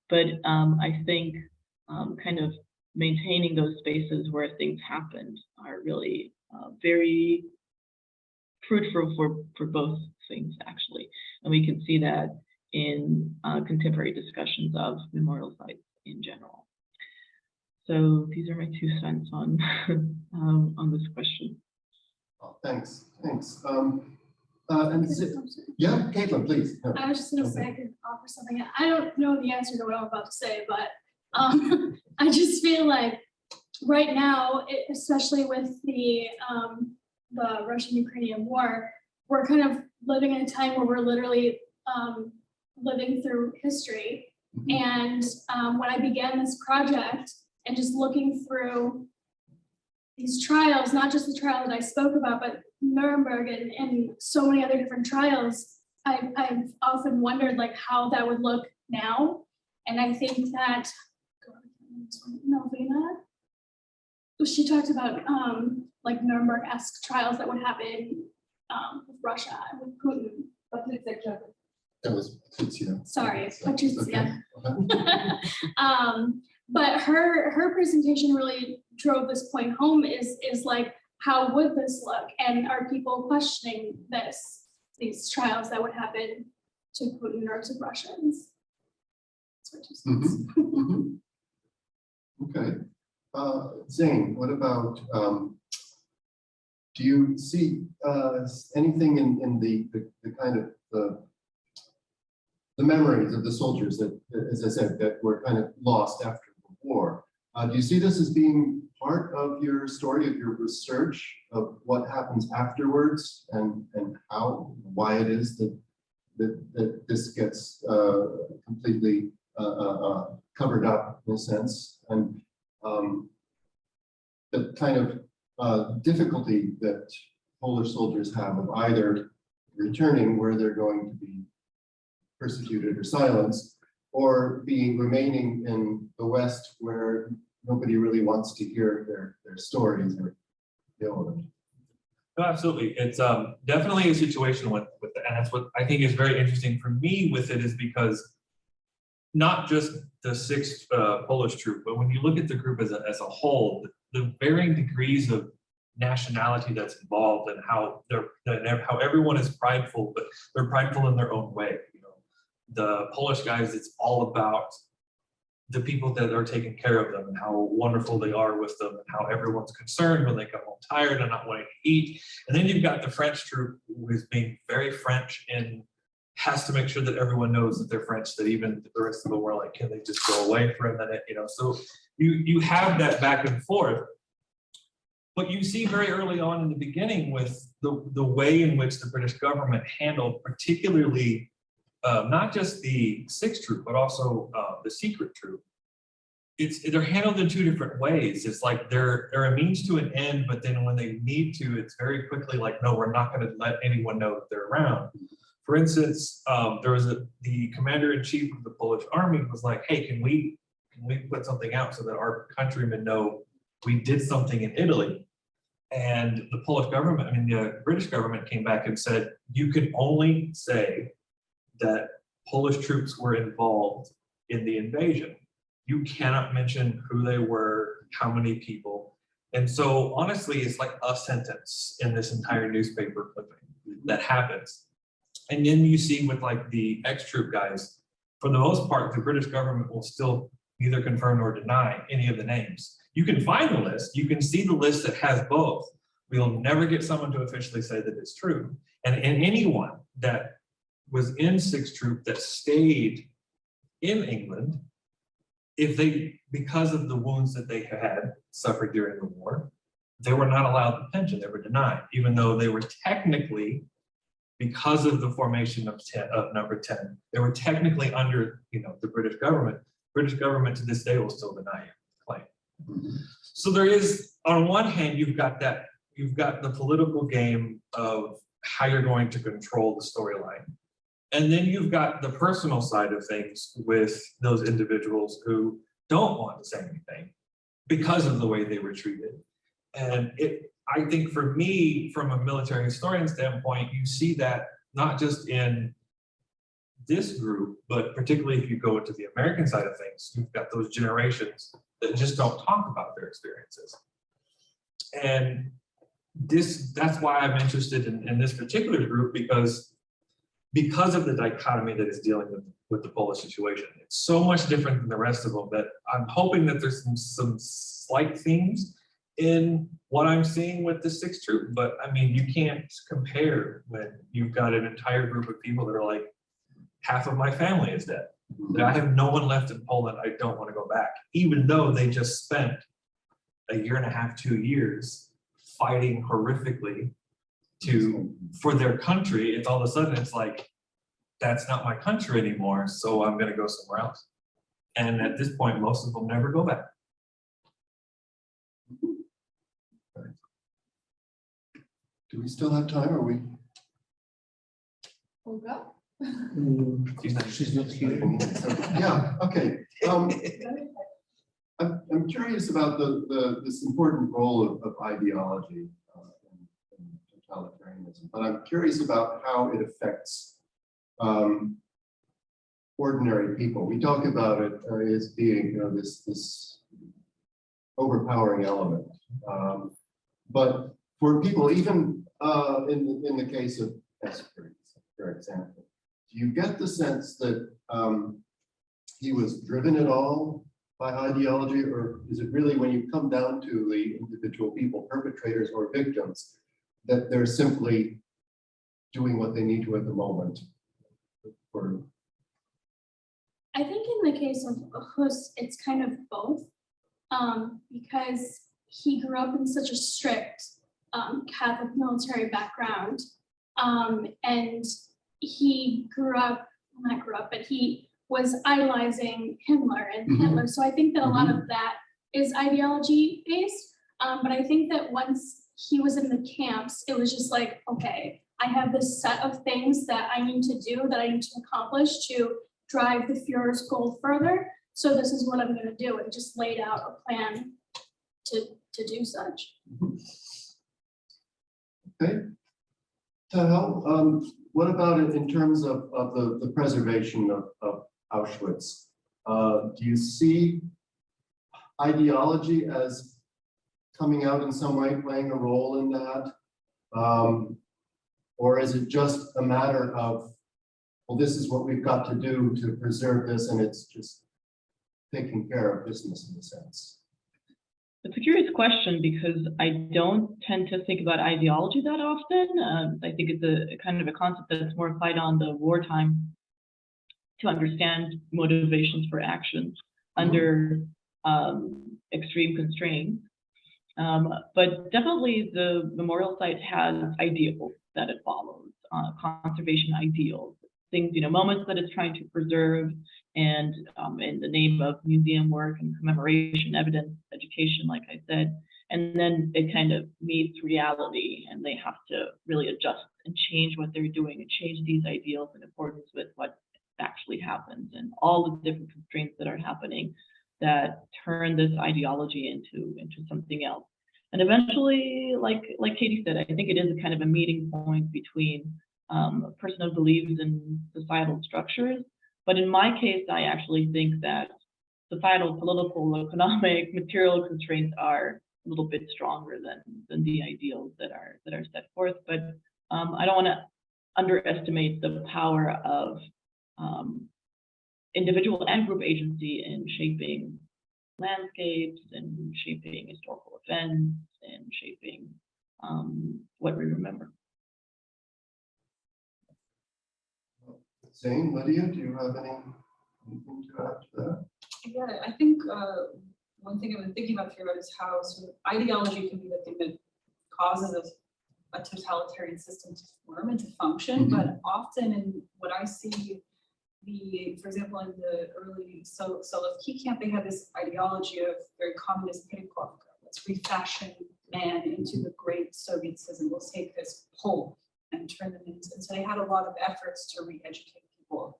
But I think kind of maintaining those spaces where things happened are really very fruitful for both things, actually. And we can see that in contemporary discussions of memorial sites in general. So these are my 2 cents on on this question.
Oh, thanks. Yeah, Caitlin, please. No.
I was just gonna say I could offer something. I don't know the answer to what I'm about to say, but I just feel like right now, especially with the Russian-Ukrainian war, we're kind of living in a time where we're literally living through history. And when I began this project and just looking through these trials, not just the trial that I spoke about, but Nuremberg and so many other different trials, I've often wondered like how that would look now. And I think that Novena, she talked about like Nuremberg-esque trials that would happen with Russia and with Putin.
That was Patrizia.
Sorry,
So,
Patrizia.
okay.
But her presentation really drove this point home is like, how would this look? And are people questioning these trials that would happen to Putin or to Russians?
Okay. Zane, what about, do you see anything in the kind of the memories of the soldiers that, as I said, that were kind of lost after the war? Do you see this as being part of your story, of your research, of what happens afterwards, and why it is that this gets completely covered up in a sense, and the kind of difficulty that Polish soldiers have of either returning where they're going to be persecuted or silenced, or remaining in the West where nobody really wants to hear their stories or deal with them.
No, absolutely. It's definitely a situation with that, and that's what I think is very interesting for me with it, is because not just the 6th Polish troop, but when you look at the group as a whole, the varying degrees of nationality that's involved, and how how everyone is prideful, but they're prideful in their own way. You know, the Polish guys, it's all about the people that are taking care of them and how wonderful they are with them, and how everyone's concerned when they come home tired and not wanting to eat. And then you've got the French troop, who is being very French and has to make sure that everyone knows that they're French, that even the rest of the world, like, can they just go away for a minute, you know? So you have that back and forth. But you see very early on in the beginning with the way in which the British government handled, particularly not just the 6th troop, but also the secret troop. They're handled in 2 different ways. It's like they're a means to an end, but then when they need to, it's very quickly like, no, we're not going to let anyone know that they're around. For instance, there was the commander-in-chief of the Polish army was like, hey, can we put something out so that our countrymen know we did something in Italy? And the Polish government, the British government came back and said, you can only say that Polish troops were involved in the invasion. You cannot mention who they were, how many people. And so honestly, it's like a sentence in this entire newspaper clipping that happens. And then you see with like the ex-troop guys, for the most part, the British government will still neither confirm nor deny any of the names. You can find the list, you can see the list that has both. We'll never get someone to officially say that it's true. And anyone that was in 6th Troop that stayed in England, if they, because of the wounds that they had suffered during the war, they were not allowed the pension, they were denied, even though they were technically, because of the formation of number 10, they were technically under, the British government. British government to this day will still deny your claim. So there is, on one hand, you've got the political game of how you're going to control the storyline. And then you've got the personal side of things with those individuals who don't want to say anything because of the way they were treated. And I think for me, from a military historian standpoint, you see that not just in this group, but particularly if you go into the American side of things, you've got those generations that just don't talk about their experiences. And that's why I'm interested in this particular group, because of the dichotomy that is dealing with the Polish situation. It's so much different than the rest of them that I'm hoping that there's some slight themes in what I'm seeing with the 6th troop. But I mean, you can't compare when you've got an entire group of people that are like, half of my family is dead. That I have no one left in Poland. I don't want to go back, even though they just spent a year and a half, 2 years fighting horrifically for their country. It's all of a sudden, it's like, that's not my country anymore, so I'm going to go somewhere else. And at this point, most of them never go back.
Do we still have time? Are we?
Olga?
She's not here.
Yeah, okay. I'm curious about this important role of ideology in totalitarianism, but I'm curious about how it affects ordinary people. We talk about it as being, this overpowering element, but for people, even in the case of Esper, for example, do you get the sense that he was driven at all by ideology, or is it really, when you come down to the individual people, perpetrators or victims, that they're simply doing what they need to at the moment?
I think in the case of Hus, it's kind of both, because he grew up in such a strict Catholic military background, and he but he was idolizing Hitler and Hitler. So I think that a lot of that is ideology based, but I think that once he was in the camps, it was just like, okay, I have this set of things that I need to do, that I need to accomplish to drive the Führer's goal further. So this is what I'm going to do, and just laid out a plan to do such.
Okay. Tal, what about it in terms of the preservation of Auschwitz? Do you see ideology as coming out in some way, playing a role in that? Or is it just a matter of, well, this is what we've got to do to preserve this, and it's just taking care of business in a sense?
It's a curious question, because I don't tend to think about ideology that often. I think it's a kind of a concept that's more applied on the wartime to understand motivations for actions under extreme constraints. But definitely the memorial site has ideals that it follows, conservation ideals, things, moments that it's trying to preserve, and in the name of museum work and commemoration, evidence, education, like I said, and then it kind of meets reality, and they have to really adjust and change what they're doing and change these ideals in accordance with what actually happens and all the different constraints that are happening that turn this ideology into something else. And eventually, like Katie said, I think it is a kind of a meeting point between a person who believes in societal structures. But in my case, I actually think that societal, political, economic, material constraints are a little bit stronger than the ideals that are set forth. But I don't want to underestimate the power of individual and group agency in shaping landscapes and shaping historical events and shaping what we remember.
Zane, Lydia, do you have anything to add to that?
Yeah, I think one thing I've been thinking about throughout is how sort of ideology can be the thing that causes a totalitarian system to form and to function, but often in what I see, for example, in the early Solovki camp, they had this ideology of very communist Pileckiego. Let's refashion man into the great Soviet system. Let's take this Pole
and turn them into, and so they had a lot of efforts to re-educate people.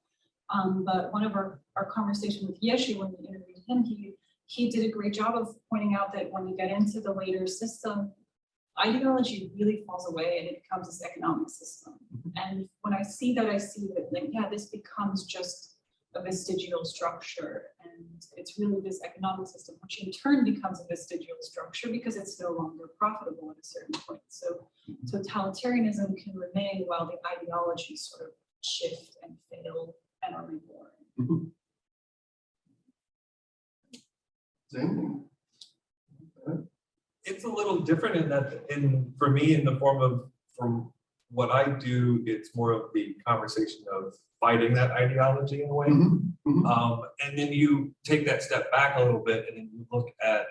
But one of our conversation with Yeshi, when we interviewed him, he did a great job of pointing out that when you get into the later system, ideology really falls away and it becomes this economic system. And when I see that, like, yeah, this becomes just a vestigial structure, and it's really this economic system, which in turn becomes a vestigial structure because it's no longer profitable at a certain point. So totalitarianism can remain while the ideologies sort of shift and fail and are reborn.
It's a little different in that, for me, in the form of, from what I do, it's more of the conversation of fighting that ideology in a way. And then you take that step back a little bit and then you look at,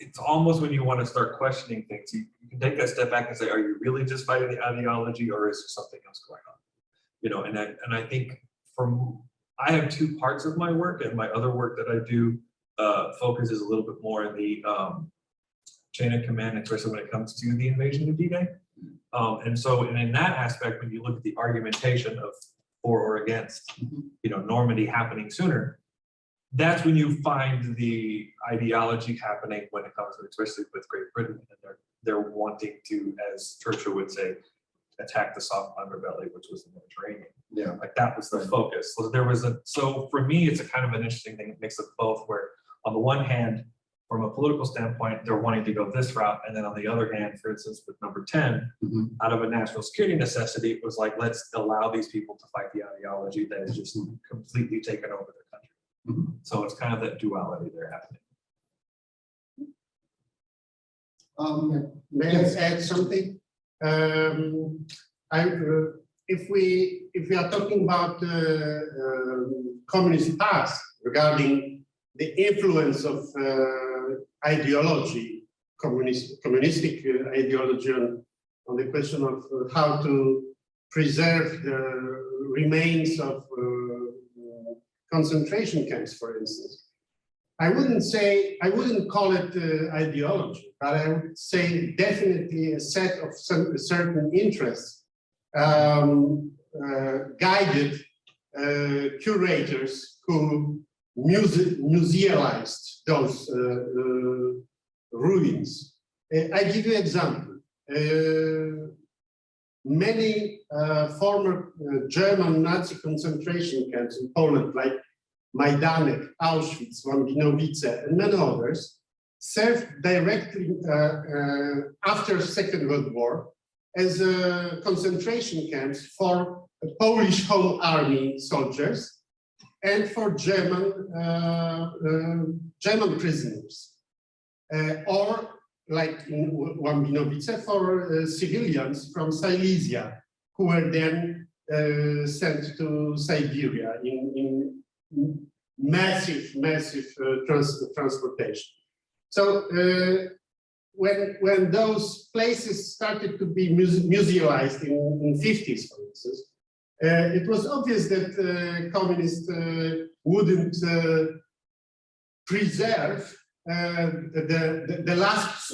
it's almost when you want to start questioning things, you can take that step back and say, are you really just fighting the ideology, or is there something else going on? You know, and I think I have two parts of my work, and my other work that I do focuses a little bit more in the chain of command, especially when it comes to the invasion of D-Day. And in that aspect, when you look at the argumentation of for or against, you know, Normandy happening sooner, that's when you find the ideology happening when it comes to, especially with Great Britain, and they're wanting to, as Churchill would say, attack the soft underbelly, which was the Mediterranean.
Yeah.
Like that was the focus. So for me, it's a kind of an interesting thing, mix of both, where on the one hand, from a political standpoint, they're wanting to go this route. And then on the other hand, for instance, with number 10, out of a national security necessity, it was like, let's allow these people to fight the ideology that has just completely taken over their country. So it's kind of that duality there happening.
May I add something? If we are talking about communist past regarding the influence of ideology, communistic ideology on the question of how to preserve the remains of concentration camps, for instance. I wouldn't call it ideology, but I would say definitely a set of certain interests guided curators who musealized those ruins. I give you an example. Many former German Nazi concentration camps in Poland, like Majdanek, Auschwitz, Wambinowice, and many others, served directly after Second World War as concentration camps for Polish Home Army soldiers and for German prisoners, or like in Wambinowice for civilians from Silesia who were then sent to Siberia in massive transportation. So when those places started to be musealized in 50s, for instance, it was obvious that communists wouldn't preserve the last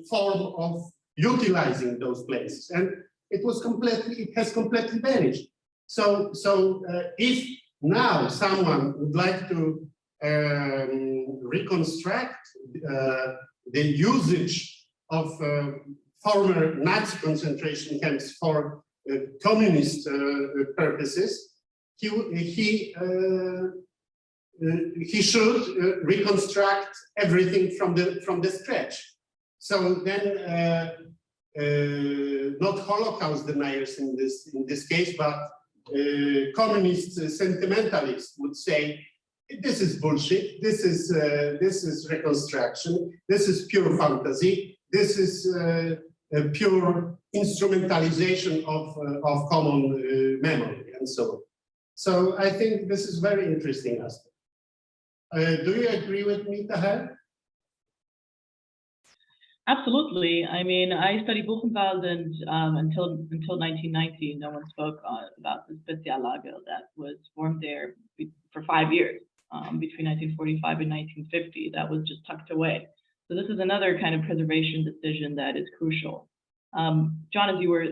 form of utilizing those places, and it has completely vanished. So if now someone would like to reconstruct the usage of former Nazi concentration camps for communist purposes, he should reconstruct everything from the scratch. So then, not Holocaust deniers in this case, but communist sentimentalists would say, this is bullshit. This is reconstruction. This is pure fantasy. This is a pure instrumentalization of common memory and so on. So I think this is very interesting aspect. Do you agree with me, Taher?
Absolutely. I mean, I studied Buchenwald, and until 1990, no one spoke about the Speziallager that was formed there for 5 years, between 1945 and 1950. That was just tucked away. So this is another kind of preservation decision that is crucial. John, as you were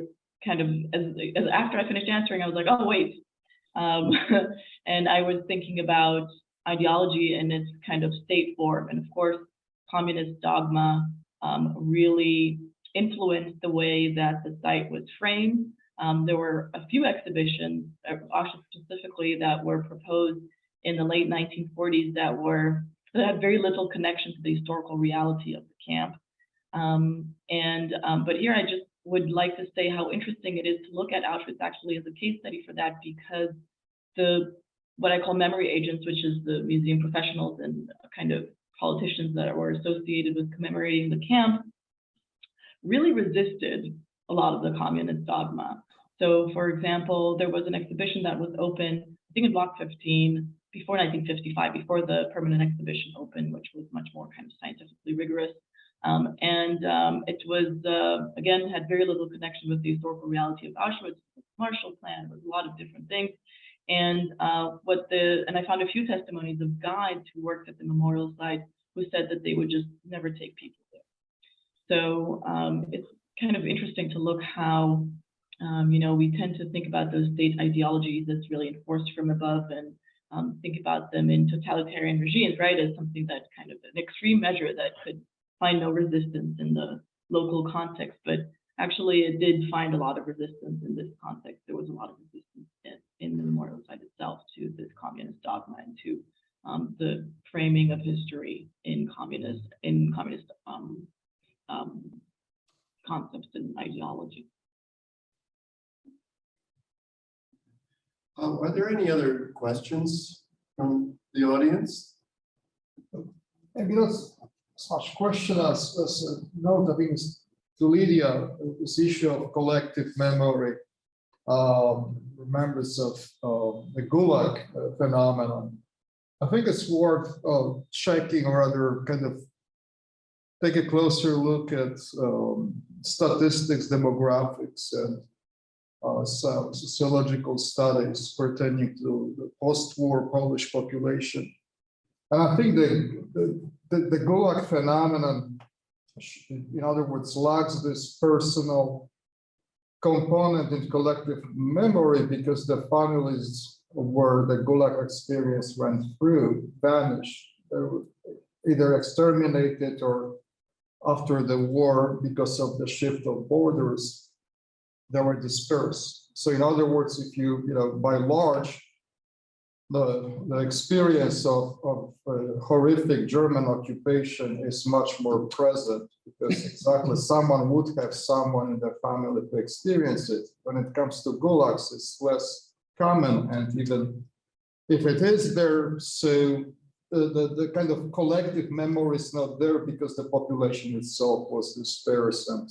kind of, as after I finished answering, I was like, oh, wait. And I was thinking about ideology and its kind of state form. And of course, communist dogma really influenced the way that the site was framed. There were a few exhibitions, Auschwitz specifically, that were proposed in the late 1940s that had very little connection to the historical reality of the camp. But here I just would like to say how interesting it is to look at Auschwitz actually as a case study for that, because what I call memory agents, which is the museum professionals and kind of politicians that were associated with commemorating the camp, really resisted a lot of the communist dogma. So for example, there was an exhibition that was open, I think in Block 15, before 1955, before the permanent exhibition opened, which was much more kind of scientifically rigorous. It was, again, had very little connection with the historical reality of Auschwitz, the Marshall Plan, was a lot of different things. And I found a few testimonies of guides who worked at the memorial site who said that they would just never take people there. So it's kind of interesting to look how, we tend to think about those state ideologies that's really enforced from above and think about them in totalitarian regimes, right, as something that kind of an extreme measure that could find no resistance in the local context. But actually, it did find a lot of resistance in this context. There was a lot of resistance in the memorial site itself to this communist dogma and to the framing of history in communist concepts and ideology.
Are there any other questions from the audience?
Maybe not as much question as a note. I think to Lydia, this issue of collective memory, remembrance of the Gulag phenomenon. I think it's worth checking, or rather kind of take a closer look at statistics, demographics, and some sociological studies pertaining to the post-war Polish population. And I think the Gulag phenomenon, in other words, lacks this personal component in collective memory because the families where the Gulag experience went through vanished. They were either exterminated or after the war, because of the shift of borders, they were dispersed. So in other words, if by large, the experience of horrific German occupation is much more present, because exactly someone would have someone in their family to experience it. When it comes to gulags, it's less common, and even if it is there, so the kind of collective memory is not there because the population itself was dispersed, and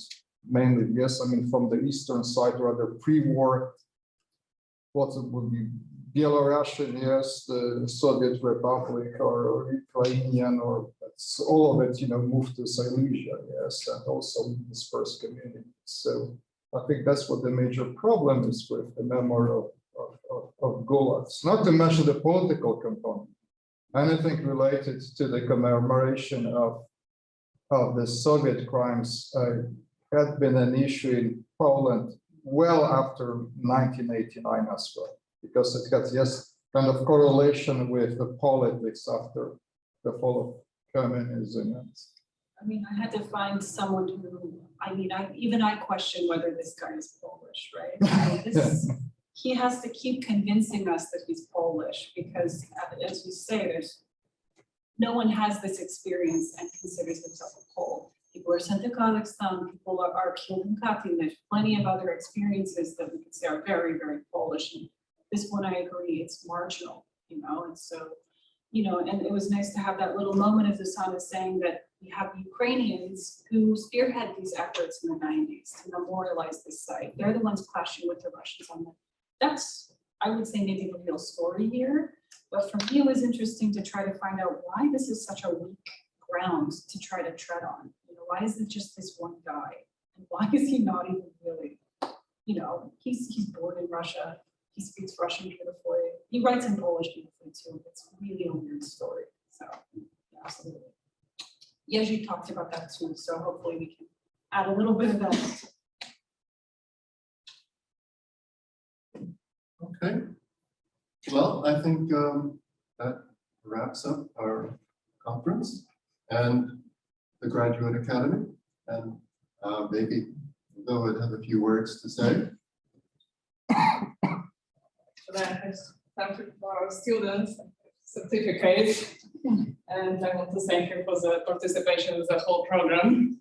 mainly, yes, I mean, from the eastern side, rather pre-war, what would be Belarusian, yes, the Soviet Republic, or Ukrainian, or all of it, moved to Silesia, yes, and also dispersed communities. So I think that's what the major problem is with the memory of gulags. Not to mention the political component. Anything related to the commemoration of the Soviet crimes had been an issue in Poland well after 1989 as well, because it had, yes, kind of correlation with the politics after the fall of communism.
I mean, I had to find someone who, even I question whether this guy is Polish, right? He has to keep convincing us that he's Polish, because as you say, no one has this experience and considers themselves a Pole. People are sent to Kazakhstan, people are killed in Katyn. There's plenty of other experiences that we could say are very, very Polish. And this one, I agree, it's marginal, and so, and it was nice to have that little moment of the son is saying that we have Ukrainians who spearhead these efforts in the 90s to memorialize this site. They're the ones clashing with the Russians on that. That's, I would say, maybe the real story here. But for me, it was interesting to try to find out why this is such a weak ground to try to tread on. Why is it just this one guy? And why is he not even really, he's born in Russia. He speaks Russian beautifully. He writes in Polish beautifully too. It's really a weird story. So, yeah, absolutely. Jerzy talked about that too, so hopefully we can add a little bit of that.
Okay. Well, I think that wraps up our conference and the Graduate Academy. And maybe Bill would have a few words to say.
Thank you for our students certificate, and I want to thank you for the participation in the whole program.